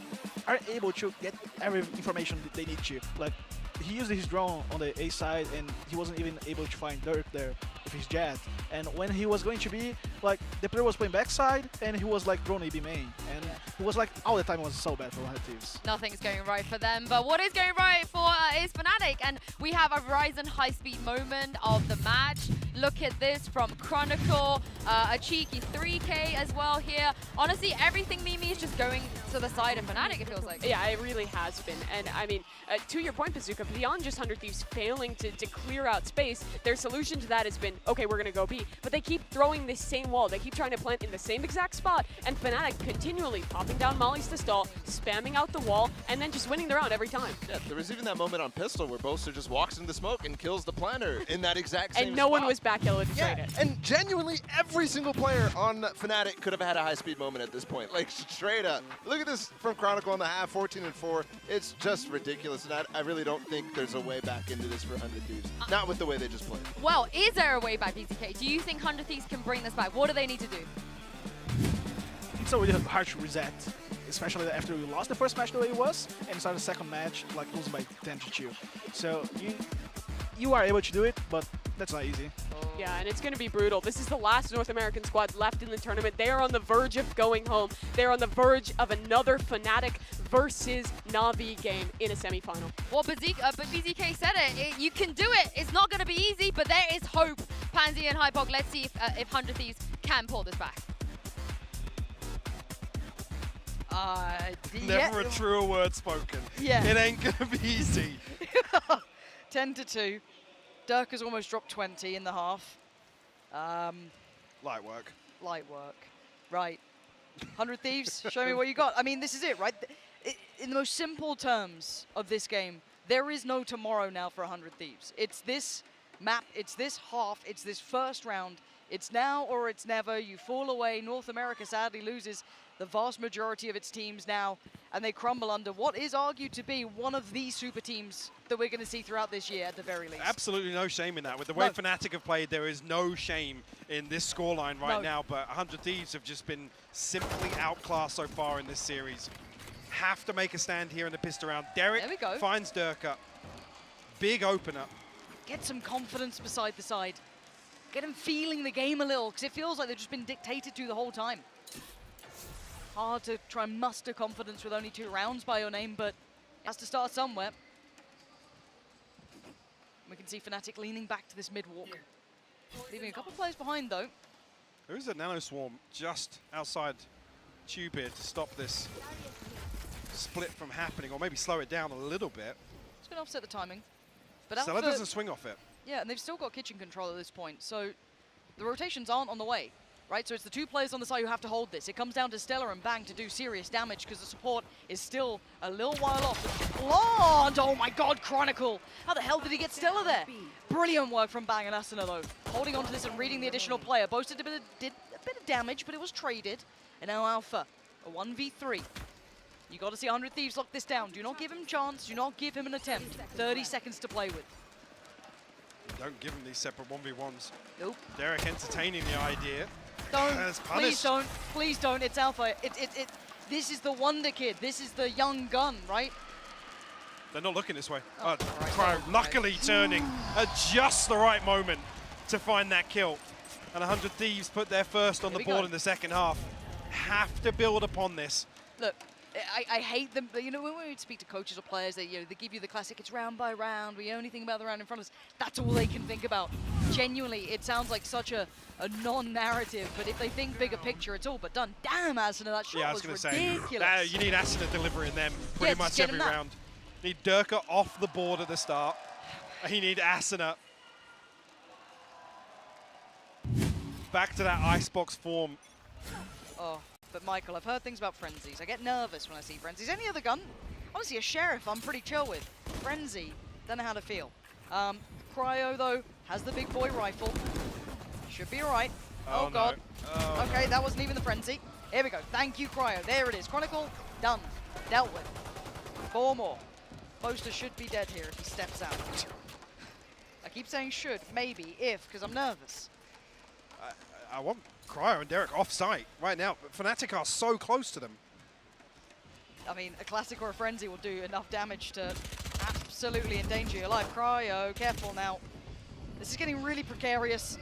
are able to get every information that they need to. Like, he used his drone on the A side, and he wasn't even able to find Dirk there with his jet. And when he was going to be, like, the player was playing backside, and he was like drone AB main. And it was like, all the time was so bad for 100 Thieves. Nothing's going right for them, but what is going right for is Fnatic, and we have a Verizon high-speed moment of the match. Look at this from Chronicle, a cheeky 3K as well here. Honestly, everything Mimi is just going to the side of Fnatic, it feels like. Yeah, it really has been. And I mean, to your point, Bazooka, beyond just 100 Thieves failing to clear out space, their solution to that has been, okay, we're going to go B. But they keep throwing this same wall. They keep trying to plant in the same exact spot, and Fnatic continually popping down mollies to stall, spamming out the wall, and then just winning the round every time. Yeah, there was even that moment on Pistol where Boaster just walks into the smoke and kills the planter in that exact same And no spot. one was back yellow to trade it. And genuinely, every single player on Fnatic could have had a high-speed moment at this point. Like, straight up. Look at this from Chronicle on the half, 14-4. It's just ridiculous, and I really don't think there's a way back into this for 100 Thieves. Not with the way they just played. Well, is there a way back, VCT? Do you think 100 Thieves can bring this back? What do they need to do? It's already hard to reset, especially after we lost the first match the way it was, and started the second match like losing by 10-2. So you are able to do it, but that's not easy. Yeah, and it's going to be brutal. This is the last North American squad left in the tournament. They are on the verge of going home. They're on the verge of another Fnatic versus Na'Vi game in a semifinal. Well, but BZK said it. You can do it. It's not going to be easy, but there is hope. Pansy and Hypog, let's see if 100 Thieves can pull this back. Never a truer word spoken. Yeah. It ain't going to be easy. 10-2. Dirk has almost dropped 20 in the half. Light work. Light work. Right. 100 Thieves, show me what you got. I mean, this is it, right? In the most simple terms of this game, there is no tomorrow now for 100 Thieves. It's this map, it's this half, it's this first round. It's now or it's never. You fall away. North America sadly loses the vast majority of its teams now, and they crumble under what is argued to be one of the super teams that we're going to see throughout this year at the very least. Absolutely no shame in that. With the way Fnatic have played, there is no shame in this scoreline right now, but 100 Thieves have just been simply outclassed so far in this series. Have to make a stand here in the pistol round. Derek finds Durka. Big opener. Get some confidence beside the side. Get him feeling the game a little, because it feels like they've just been dictated to the whole time. Hard to try and muster confidence with only 2 rounds by your name, but it has to start somewhere. We can see Fnatic leaning back to this mid-walk. Leaving a couple of players behind, though. There is a Nano Swarm just outside Tube here to stop this split from happening, or maybe slow it down a little bit. It's going to offset the timing. But Stella doesn't swing off it. Yeah, and they've still got kitchen control at this point, so the rotations aren't on the way, right? So it's the 2 players on the side who have to hold this. It comes down to Stella and Bang to do serious damage because the support is still a little while off. Blonde! Oh my god, Chronicle! How the hell did he get Stella there? Brilliant work from Bang and Asuna, though. Holding on to this and reading the additional player. Boasted did a bit of damage, but it was traded. And now Alpha, a 1v3. You got to see 100 Thieves lock this down. Do not give him a chance. Do not give him an attempt. 30 seconds to play with. Don't give him these separate 1v1s. Nope. Derek entertaining the idea. Don't. Please don't. Please don't. It's Alpha. This is the wonder kid. This is the young gun, right? They're not looking this way. Cryo luckily turning at just the right moment to find that kill. And 100 Thieves put their first on the board in the second half. Have to build upon this. Look, I hate them. You know, when we speak to coaches or players, they give you the classic, it's round by round, we only think about the round in front of us. That's all they can think about. Genuinely, it sounds like such a non-narrative, but if they think bigger picture, it's all but done. Damn, Asuna, that shot was ridiculous. You need Asuna delivering them pretty much every round. Need Durka off the board at the start. You need Asuna. Back to that icebox form. Oh, but Michael, I've heard things about frenzies. I get nervous when I see frenzies. Any other gun? Honestly, a sheriff I'm pretty chill with. Frenzy, don't know how to feel. Cryo, though, has the big boy rifle. Should be all right. Oh god. Oh, okay, that wasn't even the frenzy. Here we go. Thank you, Cryo. There it is. Chronicle, done. Dealt with. 4 more. Boaster should be dead here if he steps out. I keep saying should, maybe, if, because I'm nervous. I want Cryo and Derek off-site right now, but Fnatic are so close to them. I mean, a classic or a frenzy will do enough damage to absolutely endanger your life. Cryo, careful now. This is getting really precarious.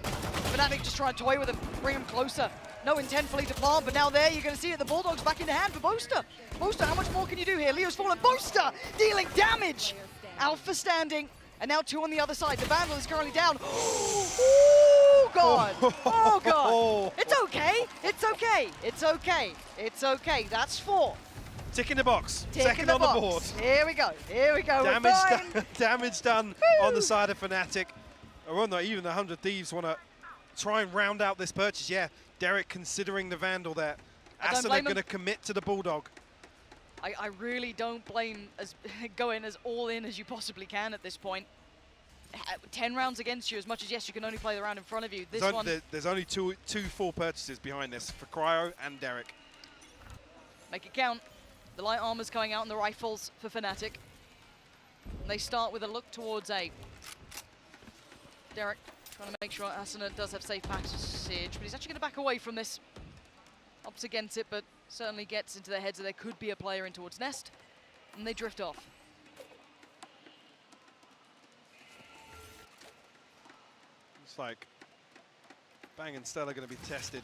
Fnatic just trying to toy with him, bring him closer. No intent fully to plant, but now there you're going to see it. The Bulldogs back in the hand for Boaster. Boaster, how much more can you do here? Leo's fallen. Boaster dealing damage. Alpha standing, and now 2 on the other side. The Vandal is currently down. Oh, God. Oh, God. It's okay. It's okay. It's okay. It's okay. That's 4. Tick in the box. Tick Second in the on box. the board. Here we go. Here we go. Damage done on the side of Fnatic. Or not even the 100 Thieves want to try and round out this purchase. Yeah, Derek considering the Vandal there. Asuna going to commit to the Bulldog. I really don't blame going as all in as you possibly can at this point. 10 rounds against you, as much as, yes, you can only play the round in front of you. There's only two full purchases behind this for Cryo and Derek. Make it count. The light armor's coming out and the rifles for Fnatic. And they start with a look towards A. Derek trying to make sure Asuna does have safe passage, but he's actually going to back away from this. Opts against it, but certainly gets into their heads that there could be a player in towards Nest, and they drift off. Looks like Bang and Stella are going to be tested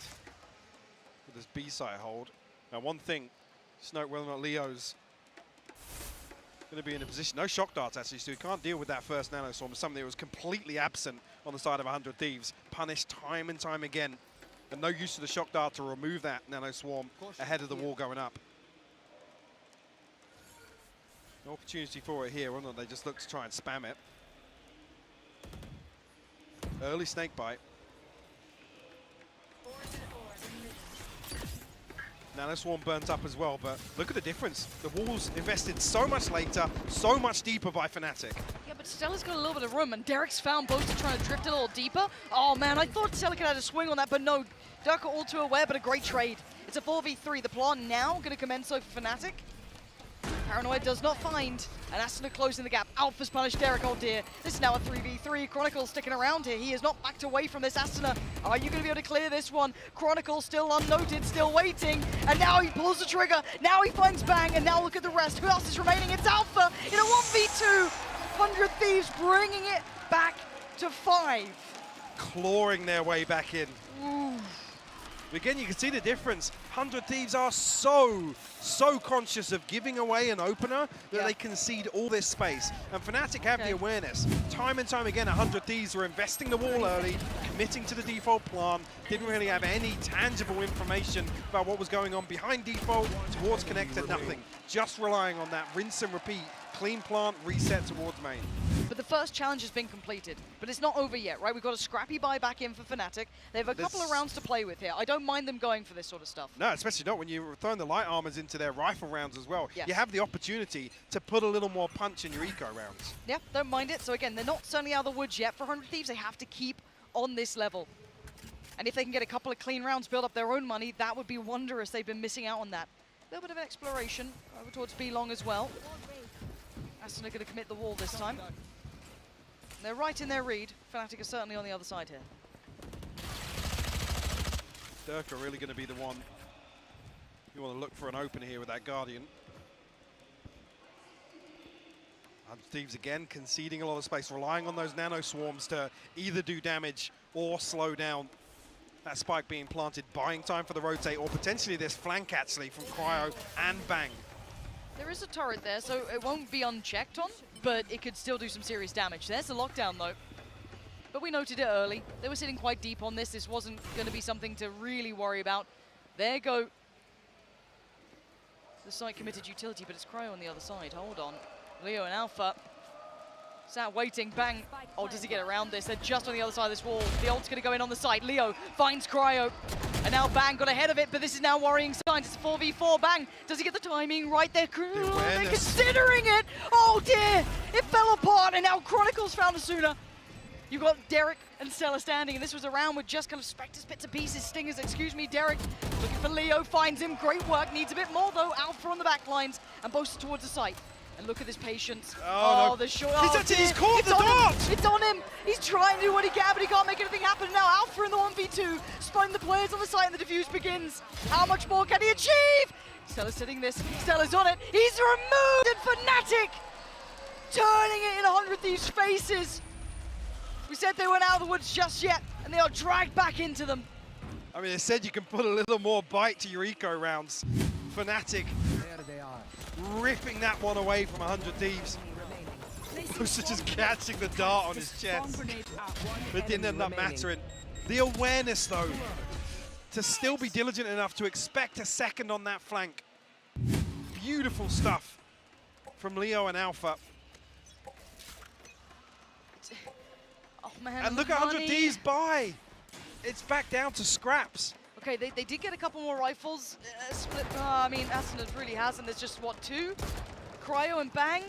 with this B-side hold. Now, one thing, just note whether or not Leo's going to be in a position. No shock darts, actually, so he can't deal with that first Nano Swarm. Something that was completely absent on the side of 100 Thieves. Punished time and time again. And no use of the shock dart to remove that Nano Swarm ahead of the wall going up. No opportunity for it here, or not? They just look to try and spam it. Early snake bite. Nano Swarm burnt up as well, but look at the difference. The wall's invested so much later, so much deeper by Fnatic. Yeah, but Stella's got a little bit of room, and Derek's found Boaster trying to drift a little deeper. Oh, man, I thought Stella could have a swing on that, but no. Durka all too aware, but a great trade. It's a 4v3. The plan now going to commence over Fnatic. Paranoia does not find, and Asuna closing the gap. Alpha's punished Derek, oh dear. This is now a 3v3. Chronicle sticking around here. He is not backed away from this Asuna. Are you going to be able to clear this one? Chronicle still unnoted, still waiting, and now he pulls the trigger. Now he finds Bang, and now look at the rest. Who else is remaining? It's Alpha in a 1v2. 100 Thieves bringing it back to 5. Clawing their way back in. Ooh. Again, you can see the difference. 100 Thieves are so conscious of giving away an opener that they concede all this space. And Fnatic have the awareness. Time and time again, 100 Thieves were investing the wall early, committing to the default plant, didn't really have any tangible information about what was going on behind default, towards connector, nothing. Just relying on that rinse and repeat, clean plant, reset towards main. But the first challenge has been completed, but it's not over yet, right? We've got a scrappy buy back in for Fnatic. They have a couple of rounds to play with here. I don't mind them going for this sort of stuff. No, especially not when you're throwing the light armors into their rifle rounds as well. Yes. You have the opportunity to put a little more punch in your eco rounds. Yeah, don't mind it. So again, they're not certainly out of the woods yet. For 100 Thieves, they have to keep on this level. And if they can get a couple of clean rounds, build up their own money, that would be wondrous. They've been missing out on that. A little bit of exploration over towards B long as well. Asuna going to commit the wall this time. They're right in their read. Fnatic are certainly on the other side here. Dirk are really going to be the one you want to look for an opener here with that Guardian. And Thieves again conceding a lot of space, relying on those nano swarms to either do damage or slow down that spike being planted, buying time for the rotate, or potentially this flank actually from Cryo and Bang. There is a turret there, so it won't be unchecked on, but it could still do some serious damage. There's the lockdown, though. But we noted it early. They were sitting quite deep on this. This wasn't going to be something to really worry about. There go the site-committed utility, but it's Cryo on the other side. Hold on. Leo and Alpha. Sat waiting, Bang. Oh, does he get around this? They're just on the other side of this wall. The ult's going to go in on the side. Leo finds Cryo. And now Bang got ahead of it, but this is now worrying signs. It's a 4v4. Bang, does he get the timing right there? They're considering it. Oh dear, it fell apart, and now Chronicles found Asuna. You've got Derek and Stella standing, and this was a round with just kind of Spectres, bits and pieces, stingers, excuse me. Derek looking for Leo, finds him. Great work, needs a bit more though. Alpha on the back lines, and both towards the site. And look at this patience. Oh, no. The short. He's caught the dart! It's on him. He's trying to do what he can, but he can't make anything happen. Now Alpha in the 1v2, spotting the players on the site, and the defuse begins. How much more can he achieve? Stella's sitting this. Stella's on it. He's removed, and Fnatic turning it in 100 Thieves' faces. We said they weren't out of the woods just yet, and they are dragged back into them. I mean, they said you can put a little more bite to your eco rounds. Fnatic ripping that one away from 100 Thieves. Musa just catching the dart on his chest. But didn't end up mattering. The awareness, though, to still be diligent enough to expect a second on that flank. Beautiful stuff from Leo and Alpha. Oh man, and look at 100 D's buy. It's back down to scraps. Okay, they did get a couple more rifles. Split. I mean, Asuna really hasn't. There's just, what, 2? Cryo and Bang.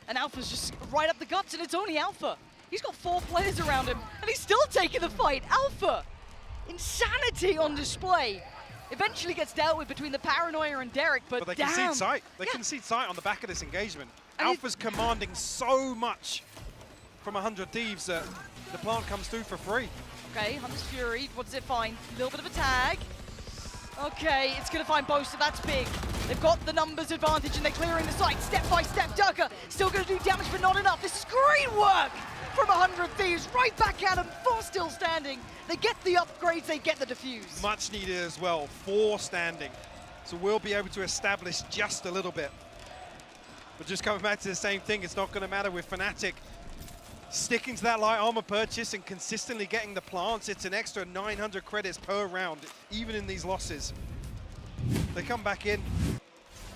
And Alpha's just right up the guts, and it's only Alpha. He's got 4 players around him, and he's still taking the fight. Alpha! Insanity on display. Eventually gets dealt with between the Paranoia and Derek, but they damn. concede sight. They concede sight on the back of this engagement. And Alpha's commanding so much from 100 Thieves that the plant comes through for free. Okay, Hunter's Fury, what does it find? A little bit of a tag. Okay, it's going to find Boaster, that's big. They've got the numbers advantage and they're clearing the site step by step. Durka still going to do damage, but not enough. This is great work from 100 Thieves, right back at him, 4 still standing. They get the upgrades, they get the defuse. Much needed as well, 4 standing. So we'll be able to establish just a little bit. But just coming back to the same thing, it's not going to matter with Fnatic sticking to that light armor purchase and consistently getting the plants. It's an extra 900 credits per round, even in these losses. They come back in.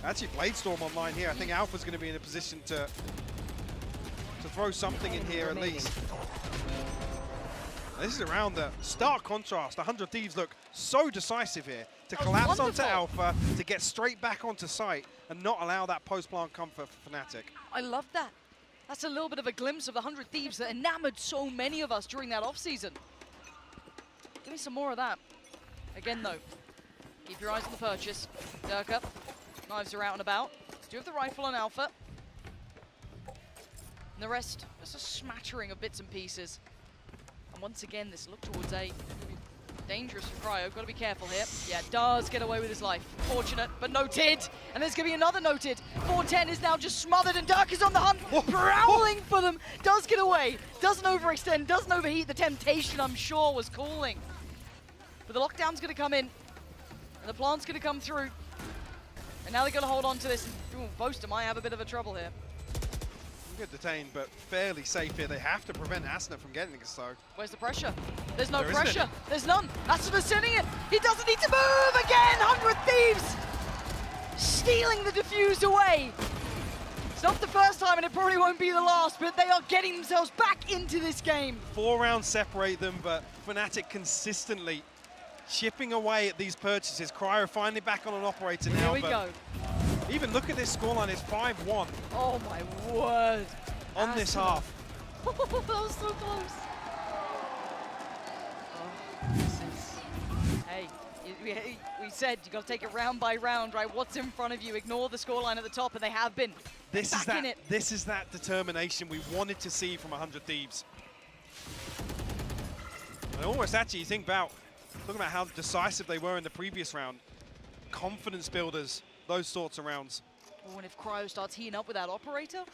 Actually, Bladestorm online here. I think Alpha's going to be in a position to throw something in here at least. This is around the stark contrast. 100 Thieves look so decisive here to collapse onto Alpha, to get straight back onto site and not allow that post-plant comfort for Fnatic. I love that. That's a little bit of a glimpse of the 100 Thieves that enamored so many of us during that off-season. Give me some more of that. Again, though, keep your eyes on the purchase. Durka, knives are out and about. do have the rifle on Alpha. And the rest, just a smattering of bits and pieces. And once again, this look towards A. Dangerous for Cryo, got to be careful here. Yeah, does get away with his life. Fortunate, but noted. And there's going to be another noted. 410 is now just smothered, and Dirk is on the hunt, prowling for them. Does get away, doesn't overextend, doesn't overheat. The temptation, I'm sure, was calling. But the lockdown's going to come in, and the plant's going to come through. And now they're going to hold on to this. Ooh, Boaster might have a bit of a trouble here. Good detained, but fairly safe here. They have to prevent Asuna from getting so. Where's the pressure? There's no There pressure. There's none. Asuna's sending it. He doesn't need to move again. 100 Thieves stealing the defuse away. It's not the first time, and it probably won't be the last, but they are getting themselves back into this game. 4 rounds separate them, but Fnatic consistently chipping away at these purchases. Cryo finally back on an operator now. Here we go. Even look at this scoreline, it's 5-1. Oh my word. On this half. That was so close. Oh, this is... Hey, we said you got to take it round by round, right? What's in front of you? Ignore the scoreline at the top, and they have been. This Back is that determination we wanted to see from 100 Thieves. And almost actually, you think about, talking about how decisive they were in the previous round. Confidence builders. Those sorts of rounds. Oh, and if Cryo starts heating up with that operator?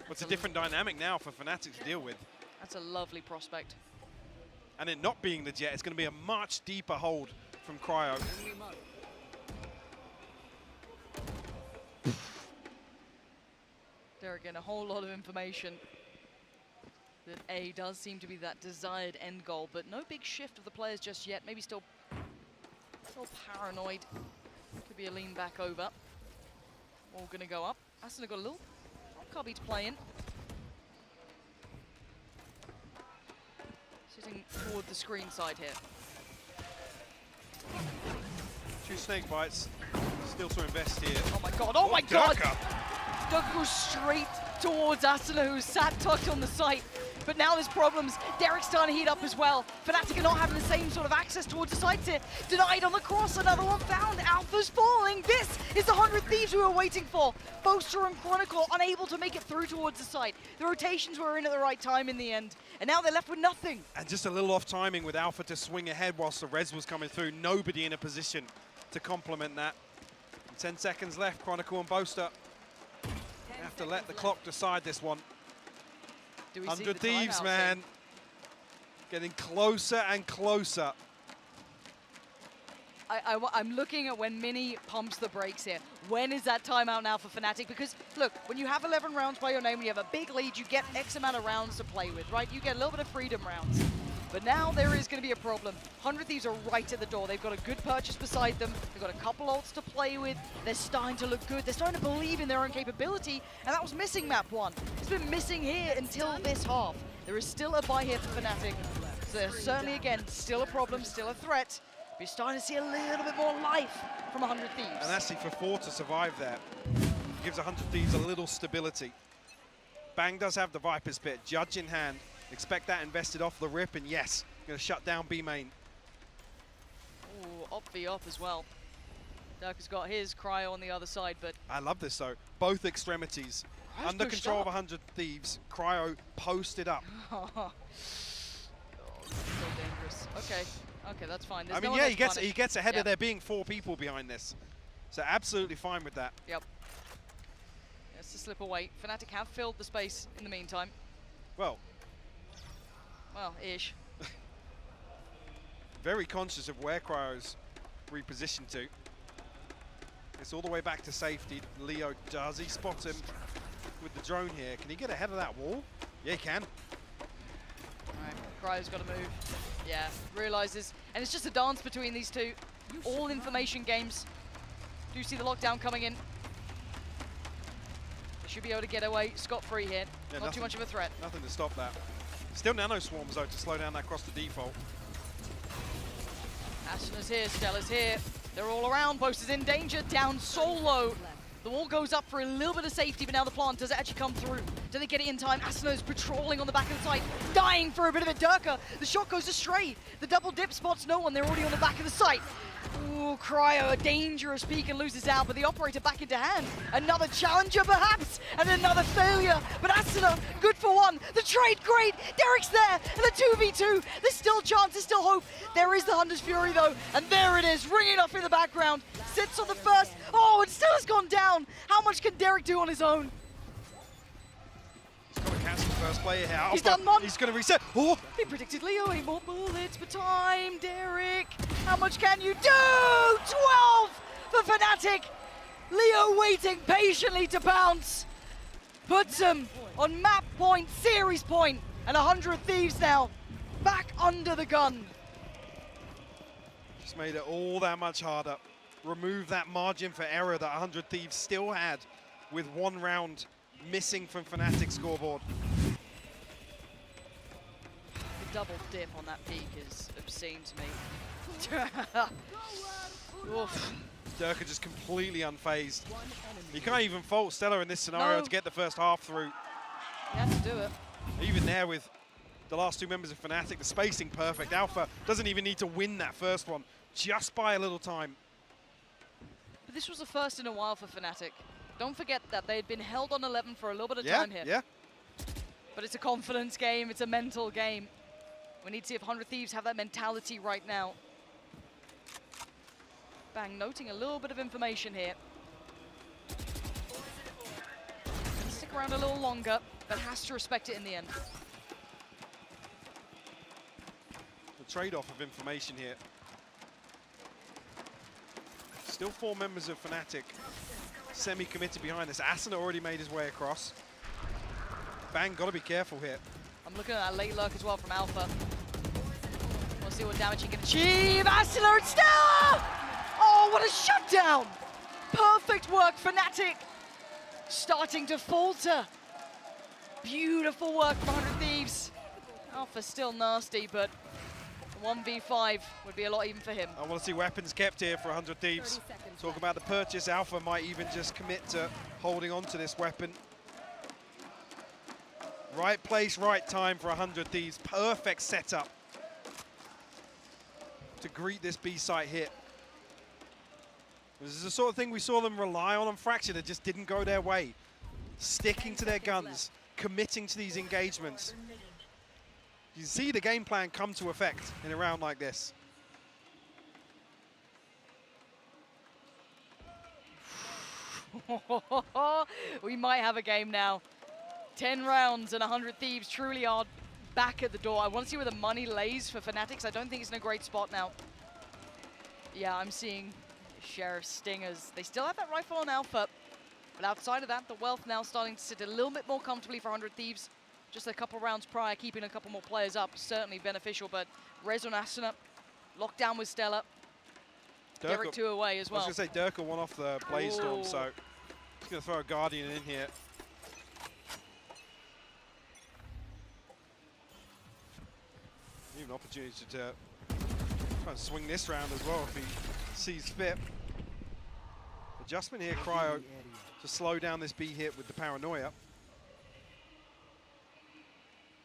It's a different dynamic now for Fnatic to deal with. That's a lovely prospect. And it not being the Jet, it's going to be a much deeper hold from Cryo. There again, a whole lot of information. That A does seem to be that desired end goal, but no big shift of the players just yet. Maybe still paranoid. Could be a lean back over. All gonna go up. Asuna got a little cubby to play in. Sitting toward the screen side here. 2 snake bites. Still to invest here. Oh my god, oh my god! Durka. Durka goes straight towards Asuna, who's sat tucked on the site. But now there's problems. Derek's starting to heat up as well. Fnatic are not having the same sort of access towards the sites here. Denied on the cross, another one found. Alpha's falling. This is the 100 Thieves we were waiting for. Boaster and Chronicle unable to make it through towards the site. The rotations were in at the right time in the end. And now they're left with nothing. And just a little off timing with Alpha to swing ahead whilst the res was coming through. Nobody in a position to complement that. 10 seconds left, Chronicle and Boaster. You have to let the clock decide this one. 100 Thieves, man. Getting closer and closer. I'm looking at when Mini pumps the brakes here. When is that timeout now for Fnatic? Because, look, when you have 11 rounds by your name, when you have a big lead, you get X amount of rounds to play with, right? You get a little bit of freedom rounds. But now there is going to be a problem. 100 Thieves are right at the door. They've got a good purchase beside them. They've got a couple ults to play with. They're starting to look good. They're starting to believe in their own capability. And that was missing map 1. It's been missing here until this half. There is still a buy here for Fnatic. So there's certainly, again, still a problem, still a threat. But you're starting to see a little bit more life from 100 Thieves. And actually for 4 to survive there, gives 100 Thieves a little stability. Bang does have the Viper's Pit, Judge in hand. Expect that invested off the rip, and yes, going to shut down B main. Ooh, op v op as well. Dirk has got his Cryo on the other side, but... I love this though. Both extremities. Cryo's Under pushed control up. of 100 Thieves. Cryo posted up. Oh, so dangerous. Okay, okay, that's fine. There's I mean, no one yeah, else he punished. gets ahead Yep. of there being 4 people behind this. So absolutely fine with that. Yep. It's to slip away. Fnatic have filled the space in the meantime. Well, ish. very conscious of where Cryo's repositioned to. It's all the way back to safety. Leo, does he spot him with the drone here? Can he get ahead of that wall? Yeah, he can. Cryo's got to move. Yeah, realizes. And it's just a dance between these two. All information games. Do you see the lockdown coming in? They should be able to get away scot-free here. Yeah, Not too much of a threat. Nothing to stop that. Still nano swarms though to slow down that cross to default. Asuna's here, Stella's here. They're all around. Boaster's in danger. Down solo. The wall goes up for a little bit of safety, but now the plant, does it actually come through? Do they get it in time? Asuna's patrolling on the back of the site, dying for a bit of it. Durka, the shot goes astray. The double dip spots no one. They're already on the back of the site. Ooh, Cryo, a dangerous peek and loses out, but the operator back into hand. Another challenger perhaps, and another failure. But Asuna, good for one. The trade, great. Derek's there, and the 2v2. There's still chance, there's still hope. There is the Hunter's Fury though, and there it is, ringing off in the background. Sits on the first. Oh, it still has gone down. How much can Derek do on his own? He's got to cancel the first player here. He's done one. He's going to reset. Oh! He predicted Leo, 8 more bullets per time. Derek, how much can you do? 12 for Fnatic. Leo waiting patiently to pounce. Puts him on map point, series point, and 100 Thieves now back under the gun. Just made it all that much harder. Remove that margin for error that 100 Thieves still had with 1 round missing from Fnatic's scoreboard. The double dip on that peak is obscene to me. Oof. Durka just completely unfazed. You can't even fault Stella in this scenario to get the first half through. He had to do it. Even there with the last 2 members of Fnatic, the spacing perfect. Alpha doesn't even need to win that first one, just by a little time. But this was the first in a while for Fnatic. Don't forget that they had been held on 11 for a little bit of time here. Yeah. But it's a confidence game, it's a mental game. We need to see if 100 Thieves have that mentality right now. Bang, noting a little bit of information here. Can stick around a little longer, but has to respect it in the end. The trade-off of information here. Still 4 members of Fnatic semi-committed behind this. Asuna already made his way across. Bang, gotta be careful here. I'm looking at that late lurk as well from Alpha. We'll see what damage he can achieve. Asuna and Stella! Oh, what a shutdown! Perfect work, Fnatic. Starting to falter. Beautiful work from 100 Thieves. Alpha still nasty, but 1v5 would be a lot even for him. I want to see weapons kept here for 100 Thieves. Talk about the purchase. Alpha might even just commit to holding on to this weapon. Right place, right time for 100 Thieves. Perfect setup to greet this B site hit. This is the sort of thing we saw them rely on Fracture that just didn't go their way. Sticking to their guns, committing to these engagements. You see the game plan come to effect in a round like this. We might have a game now. 10 rounds and 100 Thieves truly are back at the door. I want to see where the money lays for Fnatic. I don't think it's in a great spot now. Yeah, I'm seeing Sheriff Stingers. They still have that rifle on Alpha. But outside of that, the wealth now starting to sit a little bit more comfortably for 100 Thieves. Just a couple rounds prior, keeping a couple more players up, certainly beneficial. But Rez on Asuna, locked down with Stella. Derek 2 away as well. I was going to say Durka won off the Blaze Storm, so he's going to throw a Guardian in here. Even opportunity to try and swing this round as well if he sees fit. Adjustment here, Cryo, to slow down this B hit with the paranoia.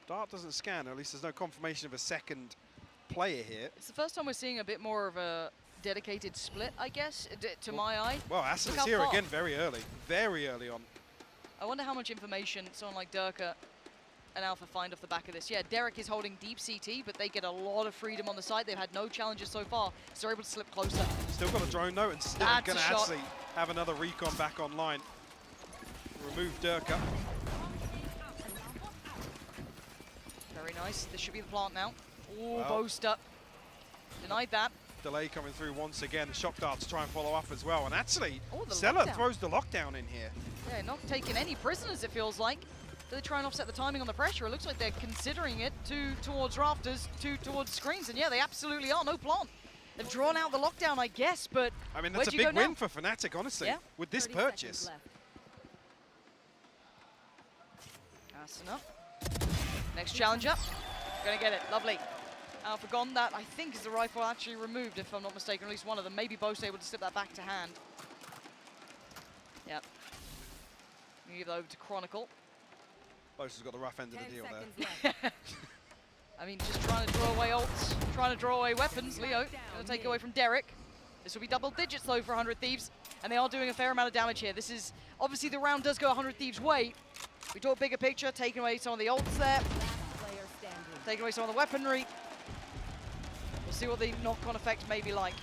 Dart doesn't scan, at least there's no confirmation of a second player here. It's the first time we're seeing a bit more of a dedicated split, I guess, to my eye. Well, Asuna's here again very early on. I wonder how much information someone like Durka and Alpha find off the back of this. Yeah, Derek is holding deep CT, but they get a lot of freedom on the side. They've had no challenges so far, so they're able to slip closer. Still got a drone though, and still going to actually have another recon back online. Remove Durka. Very nice. This should be the plant now. Ooh, boast up. Denied that. Delay coming through once again. Shock Dart to try and follow up as well. And actually, Stella throws the lockdown in here. Yeah, not taking any prisoners, it feels like. Do they try and offset the timing on the pressure? It looks like they're considering it towards rafters, towards screens. And yeah, they absolutely are. No plant. They've drawn out the lockdown, I guess, but I mean, that's a big win for Fnatic, honestly, with this purchase. Asuna. Next challenger. Gonna get it. Lovely. Alpha gone. That, I think, is the rifle actually removed, if I'm not mistaken. At least one of them. Maybe both able to slip that back to hand. Yep. Give that over to Chronicle. Both has got the rough end of the deal there. I mean, just trying to draw away ults, trying to draw away weapons. Leo gonna take away from Derek. This will be double digits though for 100 Thieves, and they are doing a fair amount of damage here. This is, obviously the round does go 100 Thieves' way. We talk bigger picture, taking away some of the ults there, taking away some of the weaponry. We'll see what the knock-on effect may be like.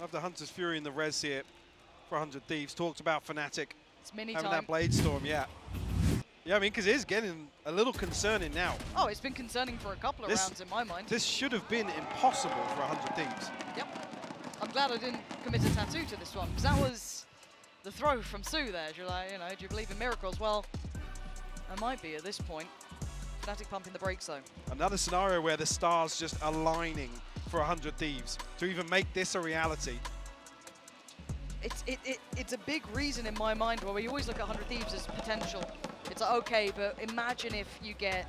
Love the Hunter's Fury in the res here for 100 Thieves. Talked about Fnatic It's mini having time. that Blade Storm, yeah. Yeah, I mean, because it is getting a little concerning now. Oh, it's been concerning for a couple of rounds in my mind. This should have been impossible for 100 Thieves. Yep. I'm glad I didn't commit a tattoo to this one, because that was the throw from Sue there. Do you believe in miracles? Well, I might be at this point. Fnatic pumping the brakes though. Another scenario where the stars just aligning for 100 Thieves to even make this a reality. It's a big reason in my mind where we always look at 100 Thieves as potential. It's like, okay, but imagine if you get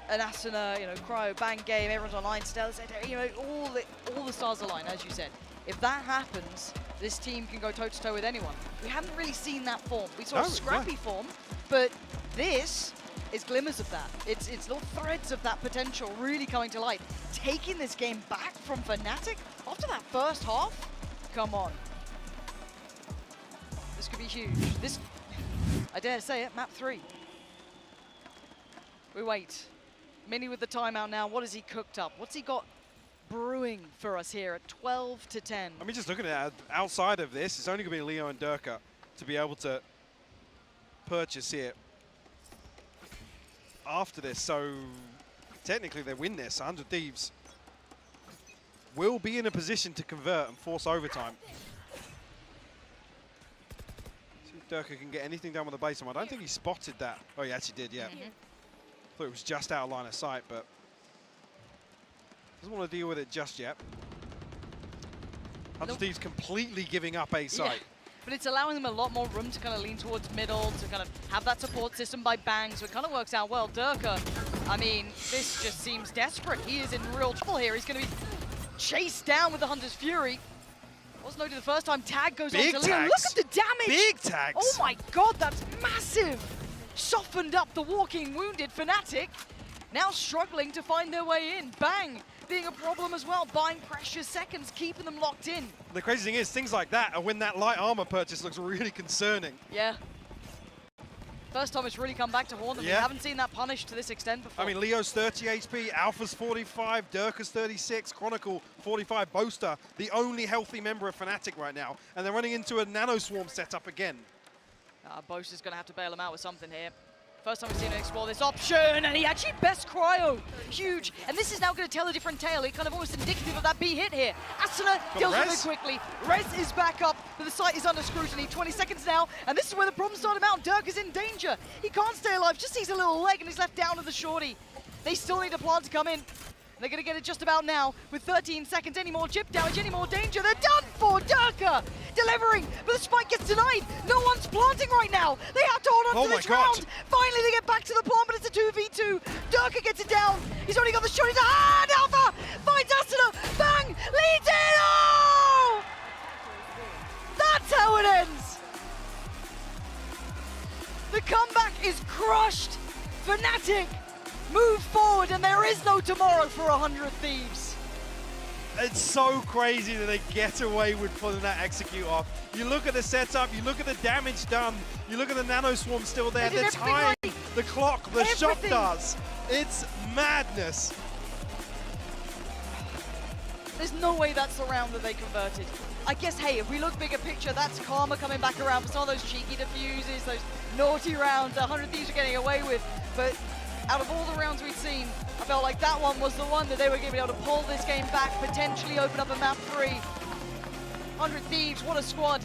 an Asuna, Cryo, Bang game, everyone's online, Stella, all the stars align, as you said. If that happens, this team can go toe-to-toe with anyone. We haven't really seen that form. We saw a scrappy form, but this is glimmers of that. It's little threads of that potential really coming to light. Taking this game back from Fnatic after that first half? Come on. This could be huge. This, I dare say it, map 3. We wait. Mini with the timeout now. What has he cooked up? What's he got brewing for us here at 12 to 10? I mean, just looking at it, outside of this, it's only going to be Leo and Durka to be able to purchase here after this. So technically they win this. 100 Thieves will be in a position to convert and force overtime. See if Durka can get anything done with the base. I don't think he spotted that. Oh, he actually did, yeah. Thought it was just out of line of sight, but doesn't want to deal with it just yet. 100 Thieves completely giving up A site. Yeah. But it's allowing them a lot more room to kind of lean towards middle, to kind of have that support system by Bang, so it kind of works out well. Durka, I mean, this just seems desperate. He is in real trouble here. He's going to be chased down with the Hunter's Fury. Wasn't noted the first time. Tag goes on to Leo. Look at the damage! Big tags! Oh my god, that's massive! Softened up the walking wounded Fnatic. Now struggling to find their way in. Bang being a problem as well, buying precious seconds, keeping them locked in. The crazy thing is, things like that are when that light armor purchase looks really concerning. Yeah. First time it's really come back to haunt them. We haven't seen that punished to this extent before. I mean, Leo's 30 HP, Alpha's 45, Durka's 36, Chronicle 45, Boaster, the only healthy member of Fnatic right now. And they're running into a Nano Swarm setup again. Boaster's going to have to bail him out with something here. First time we've seen him explore this option, and he actually best cryo. Huge. And this is now going to tell a different tale. It kind of almost indicative of that B hit here. Asuna deals with it quickly. Rez is back up, but the site is under scrutiny. 20 seconds now, and this is where the problem started out. Dirk is in danger. He can't stay alive, just sees a little leg, and he's left down to the shorty. They still need a plant to come in. They're going to get it just about now with 13 seconds. Any more chip damage, any more danger. They're done for. Durka delivering, but the spike gets denied. No one's planting right now. They have to hold on to this round. Finally, they get back to the plant, but it's a 2v2. Durka gets it down. He's already got the shot. He's Alpha finds Asuna. Bang! Leads it. Oh! That's how it ends. The comeback is crushed. Fnatic move forward, and there is no tomorrow for 100 Thieves. It's so crazy that they get away with pulling that execute off. You look at the setup, you look at the damage done, you look at the Nano Swarm still there, the time, the clock, the shot does. It's madness. There's no way that's the round that they converted. I guess, hey, if we look bigger picture, that's karma coming back around for some of those cheeky diffuses, those naughty rounds 100 Thieves are getting away with. But out of all the rounds we've seen, I felt like that one was the one that they were going to be able to pull this game back, potentially open up a map 3. 100 Thieves, what a squad.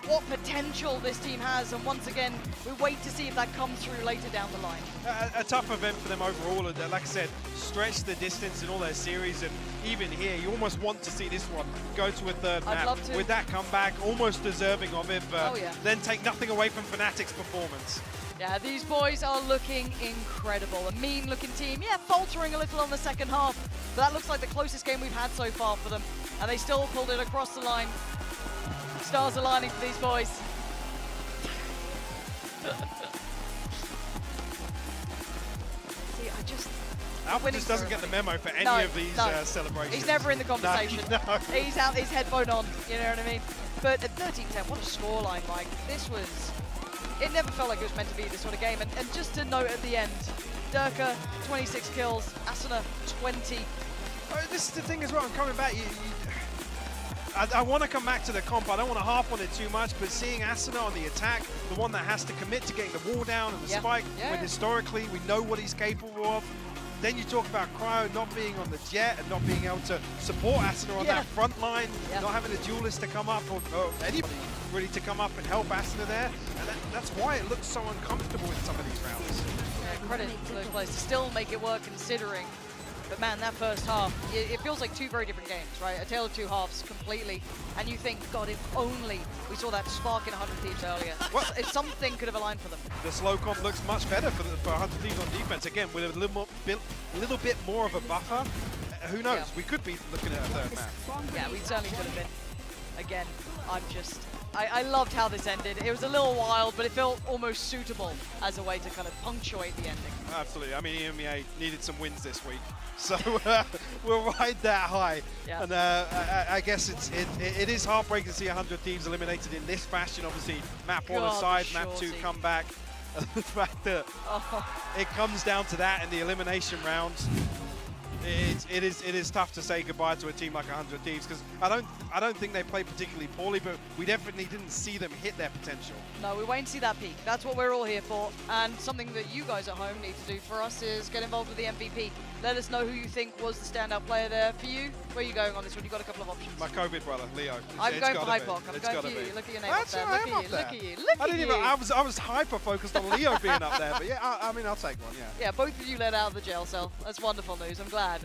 What potential this team has, and once again, we wait to see if that comes through later down the line. A tough event for them overall, like I said, stretch the distance in all their series, and even here, you almost want to see this one go to a third map. I'd love to. With that comeback, almost deserving of it, but then take nothing away from Fnatic's performance. Yeah, these boys are looking incredible. A mean-looking team, faltering a little on the second half, but that looks like the closest game we've had so far for them, and they still pulled it across the line. Stars aligning for these boys. See, Alpha just doesn't get the memo for any of these celebrations. He's never in the conversation. No. He's out his headphone on, you know what I mean? But at 13-10, what a scoreline, like. This was... It never felt like it was meant to be this sort of game. And just to note at the end, Durka, 26 kills, Asuna, 20. This is the thing as well, I'm coming back. I want to come back to the comp. I don't want to harp on it too much, but seeing Asuna on the attack, the one that has to commit to getting the wall down and the spike, when historically we know what he's capable of. Then you talk about Cryo not being on the jet and not being able to support Asuna on that front line, not having a duelist to come up or anybody really to come up and help Asuna there. And that's why it looks so uncomfortable in some of these rounds. Yeah, credit to those players to still make it work considering. But man, that first half, it feels like two very different games, right? A tale of two halves completely. And you think, God, if only we saw that spark in 100 Thieves earlier. If something could have aligned for them. The slow comp looks much better for 100 Thieves on defense. Again, with a little bit more of a buffer. Who knows? We could be looking at a third map. Yeah, we certainly could have been. Again, I loved how this ended. It was a little wild, but it felt almost suitable as a way to kind of punctuate the ending. Absolutely. I mean, EMEA needed some wins this week. So we'll ride that high. Yeah. And I guess it is heartbreaking to see 100 Thieves eliminated in this fashion. Obviously, map 1 aside, map 2 come back. The fact that it comes down to that in the elimination rounds. It is tough to say goodbye to a team like 100 Thieves because I don't think they played particularly poorly, but we definitely didn't see them hit their potential. No, we won't see that peak. That's what we're all here for. And something that you guys at home need to do for us is get involved with the MVP. Let us know who you think was the standout player there for you. Where are you going on this one? You've got a couple of options. My COVID brother, Leo. I'm going for Hypoc. I'm going for you. Look at your name up there. Look at you. Look at you. I was hyper focused on Leo being up there, but yeah, I mean, I'll take one, yeah. Yeah, both of you let out of the jail cell. That's wonderful news. I'm glad.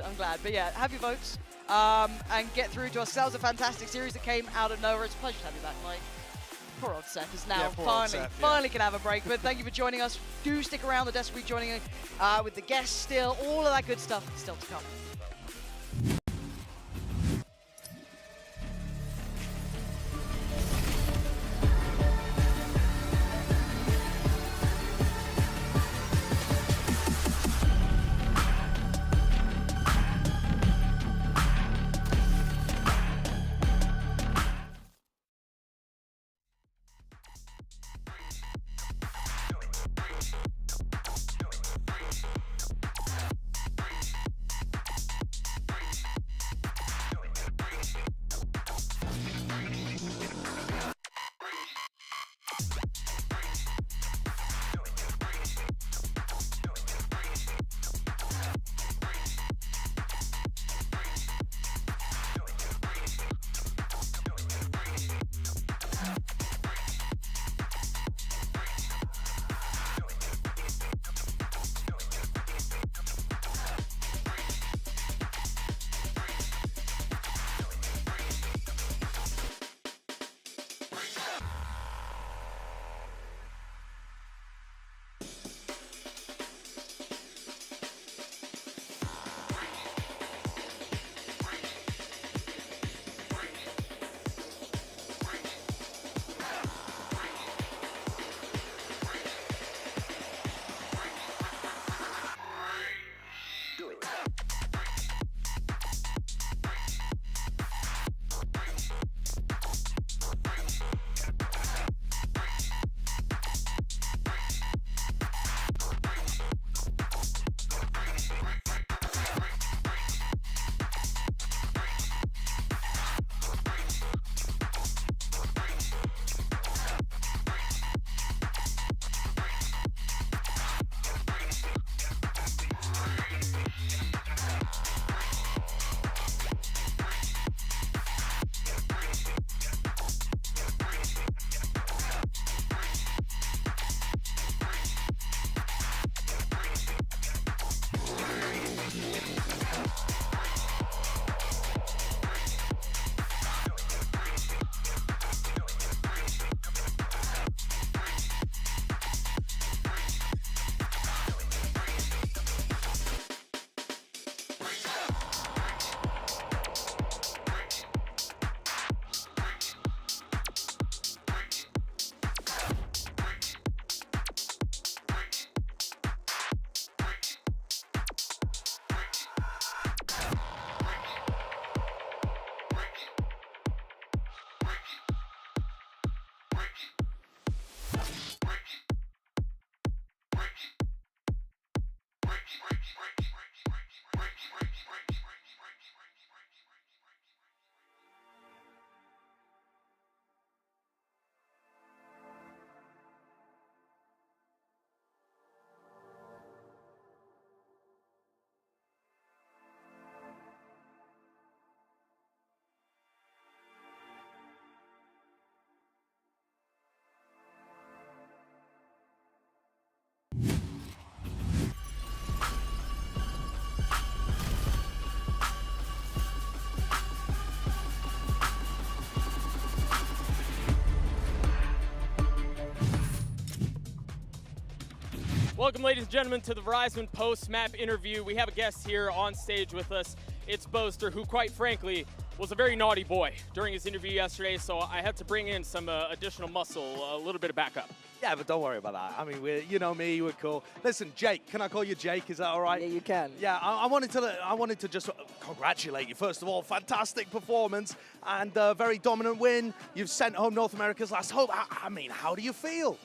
But yeah, have your votes and get through to us. That was a fantastic series that came out of nowhere. It's a pleasure to have you back, Mike. Poor old Seth is now finally can have a break. But thank you for joining us. Do stick around. The desk will be joining with the guests still. All of that good stuff still to come. Welcome, ladies and gentlemen, to the Verizon post-map interview. We have a guest here on stage with us. It's Boaster, who, quite frankly, was a very naughty boy during his interview yesterday, so I had to bring in some additional muscle, a little bit of backup. Yeah, but don't worry about that. I mean, you know me, we're cool. Listen, Jake, can I call you Jake? Is that all right? Yeah, you can. Yeah, I wanted to just congratulate you, first of all. Fantastic performance and a very dominant win. You've sent home North America's last hope. I mean, how do you feel?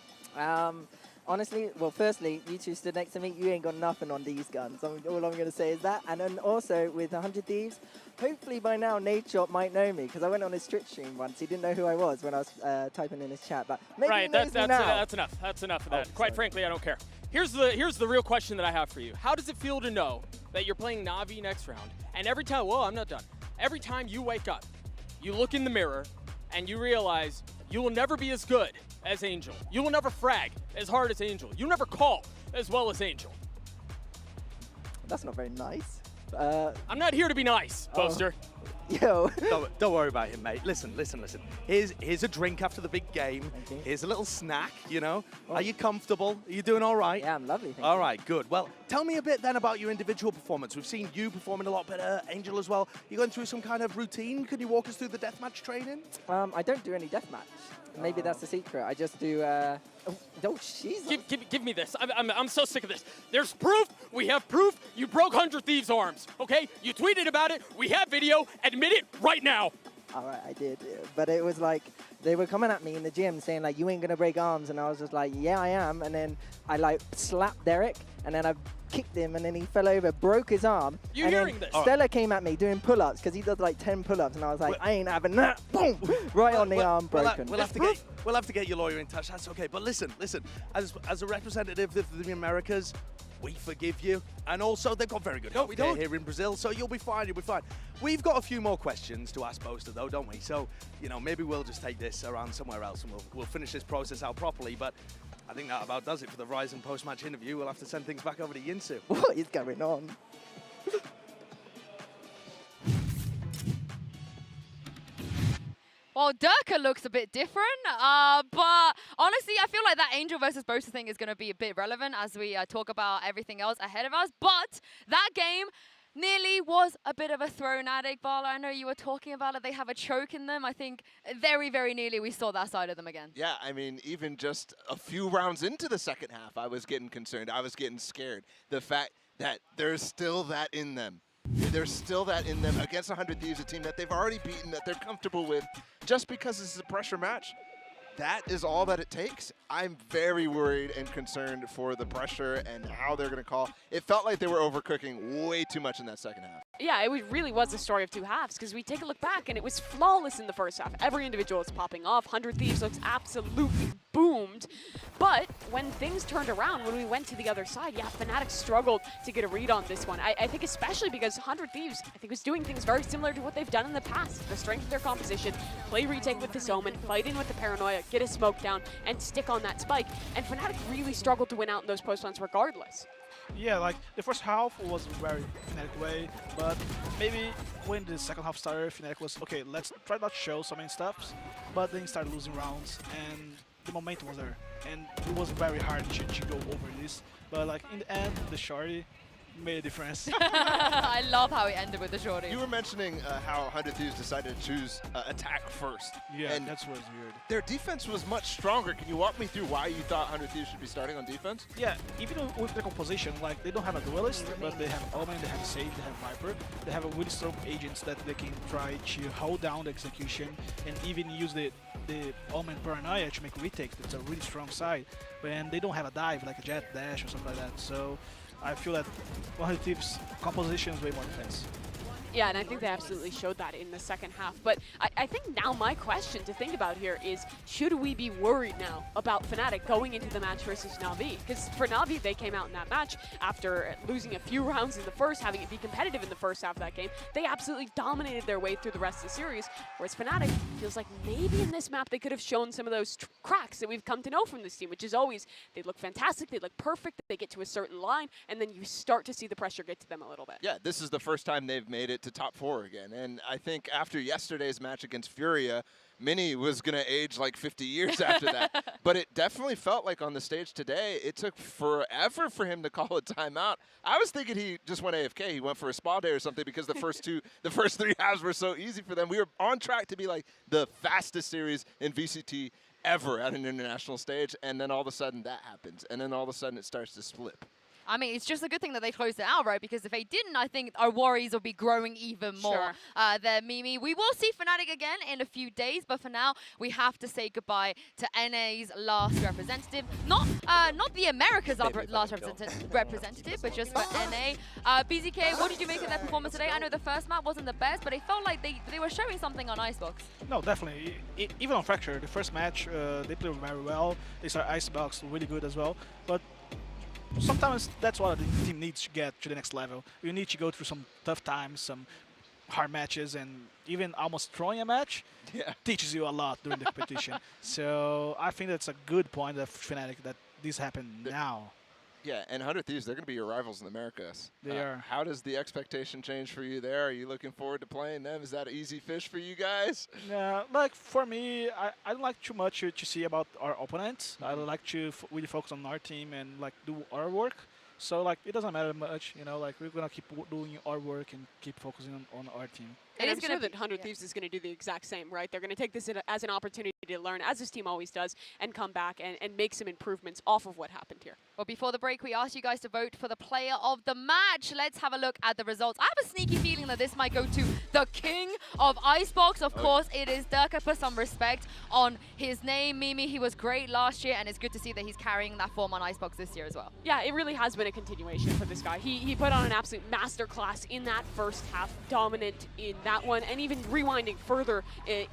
Honestly, well, firstly, you two stood next to me. You ain't got nothing on these guns. All I'm going to say is that. And then also with 100 Thieves, hopefully by now Nadeshot might know me because I went on his Twitch stream once. He didn't know who I was when I was typing in his chat, but maybe he knows me now. That's enough. That's enough of that. Quite frankly, I don't care. Here's the real question that I have for you. How does it feel to know that you're playing Na'Vi next round, and every time, well, I'm not done. Every time you wake up, you look in the mirror, and you realize you will never be as good as Angel. You will never frag as hard as Angel. You'll never call as well as Angel. That's not very nice. I'm not here to be nice, Boaster. Yo. Don't worry about him, mate. Listen. Here's a drink after the big game. Here's a little snack, you know. Are you comfortable? Are you doing all right? Yeah, I'm lovely. All right, good. Well, tell me a bit then about your individual performance. We've seen you performing a lot better, Angel as well. You're going through some kind of routine. Could you walk us through the deathmatch training? I don't do any deathmatch. Maybe that's the secret. I just do. Oh, Jesus. Give me this. I'm so sick of this. There's proof. We have proof. You broke 100 Thieves' arms. Okay? You tweeted about it. We have video. Admit it right now. All right, I did. But it was like they were coming at me in the gym saying like, "You ain't gonna break arms," and I was just like, "Yeah, I am." And then I like slapped Derek, and then I kicked him, and then he fell over, broke his arm. You're hearing this? Stella came at me doing pull-ups because he does like 10 pull-ups, and I was like, I ain't having that. Boom! Right on the arm, broken. We'll have to get your lawyer in touch. That's okay. But listen. As a representative of the Americas, we forgive you. And also, they've got very good healthcare here in Brazil, so you'll be fine. You'll be fine. We've got a few more questions to ask Boaster, though, don't we? So, you know, maybe we'll just take this around somewhere else, and we'll finish this process out properly. But I think that about does it for the Verizon post-match interview. We'll have to send things back over to Yinsu. What is going on? Well, Durka looks a bit different, but honestly, I feel like that Angel versus Boaster thing is going to be a bit relevant as we talk about everything else ahead of us. But that game nearly was a bit of a thrown addict, Bala. I know you were talking about it. They have a choke in them. I think very, very nearly we saw that side of them again. Yeah, I mean, even just a few rounds into the second half, I was getting concerned. I was getting scared. The fact that there's still that in them. There's still that in them against 100 Thieves, a team that they've already beaten, that they're comfortable with. Just because this is a pressure match, that is all that it takes. I'm very worried and concerned for the pressure and how they're going to call. It felt like they were overcooking way too much in that second half. Yeah, it really was a story of two halves because we take a look back and it was flawless in the first half. Every individual is popping off. 100 Thieves looks absolutely boomed. But when things turned around, when we went to the other side, yeah, Fnatic struggled to get a read on this one. I think especially because 100 Thieves, I think, was doing things very similar to what they've done in the past. The strength of their composition, play retake with this Omen, fight in with the Paranoia, get a smoke down, and stick on that spike. And Fnatic really struggled to win out in those post-runs regardless. Yeah, like the first half was very Fnatic way, but maybe when the second half started, Fnatic was, okay, let's try not to show so many stuffs, but then started losing rounds, and the momentum was there, and it was very hard to go over this, but like in the end, the shorty made a difference. I love how it ended with the shorty. You were mentioning how 100 Thieves decided to choose attack first. Yeah, and that's what's weird. Their defense was much stronger. Can you walk me through why you thought 100 Thieves should be starting on defense? Yeah, even with the composition, like they don't have a duelist, but they have Omen, they have Sage, they have Viper. They have a really strong agents that they can try to hold down the execution and even use the Omen Paranoia to make retake. That's a really strong side. But they don't have a dive like a Jet Dash or something like that. So I feel that 100 Thieves' composition is way more defense. Yeah, and I think they absolutely showed that in the second half. But I think now my question to think about here is, should we be worried now about Fnatic going into the match versus Na'Vi? Because for Na'Vi, they came out in that match after losing a few rounds in the first, having it be competitive in the first half of that game. They absolutely dominated their way through the rest of the series, whereas Fnatic feels like maybe in this map they could have shown some of those cracks that we've come to know from this team, which is always they look fantastic, they look perfect, they get to a certain line, and then you start to see the pressure get to them a little bit. Yeah, this is the first time they've made it to top 4 again. And I think after yesterday's match against Furia, Mini was going to age like 50 years after that. But it definitely felt like on the stage today, it took forever for him to call a timeout. I was thinking he just went AFK. He went for a spa day or something because the first 3 halves were so easy for them. We were on track to be like the fastest series in VCT ever at an international stage. And then all of a sudden that happens. And then all of a sudden it starts to split. I mean, it's just a good thing that they closed it out, right? Because if they didn't, I think our worries will be growing even more. There, Mimi. We will see Fnatic again in a few days, but for now, we have to say goodbye to NA's last representative. Not the America's last representative, but just for NA. BZK, what did you make of their performance today? I know the first map wasn't the best, but it felt like they were showing something on Icebox. No, definitely. Even on Fracture, the first match, they played very well. They saw Icebox really good as well. But sometimes that's what the team needs to get to the next level. You need to go through some tough times, some hard matches, and even almost throwing a match teaches you a lot during the competition. So I think that's a good point of Fnatic that this happened now. Yeah, and 100 Thieves, they're going to be your rivals in the Americas. They are. How does the expectation change for you there? Are you looking forward to playing them? Is that easy fish for you guys? Yeah, like for me, I don't like too much to see about our opponents. I like to really focus on our team and like do our work. So like it doesn't matter much, you know, like we're gonna keep doing our work and keep focusing on our team. And I'm sure that 100 Thieves is going to do the exact same, right? They're going to take this as an opportunity to learn, as this team always does, and come back and make some improvements off of what happened here. Well, before the break, we asked you guys to vote for the player of the match. Let's have a look at the results. I have a sneaky feeling that this might go to the king of Icebox. Of course, it is Durka. Put some respect on his name. Mimi, he was great last year, and it's good to see that he's carrying that form on Icebox this year as well. Yeah, it really has been a continuation for this guy. He put on an absolute masterclass in that first half, dominant in that one, and even rewinding further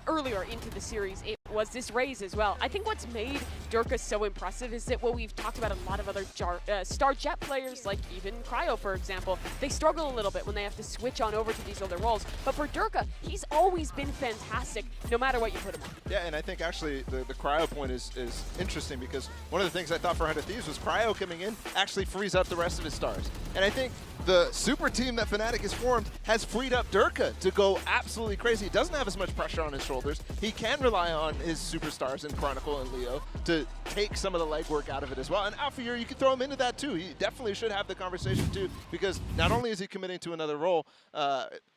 earlier into the series, it was this raise as well. I think what's made Durka so impressive is that what we've talked about a lot of other Star Jet players, like even Cryo, for example, they struggle a little bit when they have to switch on over to these other roles. But for Durka, he's always been fantastic, no matter what you put him on. Yeah, and I think actually the Cryo point is interesting because one of the things I thought for 100 Thieves was Cryo coming in actually frees up the rest of his stars. And I think the super team that Fnatic has formed has freed up Durka to go absolutely crazy. He doesn't have as much pressure on his shoulders. He can rely on his superstars in Chronicle and Leo to take some of the legwork out of it as well. And Alphayear, you can throw him into that too. He definitely should have the conversation too, because not only is he committing to another role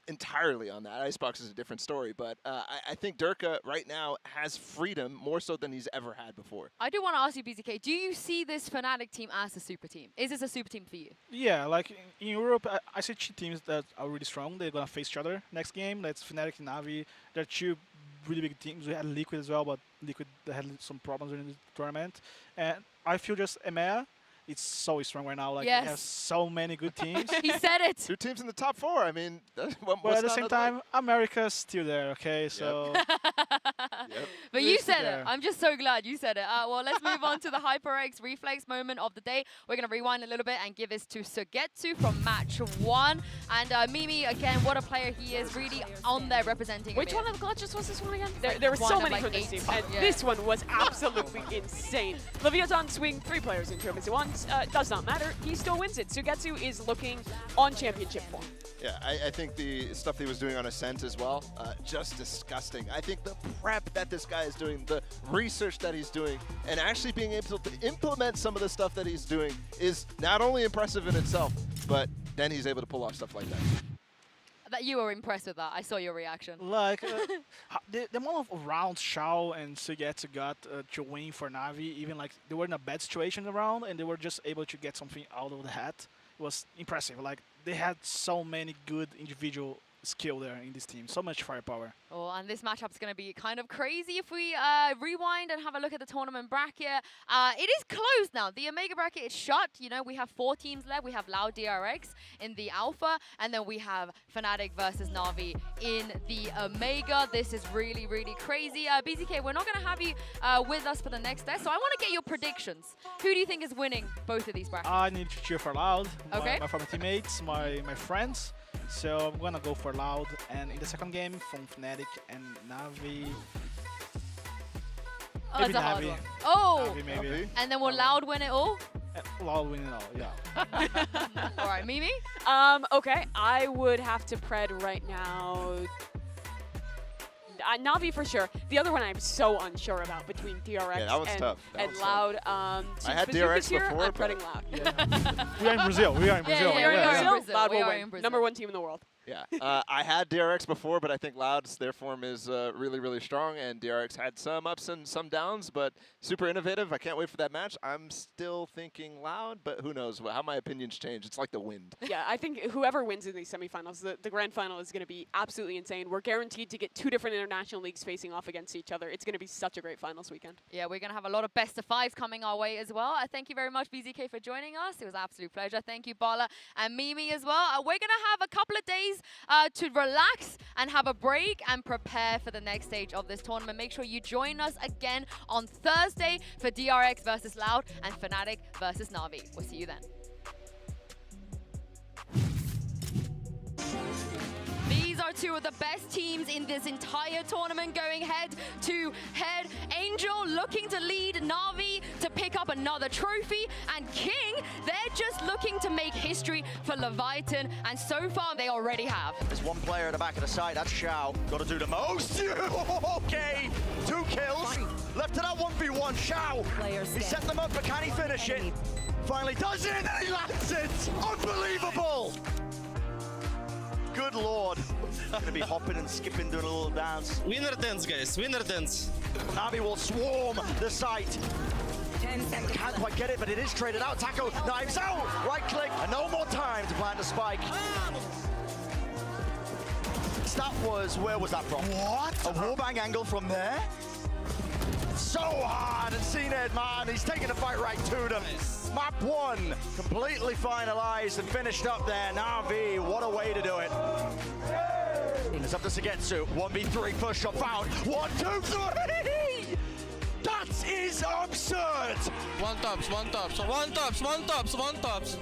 entirely on that, Icebox is a different story, but I think Durka right now has freedom more so than he's ever had before. I do want to ask you, BZK, do you see this Fnatic team as a super team? Is this a super team for you? Yeah, like in Europe, I see two teams that are really strong. They're going to face each other next game. That's Fnatic and Navi. They're two really big teams. We had Liquid as well, but Liquid had some problems during the tournament. And I feel just EMEA, it's so strong right now. Like, yes. It has so many good teams. He said it. 2 teams in the top 4. I mean, but at the same time, America's still there, okay? So. But you said it. I'm just so glad you said it. Well, let's move on to the HyperX reflex moment of the day. We're going to rewind a little bit and give this to Sugetsu from match 1. And Mimi, again, what a player he is, really on there representing. Which one of the clutches was this one again? There were so many from this team, and this one was absolutely insane. Leviathan swing 3 players into him as he wants. Does not matter. He still wins it. Sugetsu is looking on championship form. Yeah, I think the stuff he was doing on Ascent as well, just disgusting. I think the prep that this guy is doing, the research that he's doing, and actually being able to implement some of the stuff that he's doing is not only impressive in itself, but then he's able to pull off stuff like that. That you were impressed with that. I saw your reaction. Like, the amount of rounds Shao and Sugetsu got to win for Navi, even like they were in a bad situation around and they were just able to get something out of the hat, was impressive. Like, they had so many good individual skill there in this team. So much firepower. Oh, and this matchup's going to be kind of crazy if we rewind and have a look at the tournament bracket. It is closed now. The Omega bracket is shut. You know, we have 4 teams left. We have Loud DRX in the Alpha, and then we have Fnatic versus Na'Vi in the Omega. This is really, really crazy. BZK, we're not going to have you with us for the next test, so I want to get your predictions. Who do you think is winning both of these brackets? I need to cheer for Loud. Okay. My former teammates, my friends. So I'm gonna go for Loud, and in the second game from Fnatic and Na'Vi. Oh, that's a hard one. Oh! Na'Vi maybe. And then will Loud win it all? Loud winning all, yeah. All right, Mimi? Okay, I would have to pred right now. Navi for sure. The other one I'm so unsure about between DRX that was tough. That was Loud. I had DRX here, before, I'm but pretting Loud. We are in Brazil. We are in Brazil. Yeah, we are in Brazil. Loud We will are win. in Brazil. Number 1 team in the world. Yeah, I had DRX before, but I think Loud's, their form is really, really strong, and DRX had some ups and some downs, but super innovative. I can't wait for that match. I'm still thinking Loud, but who knows how my opinions change. It's like the wind. Yeah, I think whoever wins in these semifinals, the grand final is going to be absolutely insane. We're guaranteed to get 2 different international leagues facing off against each other. It's going to be such a great finals weekend. Yeah, we're going to have a lot of best of fives coming our way as well. Thank you very much, BZK, for joining us. It was an absolute pleasure. Thank you, Bala and Mimi as well. We're going to have a couple of days to relax and have a break and prepare for the next stage of this tournament. Make sure you join us again on Thursday for DRX versus Loud and Fnatic versus Na'Vi. We'll see you then. These are 2 of the best teams in this entire tournament going head to head. Angel looking to lead Na'Vi to pick up another trophy, and King, they're just looking to make history for Leviathan, and so far they already have. There's one player at the back of the side, that's Xiao. Got to do the most. Okay, 2 kills. Left to that 1v1, Xiao. He set them up, but can he finish it? Finally does it, and he lands it. Unbelievable. Good lord. Gonna be hopping and skipping, doing a little dance. Winner dance, guys. Winner dance. Na'Vi will swarm the site. Can't quite get it, but it is traded out. Taco, knives out. Right click, and no more time to plant the spike. That was, where was that from? What? A warbang angle from there? So hard, and Cned, man, he's taking the fight right to them. Map 1, completely finalized and finished up there. Na'Vi, what a way to do it. It's up to Sugetsu, 1v3, first shot found. 1, 2, 3! That is absurd! One tops, one tops, one tops, one tops, one tops.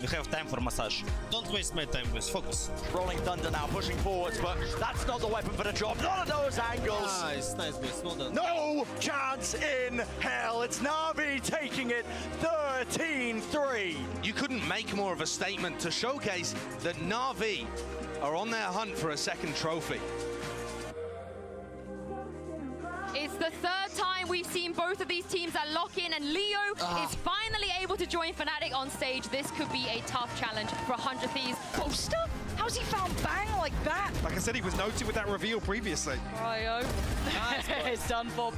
We have time for massage. Don't waste my time, guys. Focus. Rolling Thunder now, pushing forwards, but that's not the weapon for the job. None of those angles. Nice, nice, guys. Well done. No chance in hell. It's Na'Vi taking it 13-3. You couldn't make more of a statement to showcase that Na'Vi are on their hunt for a second trophy. It's the 3rd time we've seen both of these teams at lock-in, and Leo is finally able to join Fnatic on stage. This could be a tough challenge for 100 Thieves. Poster? How's he found Bang like that? Like I said, he was noted with that reveal previously. Cryo. It's done for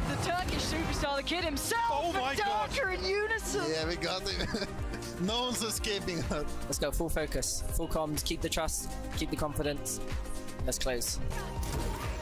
the Turkish superstar, the kid himself. Oh my God. Darker in unison. Yeah, we got it. No one's escaping us. Let's go, full focus, full comms, keep the trust, keep the confidence. Let's close.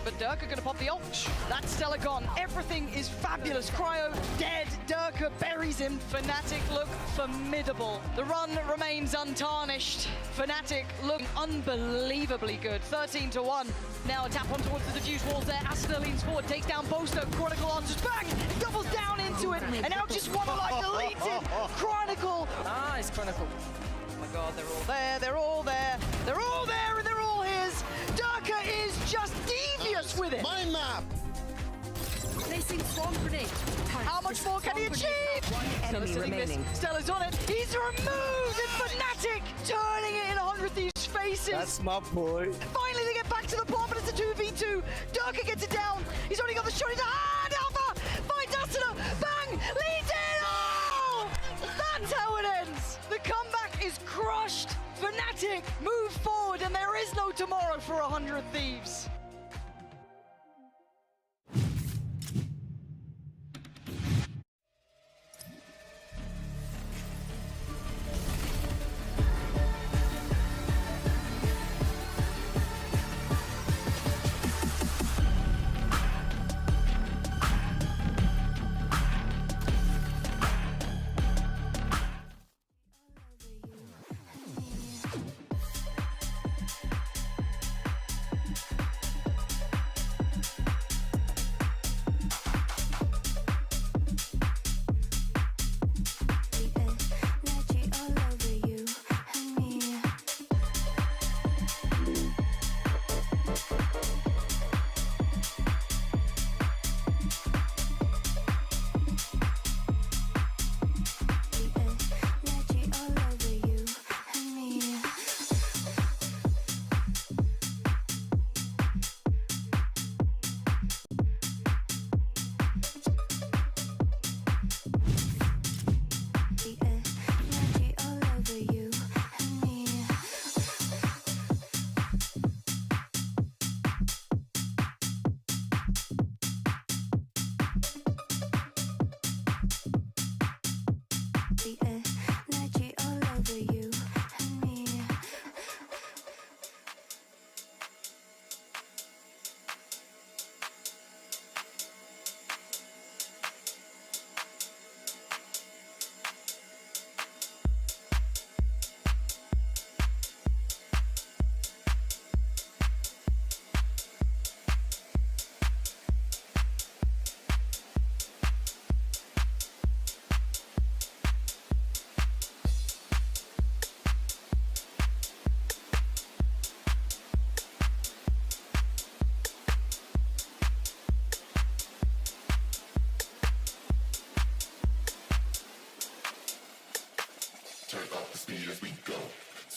But Durka gonna pop the ult. That's Stella gone. Everything is fabulous. Cryo dead. Durka buries him. Fnatic look formidable. The run remains untarnished. Fnatic look unbelievably good. 13-1. Now a tap on towards the diffuse walls there. Asuna leans forward, takes down Poster. Chronicle answers back. Doubles down into it. And now just one life deleted. Chronicle. Nice, Chronicle. Oh my God, they're all there. They're all there. They're all there, and they're all his. Durka is just devious with it. My map. Placing swarm grenade. How much more can he achieve? Enemy remaining. Stella's on it. He's removed, and Fnatic turning it in 100 Thieves' faces. That's my boy. Finally, they get back to the plot, but it's a 2v2. Durka gets it down. He's already got the shot. He's Alpha finds Asuna. Bang! Leads in. Oh! That's how it ends. The comeback is crushed. Fnatic move forward, and there is no tomorrow for 100 Thieves.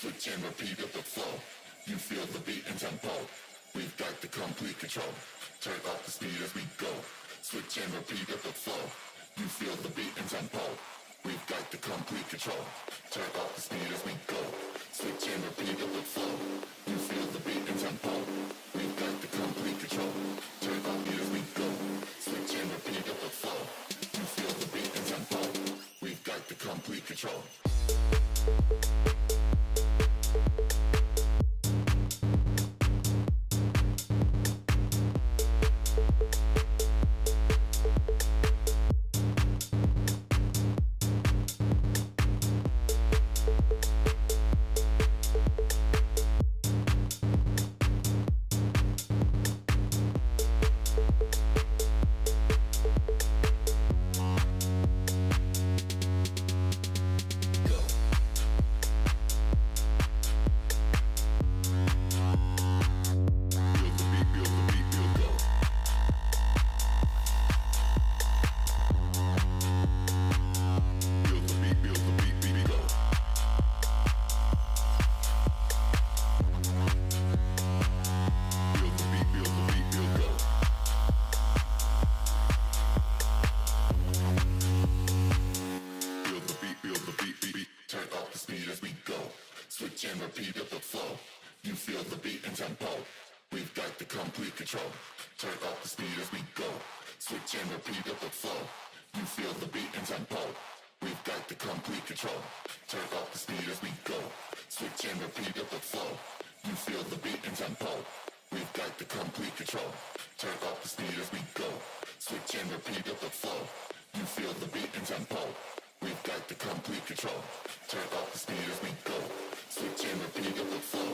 Switch and repeat up the flow. You feel the beat and tempo. We've got the complete control. Turn up the speed as we go. Switch and repeat up the flow. You feel the beat and tempo. We've got the complete control. Turn up the speed as we go. Switch and repeat up the flow. You feel the beat and tempo. We've got the complete control. Turn up the speed as we go. Switch and repeat up the flow. You feel the beat and tempo. We've got the complete control. Turn up the speed as we go. Switch and repeat up the flow.